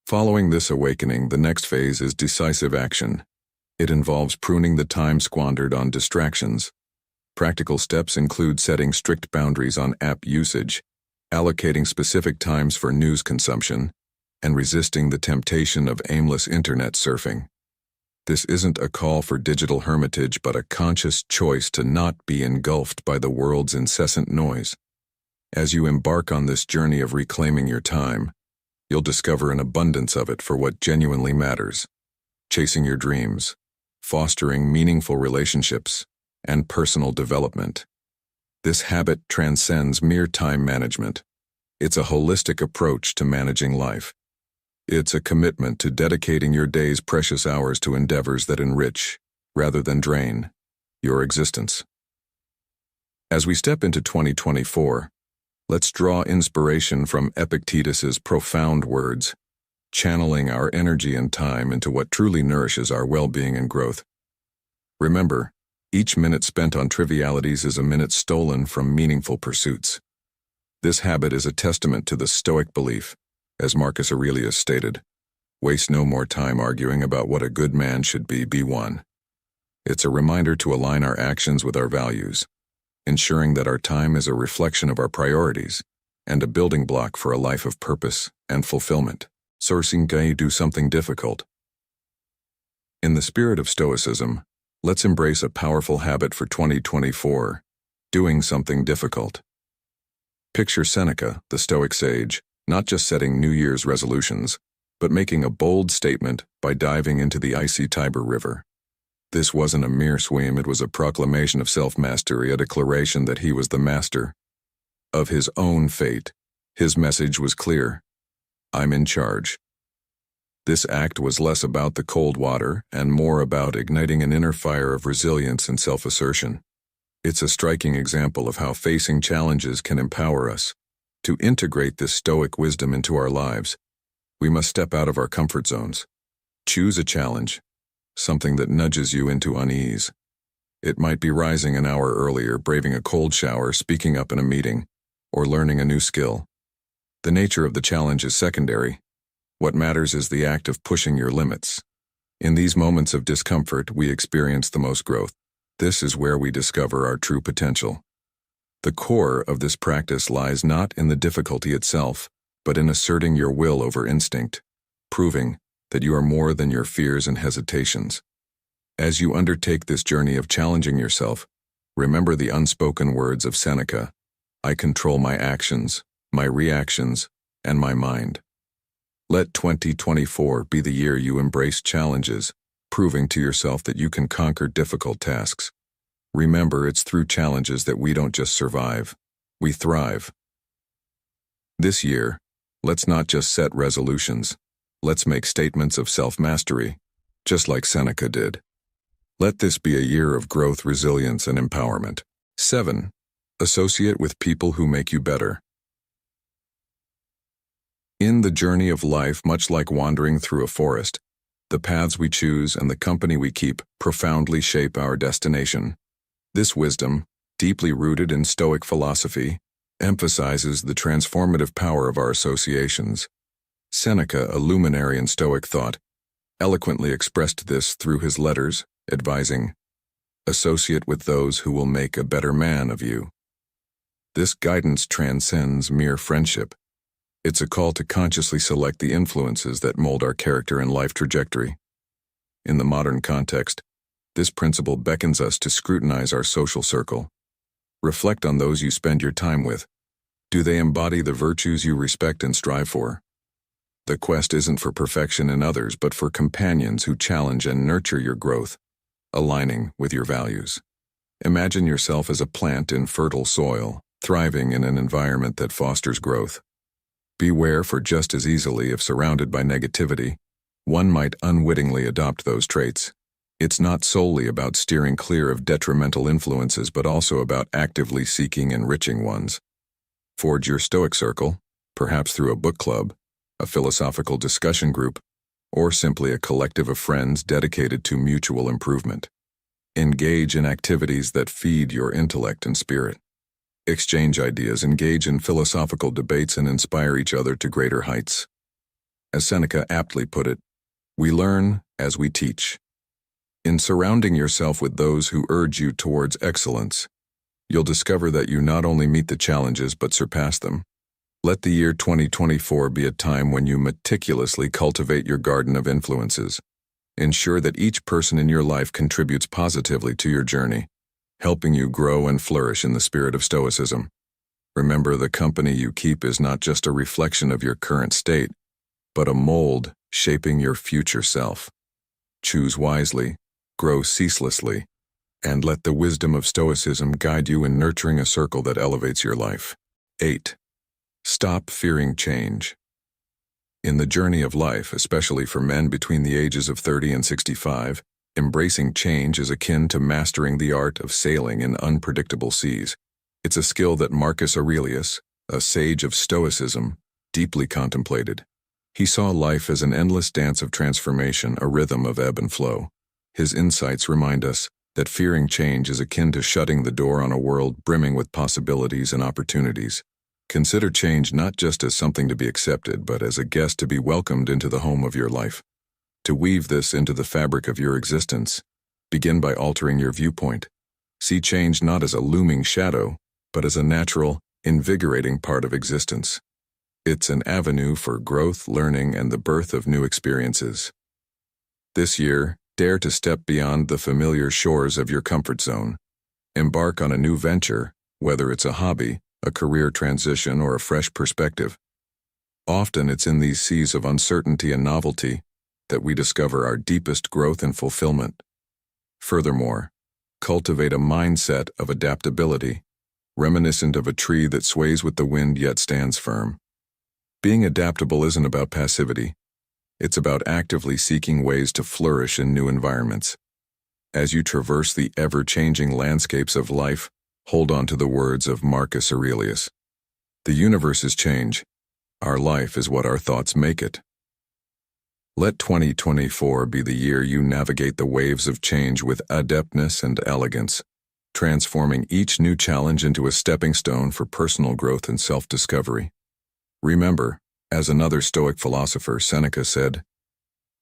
Following this awakening, the next phase is decisive action. It involves pruning the time squandered on distractions. Practical steps include setting strict boundaries on app usage, allocating specific times for news consumption, and resisting the temptation of aimless internet surfing. This isn't a call for digital hermitage, but a conscious choice to not be engulfed by the world's incessant noise. As you embark on this journey of reclaiming your time, you'll discover an abundance of it for what genuinely matters: chasing your dreams, fostering meaningful relationships, and personal development. This habit transcends mere time management. It's a holistic approach to managing life. It's a commitment to dedicating your day's precious hours to endeavors that enrich, rather than drain, your existence. As we step into 2024, let's draw inspiration from Epictetus's profound words, channeling our energy and time into what truly nourishes our well-being and growth. Remember, each minute spent on trivialities is a minute stolen from meaningful pursuits. This habit is a testament to the Stoic belief, as Marcus Aurelius stated, "Waste no more time arguing about what a good man should be one." It's a reminder to align our actions with our values, ensuring that our time is a reflection of our priorities and a building block for a life of purpose and fulfillment. Sourcing do something difficult. In the spirit of Stoicism, let's embrace a powerful habit for 2024, doing something difficult. Picture Seneca, the Stoic sage, not just setting New Year's resolutions, but making a bold statement by diving into the icy Tiber River. This wasn't a mere swim, it was a proclamation of self-mastery, a declaration that he was the master of his own fate. His message was clear: I'm in charge. This act was less about the cold water and more about igniting an inner fire of resilience and self-assertion. It's a striking example of how facing challenges can empower us. To integrate this Stoic wisdom into our lives, we must step out of our comfort zones. Choose a challenge, something that nudges you into unease. It might be rising an hour earlier, braving a cold shower, speaking up in a meeting, or learning a new skill. The nature of the challenge is secondary. What matters is the act of pushing your limits. In these moments of discomfort, we experience the most growth. This is where we discover our true potential. The core of this practice lies not in the difficulty itself, but in asserting your will over instinct, proving that you are more than your fears and hesitations. As you undertake this journey of challenging yourself, remember the unspoken words of Seneca: I control my actions, my reactions, and my mind. Let 2024 be the year you embrace challenges, proving to yourself that you can conquer difficult tasks. Remember, it's through challenges that we don't just survive, we thrive. This year, let's not just set resolutions, let's make statements of self-mastery, just like Seneca did. Let this be a year of growth, resilience, and empowerment. 7. Associate with people who make you better. In the journey of life, much like wandering through a forest, the paths we choose and the company we keep profoundly shape our destination. This wisdom, deeply rooted in Stoic philosophy, emphasizes the transformative power of our associations. Seneca, a luminary in Stoic thought, eloquently expressed this through his letters, advising, "Associate with those who will make a better man of you." This guidance transcends mere friendship. It's a call to consciously select the influences that mold our character and life trajectory. In the modern context, this principle beckons us to scrutinize our social circle. Reflect on those you spend your time with. Do they embody the virtues you respect and strive for? The quest isn't for perfection in others, but for companions who challenge and nurture your growth, aligning with your values. Imagine yourself as a plant in fertile soil, thriving in an environment that fosters growth. Beware, for just as easily, if surrounded by negativity, one might unwittingly adopt those traits. It's not solely about steering clear of detrimental influences, but also about actively seeking enriching ones. Forge your Stoic circle, perhaps through a book club, a philosophical discussion group, or simply a collective of friends dedicated to mutual improvement. Engage in activities that feed your intellect and spirit. Exchange ideas, engage in philosophical debates, and inspire each other to greater heights. As Seneca aptly put it, we learn as we teach. In surrounding yourself with those who urge you towards excellence, you'll discover that you not only meet the challenges but surpass them. Let the year 2024 be a time when you meticulously cultivate your garden of influences. Ensure that each person in your life contributes positively to your journey, helping you grow and flourish in the spirit of Stoicism. Remember, the company you keep is not just a reflection of your current state, but a mold shaping your future self. Choose wisely, grow ceaselessly, and let the wisdom of Stoicism guide you in nurturing a circle that elevates your life. 8. Stop fearing change. In the journey of life, especially for men between the ages of 30 and 65, embracing change is akin to mastering the art of sailing in unpredictable seas. It's a skill that Marcus Aurelius, a sage of Stoicism, deeply contemplated. He saw life as an endless dance of transformation, a rhythm of ebb and flow. His insights remind us that fearing change is akin to shutting the door on a world brimming with possibilities and opportunities. Consider change not just as something to be accepted, but as a guest to be welcomed into the home of your life. To weave this into the fabric of your existence, begin by altering your viewpoint. See change not as a looming shadow, but as a natural, invigorating part of existence. It's an avenue for growth, learning, and the birth of new experiences. This year, dare to step beyond the familiar shores of your comfort zone. Embark on a new venture, whether it's a hobby, a career transition, or a fresh perspective. Often it's in these seas of uncertainty and novelty that we discover our deepest growth and fulfillment. Furthermore, cultivate a mindset of adaptability, reminiscent of a tree that sways with the wind yet stands firm. Being adaptable isn't about passivity. It's about actively seeking ways to flourish in new environments. As you traverse the ever-changing landscapes of life, hold on to the words of Marcus Aurelius. The universe is change. Our life is what our thoughts make it. Let 2024 be the year you navigate the waves of change with adeptness and elegance, transforming each new challenge into a stepping stone for personal growth and self-discovery. Remember, as another Stoic philosopher, Seneca, said,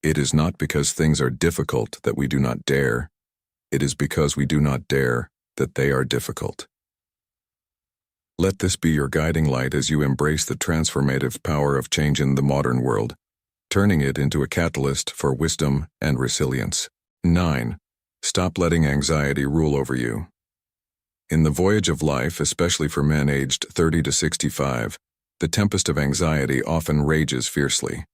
"It is not because things are difficult that we do not dare. It is because we do not dare that they are difficult." Let this be your guiding light as you embrace the transformative power of change in the modern world, turning it into a catalyst for wisdom and resilience. 9. Stop letting anxiety rule over you. In the voyage of life, especially for men aged 30 to 65, the tempest of anxiety often rages fiercely.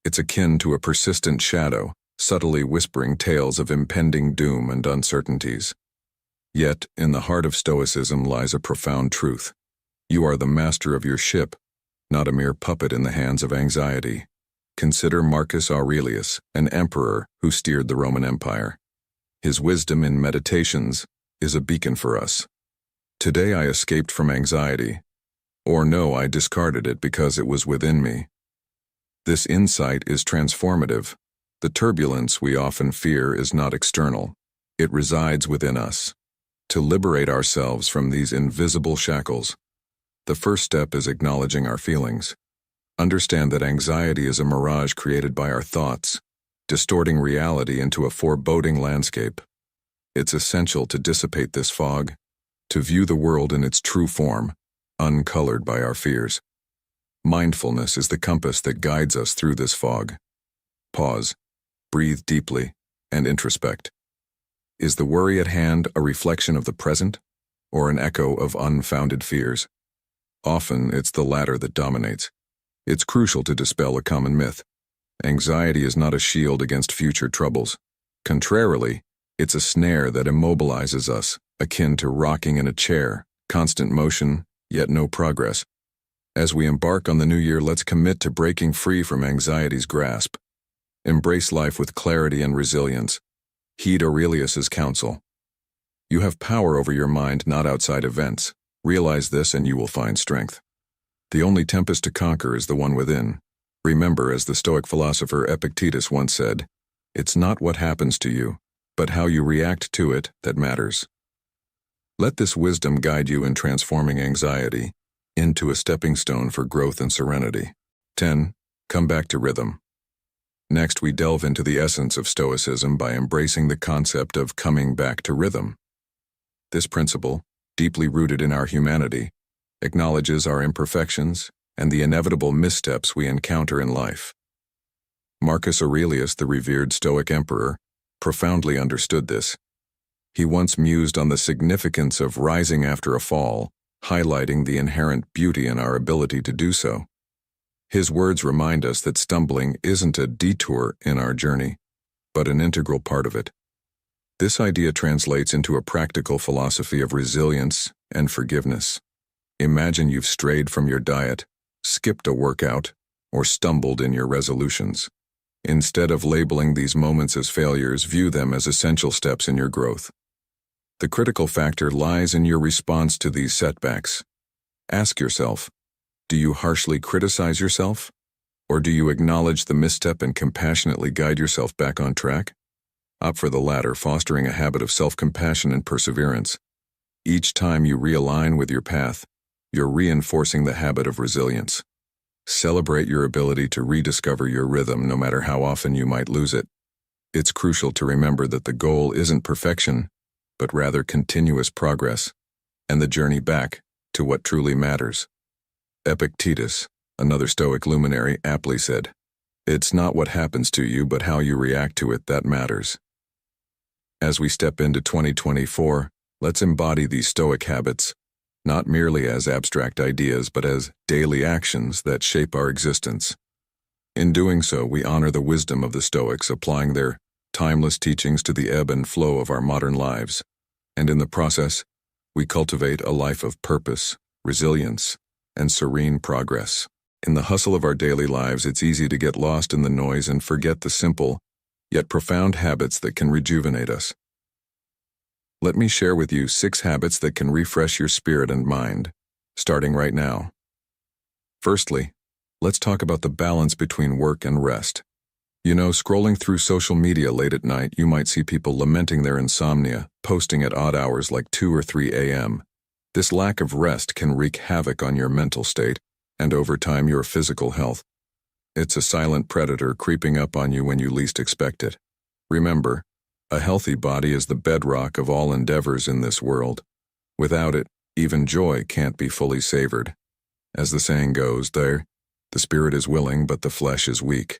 It's akin to a persistent shadow, subtly whispering tales of impending doom and uncertainties. Yet, in the heart of Stoicism lies a profound truth. You are the master of your ship, not a mere puppet in the hands of anxiety. Consider Marcus Aurelius, an emperor who steered the Roman Empire. His wisdom in Meditations is a beacon for us. Today I escaped from anxiety, or no, I discarded it because it was within me. This insight is transformative. The turbulence we often fear is not external. It resides within us. To liberate ourselves from these invisible shackles, the first step is acknowledging our feelings. Understand that anxiety is a mirage created by our thoughts, distorting reality into a foreboding landscape. It's essential to dissipate this fog, to view the world in its true form, uncolored by our fears. Mindfulness is the compass that guides us through this fog. Pause, breathe deeply, and introspect. Is the worry at hand a reflection of the present, or an echo of unfounded fears? Often, it's the latter that dominates. It's crucial to dispel a common myth. Anxiety is not a shield against future troubles. Contrarily, it's a snare that immobilizes us, akin to rocking in a chair, constant motion, yet no progress. As we embark on the new year, let's commit to breaking free from anxiety's grasp. Embrace life with clarity and resilience. Heed Aurelius's counsel. You have power over your mind, not outside events. Realize this and you will find strength. The only tempest to conquer is the one within. Remember, as the Stoic philosopher Epictetus once said, "It's not what happens to you, but how you react to it that matters." Let this wisdom guide you in transforming anxiety into a stepping stone for growth and serenity. 10. Come back to rhythm. Next, we delve into the essence of Stoicism by embracing the concept of coming back to rhythm. This principle, deeply rooted in our humanity, acknowledges our imperfections and the inevitable missteps we encounter in life. Marcus Aurelius, the revered Stoic emperor, profoundly understood this. He once mused on the significance of rising after a fall, highlighting the inherent beauty in our ability to do so. His words remind us that stumbling isn't a detour in our journey, but an integral part of it. This idea translates into a practical philosophy of resilience and forgiveness. Imagine you've strayed from your diet, skipped a workout, or stumbled in your resolutions. Instead of labeling these moments as failures, view them as essential steps in your growth. The critical factor lies in your response to these setbacks. Ask yourself, do you harshly criticize yourself? Or do you acknowledge the misstep and compassionately guide yourself back on track? Opt for the latter, fostering a habit of self-compassion and perseverance. Each time you realign with your path, you're reinforcing the habit of resilience. Celebrate your ability to rediscover your rhythm no matter how often you might lose it. It's crucial to remember that the goal isn't perfection, but rather continuous progress, and the journey back to what truly matters. Epictetus, another Stoic luminary, aptly said, "It's not what happens to you, but how you react to it that matters." As we step into 2024, let's embody these Stoic habits, not merely as abstract ideas, but as daily actions that shape our existence. In doing so, we honor the wisdom of the Stoics, applying their timeless teachings to the ebb and flow of our modern lives. And in the process, we cultivate a life of purpose, resilience, and serene progress. In the hustle of our daily lives, it's easy to get lost in the noise and forget the simple, yet profound habits that can rejuvenate us. Let me share with you 6 habits that can refresh your spirit and mind, starting right now. Firstly, let's talk about the balance between work and rest. You know, scrolling through social media late at night, you might see people lamenting their insomnia, posting at odd hours like 2 or 3 a.m. This lack of rest can wreak havoc on your mental state and over time your physical health. It's a silent predator creeping up on you when you least expect it. Remember, a healthy body is the bedrock of all endeavors in this world. Without it, even joy can't be fully savored. As the saying goes, the spirit is willing, but the flesh is weak.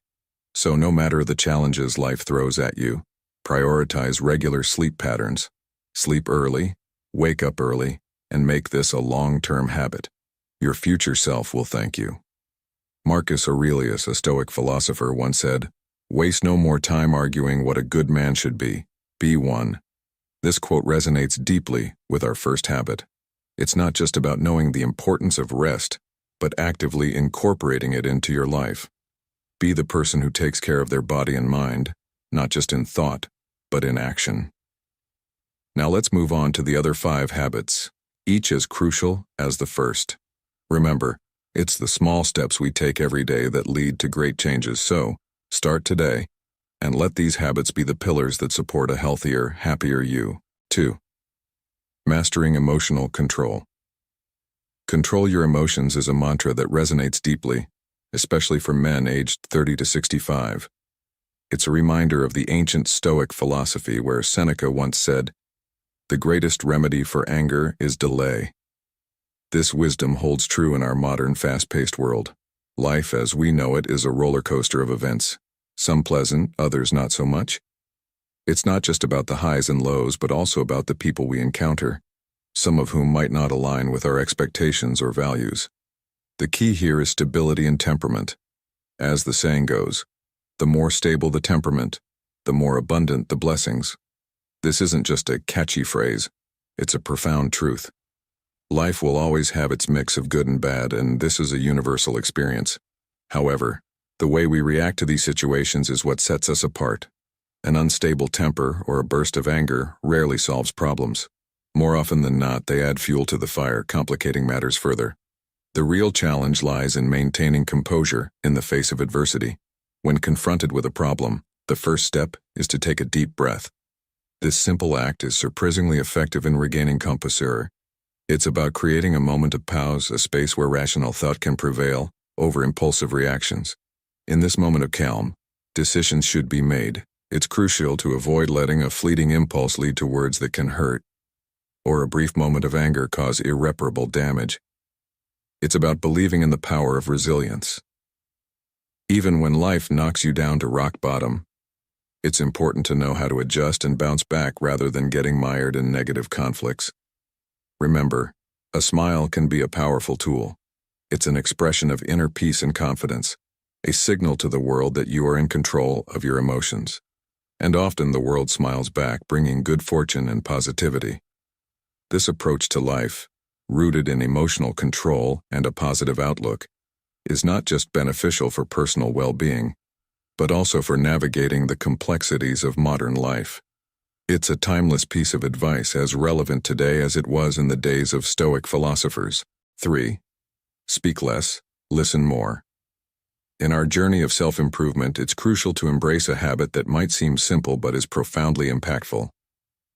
So no matter the challenges life throws at you, prioritize regular sleep patterns. Sleep early, wake up early, and make this a long-term habit. Your future self will thank you. Marcus Aurelius, a Stoic philosopher, once said, "Waste no more time arguing what a good man should be one." This quote resonates deeply with our first habit. It's not just about knowing the importance of rest, but actively incorporating it into your life. Be the person who takes care of their body and mind, not just in thought, but in action. Now let's move on to the other 5 habits, each as crucial as the first. Remember, it's the small steps we take every day that lead to great changes, so start today, and let these habits be the pillars that support a healthier, happier you. 2. Mastering emotional control. Control your emotions is a mantra that resonates deeply, especially for men aged 30 to 65. It's a reminder of the ancient Stoic philosophy where Seneca once said, "The greatest remedy for anger is delay." This wisdom holds true in our modern, fast-paced world. Life as we know it is a roller coaster of events, some pleasant, others not so much. It's not just about the highs and lows, but also about the people we encounter, some of whom might not align with our expectations or values. The key here is stability and temperament. As the saying goes, the more stable the temperament, the more abundant the blessings. This isn't just a catchy phrase, it's a profound truth. Life will always have its mix of good and bad, and this is a universal experience. However, the way we react to these situations is what sets us apart. An unstable temper or a burst of anger rarely solves problems. More often than not, they add fuel to the fire, complicating matters further. The real challenge lies in maintaining composure in the face of adversity. When confronted with a problem, the first step is to take a deep breath. This simple act is surprisingly effective in regaining composure. It's about creating a moment of pause, a space where rational thought can prevail over impulsive reactions. In this moment of calm, decisions should be made. It's crucial to avoid letting a fleeting impulse lead to words that can hurt, or a brief moment of anger cause irreparable damage. It's about believing in the power of resilience. Even when life knocks you down to rock bottom, it's important to know how to adjust and bounce back rather than getting mired in negative conflicts. Remember, a smile can be a powerful tool. It's an expression of inner peace and confidence, a signal to the world that you are in control of your emotions. And often the world smiles back, bringing good fortune and positivity. This approach to life, rooted in emotional control and a positive outlook, is not just beneficial for personal well-being, but also for navigating the complexities of modern life. It's a timeless piece of advice as relevant today as it was in the days of Stoic philosophers. 3. Speak less, listen more. In our journey of self-improvement, it's crucial to embrace a habit that might seem simple but is profoundly impactful.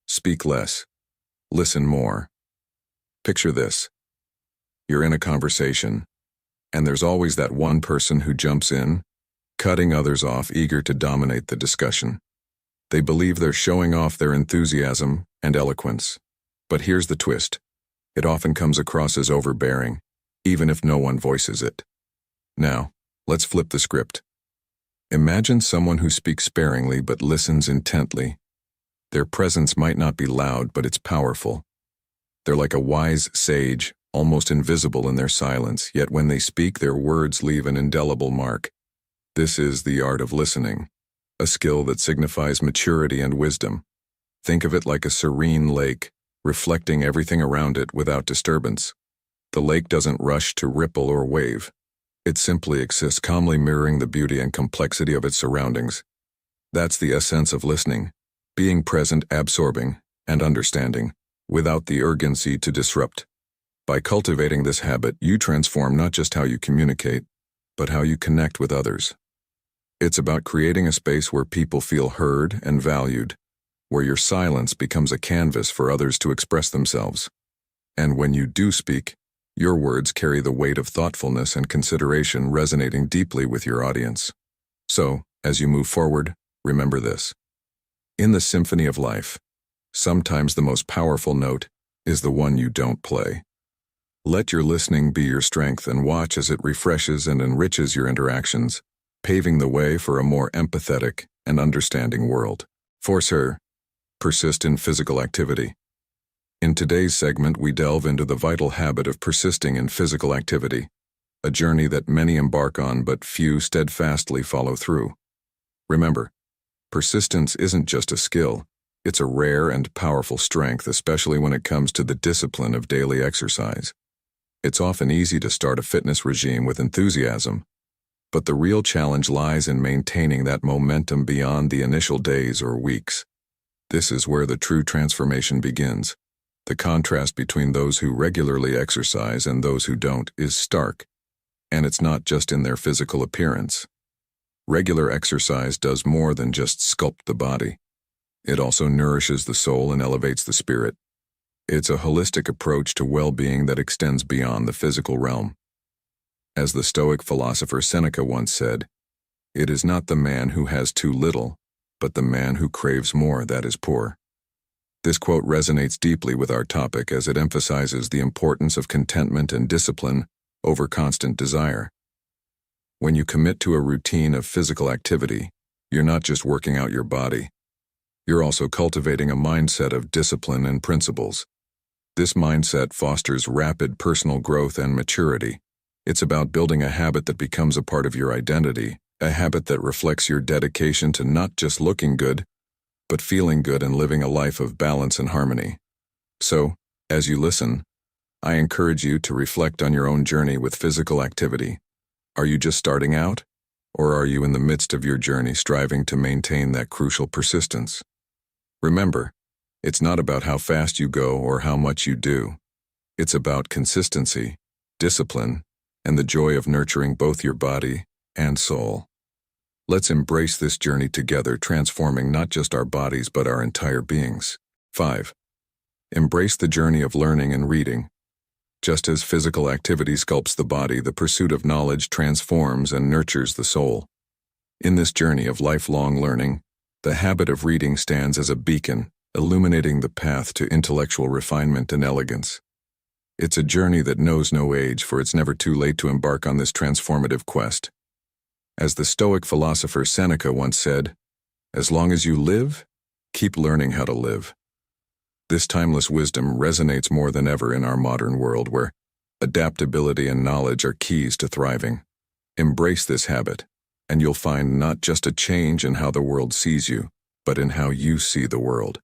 Speak less, listen more. Picture this. You're in a conversation, and there's always that one person who jumps in, cutting others off, eager to dominate the discussion. They believe they're showing off their enthusiasm and eloquence. But here's the twist. It often comes across as overbearing, even if no one voices it. Now, let's flip the script. Imagine someone who speaks sparingly but listens intently. Their presence might not be loud, but it's powerful. They're like a wise sage, almost invisible in their silence, yet when they speak, their words leave an indelible mark. This is the art of listening, a skill that signifies maturity and wisdom. Think of it like a serene lake, reflecting everything around it without disturbance. The lake doesn't rush to ripple or wave. It simply exists, calmly mirroring the beauty and complexity of its surroundings. That's the essence of listening, being present, absorbing, and understanding, without the urgency to disrupt. By cultivating this habit, you transform not just how you communicate, but how you connect with others. It's about creating a space where people feel heard and valued, where your silence becomes a canvas for others to express themselves. And when you do speak, your words carry the weight of thoughtfulness and consideration, resonating deeply with your audience. So, as you move forward, remember this. In the symphony of life, sometimes the most powerful note is the one you don't play. Let your listening be your strength and watch as it refreshes and enriches your interactions, paving the way for a more empathetic and understanding world. 4. Persist in physical activity. In today's segment, we delve into the vital habit of persisting in physical activity, a journey that many embark on but few steadfastly follow through. Remember, persistence isn't just a skill, it's a rare and powerful strength, especially when it comes to the discipline of daily exercise. It's often easy to start a fitness regime with enthusiasm, but the real challenge lies in maintaining that momentum beyond the initial days or weeks. This is where the true transformation begins. The contrast between those who regularly exercise and those who don't is stark, and it's not just in their physical appearance. Regular exercise does more than just sculpt the body. It also nourishes the soul and elevates the spirit. It's a holistic approach to well-being that extends beyond the physical realm. As the Stoic philosopher Seneca once said, "It is not the man who has too little, but the man who craves more that is poor." This quote resonates deeply with our topic as it emphasizes the importance of contentment and discipline over constant desire. When you commit to a routine of physical activity, you're not just working out your body. You're also cultivating a mindset of discipline and principles. This mindset fosters rapid personal growth and maturity. It's about building a habit that becomes a part of your identity, a habit that reflects your dedication to not just looking good, but feeling good and living a life of balance and harmony. So, as you listen, I encourage you to reflect on your own journey with physical activity. Are you just starting out, or are you in the midst of your journey striving to maintain that crucial persistence? Remember, it's not about how fast you go or how much you do. It's about consistency, discipline, and the joy of nurturing both your body and soul. Let's embrace this journey together, transforming not just our bodies but our entire beings. 5. Embrace the journey of learning and reading. Just as physical activity sculpts the body, the pursuit of knowledge transforms and nurtures the soul. In this journey of lifelong learning, the habit of reading stands as a beacon, illuminating the path to intellectual refinement and elegance. It's a journey that knows no age, for it's never too late to embark on this transformative quest. As the Stoic philosopher Seneca once said, "As long as you live, keep learning how to live." This timeless wisdom resonates more than ever in our modern world, where adaptability and knowledge are keys to thriving. Embrace this habit, and you'll find not just a change in how the world sees you, but in how you see the world.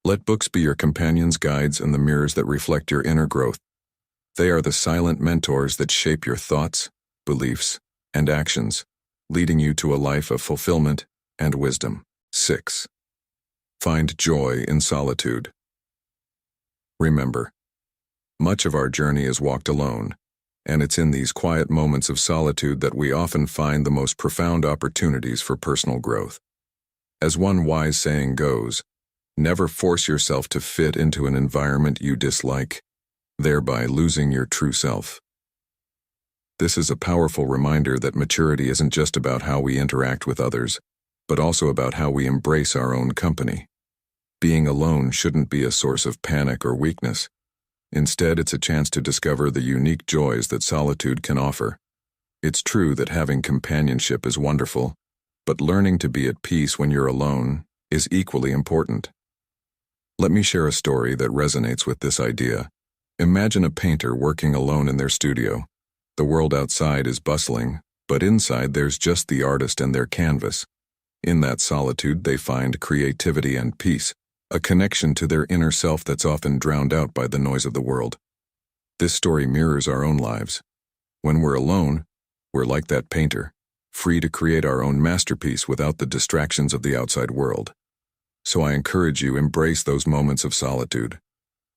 Let books be your companions, guides, and the mirrors that reflect your inner growth. They are the silent mentors that shape your thoughts, beliefs, and actions, leading you to a life of fulfillment and wisdom. 6. Find joy in solitude. Remember, much of our journey is walked alone, and it's in these quiet moments of solitude that we often find the most profound opportunities for personal growth. As one wise saying goes, never force yourself to fit into an environment you dislike, thereby losing your true self. This is a powerful reminder that maturity isn't just about how we interact with others, but also about how we embrace our own company. Being alone shouldn't be a source of panic or weakness. Instead, it's a chance to discover the unique joys that solitude can offer. It's true that having companionship is wonderful, but learning to be at peace when you're alone is equally important. Let me share a story that resonates with this idea. Imagine a painter working alone in their studio. The world outside is bustling, but inside there's just the artist and their canvas. In that solitude, they find creativity and peace, a connection to their inner self that's often drowned out by the noise of the world. This story mirrors our own lives. When we're alone, we're like that painter, free to create our own masterpiece without the distractions of the outside world. So I encourage you, embrace those moments of solitude.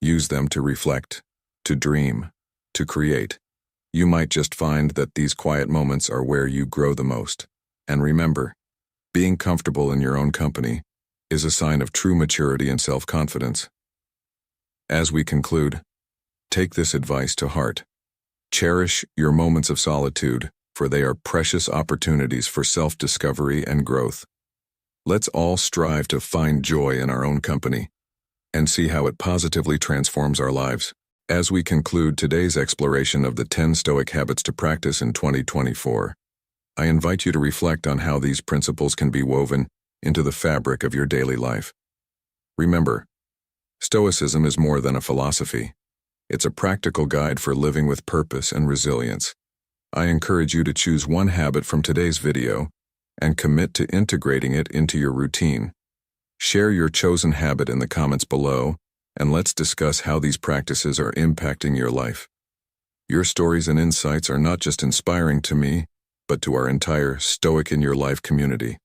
Use them to reflect, to dream, to create. You might just find that these quiet moments are where you grow the most. And remember, being comfortable in your own company is a sign of true maturity and self-confidence. As we conclude, take this advice to heart. Cherish your moments of solitude, for they are precious opportunities for self-discovery and growth. Let's all strive to find joy in our own company and see how it positively transforms our lives. As we conclude today's exploration of the 10 Stoic habits to practice in 2024, I invite you to reflect on how these principles can be woven into the fabric of your daily life. Remember, Stoicism is more than a philosophy. It's a practical guide for living with purpose and resilience. I encourage you to choose one habit from today's video and commit to integrating it into your routine. Share your chosen habit in the comments below, and let's discuss how these practices are impacting your life. Your stories and insights are not just inspiring to me, but to our entire Stoic in Your Life community.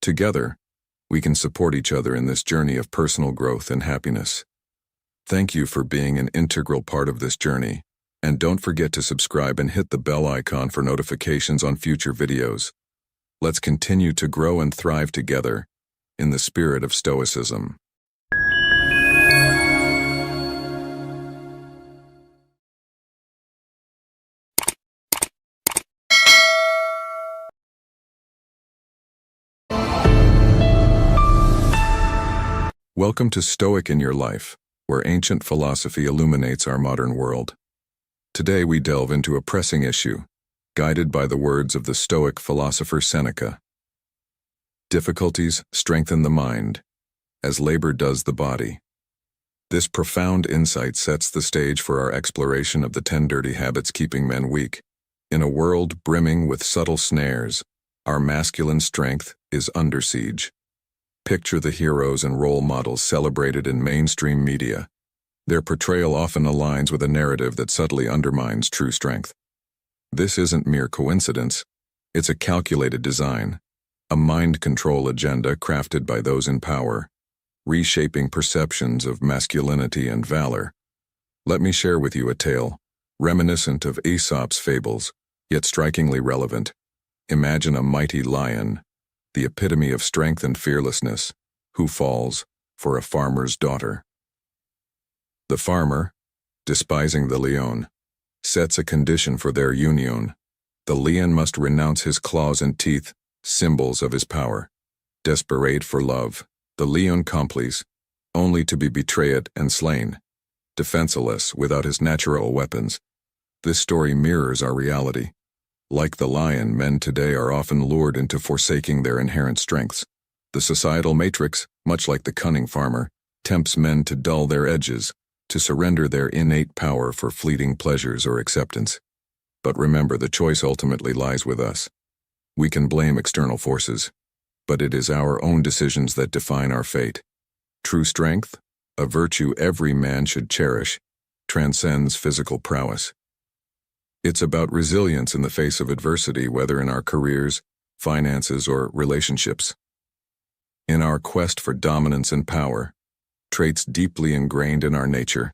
Together, we can support each other in this journey of personal growth and happiness. Thank you for being an integral part of this journey, and don't forget to subscribe and hit the bell icon for notifications on future videos. Let's continue to grow and thrive together in the spirit of Stoicism. Welcome to Stoic in Your Life, where ancient philosophy illuminates our modern world. Today we delve into a pressing issue, guided by the words of the Stoic philosopher Seneca. Difficulties strengthen the mind, as labor does the body. This profound insight sets the stage for our exploration of the 10 dirty habits keeping men weak. In a world brimming with subtle snares, our masculine strength is under siege. Picture the heroes and role models celebrated in mainstream media. Their portrayal often aligns with a narrative that subtly undermines true strength. This isn't mere coincidence. It's a calculated design, a mind control agenda crafted by those in power, reshaping perceptions of masculinity and valor. Let me share with you a tale, reminiscent of Aesop's fables, yet strikingly relevant. Imagine a mighty lion, the epitome of strength and fearlessness, who falls for a farmer's daughter. The farmer, despising the leon, sets a condition for their union. The leon must renounce his claws and teeth, symbols of his power. Desperate for love, the leon complies, only to be betrayed and slain, defenseless without his natural weapons. This story mirrors our reality. Like the lion, men today are often lured into forsaking their inherent strengths. The societal matrix, much like the cunning farmer, tempts men to dull their edges, to surrender their innate power for fleeting pleasures or acceptance. But remember, the choice ultimately lies with us. We can blame external forces, but it is our own decisions that define our fate. True strength, a virtue every man should cherish, transcends physical prowess. It's about resilience in the face of adversity, whether in our careers, finances, or relationships. In our quest for dominance and power, traits deeply ingrained in our nature,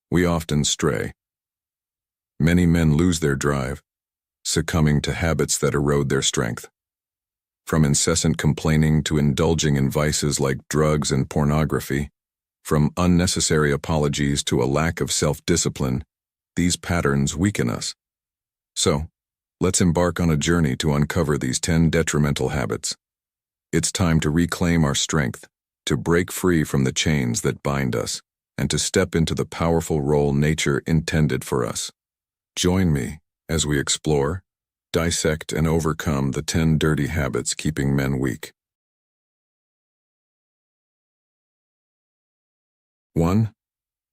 we often stray. Many men lose their drive, succumbing to habits that erode their strength. From incessant complaining to indulging in vices like drugs and pornography, from unnecessary apologies to a lack of self-discipline, these patterns weaken us. So, let's embark on a journey to uncover these 10 detrimental habits. It's time to reclaim our strength, to break free from the chains that bind us, and to step into the powerful role nature intended for us. Join me as we explore, dissect, and overcome the 10 dirty habits keeping men weak. 1.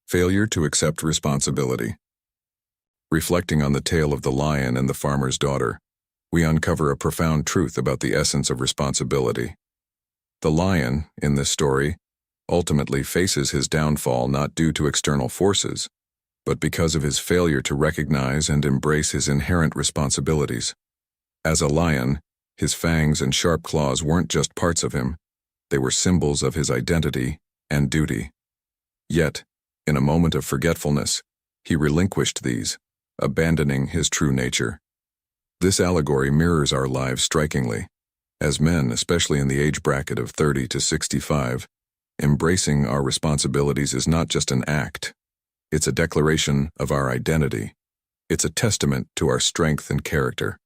Failure to accept responsibility. Reflecting on the tale of the lion and the farmer's daughter, we uncover a profound truth about the essence of responsibility. The lion, in this story, ultimately faces his downfall not due to external forces, but because of his failure to recognize and embrace his inherent responsibilities. As a lion, his fangs and sharp claws weren't just parts of him, they were symbols of his identity and duty. Yet, in a moment of forgetfulness, he relinquished these, abandoning his true nature. This allegory mirrors our lives strikingly. As men, especially in the age bracket of 30 to 65, embracing our responsibilities is not just an act. It's a declaration of our identity. It's a testament to our strength and character.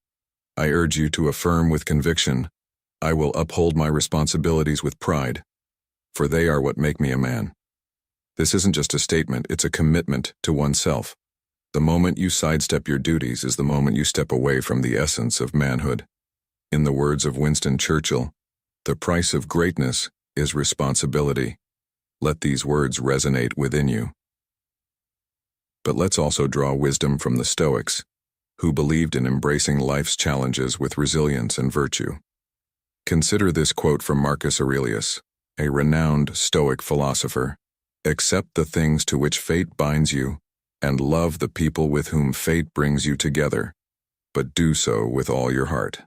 I urge you to affirm with conviction, I will uphold my responsibilities with pride, for they are what make me a man. This isn't just a statement, it's a commitment to oneself. The moment you sidestep your duties is the moment you step away from the essence of manhood. In the words of Winston Churchill, the price of greatness is responsibility. Let these words resonate within you. But let's also draw wisdom from the Stoics, who believed in embracing life's challenges with resilience and virtue. Consider this quote from Marcus Aurelius, a renowned Stoic philosopher. Accept the things to which fate binds you, and love the people with whom fate brings you together, but do so with all your heart.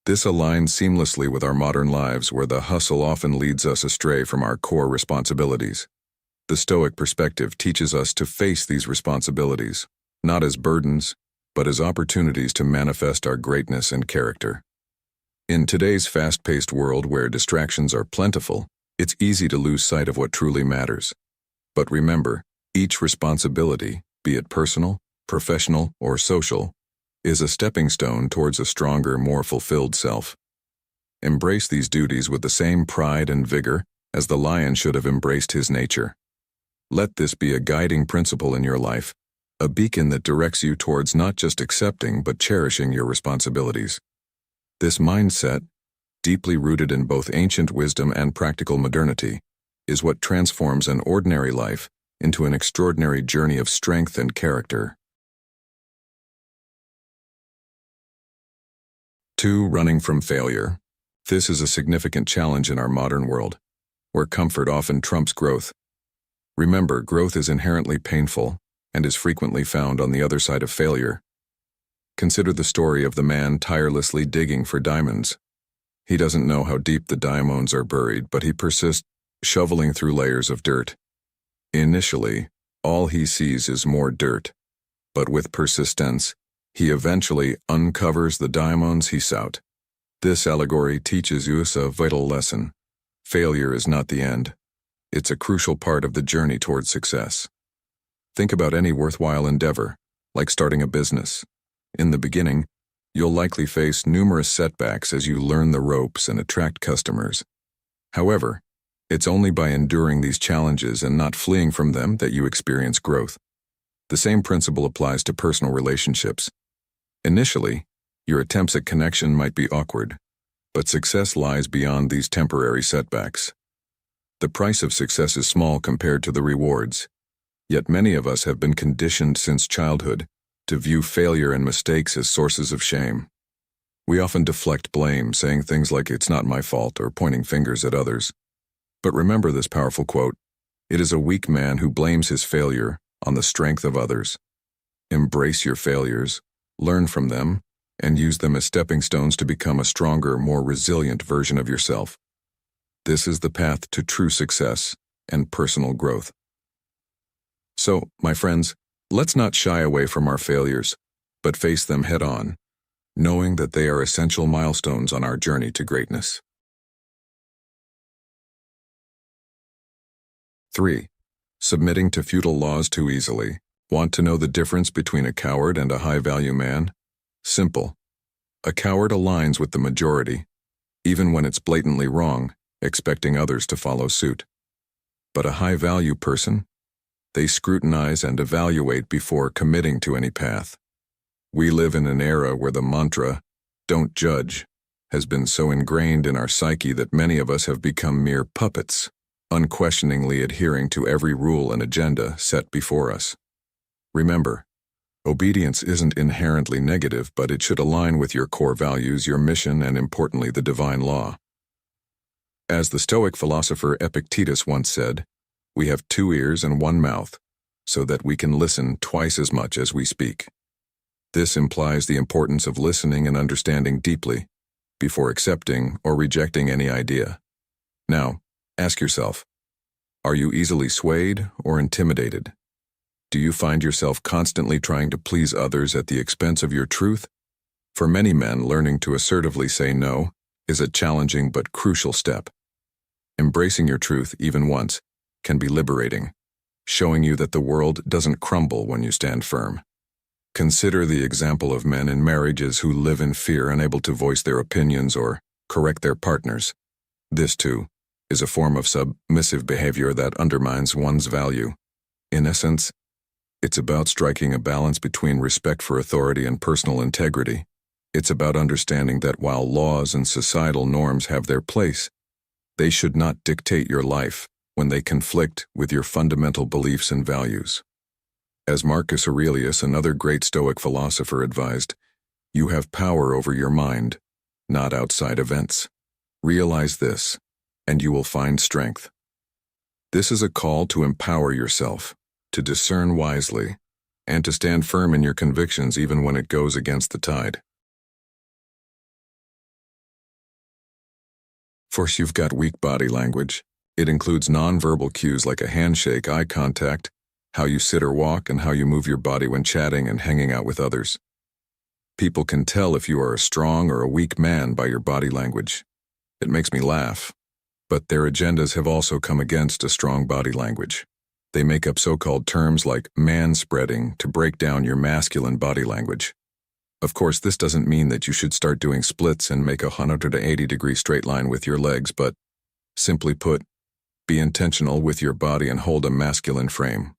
This aligns seamlessly with our modern lives, where the hustle often leads us astray from our core responsibilities. The Stoic perspective teaches us to face these responsibilities, not as burdens, but as opportunities to manifest our greatness and character. In today's fast-paced world where distractions are plentiful, it's easy to lose sight of what truly matters. But remember, each responsibility, be it personal, professional, or social, is a stepping stone towards a stronger, more fulfilled self. Embrace these duties with the same pride and vigor as the lion should have embraced his nature. Let this be a guiding principle in your life, a beacon that directs you towards not just accepting but cherishing your responsibilities. This mindset, deeply rooted in both ancient wisdom and practical modernity, is what transforms an ordinary life into an extraordinary journey of strength and character. 2. Running from failure. This is a significant challenge in our modern world, where comfort often trumps growth. Remember, growth is inherently painful and is frequently found on the other side of failure. Consider the story of the man tirelessly digging for diamonds. He doesn't know how deep the diamonds are buried, but he persists, shoveling through layers of dirt. Initially, all he sees is more dirt, but with persistence, he eventually uncovers the diamonds he sought. This allegory teaches us a vital lesson. Failure is not the end. It's a crucial part of the journey towards success. Think about any worthwhile endeavor, like starting a business. In the beginning, you'll likely face numerous setbacks as you learn the ropes and attract customers. However, it's only by enduring these challenges and not fleeing from them that you experience growth. The same principle applies to personal relationships. Initially, your attempts at connection might be awkward, but success lies beyond these temporary setbacks. The price of success is small compared to the rewards, yet many of us have been conditioned since childhood to view failure and mistakes as sources of shame. We often deflect blame, saying things like "it's not my fault" or pointing fingers at others. But remember this powerful quote: "It is a weak man who blames his failure on the strength of others." Embrace your failures, learn from them, and use them as stepping stones to become a stronger, more resilient version of yourself. This is the path to true success and personal growth. So, my friends, let's not shy away from our failures, but face them head-on, knowing that they are essential milestones on our journey to greatness. 3. Submitting to feudal laws too easily. Want to know the difference between a coward and a high-value man? Simple. A coward aligns with the majority, even when it's blatantly wrong, expecting others to follow suit. But a high-value person? They scrutinize and evaluate before committing to any path. We live in an era where the mantra, "Don't judge," has been so ingrained in our psyche that many of us have become mere puppets, unquestioningly adhering to every rule and agenda set before us. Remember, obedience isn't inherently negative, but it should align with your core values, your mission, and importantly, the divine law. As the Stoic philosopher Epictetus once said, "We have 2 ears and 1 mouth, so that we can listen twice as much as we speak." This implies the importance of listening and understanding deeply before accepting or rejecting any idea. Now, ask yourself, are you easily swayed or intimidated? Do you find yourself constantly trying to please others at the expense of your truth? For many men, learning to assertively say no is a challenging but crucial step. Embracing your truth, even once, can be liberating, showing you that the world doesn't crumble when you stand firm. Consider the example of men in marriages who live in fear, unable to voice their opinions or correct their partners. This, too, is a form of submissive behavior that undermines one's value. In essence, it's about striking a balance between respect for authority and personal integrity. It's about understanding that while laws and societal norms have their place, they should not dictate your life when they conflict with your fundamental beliefs and values. As Marcus Aurelius, another great Stoic philosopher, advised, "You have power over your mind, not outside events. Realize this, and you will find strength." This is a call to empower yourself, to discern wisely, and to stand firm in your convictions even when it goes against the tide. First, you've got weak body language. It includes nonverbal cues like a handshake, eye contact, how you sit or walk, and how you move your body when chatting and hanging out with others. People can tell if you are a strong or a weak man by your body language. It makes me laugh. But their agendas have also come against a strong body language. They make up so-called terms like man-spreading to break down your masculine body language. Of course, this doesn't mean that you should start doing splits and make a 180-degree straight line with your legs, but, simply put, be intentional with your body and hold a masculine frame.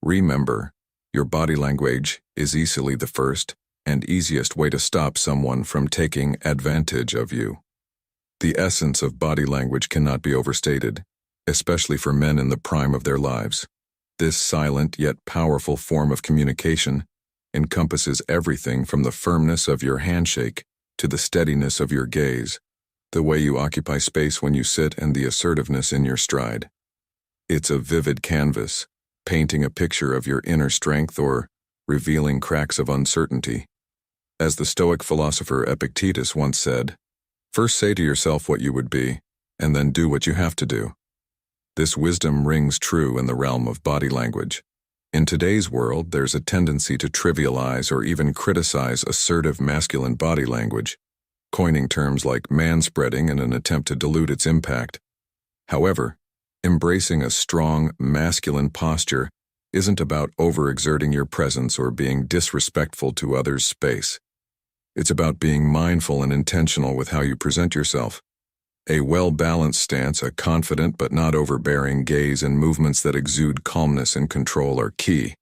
Remember, your body language is easily the first and easiest way to stop someone from taking advantage of you. The essence of body language cannot be overstated, especially for men in the prime of their lives. This silent yet powerful form of communication encompasses everything from the firmness of your handshake to the steadiness of your gaze, the way you occupy space when you sit, and the assertiveness in your stride. It's a vivid canvas, painting a picture of your inner strength or revealing cracks of uncertainty. As the Stoic philosopher Epictetus once said, "First say to yourself what you would be, and then do what you have to do." This wisdom rings true in the realm of body language. In today's world, there's a tendency to trivialize or even criticize assertive masculine body language, coining terms like manspreading in an attempt to dilute its impact. However, embracing a strong, masculine posture isn't about overexerting your presence or being disrespectful to others' space. It's about being mindful and intentional with how you present yourself. A well-balanced stance, a confident but not overbearing gaze, and movements that exude calmness and control are key.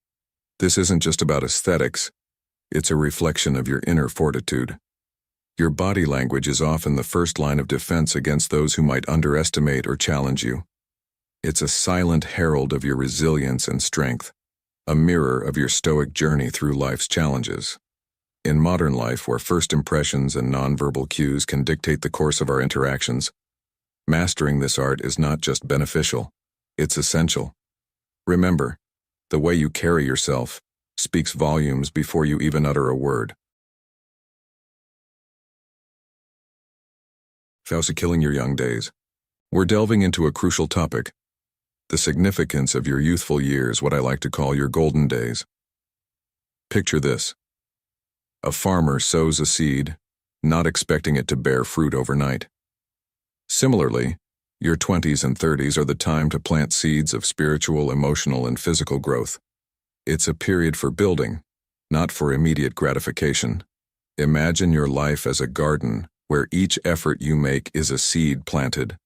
This isn't just about aesthetics, it's a reflection of your inner fortitude. Your body language is often the first line of defense against those who might underestimate or challenge you. It's a silent herald of your resilience and strength, a mirror of your stoic journey through life's challenges. In modern life, where first impressions and nonverbal cues can dictate the course of our interactions, mastering this art is not just beneficial, it's essential. Remember, the way you carry yourself, speaks volumes before you even utter a word. Killing your young days. We're delving into a crucial topic, the significance of your youthful years, what I like to call your golden days. Picture this. A farmer sows a seed, not expecting it to bear fruit overnight. Similarly, your 20s and 30s are the time to plant seeds of spiritual, emotional, and physical growth. It's a period for building, not for immediate gratification. Imagine your life as a garden where each effort you make is a seed planted.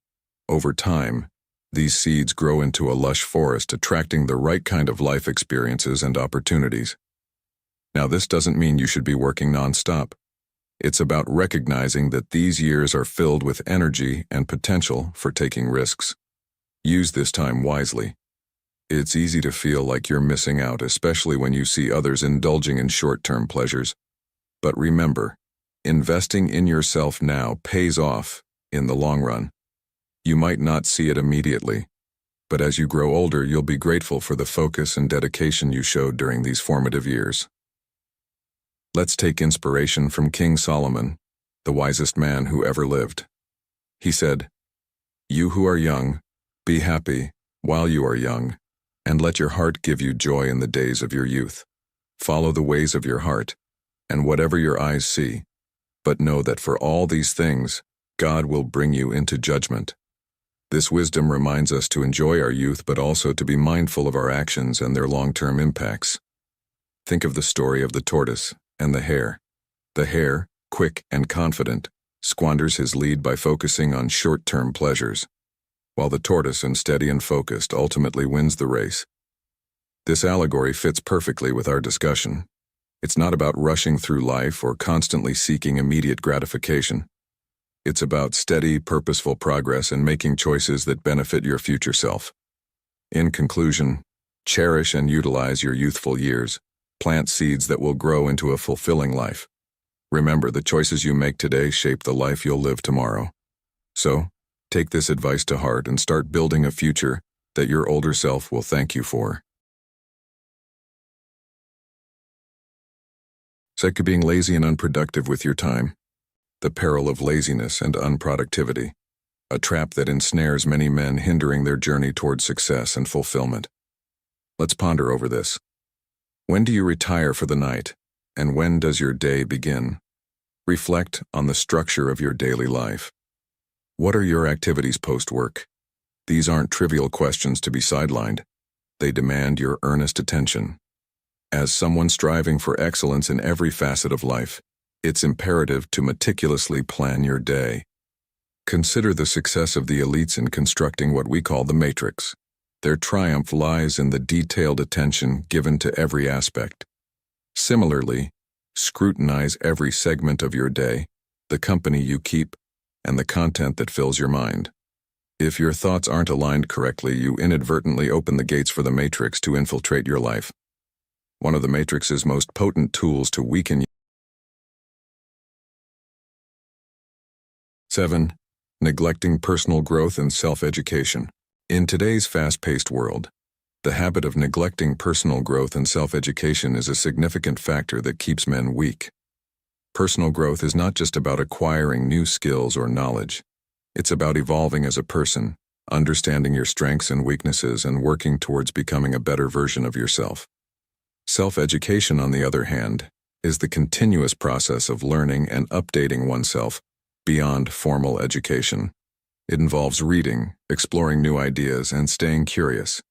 Over time, these seeds grow into a lush forest, attracting the right kind of life experiences and opportunities. Now, this doesn't mean you should be working nonstop. It's about recognizing that these years are filled with energy and potential for taking risks. Use this time wisely. It's easy to feel like you're missing out, especially when you see others indulging in short-term pleasures. But remember, investing in yourself now pays off in the long run. You might not see it immediately, but as you grow older, you'll be grateful for the focus and dedication you showed during these formative years. Let's take inspiration from King Solomon, the wisest man who ever lived. He said, "You who are young, be happy while you are young, and let your heart give you joy in the days of your youth. Follow the ways of your heart, and whatever your eyes see. But know that for all these things, God will bring you into judgment." This wisdom reminds us to enjoy our youth, but also to be mindful of our actions and their long-term impacts. Think of the story of the tortoise and the hare. The hare, quick and confident, squanders his lead by focusing on short-term pleasures, while the tortoise, steady and focused, ultimately wins the race. This allegory fits perfectly with our discussion. It's not about rushing through life or constantly seeking immediate gratification. It's about steady, purposeful progress and making choices that benefit your future self. In conclusion, cherish and utilize your youthful years. Plant seeds that will grow into a fulfilling life. Remember, the choices you make today shape the life you'll live tomorrow. So, take this advice to heart and start building a future that your older self will thank you for. Being lazy and unproductive with your time. The peril of laziness and unproductivity. A trap that ensnares many men, hindering their journey toward success and fulfillment. Let's ponder over this. When do you retire for the night, and when does your day begin? Reflect on the structure of your daily life. What are your activities post-work? These aren't trivial questions to be sidelined. They demand your earnest attention. As someone striving for excellence in every facet of life, it's imperative to meticulously plan your day. Consider the success of the elites in constructing what we call the matrix. Their triumph lies in the detailed attention given to every aspect. Similarly, scrutinize every segment of your day, the company you keep, and the content that fills your mind. If your thoughts aren't aligned correctly, you inadvertently open the gates for the matrix to infiltrate your life. One of the matrix's most potent tools to weaken. 7. Neglecting personal growth and self-education. In today's fast-paced world, the habit of neglecting personal growth and self-education is a significant factor that keeps men weak. Personal growth is not just about acquiring new skills or knowledge. It's about evolving as a person, understanding your strengths and weaknesses, and working towards becoming a better version of yourself. Self-education, on the other hand, is the continuous process of learning and updating oneself beyond formal education. It involves reading, exploring new ideas, and staying curious.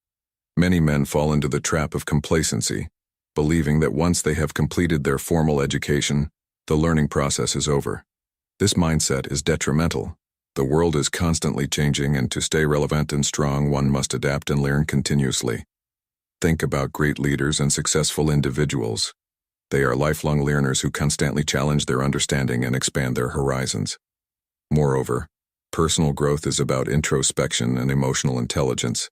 Many men fall into the trap of complacency, believing that once they have completed their formal education, the learning process is over. This mindset is detrimental. The world is constantly changing, and to stay relevant and strong, one must adapt and learn continuously. Think about great leaders and successful individuals. They are lifelong learners who constantly challenge their understanding and expand their horizons. Moreover, personal growth is about introspection and emotional intelligence.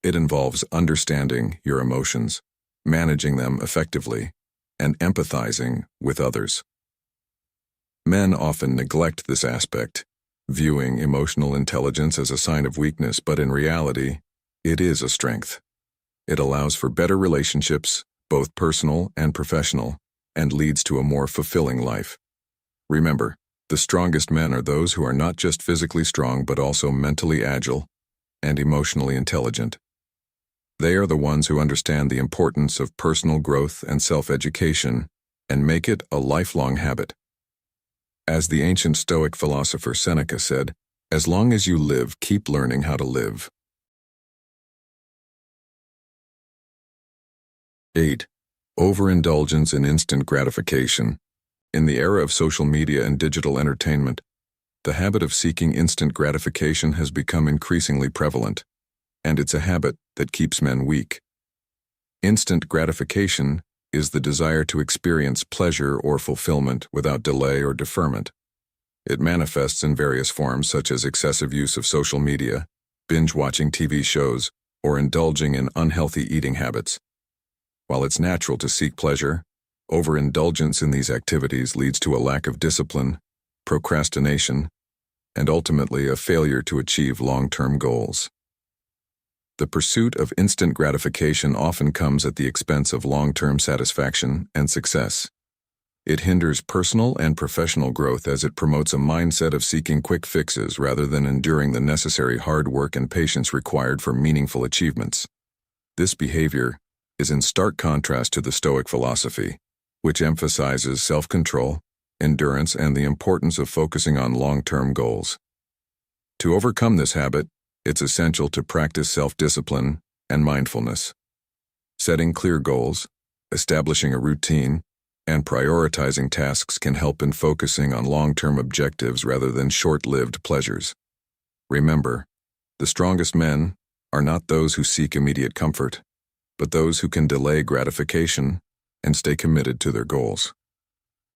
It involves understanding your emotions, managing them effectively, and empathizing with others. Men often neglect this aspect, viewing emotional intelligence as a sign of weakness, but in reality, it is a strength. It allows for better relationships, both personal and professional, and leads to a more fulfilling life. Remember, the strongest men are those who are not just physically strong but also mentally agile and emotionally intelligent. They are the ones who understand the importance of personal growth and self-education and make it a lifelong habit. As the ancient Stoic philosopher Seneca said, "As long as you live, keep learning how to live." 8. Overindulgence in instant gratification. In the era of social media and digital entertainment, the habit of seeking instant gratification has become increasingly prevalent, and it's a habit that keeps men weak. Instant gratification is the desire to experience pleasure or fulfillment without delay or deferment. It manifests in various forms such as excessive use of social media, binge-watching TV shows, or indulging in unhealthy eating habits. While it's natural to seek pleasure, overindulgence in these activities leads to a lack of discipline, procrastination, and ultimately a failure to achieve long-term goals. The pursuit of instant gratification often comes at the expense of long-term satisfaction and success. It hinders personal and professional growth as it promotes a mindset of seeking quick fixes rather than enduring the necessary hard work and patience required for meaningful achievements. This behavior is in stark contrast to the Stoic philosophy, which emphasizes self-control, endurance, and the importance of focusing on long-term goals. To overcome this habit, it's essential to practice self-discipline and mindfulness. Setting clear goals, establishing a routine, and prioritizing tasks can help in focusing on long-term objectives rather than short-lived pleasures. Remember, the strongest men are not those who seek immediate comfort, but those who can delay gratification and stay committed to their goals.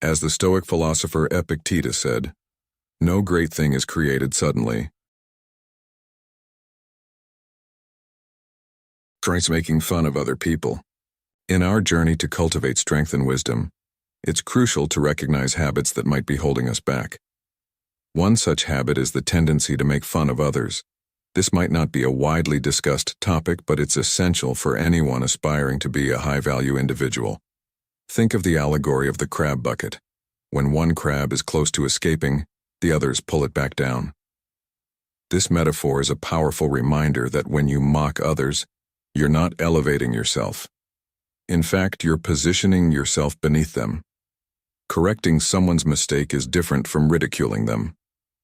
As the Stoic philosopher Epictetus said, "No great thing is created suddenly." Tries making fun of other people. In our journey to cultivate strength and wisdom, it's crucial to recognize habits that might be holding us back. One such habit is the tendency to make fun of others. This might not be a widely discussed topic, but it's essential for anyone aspiring to be a high-value individual. Think of the allegory of the crab bucket. When one crab is close to escaping, the others pull it back down. This metaphor is a powerful reminder that when you mock others, you're not elevating yourself. In fact, you're positioning yourself beneath them. Correcting someone's mistake is different from ridiculing them.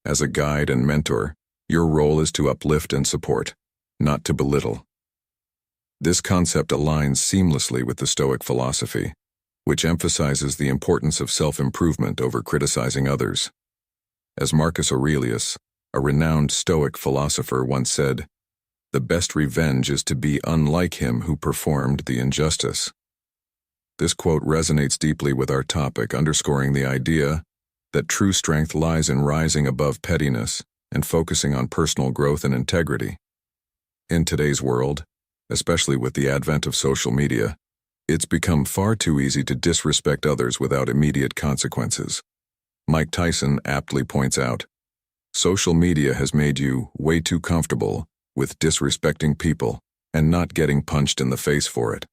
As a guide and mentor, your role is to uplift and support, not to belittle. This concept aligns seamlessly with the Stoic philosophy, which emphasizes the importance of self-improvement over criticizing others. As Marcus Aurelius, a renowned Stoic philosopher, once said, "The best revenge is to be unlike him who performed the injustice." This quote resonates deeply with our topic, underscoring the idea that true strength lies in rising above pettiness and focusing on personal growth and integrity. In today's world, especially with the advent of social media, it's become far too easy to disrespect others without immediate consequences. Mike Tyson aptly points out, "Social media has made you way too comfortable with disrespecting people and not getting punched in the face for it."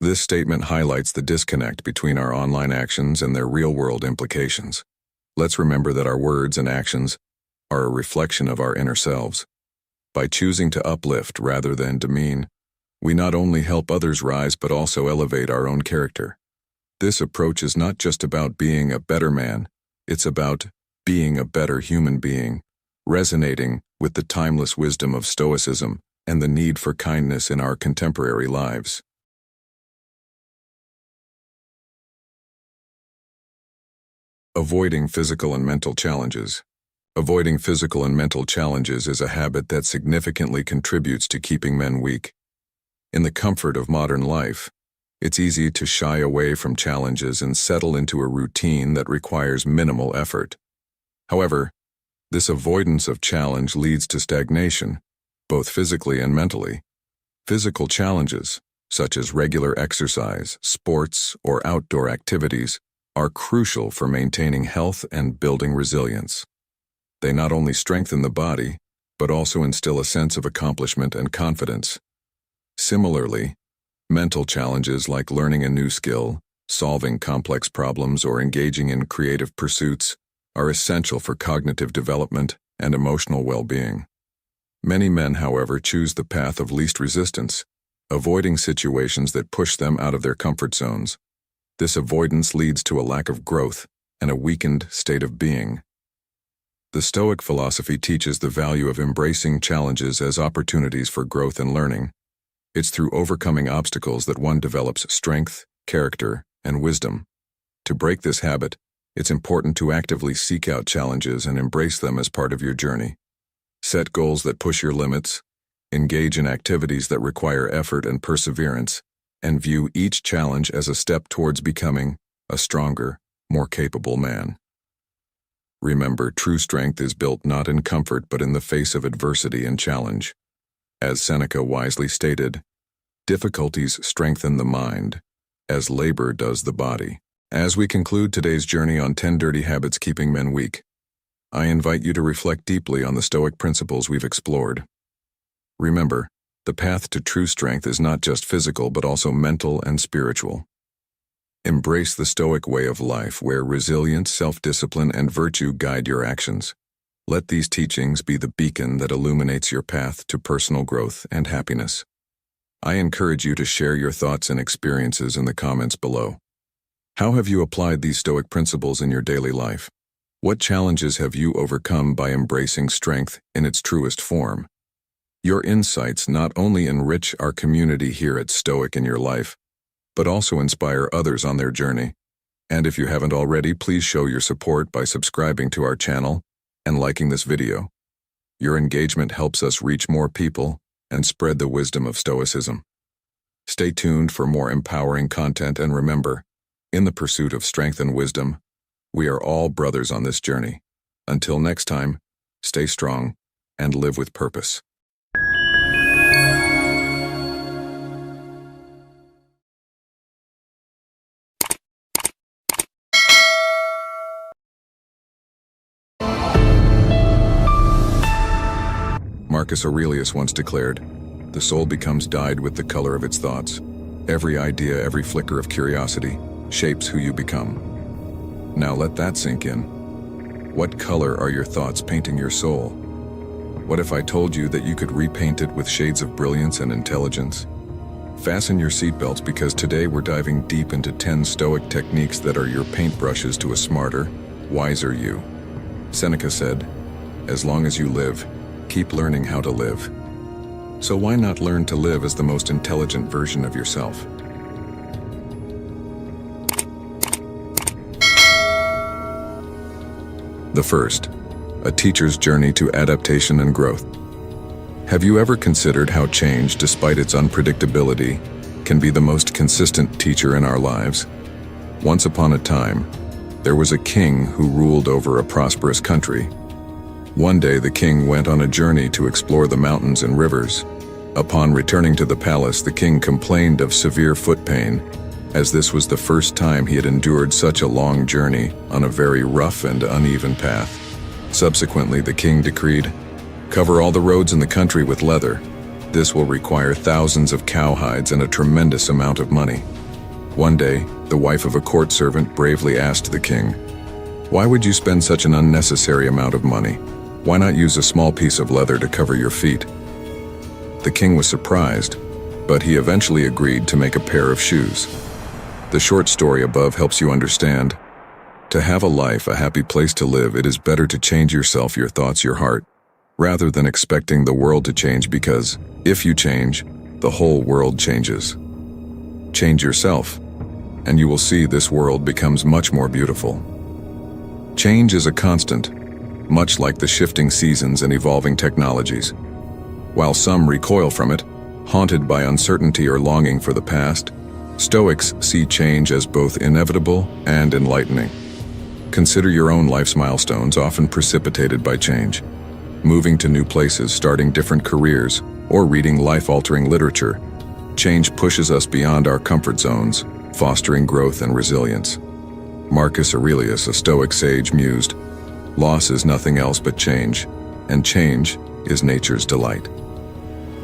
This statement highlights the disconnect between our online actions and their real-world implications. Let's remember that our words and actions are a reflection of our inner selves. By choosing to uplift rather than demean, we not only help others rise but also elevate our own character. This approach is not just about being a better man, it's about being a better human being, resonating with the timeless wisdom of Stoicism and the need for kindness in our contemporary lives. Avoiding physical and mental challenges. Avoiding physical and mental challenges is a habit that significantly contributes to keeping men weak. In the comfort of modern life, it's easy to shy away from challenges and settle into a routine that requires minimal effort. However, this avoidance of challenge leads to stagnation, both physically and mentally. Physical challenges, such as regular exercise, sports, or outdoor activities, are crucial for maintaining health and building resilience. They not only strengthen the body, but also instill a sense of accomplishment and confidence. Similarly, Mental challenges like learning a new skill, solving complex problems, or engaging in creative pursuits are essential for cognitive development and emotional well-being. Many men, however, choose the path of least resistance, avoiding situations that push them out of their comfort zones. This avoidance leads to a lack of growth and a weakened state of being. The Stoic philosophy teaches the value of embracing challenges as opportunities for growth and learning. It's through overcoming obstacles that one develops strength, character, and wisdom. To break this habit, it's important to actively seek out challenges and embrace them as part of your journey. Set goals that push your limits, engage in activities that require effort and perseverance, and view each challenge as a step towards becoming a stronger, more capable man. Remember, true strength is built not in comfort but in the face of adversity and challenge. As Seneca wisely stated, difficulties strengthen the mind, as labor does the body. As we conclude today's journey on 10 dirty habits keeping men weak, I invite you to reflect deeply on the Stoic principles we've explored. Remember, the path to true strength is not just physical but also mental and spiritual. Embrace the Stoic way of life where resilience, self-discipline, and virtue guide your actions. Let these teachings be the beacon that illuminates your path to personal growth and happiness. I encourage you to share your thoughts and experiences in the comments below. How have you applied these Stoic principles in your daily life? What challenges have you overcome by embracing strength in its truest form? Your insights not only enrich our community here at Stoic in Your Life, but also inspire others on their journey. And if you haven't already, please show your support by subscribing to our channel and liking this video. Your engagement helps us reach more people and spread the wisdom of Stoicism. Stay tuned for more empowering content, and remember, in the pursuit of strength and wisdom, we are all brothers on this journey. Until next time, stay strong and live with purpose. Marcus Aurelius once declared, "The soul becomes dyed with the color of its thoughts. Every idea, every flicker of curiosity, shapes who you become." Now let that sink in. What color are your thoughts painting your soul? What if I told you that you could repaint it with shades of brilliance and intelligence? Fasten your seatbelts, because today we're diving deep into 10 Stoic techniques that are your paintbrushes to a smarter, wiser you. Seneca said, "As long as you live, keep learning how to live." So why not learn to live as the most intelligent version of yourself? The first, a teacher's journey to adaptation and growth. Have you ever considered how change, despite its unpredictability, can be the most consistent teacher in our lives? Once upon a time, there was a king who ruled over a prosperous country. One day the king went on a journey to explore the mountains and rivers. Upon returning to the palace, the king complained of severe foot pain, as this was the first time he had endured such a long journey on a very rough and uneven path. Subsequently, the king decreed, "Cover all the roads in the country with leather. This will require thousands of cowhides and a tremendous amount of money." One day, the wife of a court servant bravely asked the king, "Why would you spend such an unnecessary amount of money? Why not use a small piece of leather to cover your feet?" The king was surprised, but he eventually agreed to make a pair of shoes. The short story above helps you understand. To have a life, a happy place to live, it is better to change yourself, your thoughts, your heart, rather than expecting the world to change, because if you change, the whole world changes. Change yourself, and you will see this world becomes much more beautiful. Change is a constant, much like the shifting seasons and evolving technologies. While some recoil from it, haunted by uncertainty or longing for the past, Stoics see change as both inevitable and enlightening. Consider your own life's milestones, often precipitated by change. Moving to new places, starting different careers, or reading life-altering literature. Change pushes us beyond our comfort zones, fostering growth and resilience. Marcus Aurelius, a Stoic sage, mused, "Loss is nothing else but change, and change is nature's delight."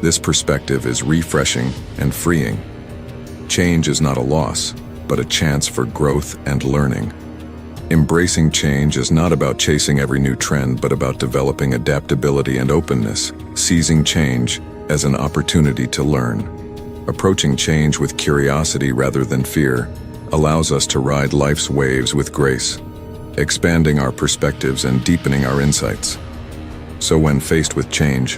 This perspective is refreshing and freeing. Change is not a loss, but a chance for growth and learning. Embracing change is not about chasing every new trend, but about developing adaptability and openness, seizing change as an opportunity to learn. Approaching change with curiosity rather than fear allows us to ride life's waves with grace, expanding our perspectives and deepening our insights. So when faced with change,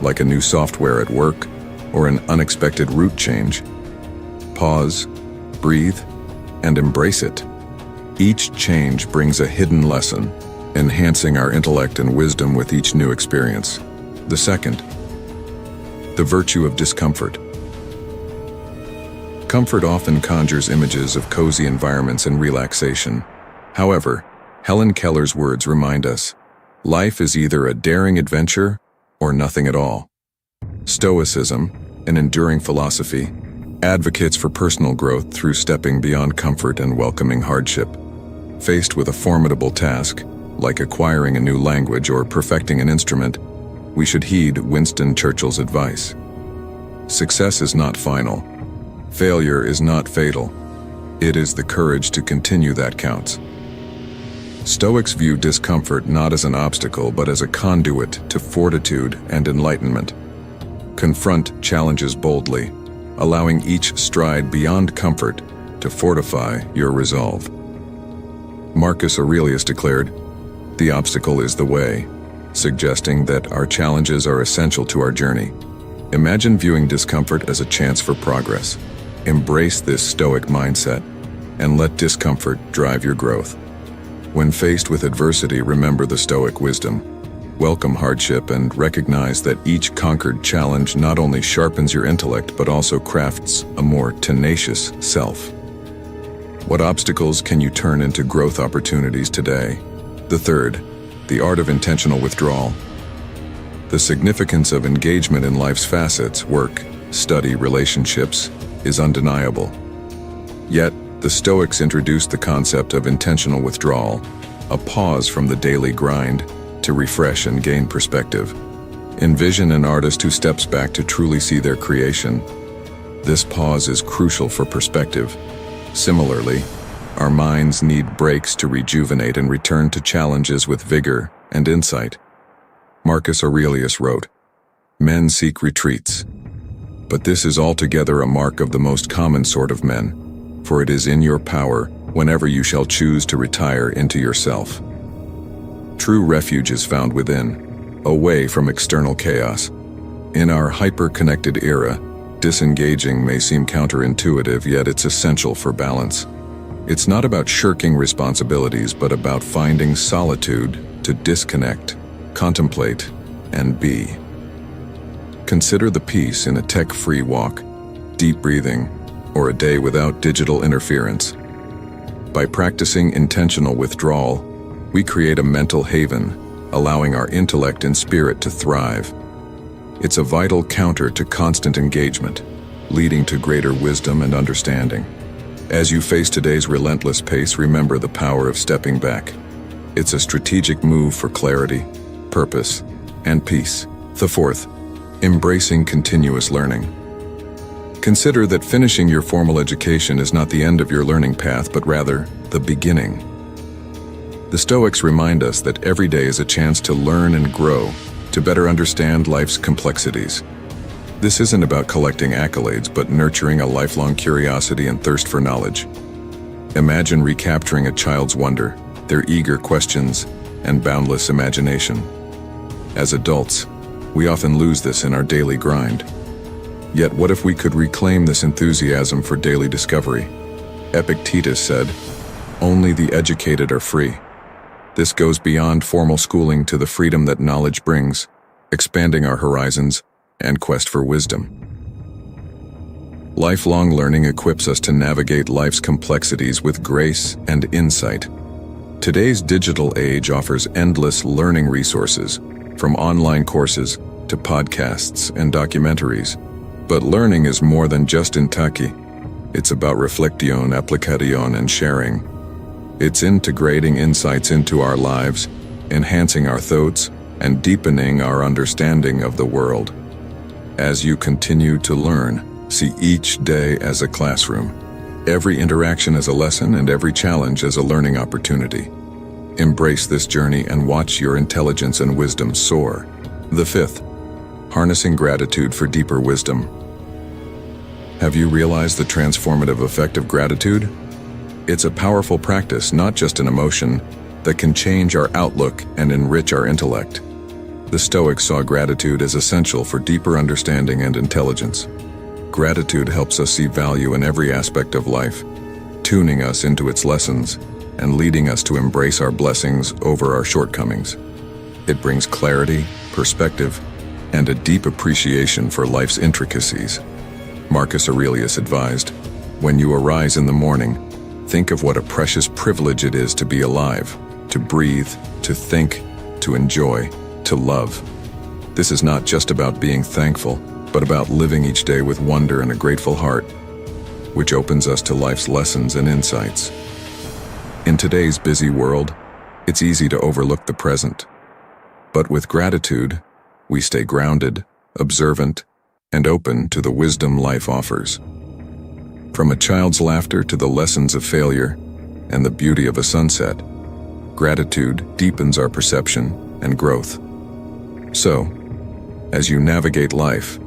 like a new software at work or an unexpected route change, pause, breathe, and embrace it. Each change brings a hidden lesson, enhancing our intellect and wisdom with each new experience. The second, the virtue of discomfort. Comfort often conjures images of cozy environments and relaxation. However, Helen Keller's words remind us, life is either a daring adventure or nothing at all. Stoicism, an enduring philosophy, advocates for personal growth through stepping beyond comfort and welcoming hardship. Faced with a formidable task, like acquiring a new language or perfecting an instrument, we should heed Winston Churchill's advice. Success is not final. Failure is not fatal. It is the courage to continue that counts. Stoics view discomfort not as an obstacle, but as a conduit to fortitude and enlightenment. Confront challenges boldly, allowing each stride beyond comfort to fortify your resolve. Marcus Aurelius declared, "The obstacle is the way," suggesting that our challenges are essential to our journey. Imagine viewing discomfort as a chance for progress. Embrace this Stoic mindset and let discomfort drive your growth. When faced with adversity, remember the Stoic wisdom. Welcome hardship and recognize that each conquered challenge not only sharpens your intellect but also crafts a more tenacious self. What obstacles can you turn into growth opportunities today? The third, the art of intentional withdrawal. The significance of engagement in life's facets, work, study, relationships, is undeniable. Yet, the Stoics introduced the concept of intentional withdrawal, a pause from the daily grind to refresh and gain perspective. Envision an artist who steps back to truly see their creation. This pause is crucial for perspective. Similarly, our minds need breaks to rejuvenate and return to challenges with vigor and insight. Marcus Aurelius wrote, "Men seek retreats, but this is altogether a mark of the most common sort of men, for it is in your power whenever you shall choose to retire into yourself." True refuge is found within, away from external chaos. In our hyper-connected era, disengaging may seem counterintuitive, yet it's essential for balance. It's not about shirking responsibilities, but about finding solitude to disconnect, contemplate, and be. Consider the peace in a tech-free walk, deep breathing, or a day without digital interference. By practicing intentional withdrawal, we create a mental haven, allowing our intellect and spirit to thrive. It's a vital counter to constant engagement, leading to greater wisdom and understanding. As you face today's relentless pace, remember the power of stepping back. It's a strategic move for clarity, purpose, and peace. The fourth, embracing continuous learning. Consider that finishing your formal education is not the end of your learning path, but rather the beginning. The Stoics remind us that every day is a chance to learn and grow, to better understand life's complexities. This isn't about collecting accolades, but nurturing a lifelong curiosity and thirst for knowledge. Imagine recapturing a child's wonder, their eager questions, and boundless imagination. As adults, we often lose this in our daily grind. Yet what if we could reclaim this enthusiasm for daily discovery? Epictetus said, "Only the educated are free." This goes beyond formal schooling to the freedom that knowledge brings, expanding our horizons and quest for wisdom. Lifelong learning equips us to navigate life's complexities with grace and insight. Today's digital age offers endless learning resources, from online courses to podcasts and documentaries. But learning is more than just intake. It's about reflection, application, and sharing. It's integrating insights into our lives, enhancing our thoughts, and deepening our understanding of the world. As you continue to learn, See each day as a classroom, every interaction as a lesson, and every challenge as a learning opportunity. Embrace this journey and watch your intelligence and wisdom soar. The fifth, harnessing gratitude for deeper wisdom. Have you realized the transformative effect of gratitude? It's a powerful practice, not just an emotion, that can change our outlook and enrich our intellect. The Stoics saw gratitude as essential for deeper understanding and intelligence. Gratitude helps us see value in every aspect of life, tuning us into its lessons and leading us to embrace our blessings over our shortcomings. It brings clarity, perspective, and a deep appreciation for life's intricacies. Marcus Aurelius advised, "When you arise in the morning, think of what a precious privilege it is to be alive, to breathe, to think, to enjoy, to love." This is not just about being thankful, but about living each day with wonder and a grateful heart, which opens us to life's lessons and insights. In today's busy world, it's easy to overlook the present. But with gratitude, we stay grounded, observant, and open to the wisdom life offers. From a child's laughter to the lessons of failure and the beauty of a sunset, gratitude deepens our perception and growth. So, as you navigate life,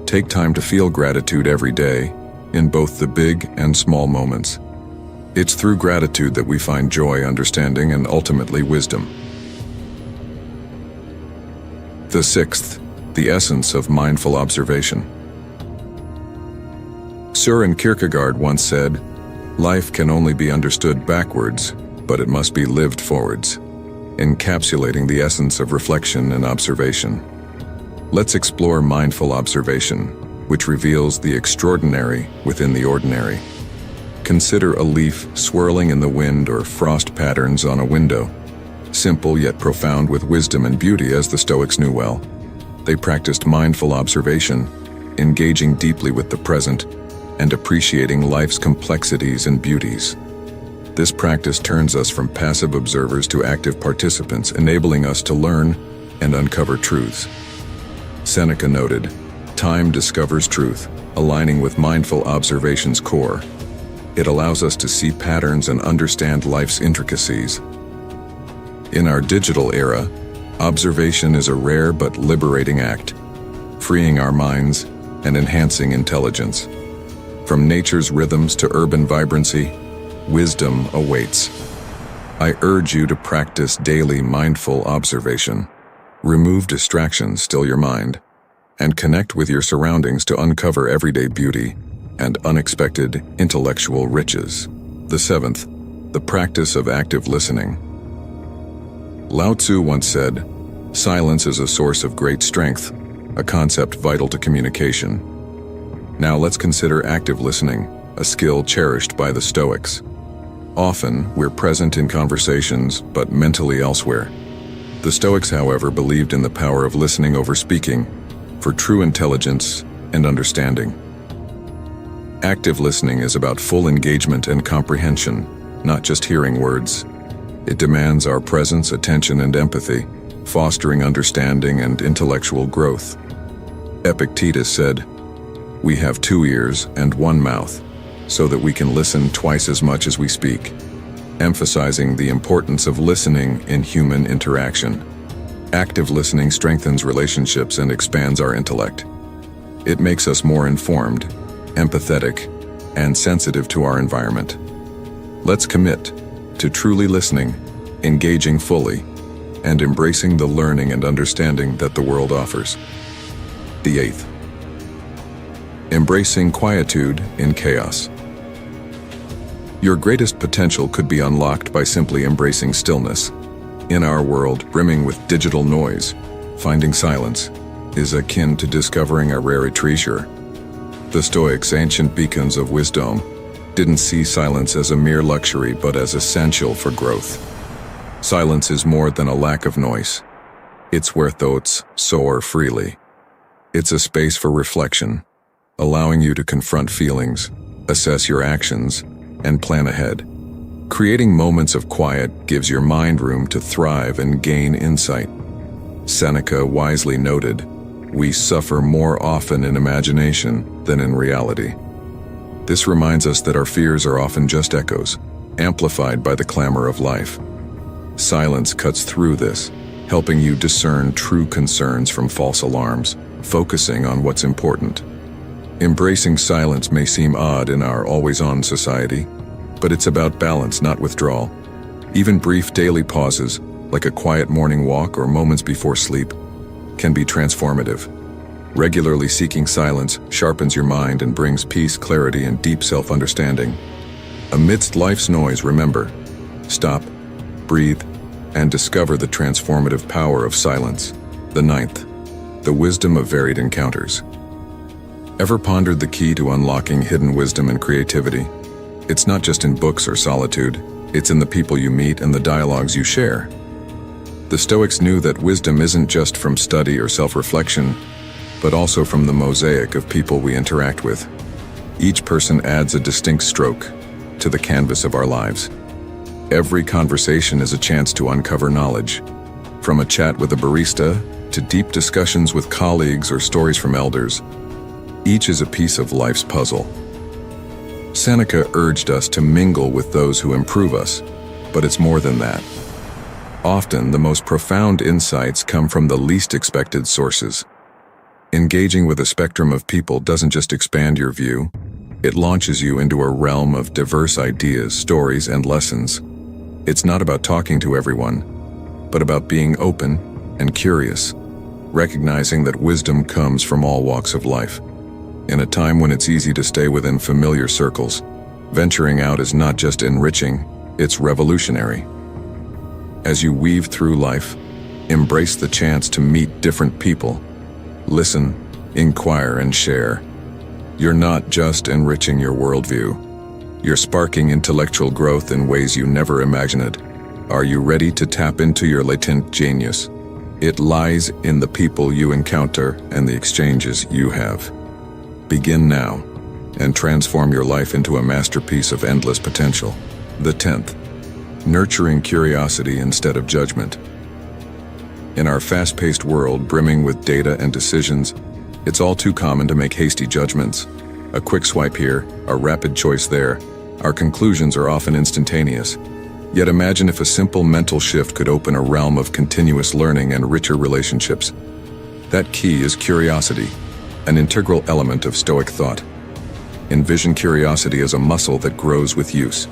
take time to feel gratitude every day, in both the big and small moments. It's through gratitude that we find joy, understanding, and ultimately wisdom. The sixth, the essence of mindful observation. Søren Kierkegaard once said, "Life can only be understood backwards, but it must be lived forwards," encapsulating the essence of reflection and observation. Let's explore mindful observation, which reveals the extraordinary within the ordinary. Consider a leaf swirling in the wind or frost patterns on a window. Simple yet profound with wisdom and beauty, as the Stoics knew well. They practiced mindful observation, engaging deeply with the present and appreciating life's complexities and beauties. This practice turns us from passive observers to active participants, enabling us to learn and uncover truths. Seneca noted, "Time discovers truth," aligning with mindful observation's core. It allows us to see patterns and understand life's intricacies. In our digital era, observation is a rare but liberating act, freeing our minds and enhancing intelligence. From nature's rhythms to urban vibrancy, wisdom awaits. I urge you to practice daily mindful observation. Remove distractions, still your mind, and connect with your surroundings to uncover everyday beauty and unexpected intellectual riches. The seventh, the practice of active listening. Lao Tzu once said, "Silence is a source of great strength, a concept vital to communication." Now let's consider active listening, a skill cherished by the Stoics. Often, we're present in conversations, but mentally elsewhere. The Stoics, however, believed in the power of listening over speaking, for true intelligence and understanding. Active listening is about full engagement and comprehension, not just hearing words. It demands our presence, attention, and empathy, fostering understanding and intellectual growth. Epictetus said, "We have 2 ears and 1 mouth, so that we can listen twice as much as we speak," emphasizing the importance of listening in human interaction. Active listening strengthens relationships and expands our intellect. It makes us more informed, empathetic, and sensitive to our environment. Let's commit to truly listening, engaging fully, and embracing the learning and understanding that the world offers. The eighth, embracing quietude in chaos. Your greatest potential could be unlocked by simply embracing stillness. In our world brimming with digital noise, finding silence is akin to discovering a rare treasure. The Stoics, ancient beacons of wisdom, didn't see silence as a mere luxury but as essential for growth. Silence is more than a lack of noise. It's where thoughts soar freely. It's a space for reflection, allowing you to confront feelings, assess your actions, and plan ahead. Creating moments of quiet gives your mind room to thrive and gain insight. Seneca wisely noted, we suffer more often in imagination than in reality. This reminds us that our fears are often just echoes, amplified by the clamor of life. Silence cuts through this, helping you discern true concerns from false alarms, focusing on what's important. Embracing silence may seem odd in our always-on society, but it's about balance, not withdrawal. Even brief daily pauses, like a quiet morning walk or moments before sleep, can be transformative. Regularly seeking silence sharpens your mind and brings peace, clarity, and deep self-understanding. Amidst life's noise, remember, stop, breathe, and discover the transformative power of silence. The ninth, the wisdom of varied encounters. Ever pondered the key to unlocking hidden wisdom and creativity? It's not just in books or solitude, it's in the people you meet and the dialogues you share. The Stoics knew that wisdom isn't just from study or self-reflection, but also from the mosaic of people we interact with. Each person adds a distinct stroke to the canvas of our lives. Every conversation is a chance to uncover knowledge, from a chat with a barista to deep discussions with colleagues or stories from elders. Each is a piece of life's puzzle. Seneca urged us to mingle with those who improve us, but it's more than that. Often, the most profound insights come from the least expected sources. Engaging with a spectrum of people doesn't just expand your view, it launches you into a realm of diverse ideas, stories, and lessons. It's not about talking to everyone, but about being open and curious, recognizing that wisdom comes from all walks of life. In a time when it's easy to stay within familiar circles, venturing out is not just enriching, it's revolutionary. As you weave through life, embrace the chance to meet different people. Listen, inquire, and share. You're not just enriching your worldview. You're sparking intellectual growth in ways you never imagined. Are you ready to tap into your latent genius? It lies in the people you encounter and the exchanges you have. Begin now and transform your life into a masterpiece of endless potential. The 10th, nurturing curiosity instead of judgment. In our fast-paced world brimming with data and decisions, it's all too common to make hasty judgments. A quick swipe here, a rapid choice there. Our conclusions are often instantaneous. Yet imagine if a simple mental shift could open a realm of continuous learning and richer relationships. That key is curiosity, an integral element of Stoic thought. Envision curiosity as a muscle that grows with use.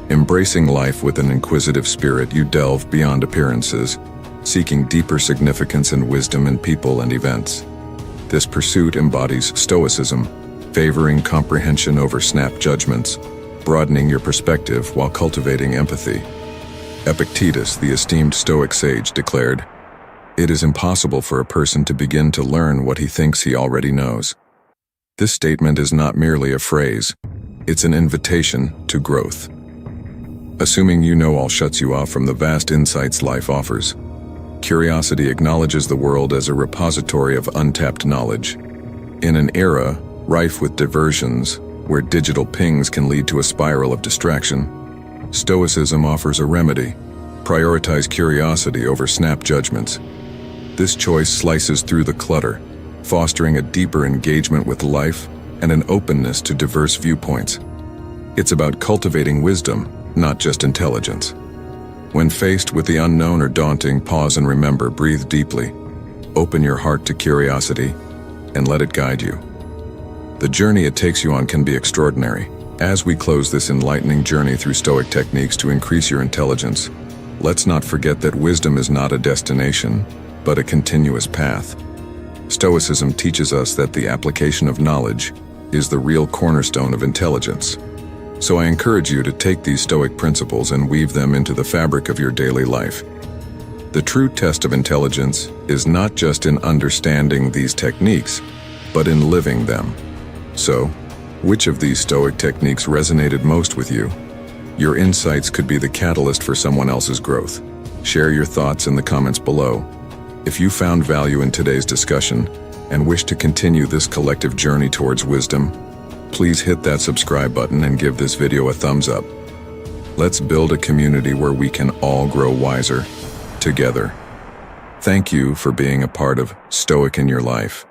Embracing life with an inquisitive spirit, you delve beyond appearances, seeking deeper significance and wisdom in people and events. This pursuit embodies Stoicism, favoring comprehension over snap judgments, broadening your perspective while cultivating empathy. Epictetus, the esteemed Stoic sage, declared, "It is impossible for a person to begin to learn what he thinks he already knows." This statement is not merely a phrase, it's an invitation to growth. Assuming you know all shuts you off from the vast insights life offers. Curiosity acknowledges the world as a repository of untapped knowledge. In an era rife with diversions, where digital pings can lead to a spiral of distraction, Stoicism offers a remedy: prioritize curiosity over snap judgments. This choice slices through the clutter, fostering a deeper engagement with life and an openness to diverse viewpoints. It's about cultivating wisdom, not just intelligence. When faced with the unknown or daunting, pause and remember, breathe deeply. Open your heart to curiosity and let it guide you. The journey it takes you on can be extraordinary. As we close this enlightening journey through Stoic techniques to increase your intelligence, let's not forget that wisdom is not a destination, but a continuous path. Stoicism teaches us that the application of knowledge is the real cornerstone of intelligence. So I encourage you to take these Stoic principles and weave them into the fabric of your daily life. The true test of intelligence is not just in understanding these techniques, but in living them. So, which of these Stoic techniques resonated most with you? Your insights could be the catalyst for someone else's growth. Share your thoughts in the comments below. If you found value in today's discussion and wish to continue this collective journey towards wisdom, please hit that subscribe button and give this video a thumbs up. Let's build a community where we can all grow wiser together. Thank you for being a part of Stoic in Your Life.